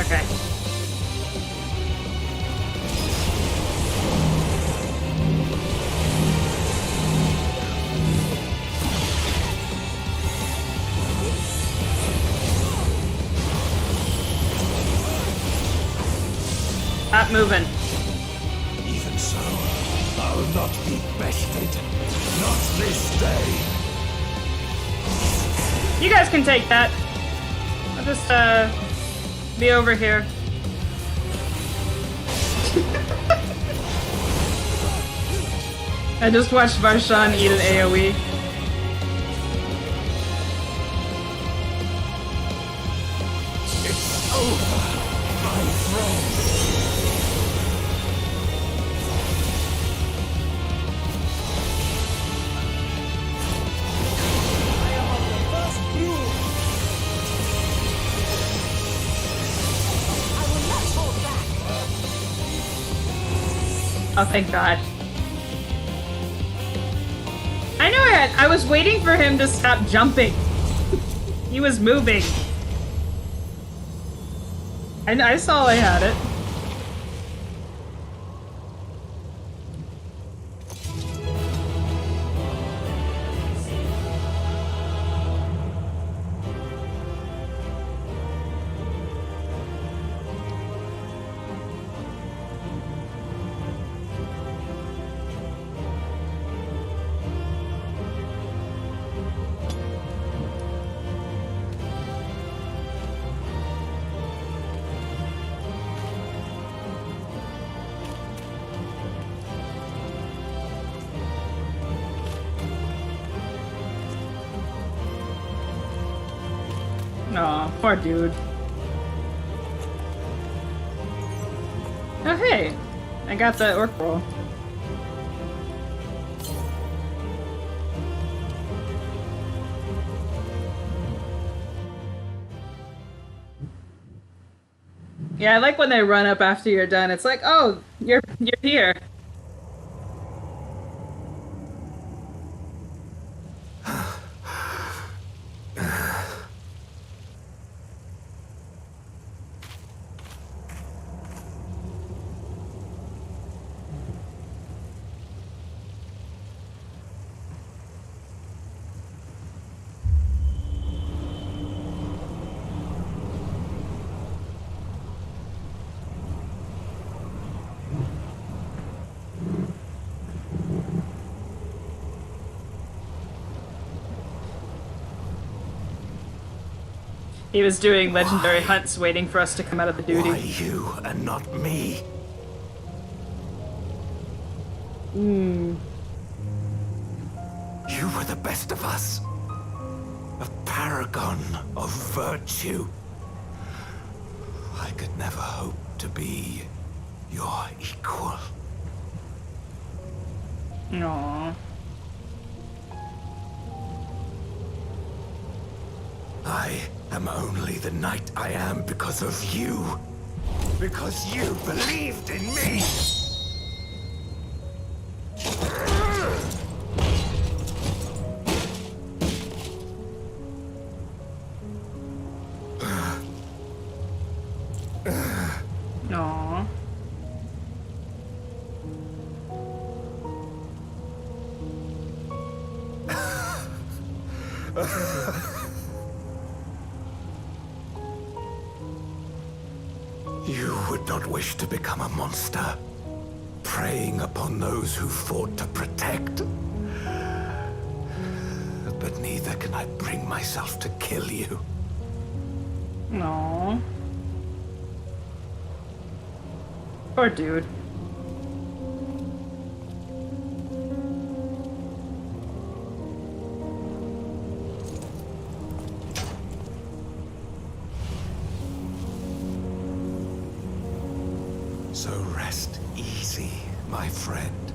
Okay. moving. Even so, I'll not be bested. Not this day. You guys can take that. I'll just, be over here. I just watched Varshan eat an AoE. It's over, my friend. Oh, thank God. I know I was waiting for him to stop jumping. He was moving. I saw I had it. Aw, poor dude. Oh hey, I got the orc roll. Yeah, I like when they run up after you're done. It's like, oh, you're here. He was doing legendary hunts waiting for us to come out of the duty. Why you and not me? Hmm. You were the best of us. A paragon of virtue. I could never hope to be your equal. Aww. I am only the knight I am because of you. Because you believed in me. Aww. You would not wish to become a monster, preying upon those who fought to protect. But neither can I bring myself to kill you. Aww. Poor dude. So rest easy, my friend,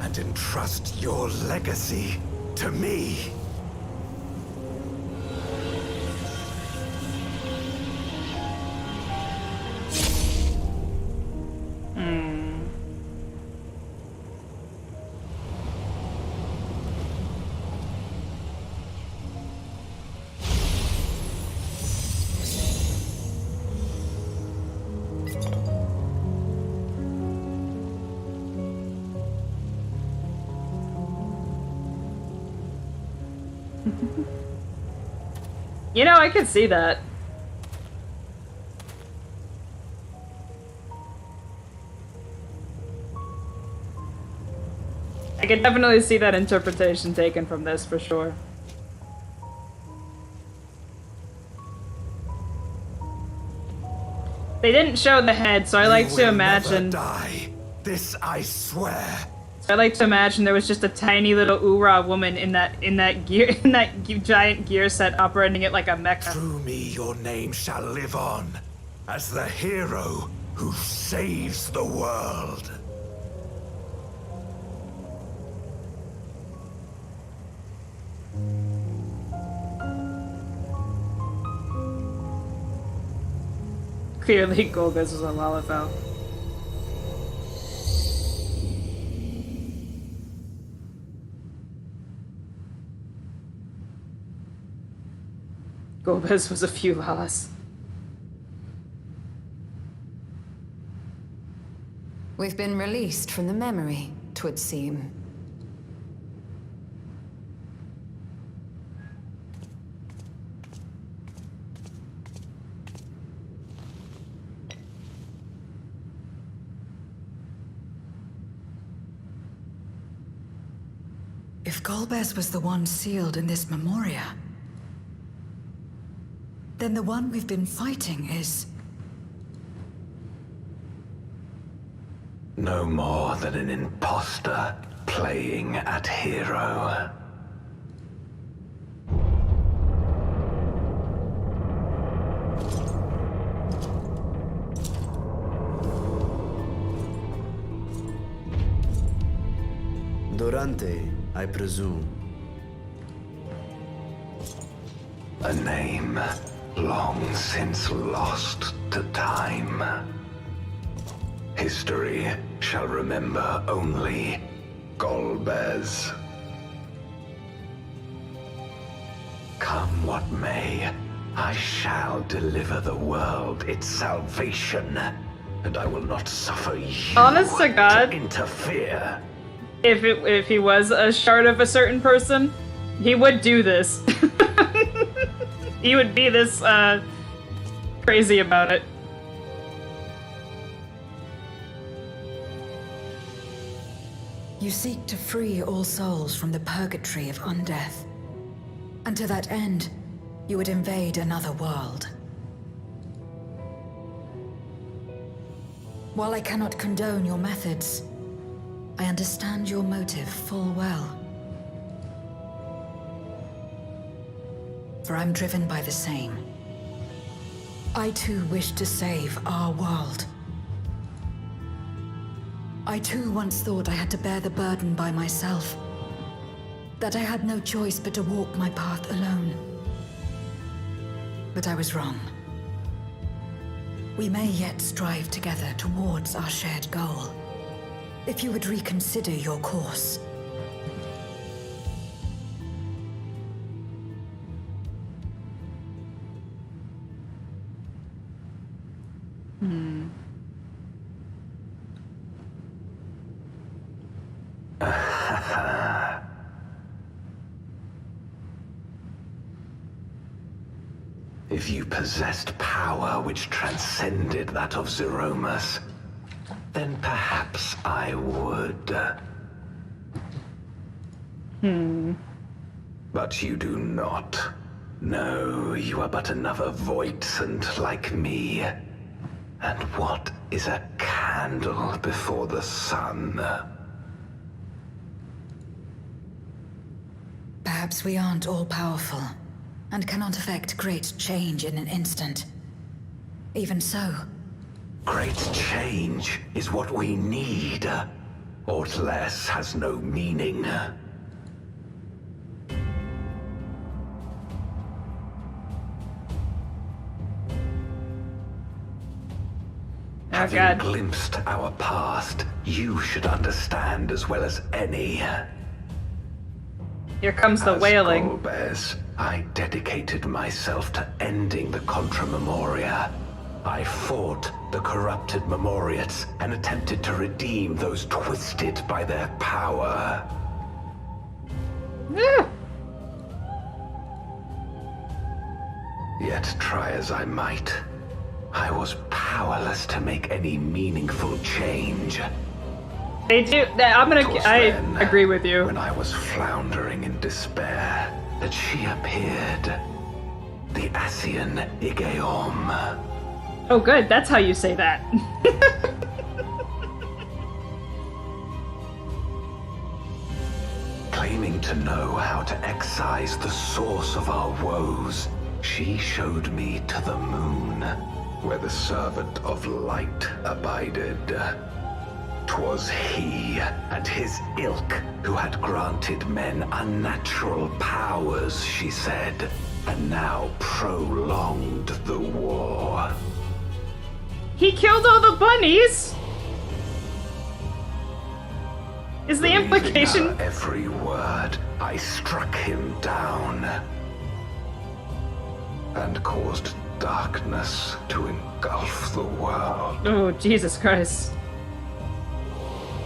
and entrust your legacy to me. You know, I could see that. could definitely see that interpretation taken from this, for sure. They didn't show the head, so I like to imagine... Die. This I swear. So I like to imagine there was just a tiny little Ura woman in that giant gear set operating it like a mecha. Through me your name shall live on, as the hero who saves the world. Clearly, Golbez was a Lalafell. Golbez was a few lalas. We've been released from the memory, 'twould seem. If Golbez was the one sealed in this memoria, then the one we've been fighting is... no more than an imposter playing at hero. Durante, I presume. A name long since lost to time. History shall remember only Golbez. Come what may, I shall deliver the world its salvation, and I will not suffer you Honest to God, to interfere. If he was a shard of a certain person, he would do this. He would be this crazy about it. You seek to free all souls from the purgatory of undeath. And to that end, you would invade another world. While I cannot condone your methods, I understand your motive full well. For I'm driven by the same. I too wish to save our world. I too once thought I had to bear the burden by myself. That I had no choice but to walk my path alone. But I was wrong. We may yet strive together towards our shared goal. If you would reconsider your course. If you possessed power which transcended that of Zeromus, then perhaps I would. But you do not. No, you are but another Voidsent like me. And what is a candle before the sun? Perhaps we aren't all-powerful, and cannot effect great change in an instant. Even so... Great change is what we need. Aught less has no meaning. Having glimpsed our past, you should understand as well as any. Here comes the wailing. Golbez, I dedicated myself to ending the Contra Memoria. I fought the corrupted Memoriates and attempted to redeem those twisted by their power. Yet try as I might, I was powerless to make any meaningful change. They do. I agree with you. When I was floundering in despair, that she appeared. The Ascian Igeom. Oh, good. That's how you say that. Claiming to know how to excise the source of our woes, she showed me to the moon, where the servant of light abided. 'Twas he and his ilk who had granted men unnatural powers, she said, and now prolonged the war. He killed all the bunnies? Is the implication? Her every word, I struck him down and caused darkness to engulf the world. Oh, Jesus Christ.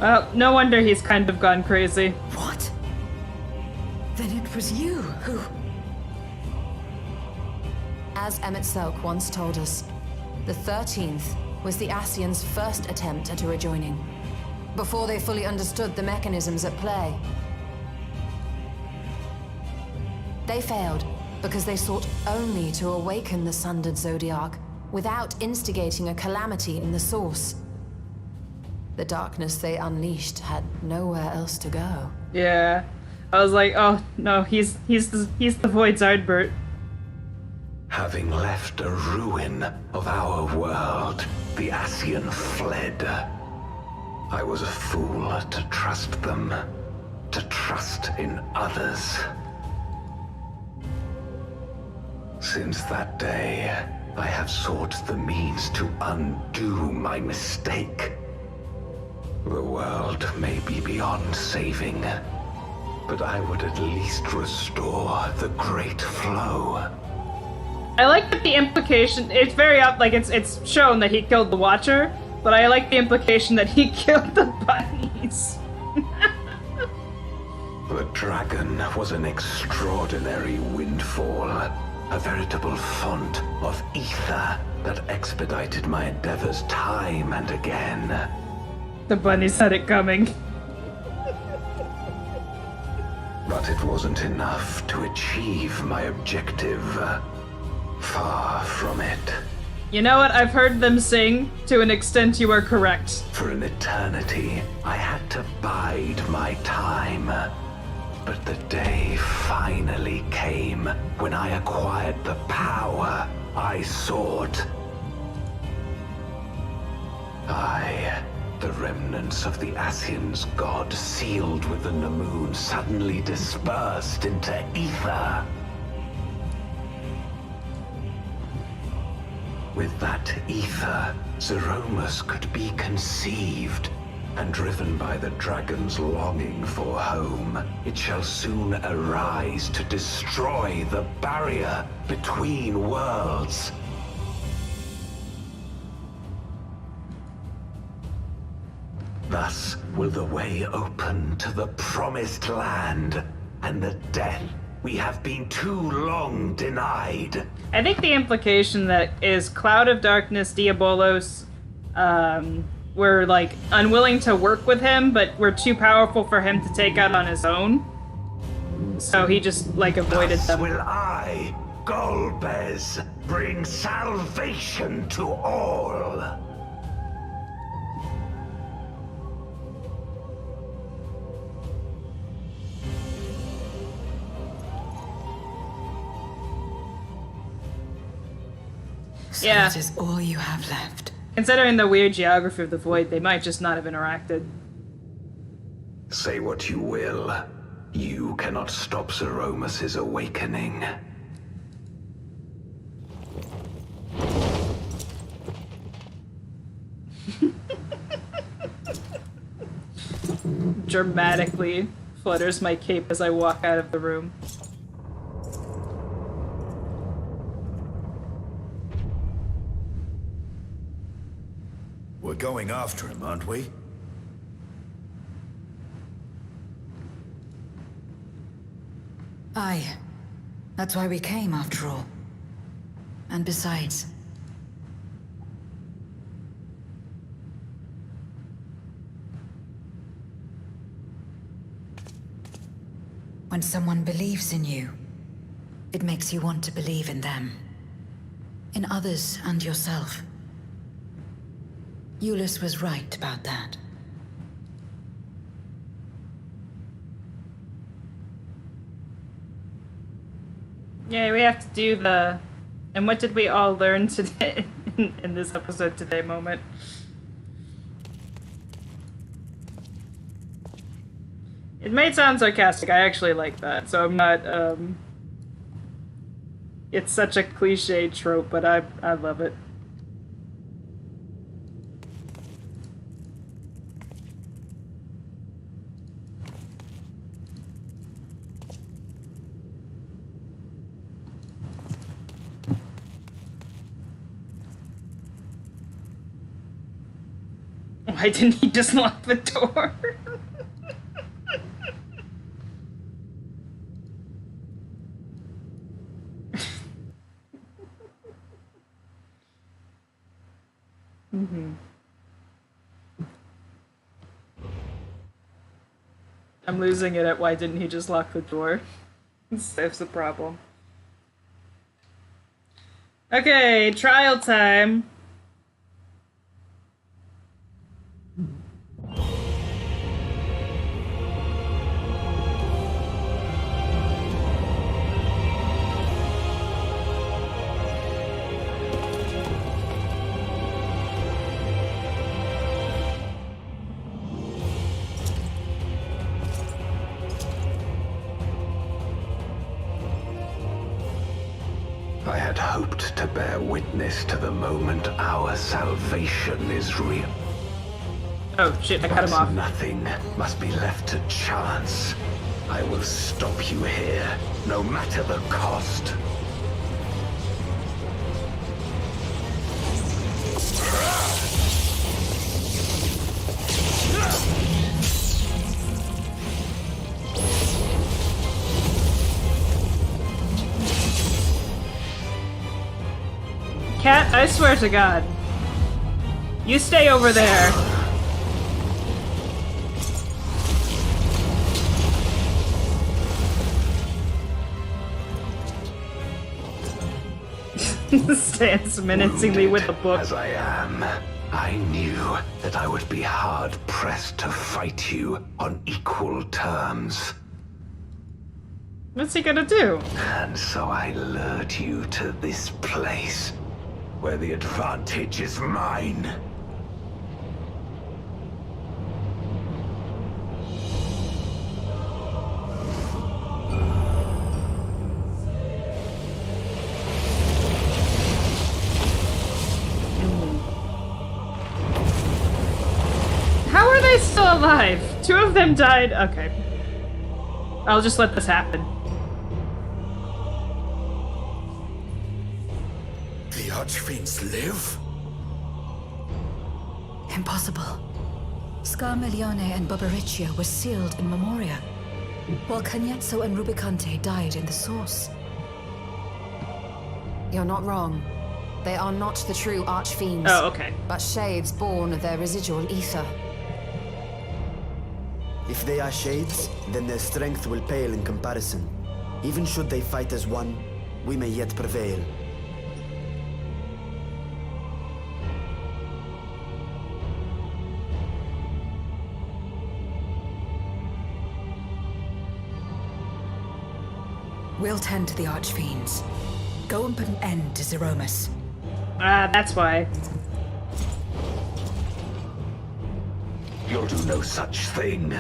Well, no wonder he's kind of gone crazy. What? Then it was you who... As Emmett Selk once told us, the 13th was the Ascians' first attempt at a rejoining, before they fully understood the mechanisms at play. They failed because they sought only to awaken the Sundered Zodiac without instigating a calamity in the source. The darkness they unleashed had nowhere else to go. Yeah. I was like, oh no, he's the Void's Ardbert. Having left a ruin of our world, the Ascian fled. I was a fool to trust them, to trust in others. Since that day, I have sought the means to undo my mistake. The world may be beyond saving, but I would at least restore the great flow. I like that the implication, it's very up, like it's shown that he killed the Watcher, but I like the implication that he killed the bunnies. The dragon was an extraordinary windfall, a veritable font of ether that expedited my endeavors time and again. The bunnies had it coming. But it wasn't enough to achieve my objective. Far from it. You know what? I've heard them sing. To an extent, you are correct. For an eternity, I had to bide my time. But the day finally came when I acquired the power I sought. The remnants of the Ascian's god, sealed within the moon, suddenly dispersed into ether. With that ether, Zeromus could be conceived, and driven by the dragon's longing for home, it shall soon arise to destroy the barrier between worlds. Thus will the way open to the promised land, and the death we have been too long denied. I think the implication that is Cloud of Darkness, Diabolos, were like unwilling to work with him, but were too powerful for him to take out on his own. So he just like avoided Thus them. will I, Golbez, bring salvation to all. So Yeah. that is all you have left. Considering the weird geography of the Void, they might just not have interacted. Say what you will. You cannot stop Zeromus' awakening. Dramatically flutters my cape as I walk out of the room. We're going after him, aren't we? Aye. That's why we came, after all. And besides... When someone believes in you, it makes you want to believe in them. In others and yourself. Euless was right about that. Yeah, we have to do the... And what did we all learn today in this episode today moment? It might sound sarcastic, I actually like that, so I'm not, It's such a cliche trope, but I love it. Why didn't he just lock the door? I'm losing it at why didn't he just lock the door? That's the problem. Okay, trial time. I had hoped to bear witness to the moment our salvation is real. Oh shit, I cut him off. Nothing must be left to chance. I will stop you here, no matter the cost. Cat, I swear to God. You stay over there. Stands menacingly with a book. As I am, I knew that I would be hard-pressed to fight you on equal terms. What's he gonna do? And so I lured you to this place, where the advantage is mine. How are they still alive? Two of them died. Okay. I'll just let this happen. The Archfiends live? Impossible. Scarmelione and Barbariccia were sealed in Memoria, while Cagnezzo and Rubicante died in the Source. You're not wrong. They are not the true Archfiends. Oh, okay. But shades born of their residual ether. If they are shades, then their strength will pale in comparison. Even should they fight as one, we may yet prevail. We'll tend to the Archfiends. Go and put an end to Zeromus. Ah, that's why. You'll do no such thing.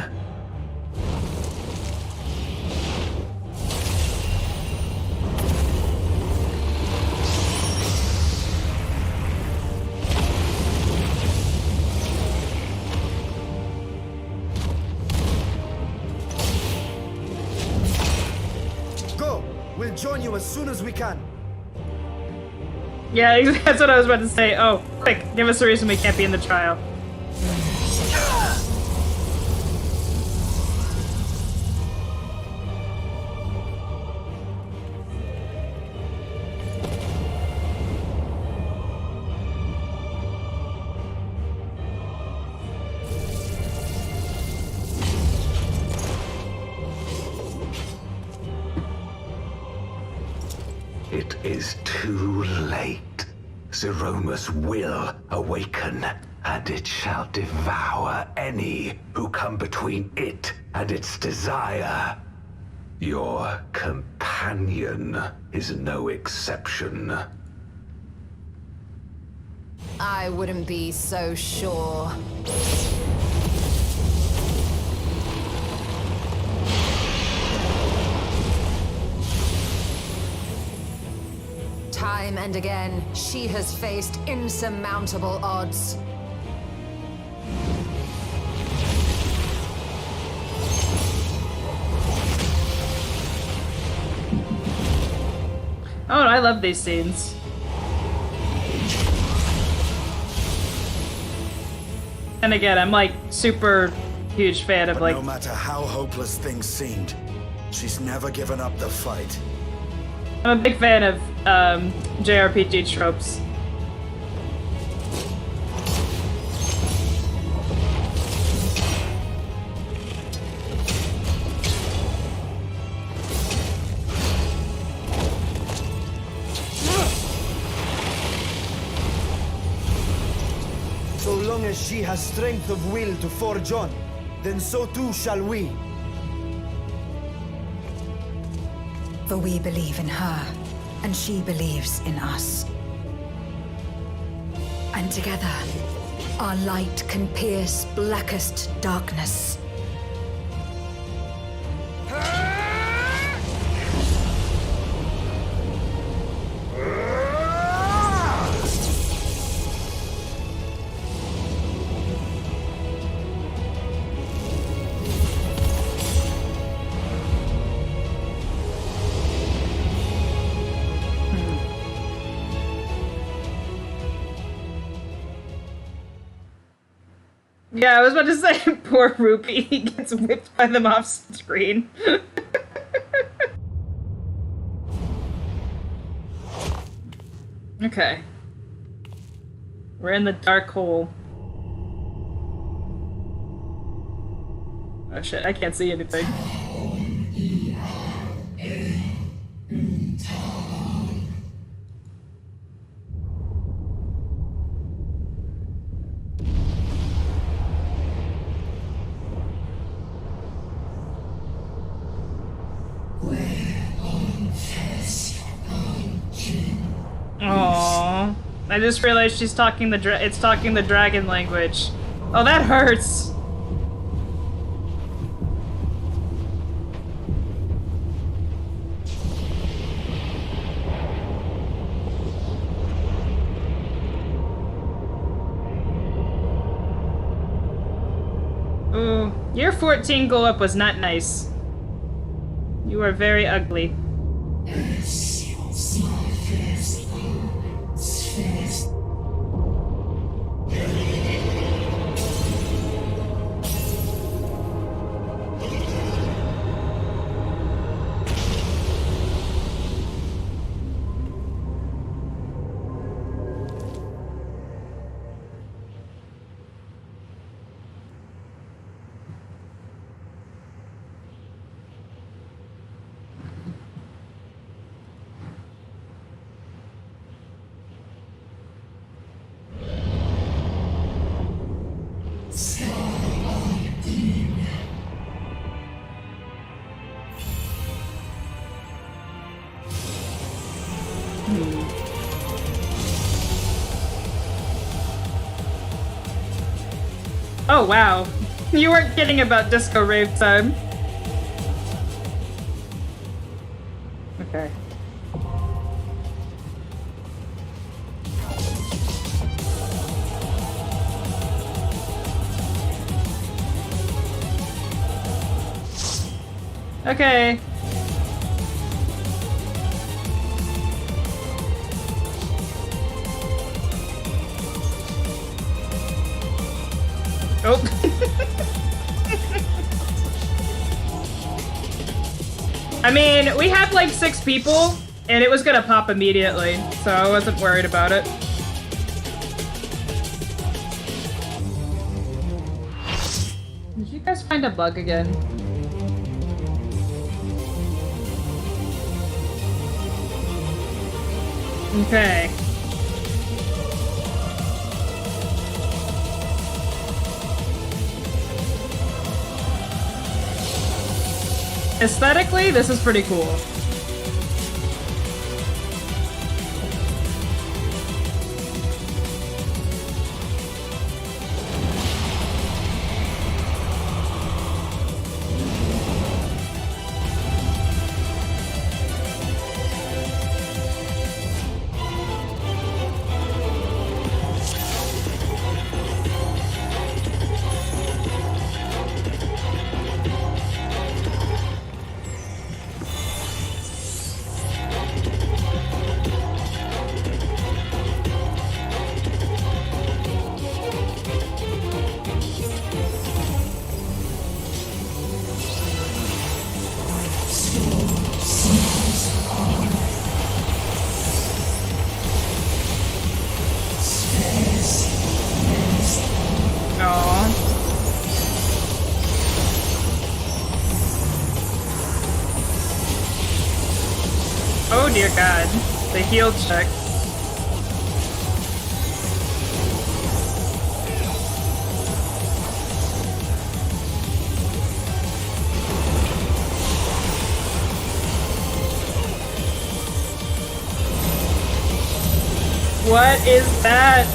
Go! We'll join you as soon as we can. Yeah, that's what I was about to say. Oh, quick, give us a reason we can't be in the trial. it is too late. Zeromus will awaken, and it shall devour any who come between it and its desire. Your companion is no exception. I wouldn't be so sure. Time and again, she has faced insurmountable odds. Oh, I love these scenes. And again, I'm like super huge fan of like. No matter how hopeless things seemed, she's never given up the fight. I'm a big fan of JRPG tropes. So long as she has strength of will to forge on, then so too shall we. For we believe in her, and she believes in us. And together, our light can pierce blackest darkness. Yeah, I was about to say, poor Rupee, he gets whipped by them off screen. Okay. We're in the dark hole. Oh shit, I can't see anything. Aww. I just realized she's talking it's talking the dragon language. Oh, that hurts! Ooh, your 14 glow up was not nice. You are very ugly. Oh wow, you weren't kidding about disco rave time. Okay. Okay. Oh. I mean, we had like 6 people, and it was gonna pop immediately, so I wasn't worried about it. Did you guys find a bug again? Okay. Aesthetically, this is pretty cool. Oh dear God, the heal check. What is that?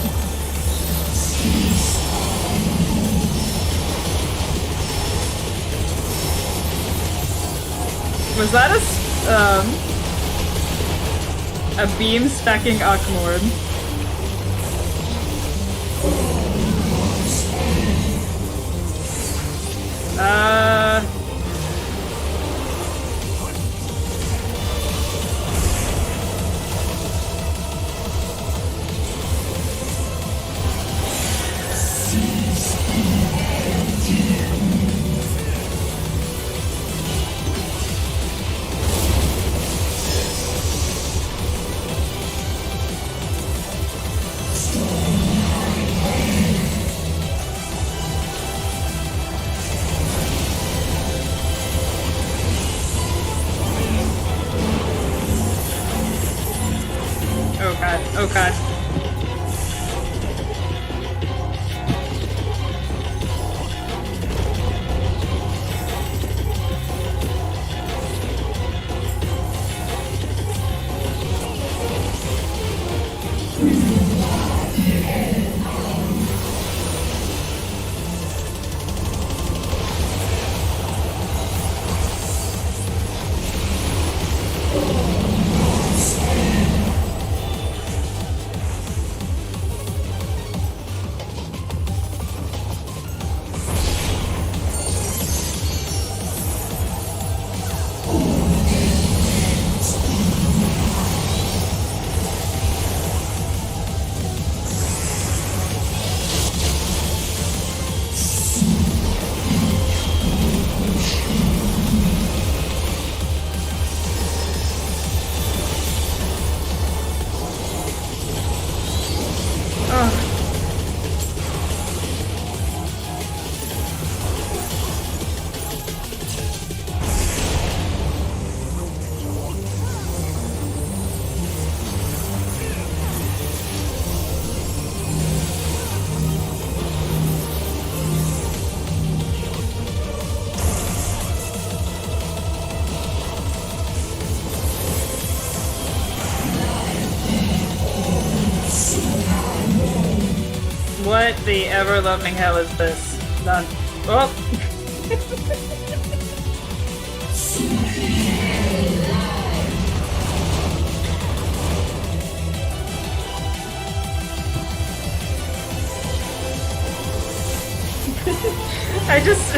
Was that a beam stacking Akmord? Oh God. What the ever-loving hell is this? Done. Oh! I just...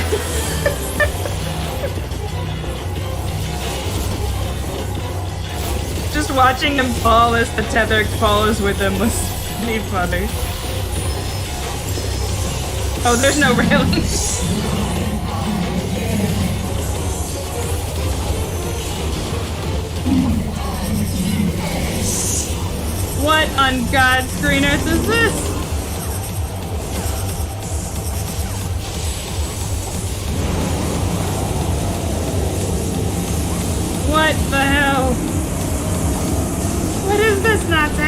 just watching him fall as the tether follows with him was pretty funny. Oh, there's no railing. What on God's green earth is this? What the hell? What is this Nazi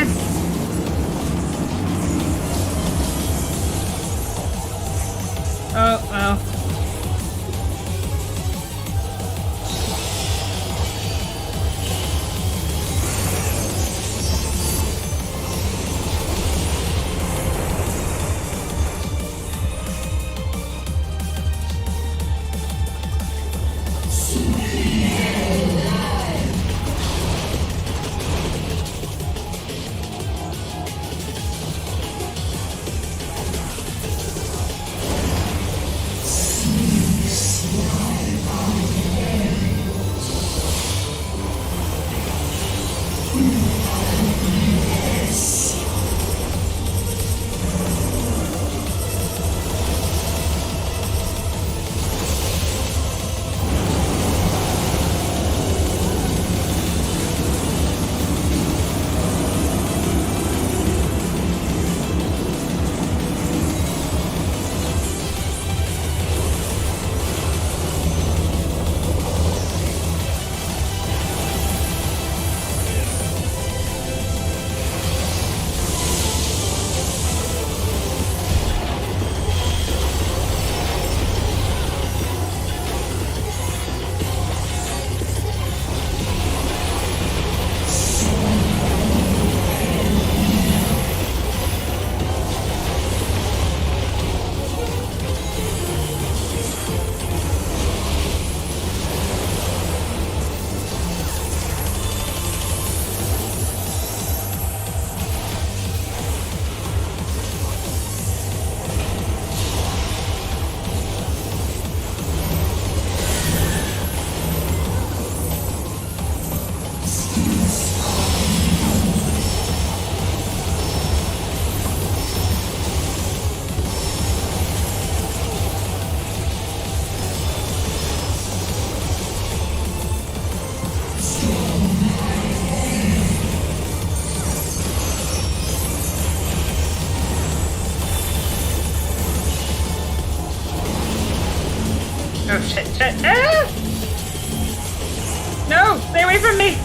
No! Stay away from me!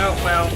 Oh, well.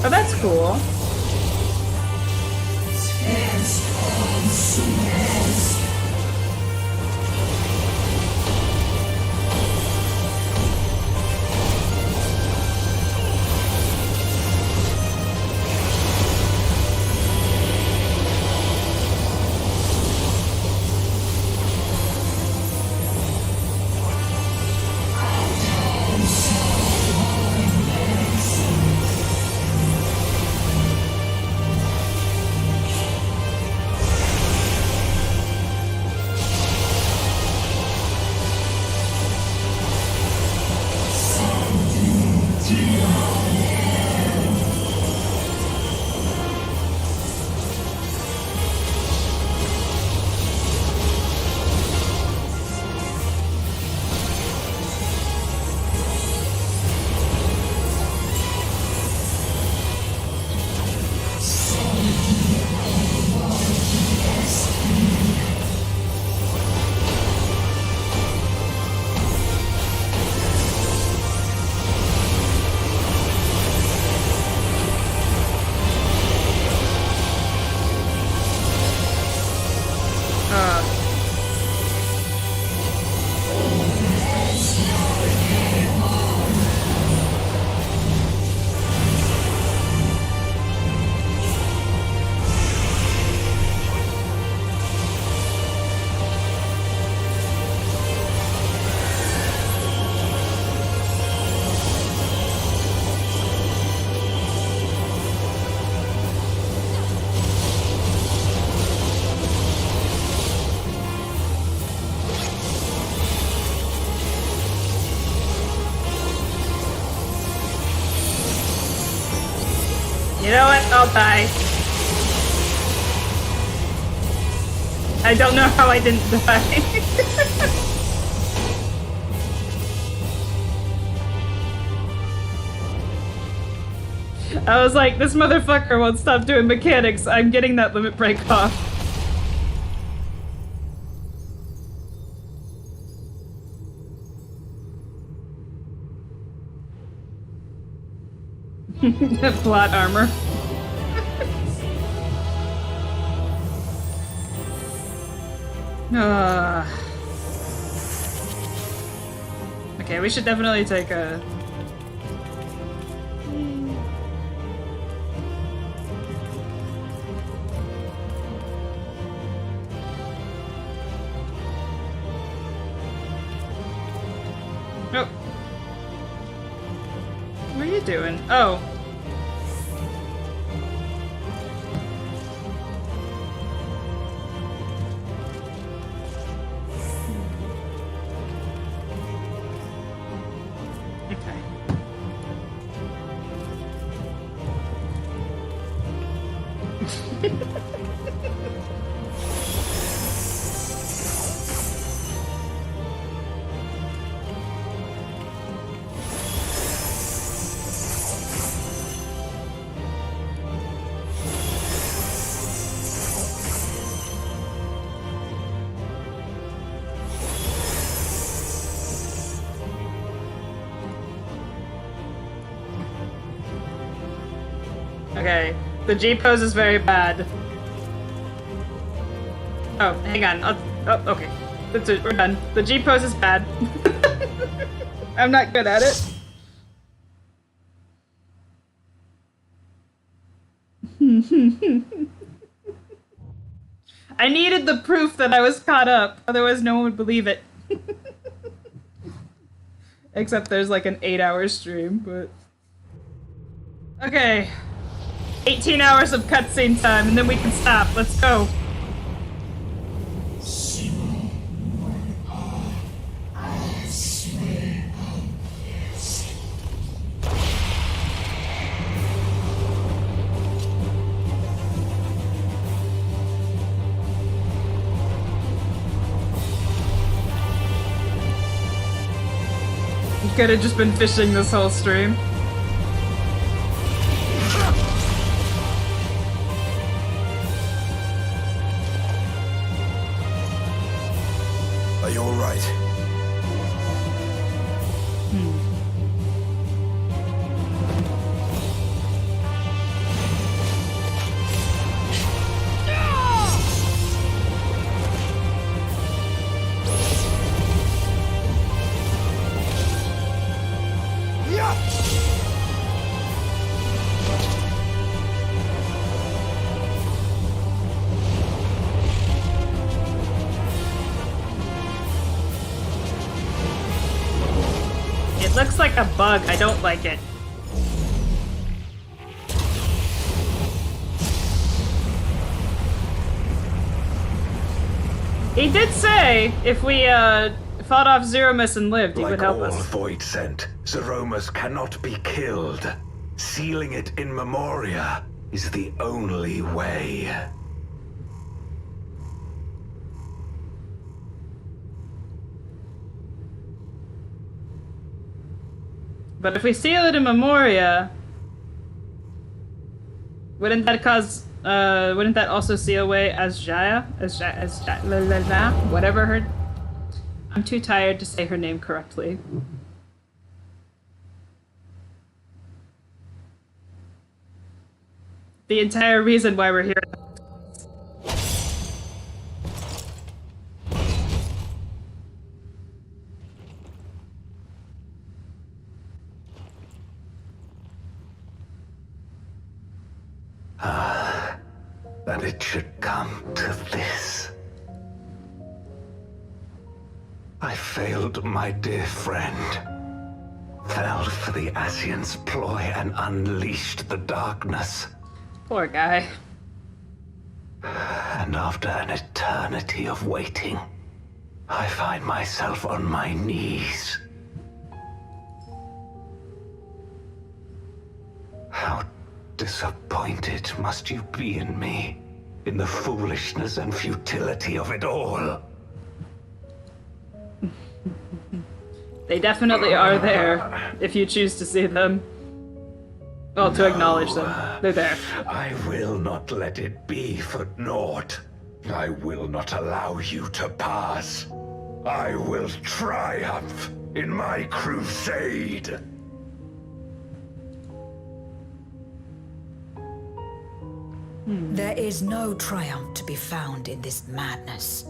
Oh, that's cool. You know what? I'll die. I don't know how I didn't die. I was like, this motherfucker won't stop doing mechanics. I'm getting that limit break off. Plot armor. Okay, we should definitely take a... it doing? Oh. Okay, the G pose is very bad. Oh, hang on. Oh, okay. That's it. We're done. The G pose is bad. I'm not good at it. I needed the proof that I was caught up, otherwise no one would believe it. Except there's like an 8-hour stream, but... Okay. 18 hours of cutscene time, and then we can stop. Let's go. You could have just been fishing this whole stream. Are you alright? Looks like a bug. I don't like it. He did say if we fought off Zeromus and lived, he would help us. Like all void sent, Zeromus cannot be killed. Sealing it in Memoria is the only way. But if we seal it in Memoria, wouldn't that cause? Wouldn't that also seal away Asjaya? Whatever her. I'm too tired to say her name correctly. The entire reason why we're here. That it should come to this. I failed my dear friend. Fell for the Asian's ploy and unleashed the darkness. Poor guy. And after an eternity of waiting, I find myself on my knees. How disappointed must you be in me, in the foolishness and futility of it all? They definitely are there, if you choose to see them. Well, to acknowledge them. They're there. I will not let it be for naught. I will not allow you to pass. I will triumph in my crusade. There is no triumph to be found in this madness.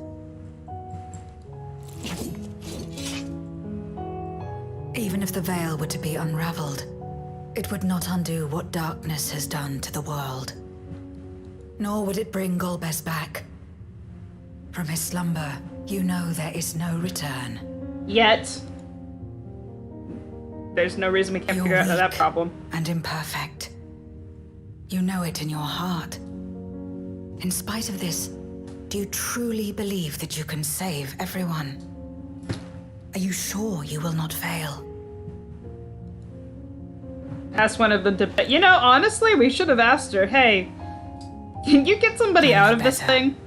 Even if the veil were to be unraveled, it would not undo what darkness has done to the world. Nor would it bring Golbez back. From his slumber, you know there is no return. Yet. there's no reason we can't figure out that problem. And imperfect. You know it in your heart. In spite of this, do you truly believe that you can save everyone? Are you sure you will not fail? Ask one of the you know, honestly, we should have asked her, hey, can you get somebody out of this thing?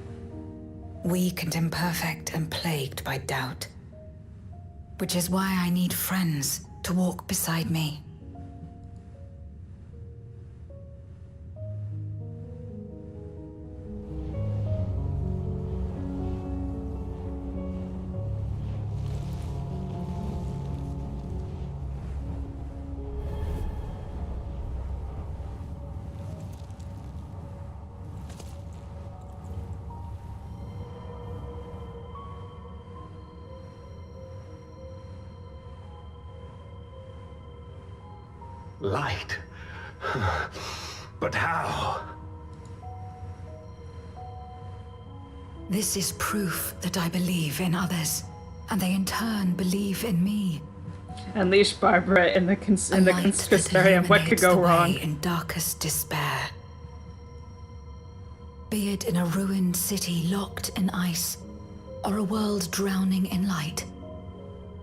Weak and imperfect and plagued by doubt. Which is why I need friends to walk beside me. Light? But how? This is proof that I believe in others, and they in turn believe in me. Unleash Barbara in the conspiratorium. What could go wrong? In darkest despair. Be it in a ruined city locked in ice, or a world drowning in light,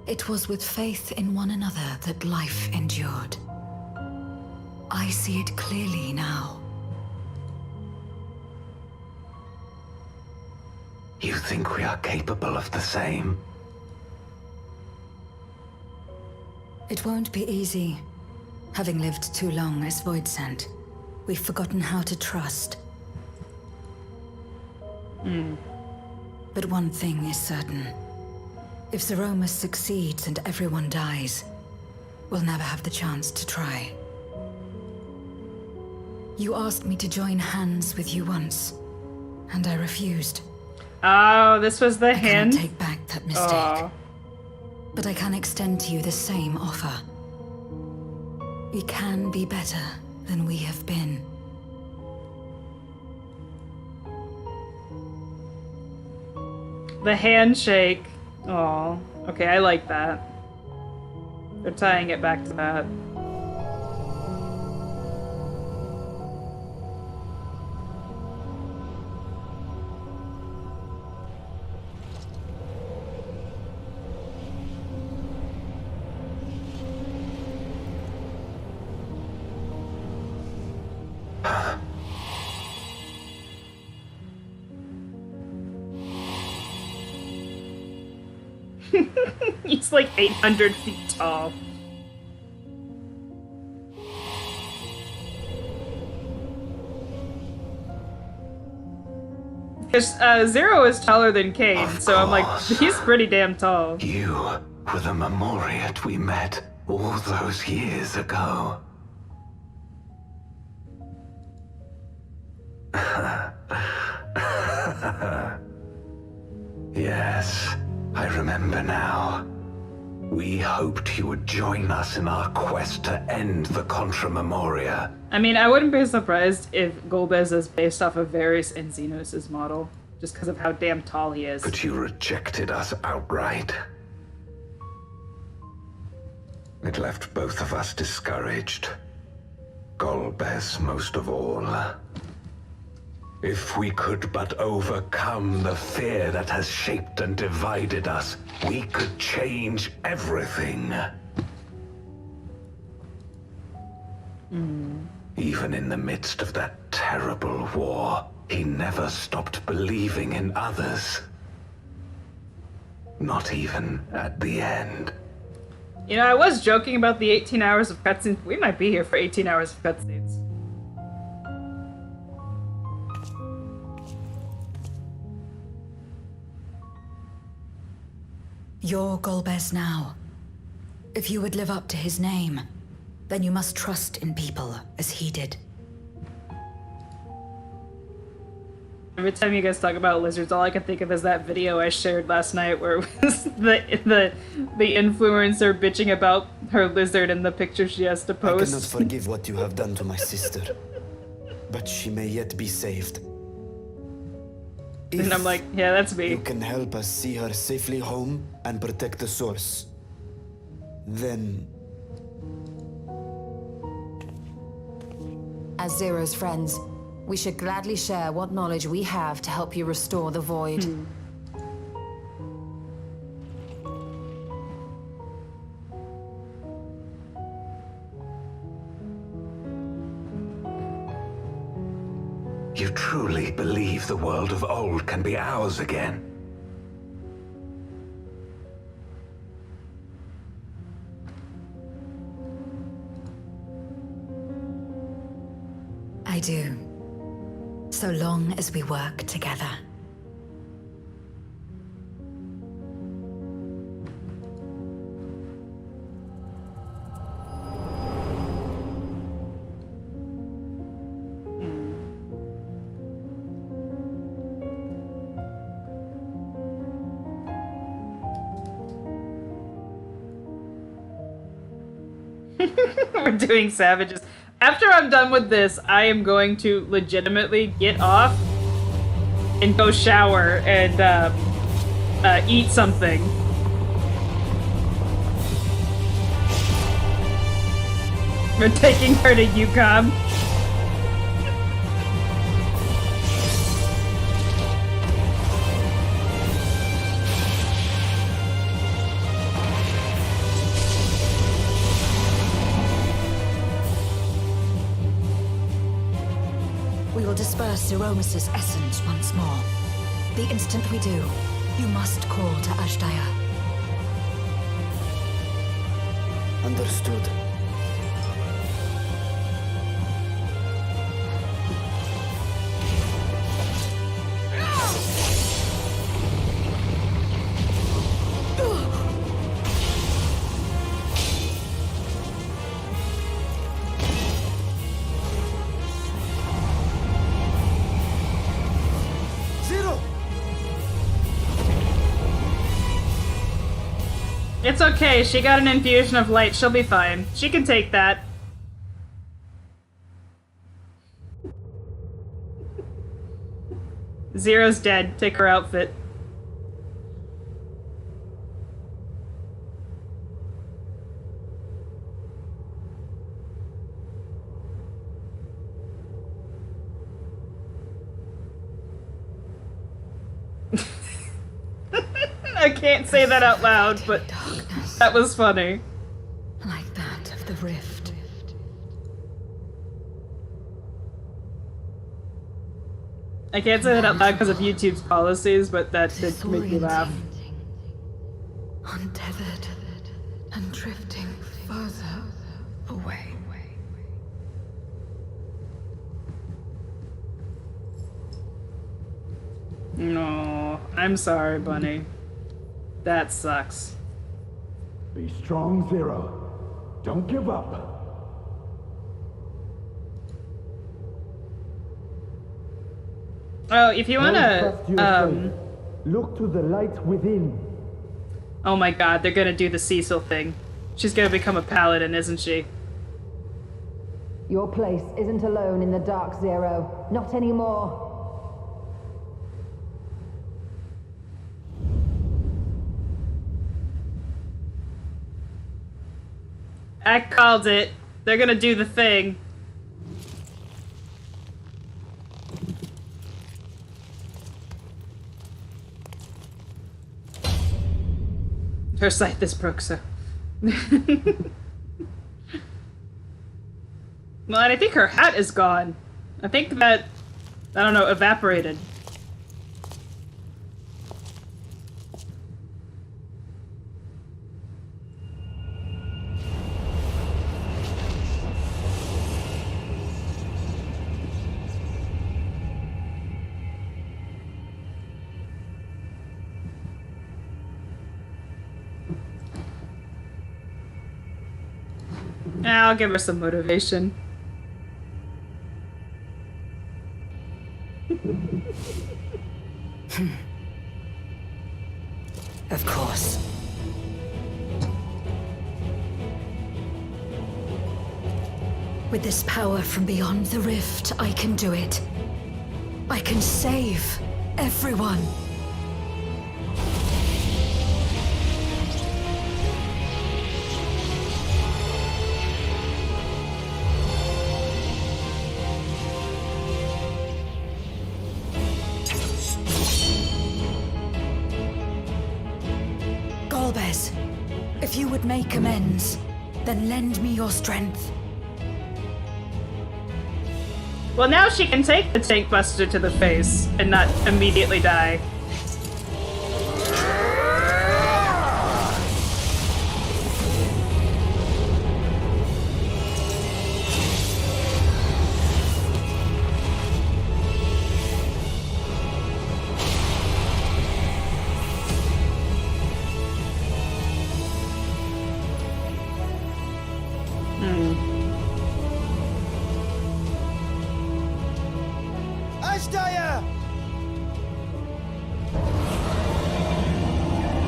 it was with faith in one another that life endured. I see it clearly now. You think we are capable of the same? It won't be easy. Having lived too long as Void Sent, we've forgotten how to trust. But one thing is certain. If Zeromus succeeds and everyone dies, we'll never have the chance to try. You asked me to join hands with you once, and I refused. Oh, this was the hint? I can't take back that mistake. But I can extend to you the same offer. We can be better than we have been. The handshake. Oh, okay, I like that. They're tying it back to that. He's like 800 feet tall. Because Zero is taller than Kane, so I'm like, he's pretty damn tall. You were the Memoriat we met all those years ago. Yes, I remember now. We hoped you would join us in our quest to end the Contra Memoria. I mean, I wouldn't be surprised if Golbez is based off of Varys and Xenos' model, just because of how damn tall he is. But you rejected us outright. It left both of us discouraged. Golbez most of all. If we could but overcome the fear that has shaped and divided us, we could change everything. Even in the midst of that terrible war, he never stopped believing in others. Not even at the end. You know, I was joking about the 18 hours of cutscenes. We might be here for 18 hours of cutscenes. You're Golbez now. If you would live up to his name, then you must trust in people as he did. Every time you guys talk about lizards, all I can think of is that video I shared last night where it was the influencer bitching about her lizard and the picture she has to post. I cannot forgive what you have done to my sister, but she may yet be saved. And I'm like, yeah, that's me. You can help us see her safely home and protect the source. Then As Zero's friends, we should gladly share what knowledge we have to help you restore the void. You truly believe the world of old can be ours again? I do. So long as we work together. We're doing savages. After I'm done with this, I am going to legitimately get off and go shower and eat something. We're taking her to Yukon. We will disperse Zeromus's essence once more. The instant we do, you must call to Ashdaya. Understood. It's okay, she got an infusion of light, she'll be fine. She can take that. Zero's dead, take her outfit. I can't say that out loud, but that was funny. Like that of the rift. I can't say that out loud because of YouTube's policies, but that did make me laugh. Untethered and drifting further away. No, I'm sorry, Bunny. That sucks. Be strong, Zero. Don't give up. Oh, if you wanna, Look to the light within. Oh my god, they're gonna do the Cecil thing. She's gonna become a paladin, isn't she? Your place isn't alone in the dark, Zero. Not anymore. I called it. They're gonna do the thing. Her scythe is broke, so. Well, and I think her hat is gone. I think that, I don't know, evaporated. I'll give her some motivation. Of course. With this power from beyond the rift, I can do it. I can save everyone. Golbez. If you would make amends, then lend me your strength. Well, now she can take the tank buster to the face and not immediately die.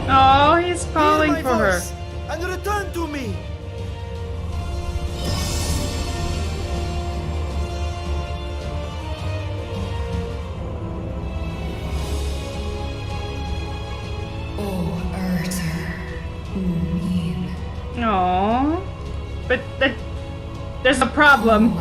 Oh, he's calling for her. And return to me. Aww. But there's a problem.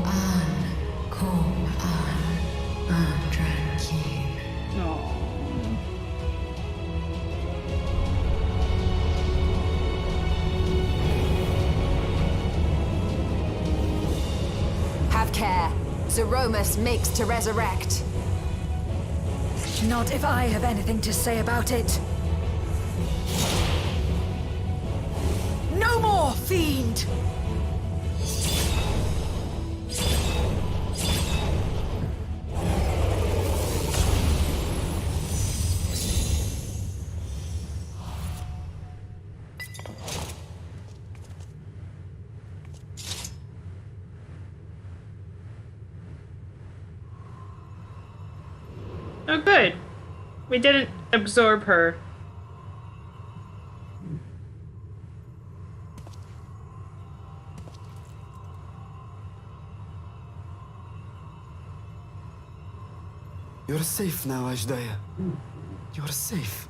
Have care. Zeromus makes to resurrect. Not if I have anything to say about it. No more, fiend! Oh, good. We didn't absorb her. You're safe now, Ajdaya. You're safe.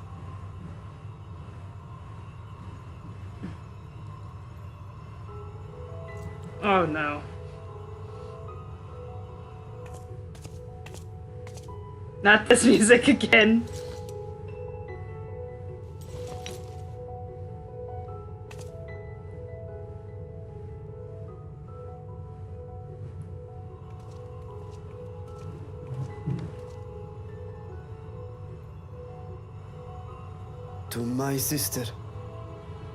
Oh no. Not this music again. To my sister,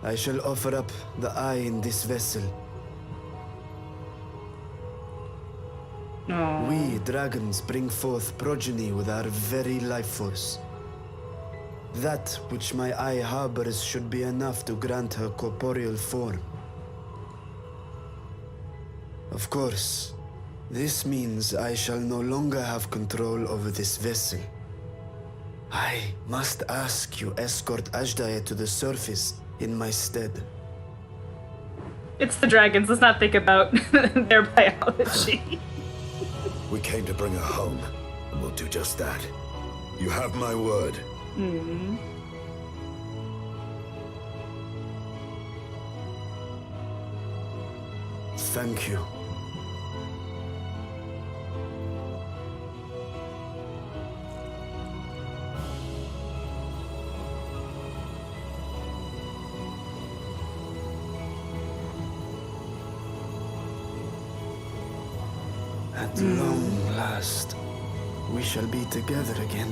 I shall offer up the eye in this vessel. Aww. We, dragons, bring forth progeny with our very life force. That which my eye harbors should be enough to grant her corporeal form. Of course, this means I shall no longer have control over this vessel. I must ask you escort Ajdaya to the surface in my stead. It's the dragons, let's not think about their biology. We came to bring her home, and we'll do just that. You have my word. Mm. Thank you. At long last, we shall be together again.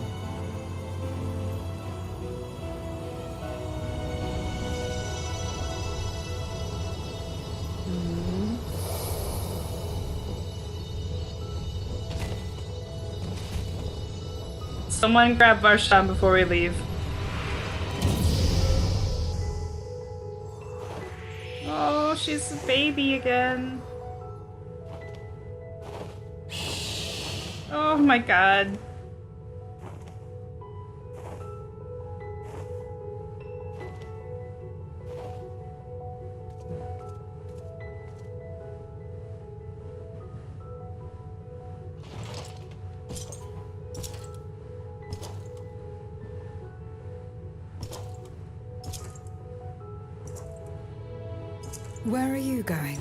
Someone grab Varshan before we leave. Oh, she's a baby again. Oh my god. Where are you going?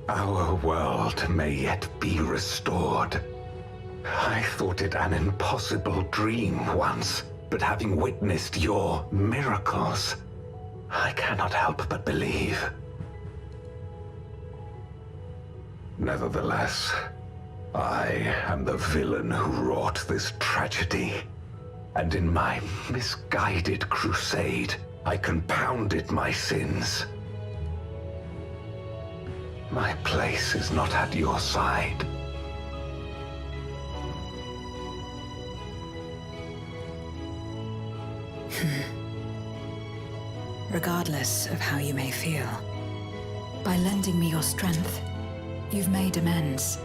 Our world may yet be restored. I thought it an impossible dream once, but having witnessed your miracles, I cannot help but believe. Nevertheless, I am the villain who wrought this tragedy, and in my misguided crusade, I compounded my sins. My place is not at your side. Regardless of how you may feel, by lending me your strength, you've made amends.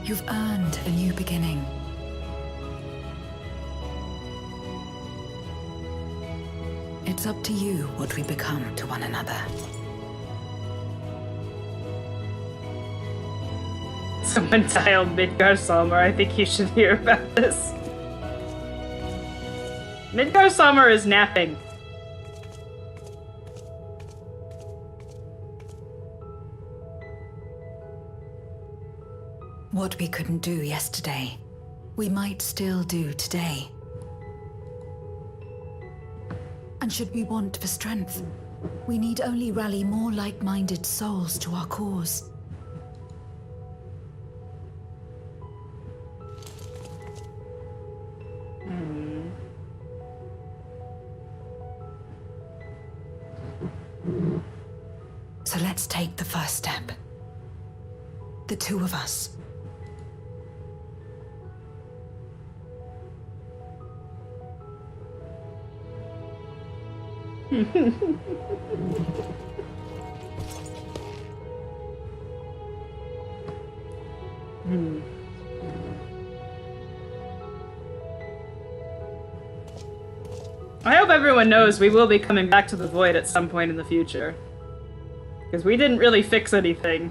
You've earned a new beginning. It's up to you what we become to one another. Someone dialed Midgar Salmer. I think you should hear about this. Midgar Salmer is napping. What we couldn't do yesterday, we might still do today. And should we want for strength, we need only rally more like-minded souls to our cause. So let's take the first step. The two of us. I hope everyone knows we will be coming back to the Void at some point in the future. Because we didn't really fix anything.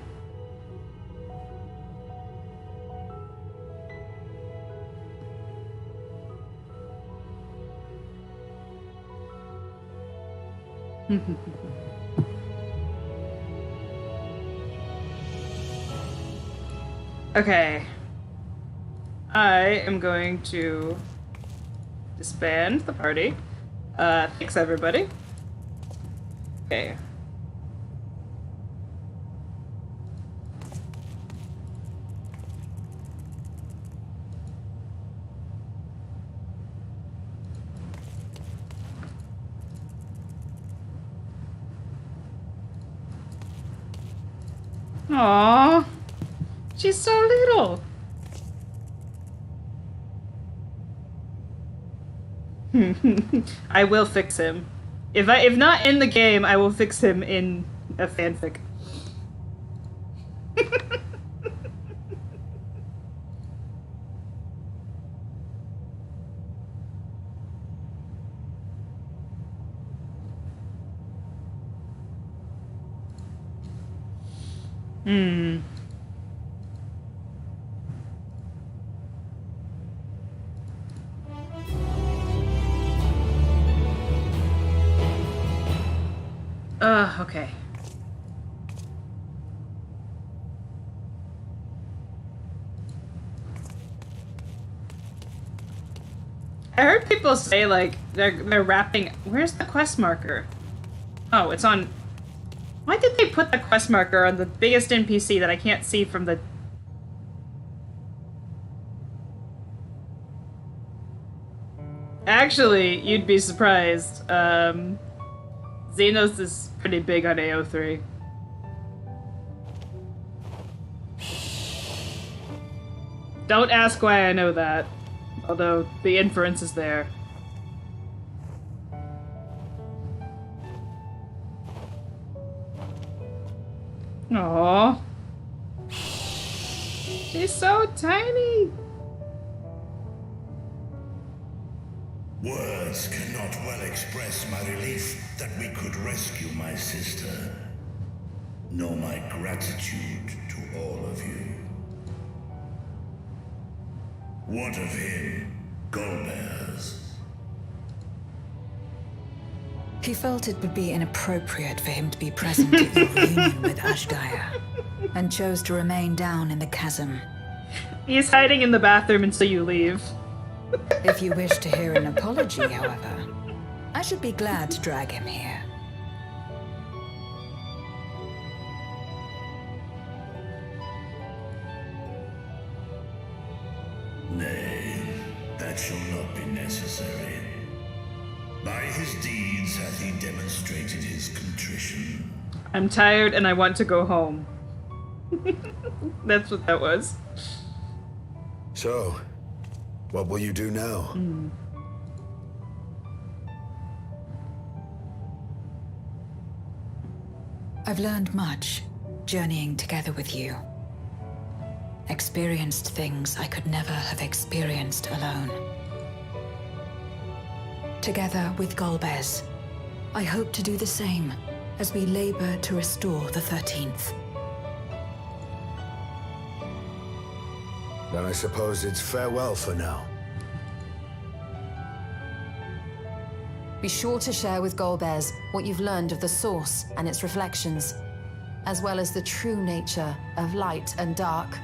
Okay. I am going to disband the party. Thanks everybody. Okay. Aww. She's so little. I will fix him. If not in the game, I will fix him in a fanfic. Okay. I heard people say, like, they're wrapping... Where's the quest marker? Oh, it's on... Why did they put the quest marker on the biggest NPC that I can't see from the... Actually, you'd be surprised. Xenos is pretty big on AO3. Don't ask why I know that, although the inference is there. Aww. She's so tiny! Words cannot well express my relief that we could rescue my sister, nor my gratitude to all of you. What of him, Golbez? He felt it would be inappropriate for him to be present at your reunion with Ashgaia, and chose to remain down in the chasm. He's hiding in the bathroom until you leave. If you wish to hear an apology, however, I should be glad to drag him here. Nay, that shall not be necessary. By his deeds hath he demonstrated his contrition. I'm tired and I want to go home. That's what that was. So, what will you do now? I've learned much, journeying together with you. Experienced things I could never have experienced alone. Together with Golbez, I hope to do the same as we labor to restore the 13th. Then I suppose it's farewell for now. Be sure to share with Golbez what you've learned of the Source and its reflections, as well as the true nature of light and dark.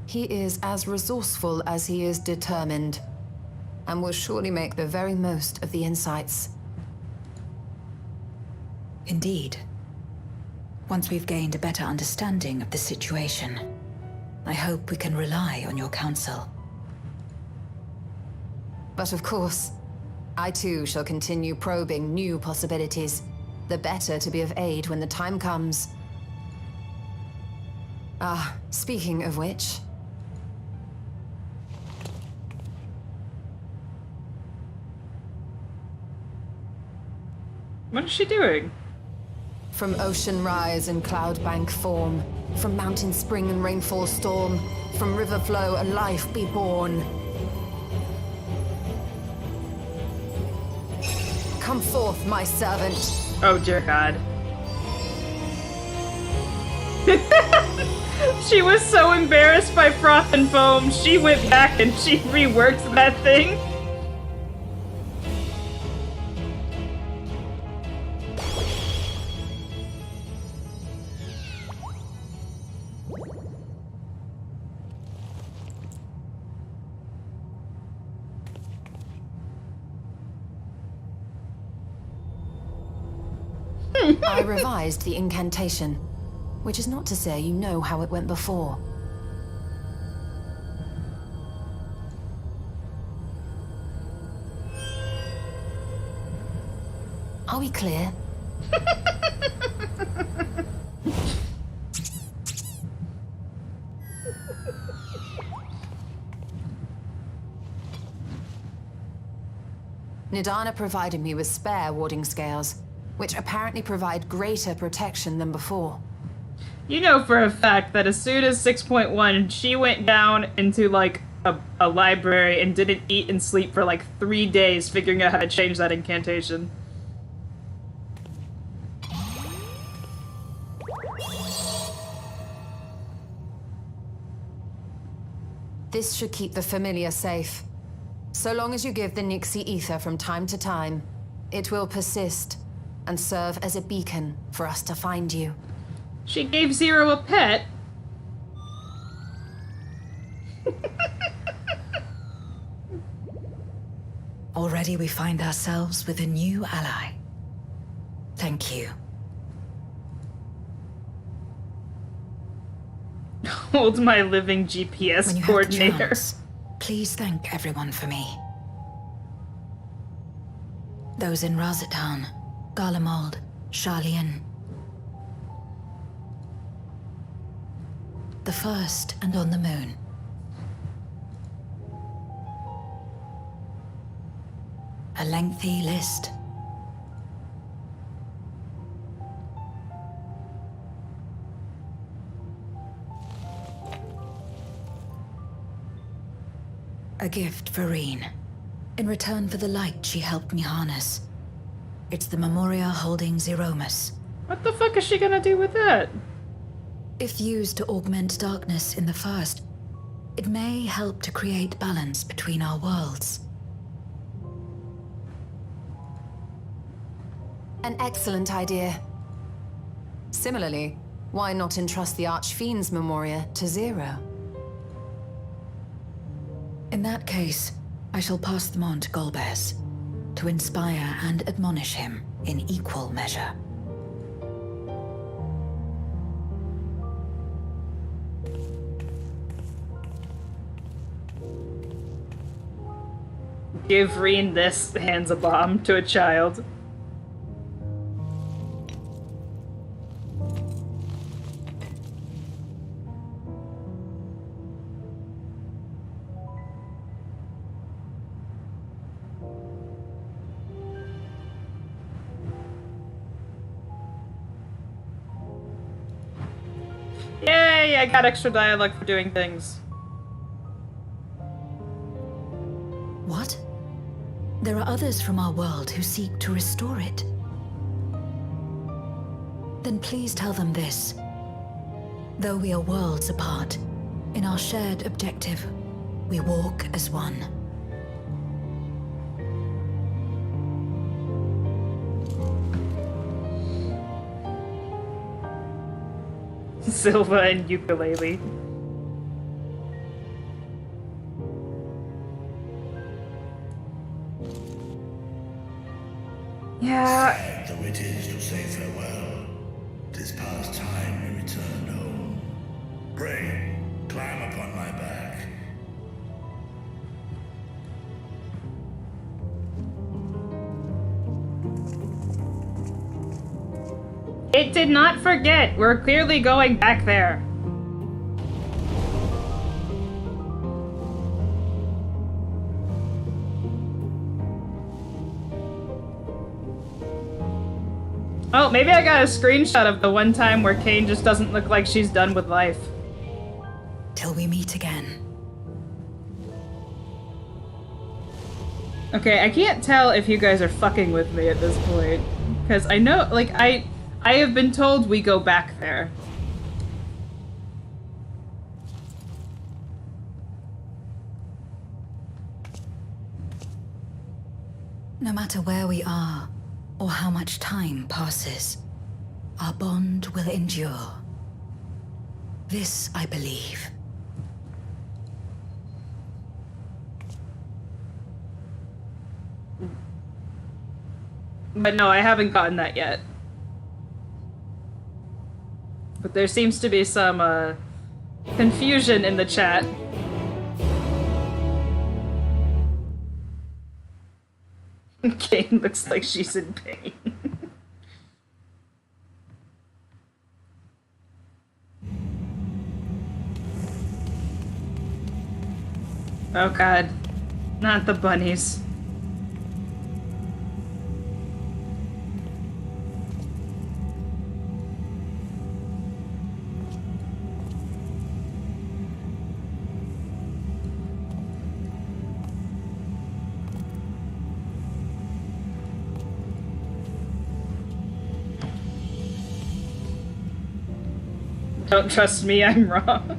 He is as resourceful as he is determined, and will surely make the very most of the insights. Indeed. Once we've gained a better understanding of the situation, I hope we can rely on your counsel. But of course, I too shall continue probing new possibilities, the better to be of aid when the time comes. Ah, speaking of which... What is she doing? From ocean rise and cloud bank form, from mountain spring and rainfall storm, from river flow and life be born. Come forth, my servant. Oh dear God. She was so embarrassed by froth and foam, she went back and she reworked that thing. I revised the incantation, which is not to say you know how it went before. Are we clear? Nidana provided me with spare warding scales, which apparently provide greater protection than before. You know for a fact that as soon as 6.1, she went down into like a library and didn't eat and sleep for like 3 days figuring out how to change that incantation. This should keep the familiar safe. So long as you give the Nixie ether from time to time, it will persist and serve as a beacon for us to find you. She gave Zero a pet. Already we find ourselves with a new ally. Thank you. Hold my living GPS When you coordinator. have the chance, please thank everyone for me. Those in Razatown, Garlemald, Charlian. The First and on the Moon. A lengthy list. A gift for Reen, in return for the light she helped me harness. It's the Memoria holding Zeromus. What the fuck is she gonna do with that? If used to augment darkness in the First, it may help to create balance between our worlds. An excellent idea. Similarly, why not entrust the Archfiend's Memoria to Zero? In that case, I shall pass them on to Golbez, to inspire and admonish him in equal measure. Give Reen this, hands a bomb to a child. Yay, I got extra dialogue for doing things. What? There are others from our world who seek to restore it. Then please tell them this. Though we are worlds apart, in our shared objective, we walk as one. Silva and ukulele. Yeah. Sad though it is to say farewell, 'tis past time we returned home. Pray, climb upon my back. It did not forget. We're clearly going back there. Oh, maybe I got a screenshot of the one time where Kane just doesn't look like she's done with life. Till we meet again. Okay, I can't tell if you guys are fucking with me at this point. Because I know, like, I have been told we go back there. No matter where we are, or how much time passes, our bond will endure. This I believe. But no, I haven't gotten that yet. But there seems to be some, confusion in the chat. Kane looks like she's in pain. Oh god. Not the bunnies. Don't trust me, I'm wrong.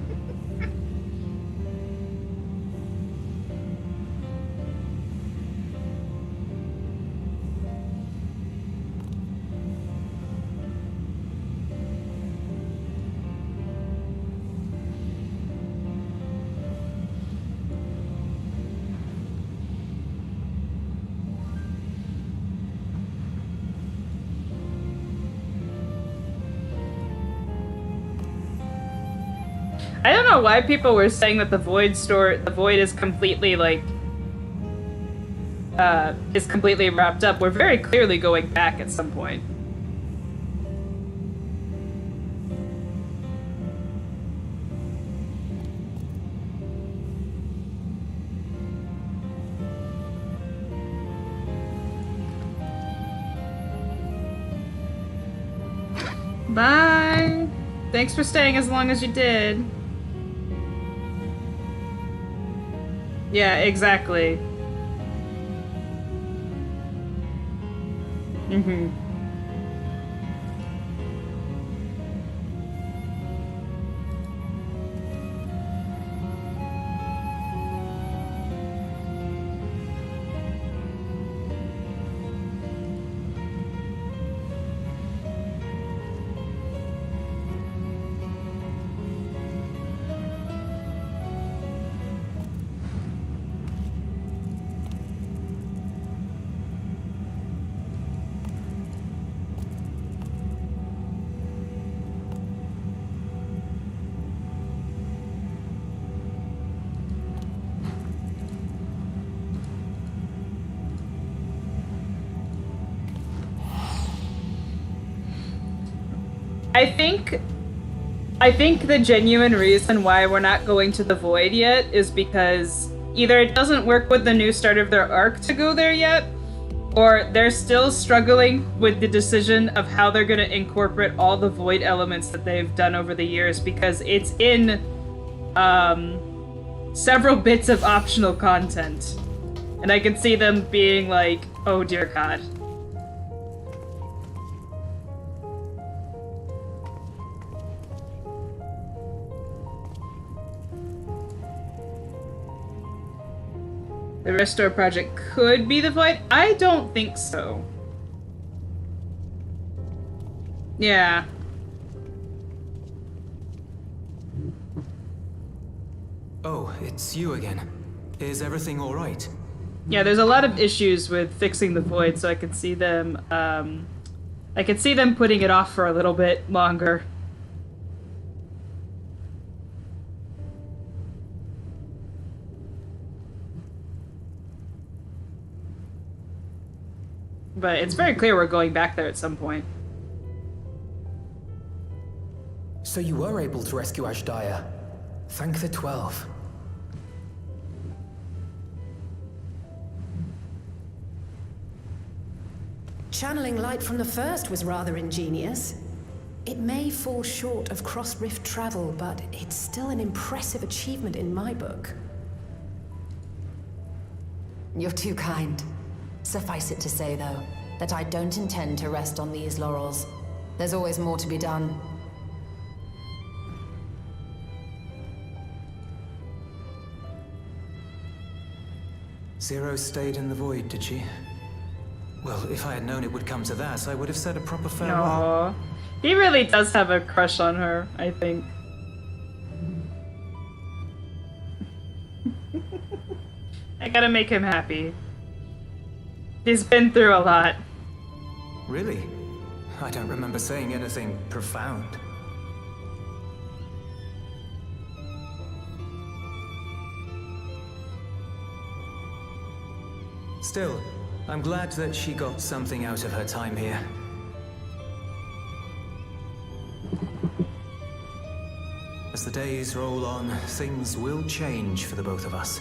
I don't know why people were saying that the void is completely, like, is completely wrapped up. We're very clearly going back at some point. Bye! Thanks for staying as long as you did. Yeah, exactly. Mm-hmm. I think the genuine reason why we're not going to the Void yet is because either it doesn't work with the new start of their arc to go there yet, or they're still struggling with the decision of how they're going to incorporate all the Void elements that they've done over the years, because it's in several bits of optional content. And I can see them being like, oh dear God. The Restore Project could be the Void? I don't think so. Yeah. Oh, it's you again. Is everything all right? Yeah, there's a lot of issues with fixing the Void, so I could see them, putting it off for a little bit longer. But it's very clear we're going back there at some point. So you were able to rescue Ashdaya. Thank the 12. Channeling light from the first was rather ingenious. It may fall short of cross-rift travel, but it's still an impressive achievement in my book. You're too kind. Suffice it to say, though, that I don't intend to rest on these laurels. There's always more to be done. Zero stayed in the Void, did she? Well, if I had known it would come to that, I would have said a proper farewell. Aww. He really does have a crush on her, I think. I gotta make him happy. He's been through a lot. Really? I don't remember saying anything profound. Still, I'm glad that she got something out of her time here. As the days roll on, things will change for the both of us.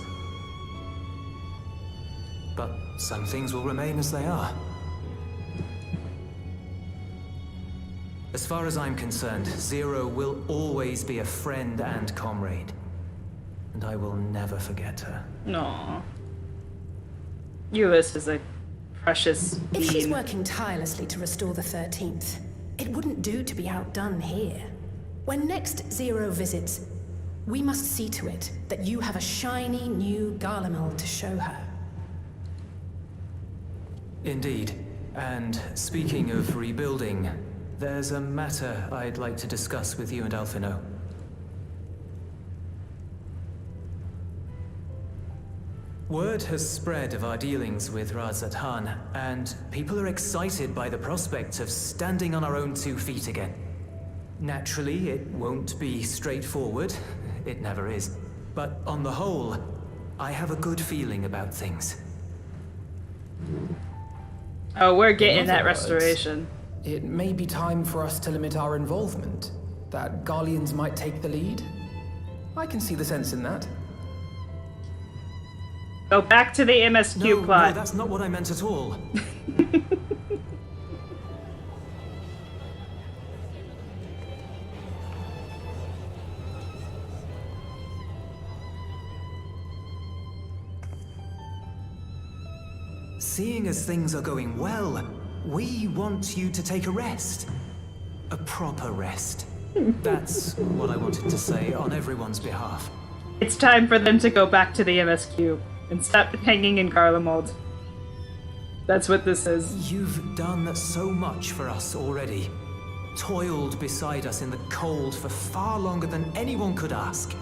But some things will remain as they are. As far as I'm concerned, Zero will always be a friend and comrade. And I will never forget her. Aww. Euless is a precious being. If she's working tirelessly to restore the 13th, it wouldn't do to be outdone here. When next Zero visits, we must see to it that you have a shiny new Garlemald to show her. Indeed. And speaking of rebuilding, there's a matter I'd like to discuss with you and Alphino. Word has spread of our dealings with Razat Han, and people are excited by the prospect of standing on our own 2 feet again. Naturally, it won't be straightforward. It never is. But on the whole, I have a good feeling about things. Oh, we're getting that restoration. It may be time for us to limit our involvement. That Garleans might take the lead. I can see the sense in that. Go back to the MSQ plot. No, that's not what I meant at all. Seeing as things are going well, we want you to take a rest. A proper rest. That's what I wanted to say on everyone's behalf. It's time for them to go back to the MSQ and stop hanging in Garlemald. That's what this is. You've done so much for us already. Toiled beside us in the cold for far longer than anyone could ask.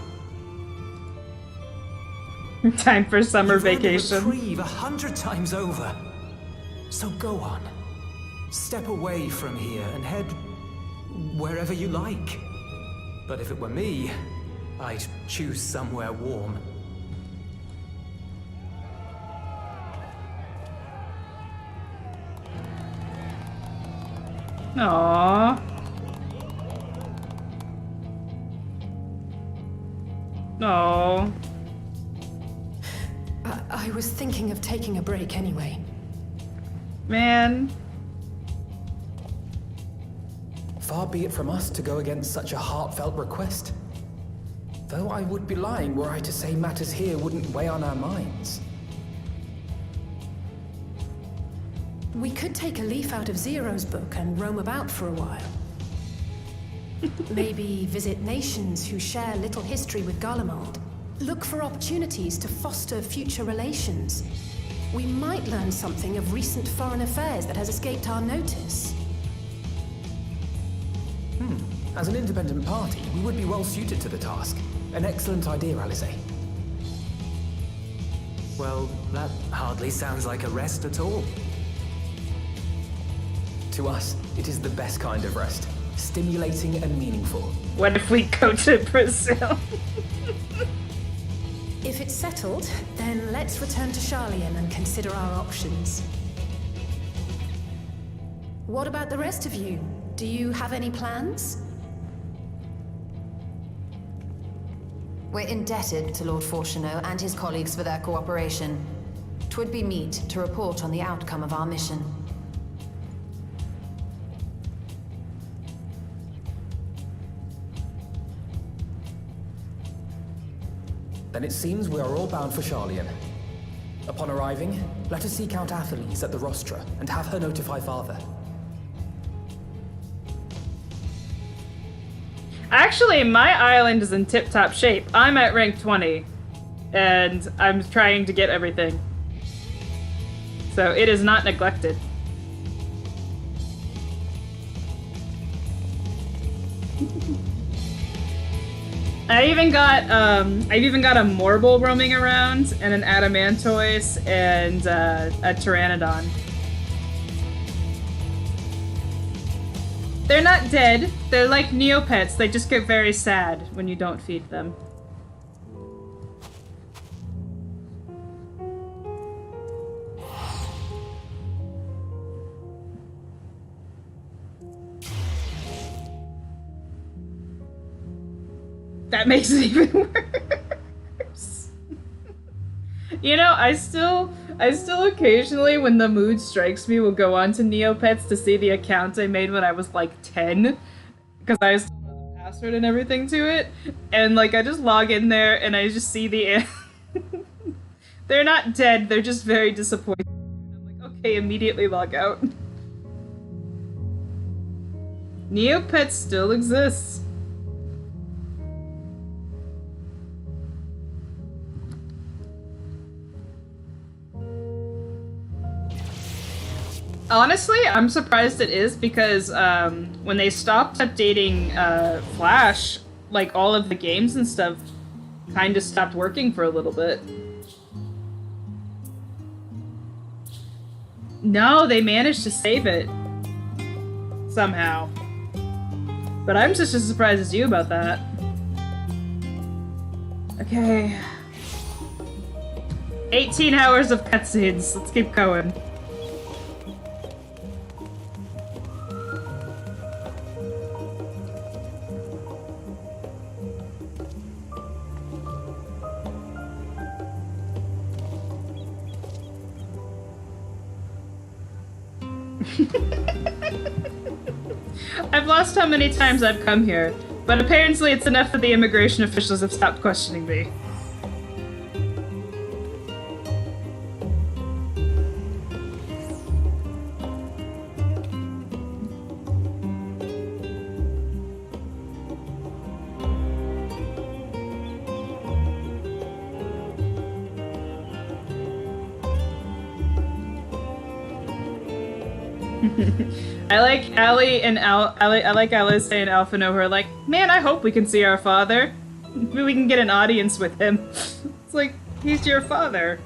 Time for summer You've vacation. earned a reprieve 100 times over. So go on. Step away from here and head wherever you like. But if it were me, I'd choose somewhere warm. Aww. Oh. I was thinking of taking a break anyway. Man. Far be it from us to go against such a heartfelt request. Though I would be lying were I to say matters here wouldn't weigh on our minds. We could take a leaf out of Zero's book and roam about for a while. Maybe visit nations who share little history with Garlemald. Look for opportunities to foster future relations. We might learn something of recent foreign affairs that has escaped our notice. As an independent party, we would be well suited to the task. An excellent idea, Alice. Well, that hardly sounds like a rest at all. To us, it is the best kind of rest. Stimulating and meaningful. What if we go to Brazil? If it's settled, then let's return to Sharlayan and consider our options. What about the rest of you? Do you have any plans? We're indebted to Lord Fortuneau and his colleagues for their cooperation. 'Twould be meet to report on the outcome of our mission. Then it seems we are all bound for Sharlayan. Upon arriving, let us seek out Atheles at the rostra and have her notify Father. Actually, my island is in tip-top shape. I'm at rank 20, and I'm trying to get everything. So it is not neglected. I've even got a Morble roaming around, and an Adamantoise, and a Pteranodon. They're not dead. They're like Neopets. They just get very sad when you don't feed them. That makes it even worse. You know, I still occasionally, when the mood strikes me, will go on to Neopets to see the account I made when I was like 10, because I still know the password and everything to it, and like I just log in there and I just see the they're not dead, they're just very disappointed. I'm like, okay, immediately log out. Neopets still exists. Honestly, I'm surprised it is, because when they stopped updating Flash, like all of the games and stuff kind of stopped working for a little bit. No, they managed to save it. Somehow. But I'm just as surprised as you about that. Okay. 18 hours of cutscenes. Let's keep going. I've lost how many times I've come here, but apparently it's enough that the immigration officials have stopped questioning me. I like Allie and I like Alice and Alphino who are like, man, I hope we can see our father. Maybe we can get an audience with him. It's like, he's your father.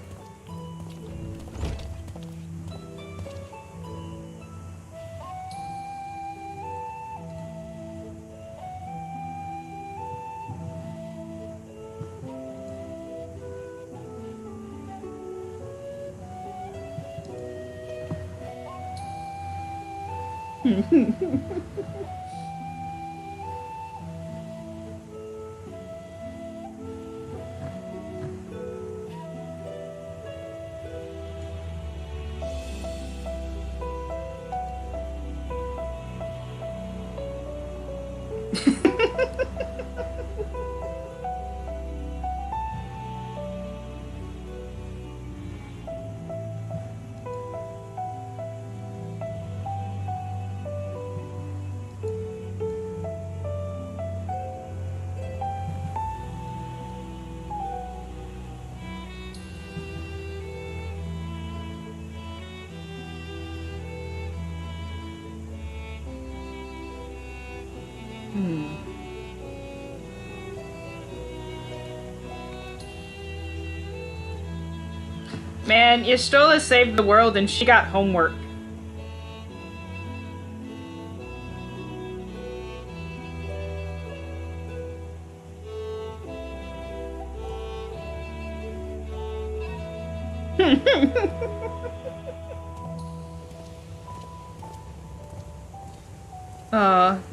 Man, Y'shtola saved the world and she got homework.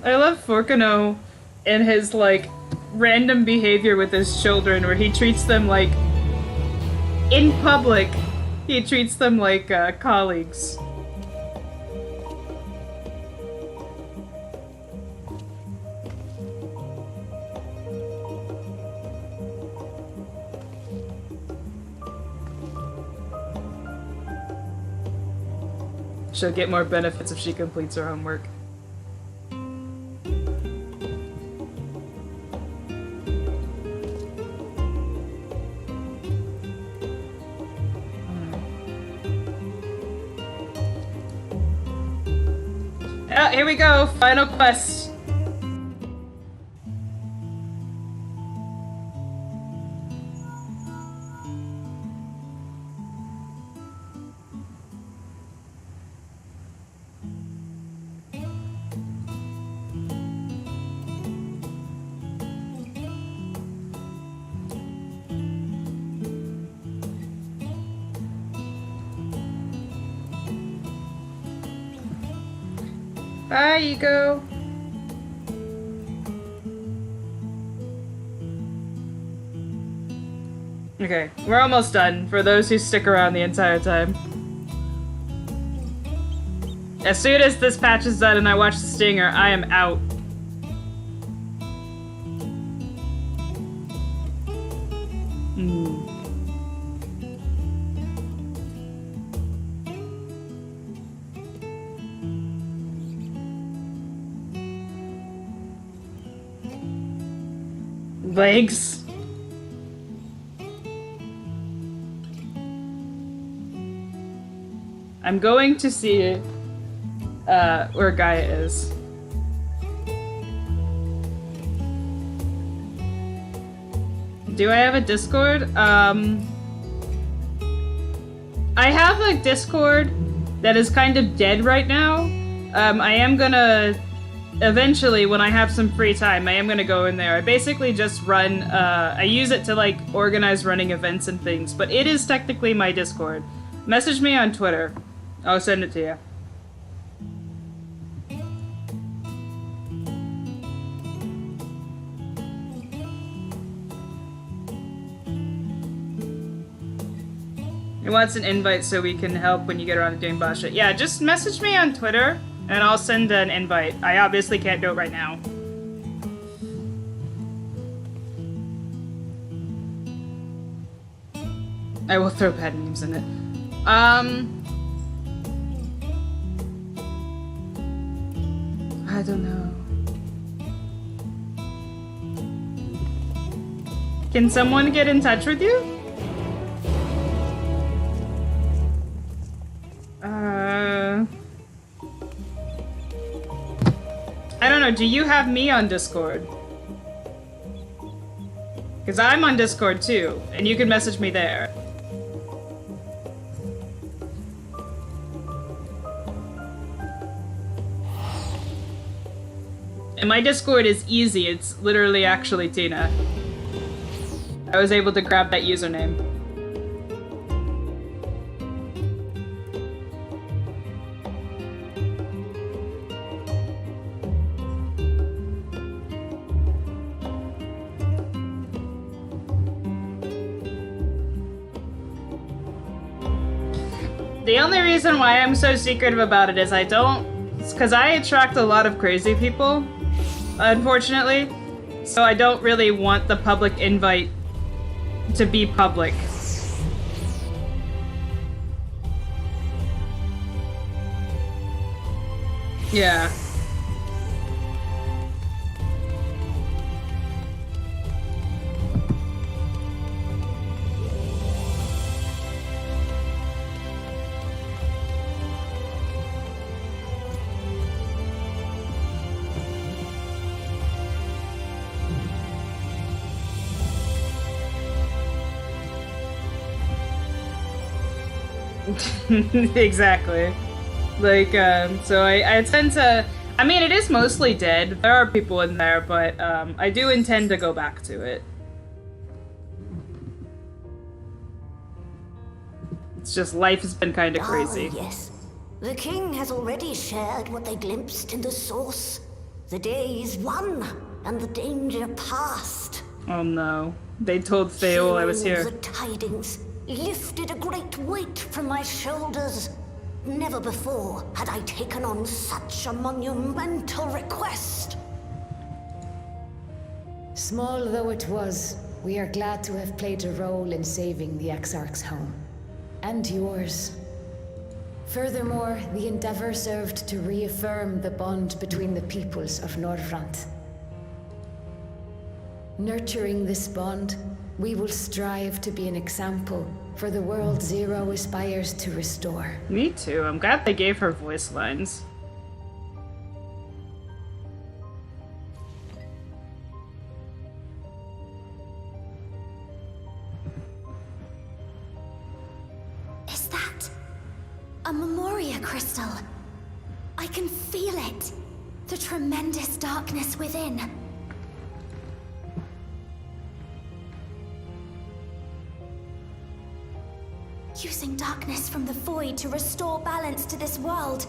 I love Forkano and his, like, random behavior with his children where he treats them like... In public, he treats them like, colleagues. She'll get more benefits if she completes her homework. Oh, here we go, final quest. Bye, Ego. Okay, we're almost done, for those who stick around the entire time. As soon as this patch is done and I watch the stinger, I am out. Legs. I'm going to see where Gaia is. Do I have a Discord? I have a Discord that is kind of dead right now. I am gonna eventually, when I have some free time, I am gonna go in there. I basically just run, I use it to, like, organize running events and things, but it is technically my Discord. Message me on Twitter. I'll send it to you. He wants an invite so we can help when you get around to doing boss shit. Yeah, just message me on Twitter. And I'll send an invite. I obviously can't do it right now. I will throw bad memes in it. I don't know. Can someone get in touch with you? I don't know, do you have me on Discord? Because I'm on Discord too, and you can message me there. And my Discord is easy, it's literally actually Tina. I was able to grab that username. The only reason why I'm so secretive about it is I don't... It's because I attract a lot of crazy people. unfortunately. So I don't really want the public invite to be public. Yeah. Exactly. Like, so I tend to... I mean, it is mostly dead. There are people in there, but I do intend to go back to it. It's just life has been kind of crazy. Yes. The king has already shared what they glimpsed in the source. The day is won, and the danger past. Oh no. They told Theol I was here. The tidings lifted a great weight from my shoulders. Never before had I taken on such a monumental request. Small though it was, we are glad to have played a role in saving the Exarch's home. And yours. Furthermore, the endeavor served to reaffirm the bond between the peoples of Norvrant. Nurturing this bond, we will strive to be an example for the world Zero aspires to restore. Me too. I'm glad they gave her voice lines. Is that a Memoria crystal? I can feel it. The tremendous darkness within. Using darkness from the void to restore balance to this world.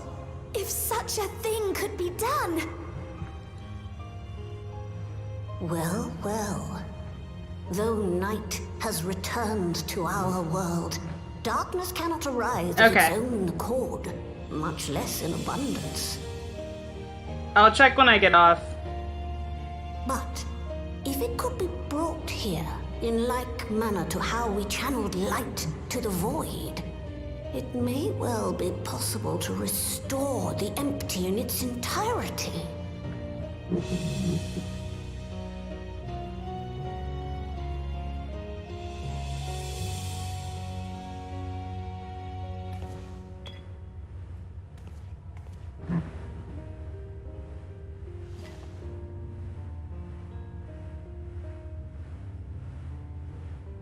If such a thing could be done! Well, well. Though night has returned to our world, darkness cannot arise of its own accord, much less in abundance. I'll check when I get off. But if it could be brought here, in like manner to how we channeled light to the void, it may well be possible to restore the empty in its entirety.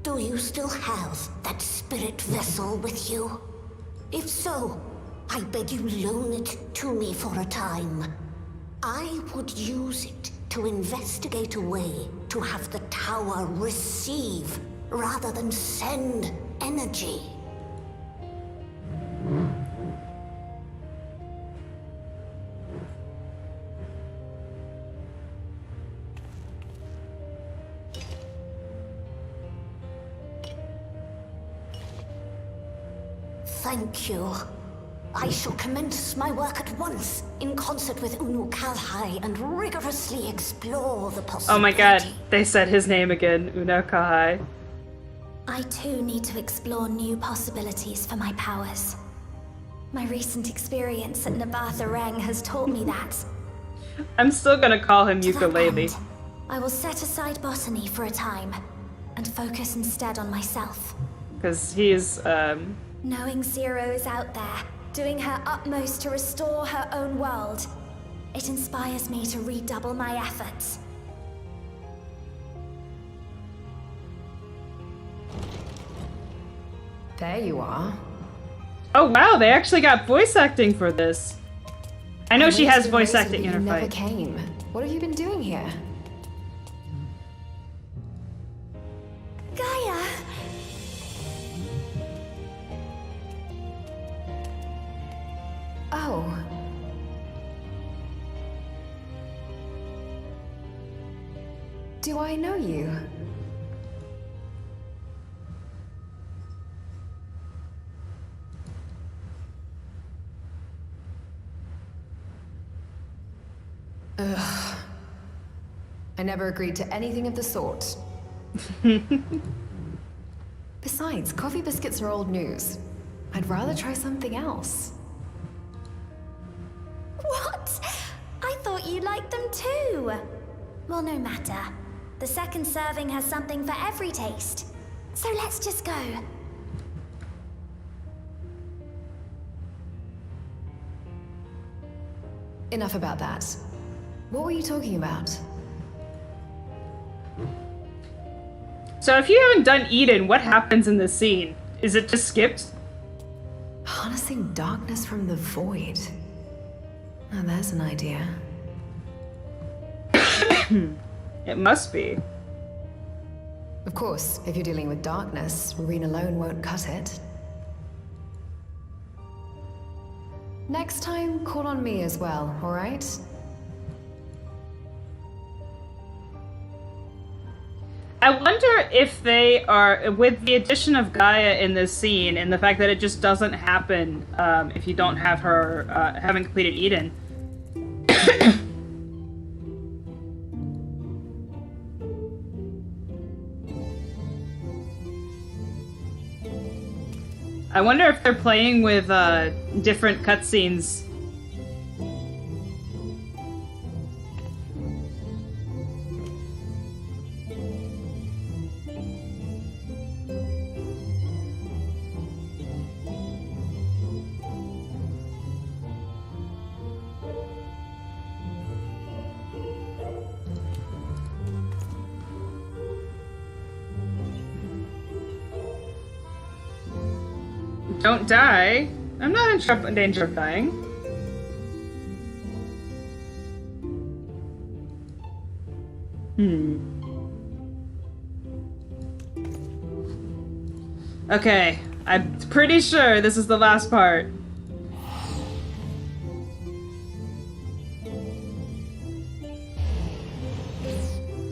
Do you still have that spirit vessel with you? If so, I beg you loan it to me for a time. I would use it to investigate a way to have the tower receive rather than send energy. Thank you. I shall commence my work at once, in concert with Unu Kalhai, and rigorously explore the possibilities. Oh my god, they said his name again, Unu Kalhai. I too need to explore new possibilities for my powers. My recent experience at Nabatha Reng has taught me that. I'm still gonna call him Ukulele. I will set aside botany for a time, and focus instead on myself. Because he's, Knowing Zero is out there, doing her utmost to restore her own world, it inspires me to redouble my efforts. There you are. Oh wow, they actually got voice acting for this. I know she has voice acting in her never fight. came. What have you been doing here? Gaia! Oh. Do I know you? Ugh. I never agreed to anything of the sort. Besides, coffee biscuits are old news. I'd rather try something else. What? I thought you liked them too. Well, no matter. The second serving has something for every taste. So let's just go. Enough about that. What were you talking about? So if you haven't done Eden, what happens in this scene? Is it just skipped? Harnessing darkness from the void. Oh, there's an idea. It must be. Of course, if you're dealing with darkness, Marine alone won't cut it. Next time, call on me as well, alright? I wonder if they are, with the addition of Gaia in this scene, and the fact that it just doesn't happen if you don't have her, haven't completed Eden. I wonder if they're playing with different cutscenes. Don't die. I'm not in danger of dying. Okay, I'm pretty sure this is the last part.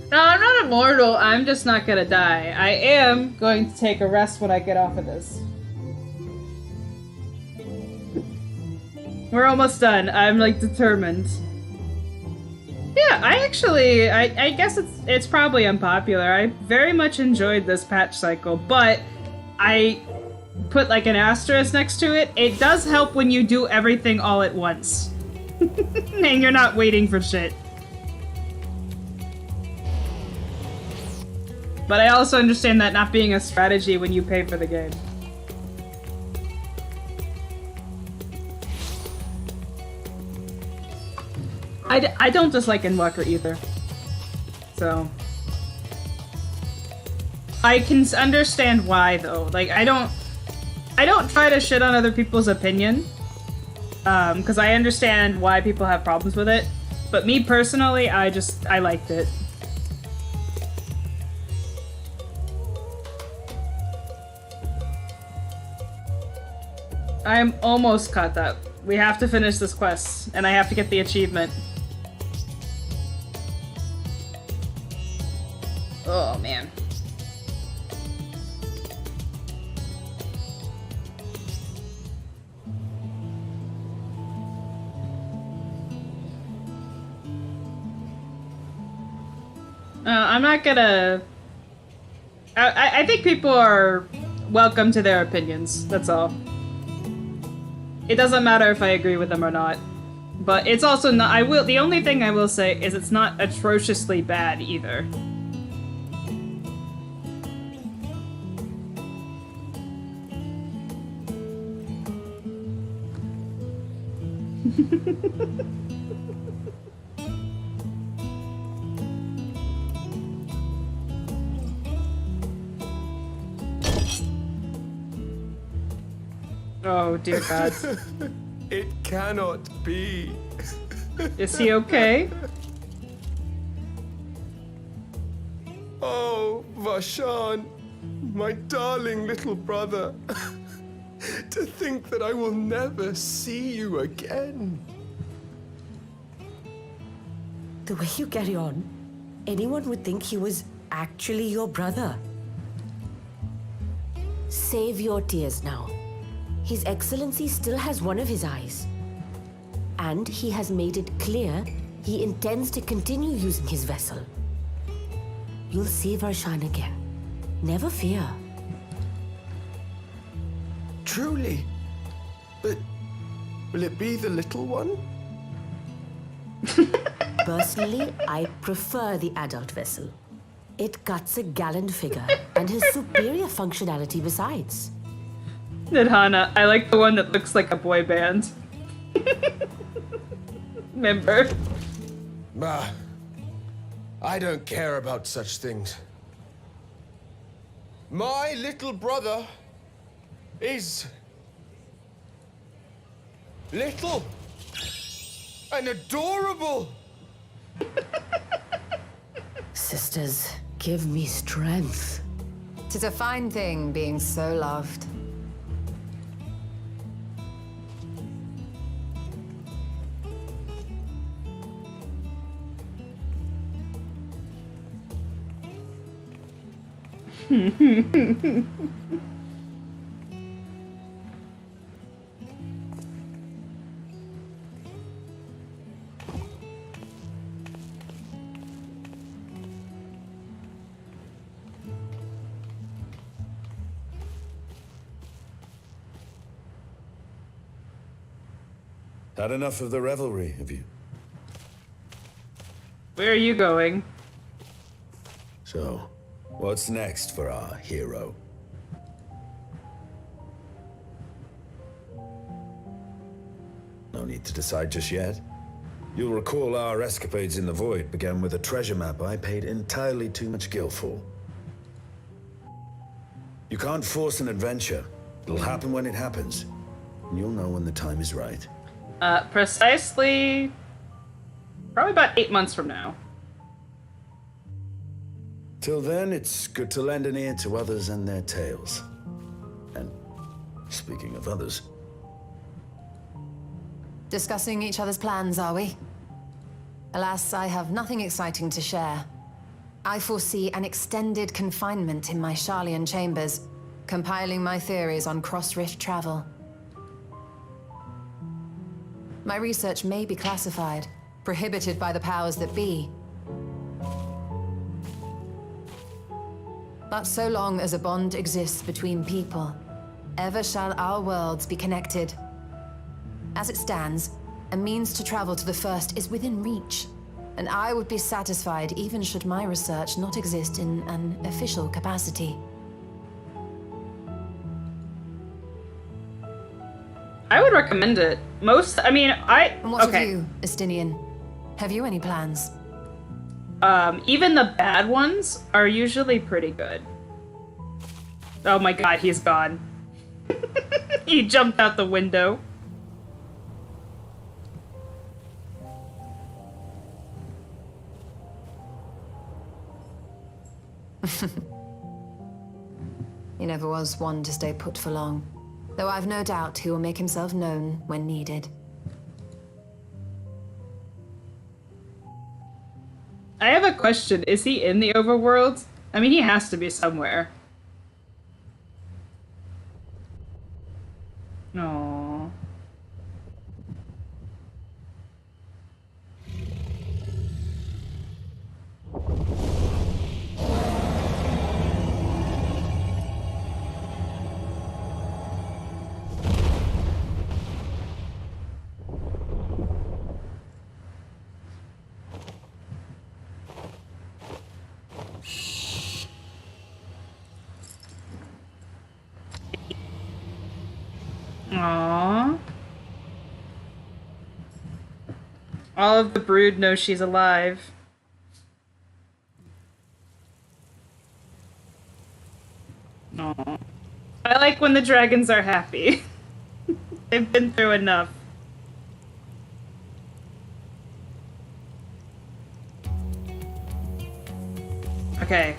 No, I'm not immortal. I'm just not gonna die. I am going to take a rest when I get off of this. We're almost done. I'm like determined. Yeah, I guess it's probably unpopular. I very much enjoyed this patch cycle, but I put like an asterisk next to it. It does help when you do everything all at once. And you're not waiting for shit. But I also understand that not being a strategy when you pay for the game. I don't dislike Endwalker either. So I can understand why though. Like I don't try to shit on other people's opinion. Because I understand why people have problems with it. But me personally, I liked it. I'm almost caught up. We have to finish this quest, and I have to get the achievement. Oh, man. I'm not gonna... I think people are welcome to their opinions, that's all. It doesn't matter if I agree with them or not. But it's also not... the only thing I will say is it's not atrociously bad either. Oh, dear God. It cannot be. Is he okay? Oh, Vashan, my darling little brother. To think that I will never see you again. The way you carry on, anyone would think he was actually your brother. Save your tears now. His Excellency still has one of his eyes. And he has made it clear he intends to continue using his vessel. you'll see Varshan again. Never fear. Truly? But will it be the little one? Personally, I prefer the adult vessel. It cuts a gallant figure and has superior functionality besides. Nidhana, I like the one that looks like a boy band. Member. Ma, I don't care about such things. My little brother is little and adorable. Sisters, give me strength. 'Tis a fine thing being so loved. Had enough of the revelry, have you? Where are you going? So, what's next for our hero? No need to decide just yet. You'll recall our escapades in the Void began with a treasure map I paid entirely too much gil for. You can't force an adventure. It'll happen when it happens. And you'll know when the time is right. Precisely... probably about 8 months from now. Till then, it's good to lend an ear to others and their tales. And speaking of others... Discussing each other's plans, are we? Alas, I have nothing exciting to share. I foresee an extended confinement in my Sharlayan chambers, compiling my theories on cross-rift travel. My research may be classified, prohibited by the powers that be. But so long as a bond exists between people, ever shall our worlds be connected. As it stands, a means to travel to the First is within reach, and I would be satisfied even should my research not exist in an official capacity. I would recommend it. And what of you, Estinian? Have you any plans? Even the bad ones are usually pretty good. Oh my god, he's gone. He jumped out the window. He never was one to stay put for long, though I've no doubt he will make himself known when needed. I have a question. Is he in the overworld? I mean, he has to be somewhere. Aww. Aww. All of the brood know she's alive. Aww. I like when the dragons are happy. They've been through enough. Okay.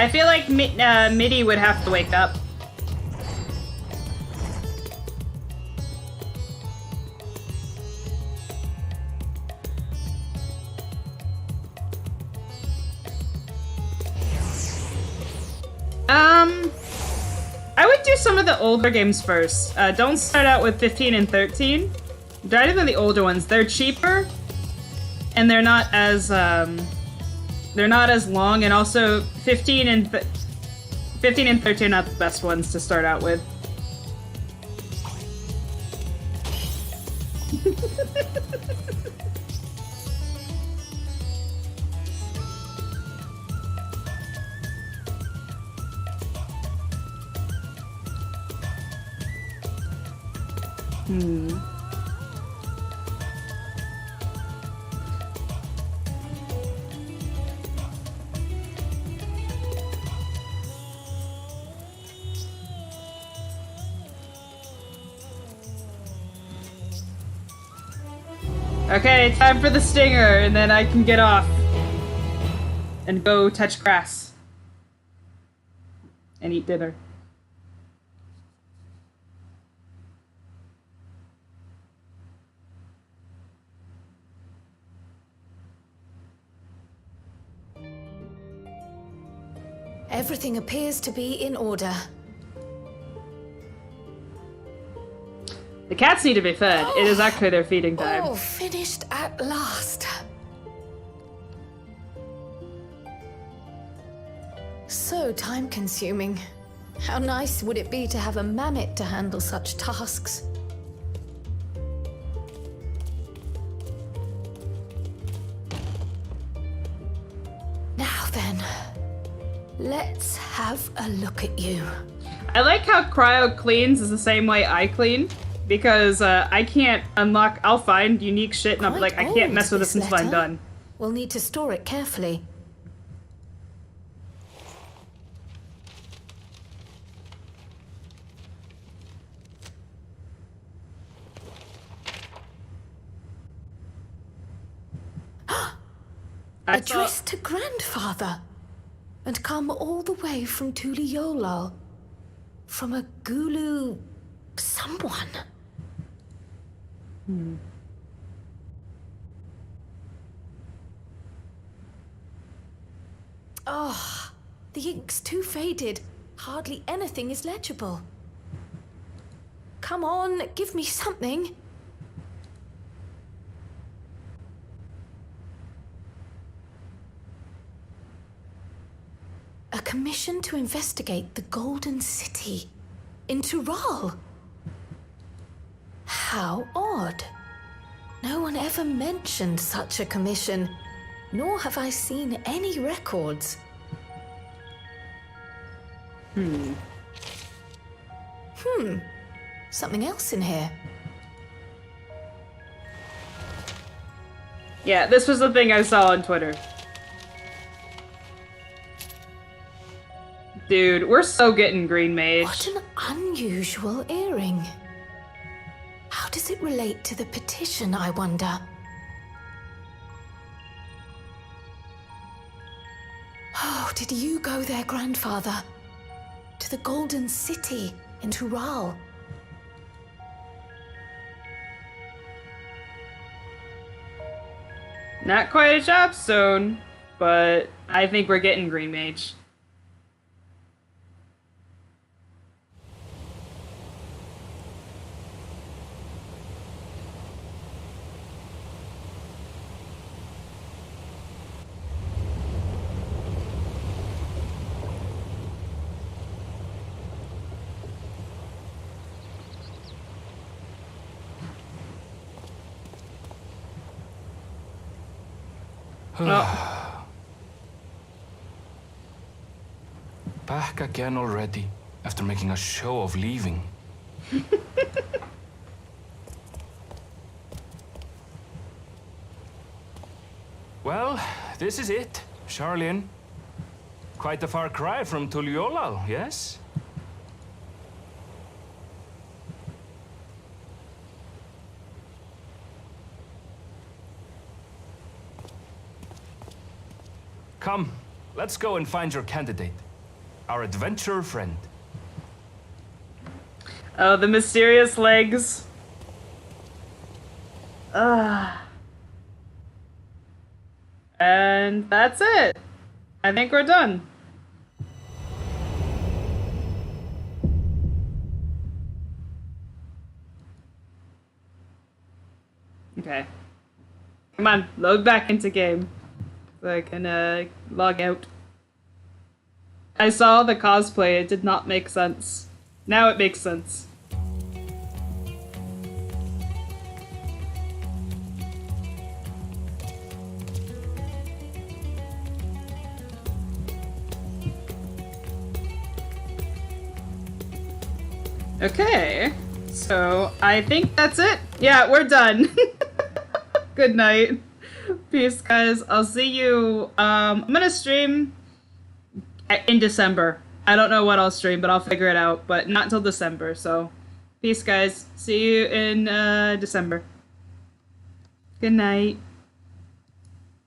I feel like Midi would have to wake up. some of the older games first. Don't start out with 15 and 13. Try to the older ones. They're cheaper, and they're not as long, and also 15 and 13 are not the best ones to start out with. Okay, time for the stinger, and then I can get off and go touch grass and eat dinner. Everything appears to be in order. The cats need to be fed. It is actually their feeding time. Oh, finished at last. So time-consuming. How nice would it be to have a mammoth to handle such tasks? Now then, let's have a look at you. I like how Cryo cleans is the same way I clean, because I can't unlock. I'll find unique shit and I'm like, I can't mess with this until I'm done. We'll need to store it carefully. Addressed to grandfather, and come all the way from Tuliolal, from a Gulu someone. Oh, the ink's too faded. Hardly anything is legible. Come on, give me something. A commission to investigate the Golden City in Tural. How odd. No one ever mentioned such a commission, nor have I seen any records. Something else in here. Yeah, this was the thing I saw on Twitter. Dude, we're so getting Green Mage. What an unusual earring. How does it relate to the petition, I wonder? Oh, did you go there, grandfather? To the Golden City in Tural? Not quite a shopstone, but I think we're getting Green Mage. Back again already, after making a show of leaving. Well, this is it, Charlene. Quite a far cry from Tuliolal, yes? Come, let's go and find your candidate. Our adventurer friend. Oh, the mysterious legs. And that's it. I think we're done. Okay. Come on, load back into game. So I can log out. I saw the cosplay, it did not make sense. Now it makes sense. Okay, so I think that's it. Yeah, we're done. Good night. Peace, guys. I'll see you. I'm gonna stream in December. I don't know what I'll stream, but I'll figure it out. But not till December, so peace, guys. See you in December. Good night.